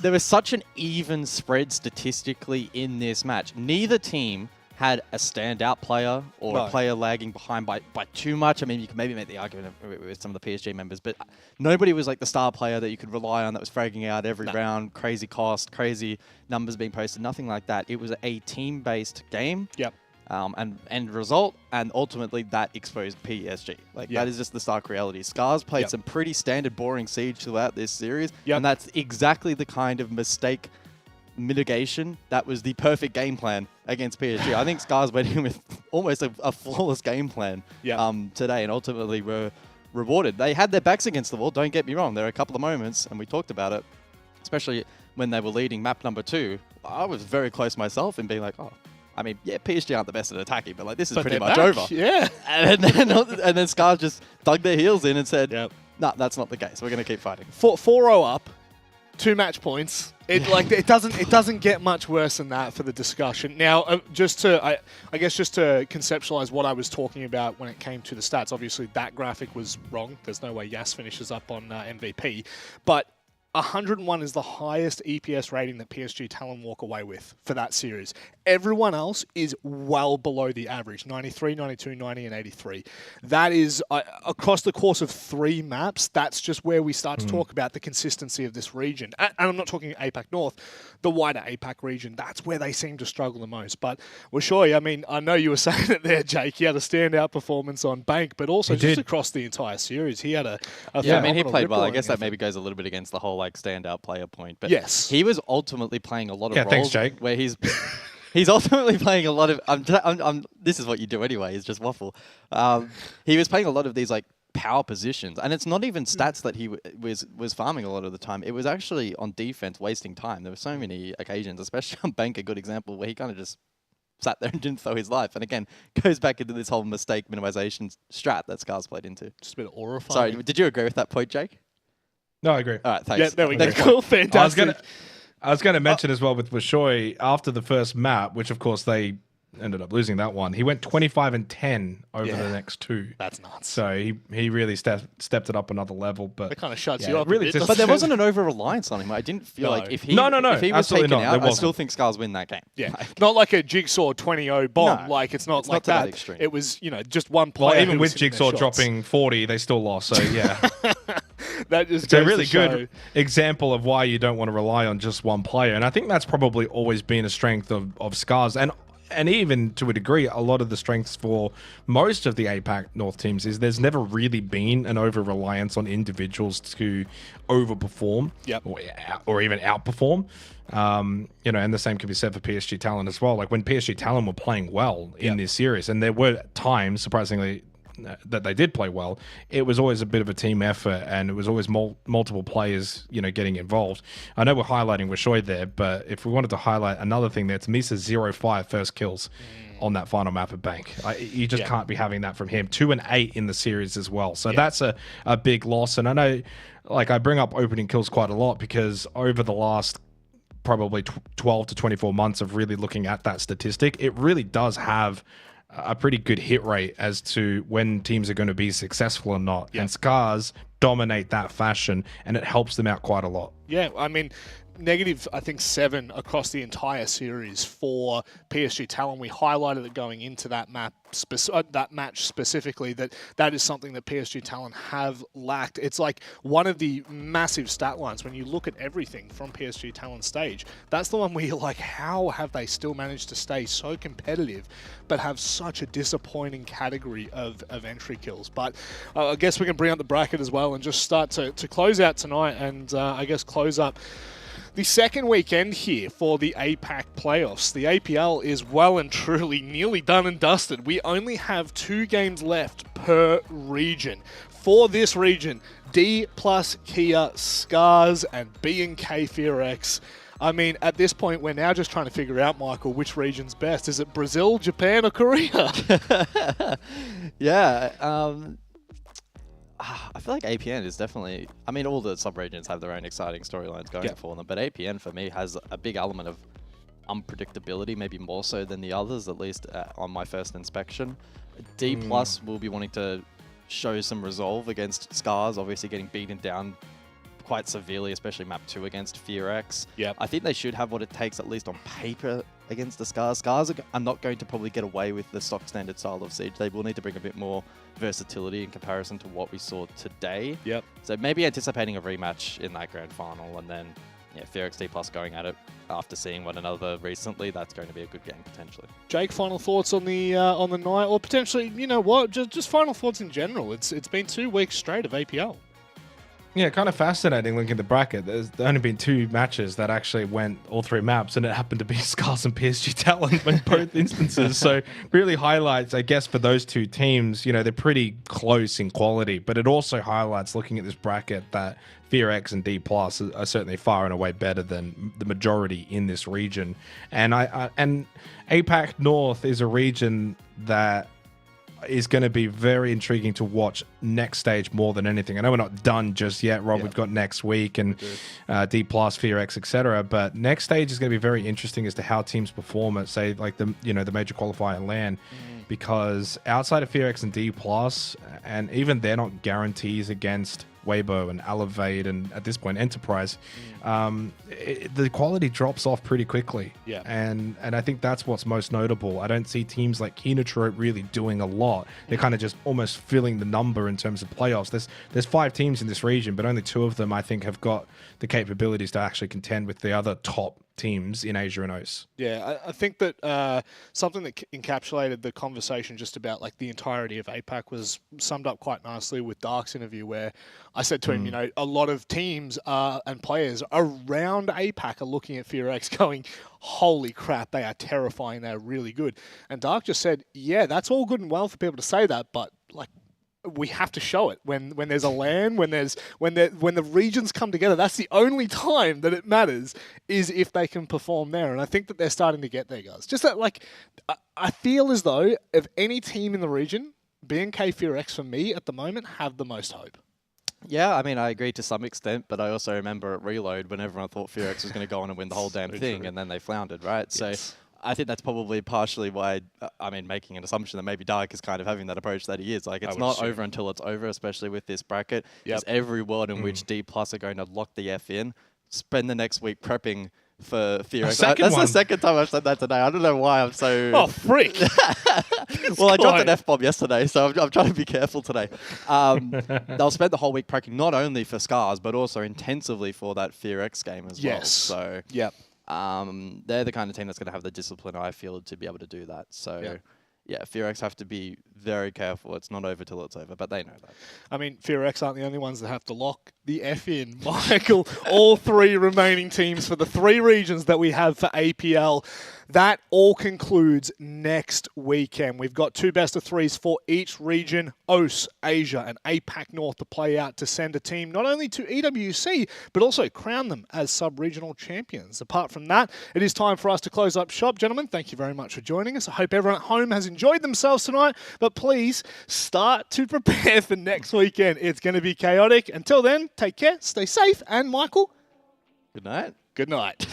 There was such an even spread statistically in this match. Neither team had a standout player or a player lagging behind by too much. I mean, you could maybe make the argument with some of the PSG members, but nobody was like the star player that you could rely on that was fragging out every round, crazy cost, crazy numbers being posted, nothing like that. It was a team-based game. Yep. And end result, and ultimately that exposed PSG. Like, that is just the stark reality. Scarz played some pretty standard, boring Siege throughout this series, and that's exactly the kind of mistake mitigation that was the perfect game plan against PSG. I think Scarz went in with almost a flawless game plan today, and ultimately were rewarded. They had their backs against the wall, don't get me wrong. There are a couple of moments, and we talked about it, especially when they were leading map number 2. I was very close myself in being like, oh, I mean, yeah, PSG aren't the best at attacking, but like this is pretty much over. Yeah. And then Scarz just dug their heels in and said, no, that's not the case. We're going to keep fighting. 4-0 up, 2 match points. It doesn't get much worse than that for the discussion. Now, I guess just to conceptualize what I was talking about when it came to the stats, obviously that graphic was wrong. There's no way Yas finishes up on MVP, but 101 is the highest EPS rating that PSG Talon walk away with for that series. Everyone else is well below the average, 93, 92, 90, and 83. That is, across the course of 3 maps, that's just where we start to talk about the consistency of this region. And I'm not talking APAC North, the wider APAC region. That's where they seem to struggle the most. But, well, sure, I mean, I know you were saying it there, Jake. He had a standout performance on Bank, but also just across the entire series. He had a yeah, I mean, he played well. I guess that maybe goes a little bit against the whole like standout player point. But yes, he was ultimately playing a lot of roles. Thanks, Jake. Where he's ultimately playing a lot of. This is what you do anyway. Is just waffle. He was playing a lot of these like power positions, and it's not even stats that he was farming a lot of the time. It was actually on defense, wasting time. There were so many occasions, especially on Bank, a good example, where he kind of just sat there and didn't throw his life. And again, goes back into this whole mistake minimization strat that Scarz played into. Just a bit of aura. Sorry, did you agree with that point, Jake? No, I agree. All right, thanks. Yeah, there we go. Cool, fantastic. I was going to mention as well with Washoy, after the first map, which of course they ended up losing that one. He went 25-10 over Yeah. the next two. That's nuts. So he really stepped it up another level. But It kind of shuts yeah, you up. really a bit, But there doesn't it? wasn't an over-reliance on him. I didn't feel No. like if he No, if he was absolutely taken not. out, There I still wasn't. think Scarz win that game. Yeah, not like a Jigsaw 20-0 bomb. No, like it's not it's like not to that that. extreme. It was just one player. well, even who with was hitting Jigsaw their shots. dropping 40, they still lost. So yeah. That just It's a goes really to show- good example of why you don't want to rely on just one player. And I think that's probably always been a strength of Scarz. And even to a degree, a lot of the strengths for most of the APAC North teams is there's never really been an over-reliance on individuals to overperform or even outperform. And the same can be said for PSG Talent as well. Like when PSG Talent were playing well in this series, and there were times, surprisingly, that they did play well, it was always a bit of a team effort, and it was always multiple players, getting involved. I know we're highlighting Wishoy there, but if we wanted to highlight another thing, that's Misa's 0-5 first kills on that final map at Bank. You just can't be having that from him. 2 and 8 in the series as well. So that's a big loss. And I know, I bring up opening kills quite a lot because over the last probably 12 to 24 months of really looking at that statistic, it really does have a pretty good hit rate as to when teams are going to be successful or not. And Scarz dominate that fashion, and it helps them out quite a lot. Yeah, I mean, negative, I think, 7 across the entire series for PSG Talon. We highlighted it going into that match specifically, that is something that PSG Talon have lacked. It's like one of the massive stat lines when you look at everything from PSG Talon stage. That's the one where you're like, how have they still managed to stay so competitive but have such a disappointing category of entry kills? But I guess we can bring up the bracket as well and just start to close out tonight and I guess close up the second weekend here for the APAC playoffs. The APL is well and truly nearly done and dusted. We only have 2 games left per region. For this region, D plus Kia, Scarz, and B and K FearX. I mean, at this point, we're now just trying to figure out, Michael, which region's best. Is it Brazil, Japan, or Korea? I feel like APN is definitely... I mean, all the sub-regions have their own exciting storylines going for them, but APN, for me, has a big element of unpredictability, maybe more so than the others, at least on my first inspection. D+ will be wanting to show some resolve against Scarz, obviously getting beaten down quite severely, especially map 2 against FearX. I think they should have what it takes, at least on paper, against the Scarz. Scarz are not going to probably get away with the stock standard style of Siege. They will need to bring a bit more versatility in comparison to what we saw today. So maybe anticipating a rematch in that grand final, and then FearX D+ going at it after seeing one another recently. That's going to be a good game potentially. Jake, final thoughts on the night, or potentially, just final thoughts in general. It's been 2 weeks straight of APL. Yeah, kind of fascinating looking at the bracket. There's only been 2 matches that actually went all 3 maps, and it happened to be Scarz and PSG Talent in both instances. So really highlights, I guess, for those 2 teams, they're pretty close in quality, but it also highlights, looking at this bracket, that FearX and D+ are certainly far and away better than the majority in this region. And and APAC North is a region that is going to be very intriguing to watch next stage more than anything. I know we're not done just yet, Rob. We've got next week and D+, FearX, etc. But next stage is going to be very interesting as to how teams perform at, say, like the major qualifier LAN, because outside of FearX and D+, and even they're not guarantees against Weibo and Elevate and at this point Enterprise, the quality drops off pretty quickly. And I think that's what's most notable. I don't see teams like Kinotrope really doing a lot. They're kind of just almost filling the number in terms of playoffs. There's 5 teams in this region, but only 2 of them I think have got the capabilities to actually contend with the other top teams in Asia and OS. Yeah, I think that something that encapsulated the conversation just about like the entirety of APAC was summed up quite nicely with Dark's interview, where I said to him, a lot of teams and players around APAC are looking at FearX going, holy crap, they are terrifying, they're really good. And Dark just said, yeah, that's all good and well for people to say that, but like, we have to show it when there's a LAN, when the regions come together. That's the only time that it matters, is if they can perform there. And I think that they're starting to get there, guys. Just that, like, I feel as though of any team in the region, B&K FearX for me at the moment have the most hope. Yeah, I mean, I agree to some extent, but I also remember at Reload when everyone thought FearX was going to go on and win the whole damn thing, and then they floundered, right? So I think that's probably partially why, making an assumption that maybe Dark is kind of having that approach that he is. Like, it's not over until it's over, especially with this bracket. There's every world in which D+ are going to lock the F in, spend the next week prepping for FearX. That's the second time I've said that today. I don't know why I'm so... Oh, frick! Well, I dropped an F-bomb yesterday, so I'm trying to be careful today. They'll spend the whole week prepping not only for Scarz, but also intensively for that FearX game as well. So, they're the kind of team that's going to have the discipline, I feel, to be able to do that. So, yeah, FearX have to be very careful. It's not over till it's over, but they know that. I mean, FearX aren't the only ones that have to lock the F in, Michael. All 3 remaining teams for the 3 regions that we have for APL. That all concludes next weekend. We've got 2 best-of-3s for each region, OS, Asia, and APAC North to play out to send a team not only to EWC, but also crown them as sub-regional champions. Apart from that, it is time for us to close up shop. Gentlemen, thank you very much for joining us. I hope everyone at home has enjoyed themselves tonight, but please start to prepare for next weekend. It's going to be chaotic. Until then, take care, stay safe, and Michael, good night. Good night.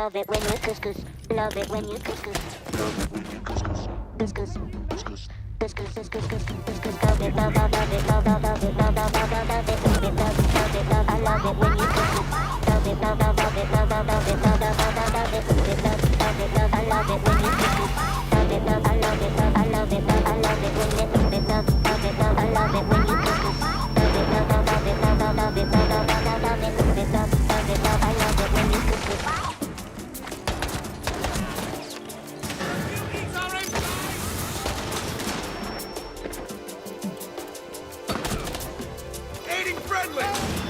Love it when you couscous. Love it when you couscous. Couscous. Couscous. Couscous. Couscous. Couscous. Love it. Love it. Love it. Love it. Love it. Love it. Love it. Love it. Love it. Love it. Love it. I love it when you couscous. Love it. Love it. Love it. Love it. Love it. Love it. Love it. Love it. Love it. Love it. Love. I love it when you couscous. Love it. Love. I love it. Love. I love it. Love. I love it when you love it. Love. Love it. Love. I love it when you couscous. Love it. Love. I love it. Love. I love it. Love. I love it. Love it. Love. Love it. Love. I love it when you couscous. Aiding friendly!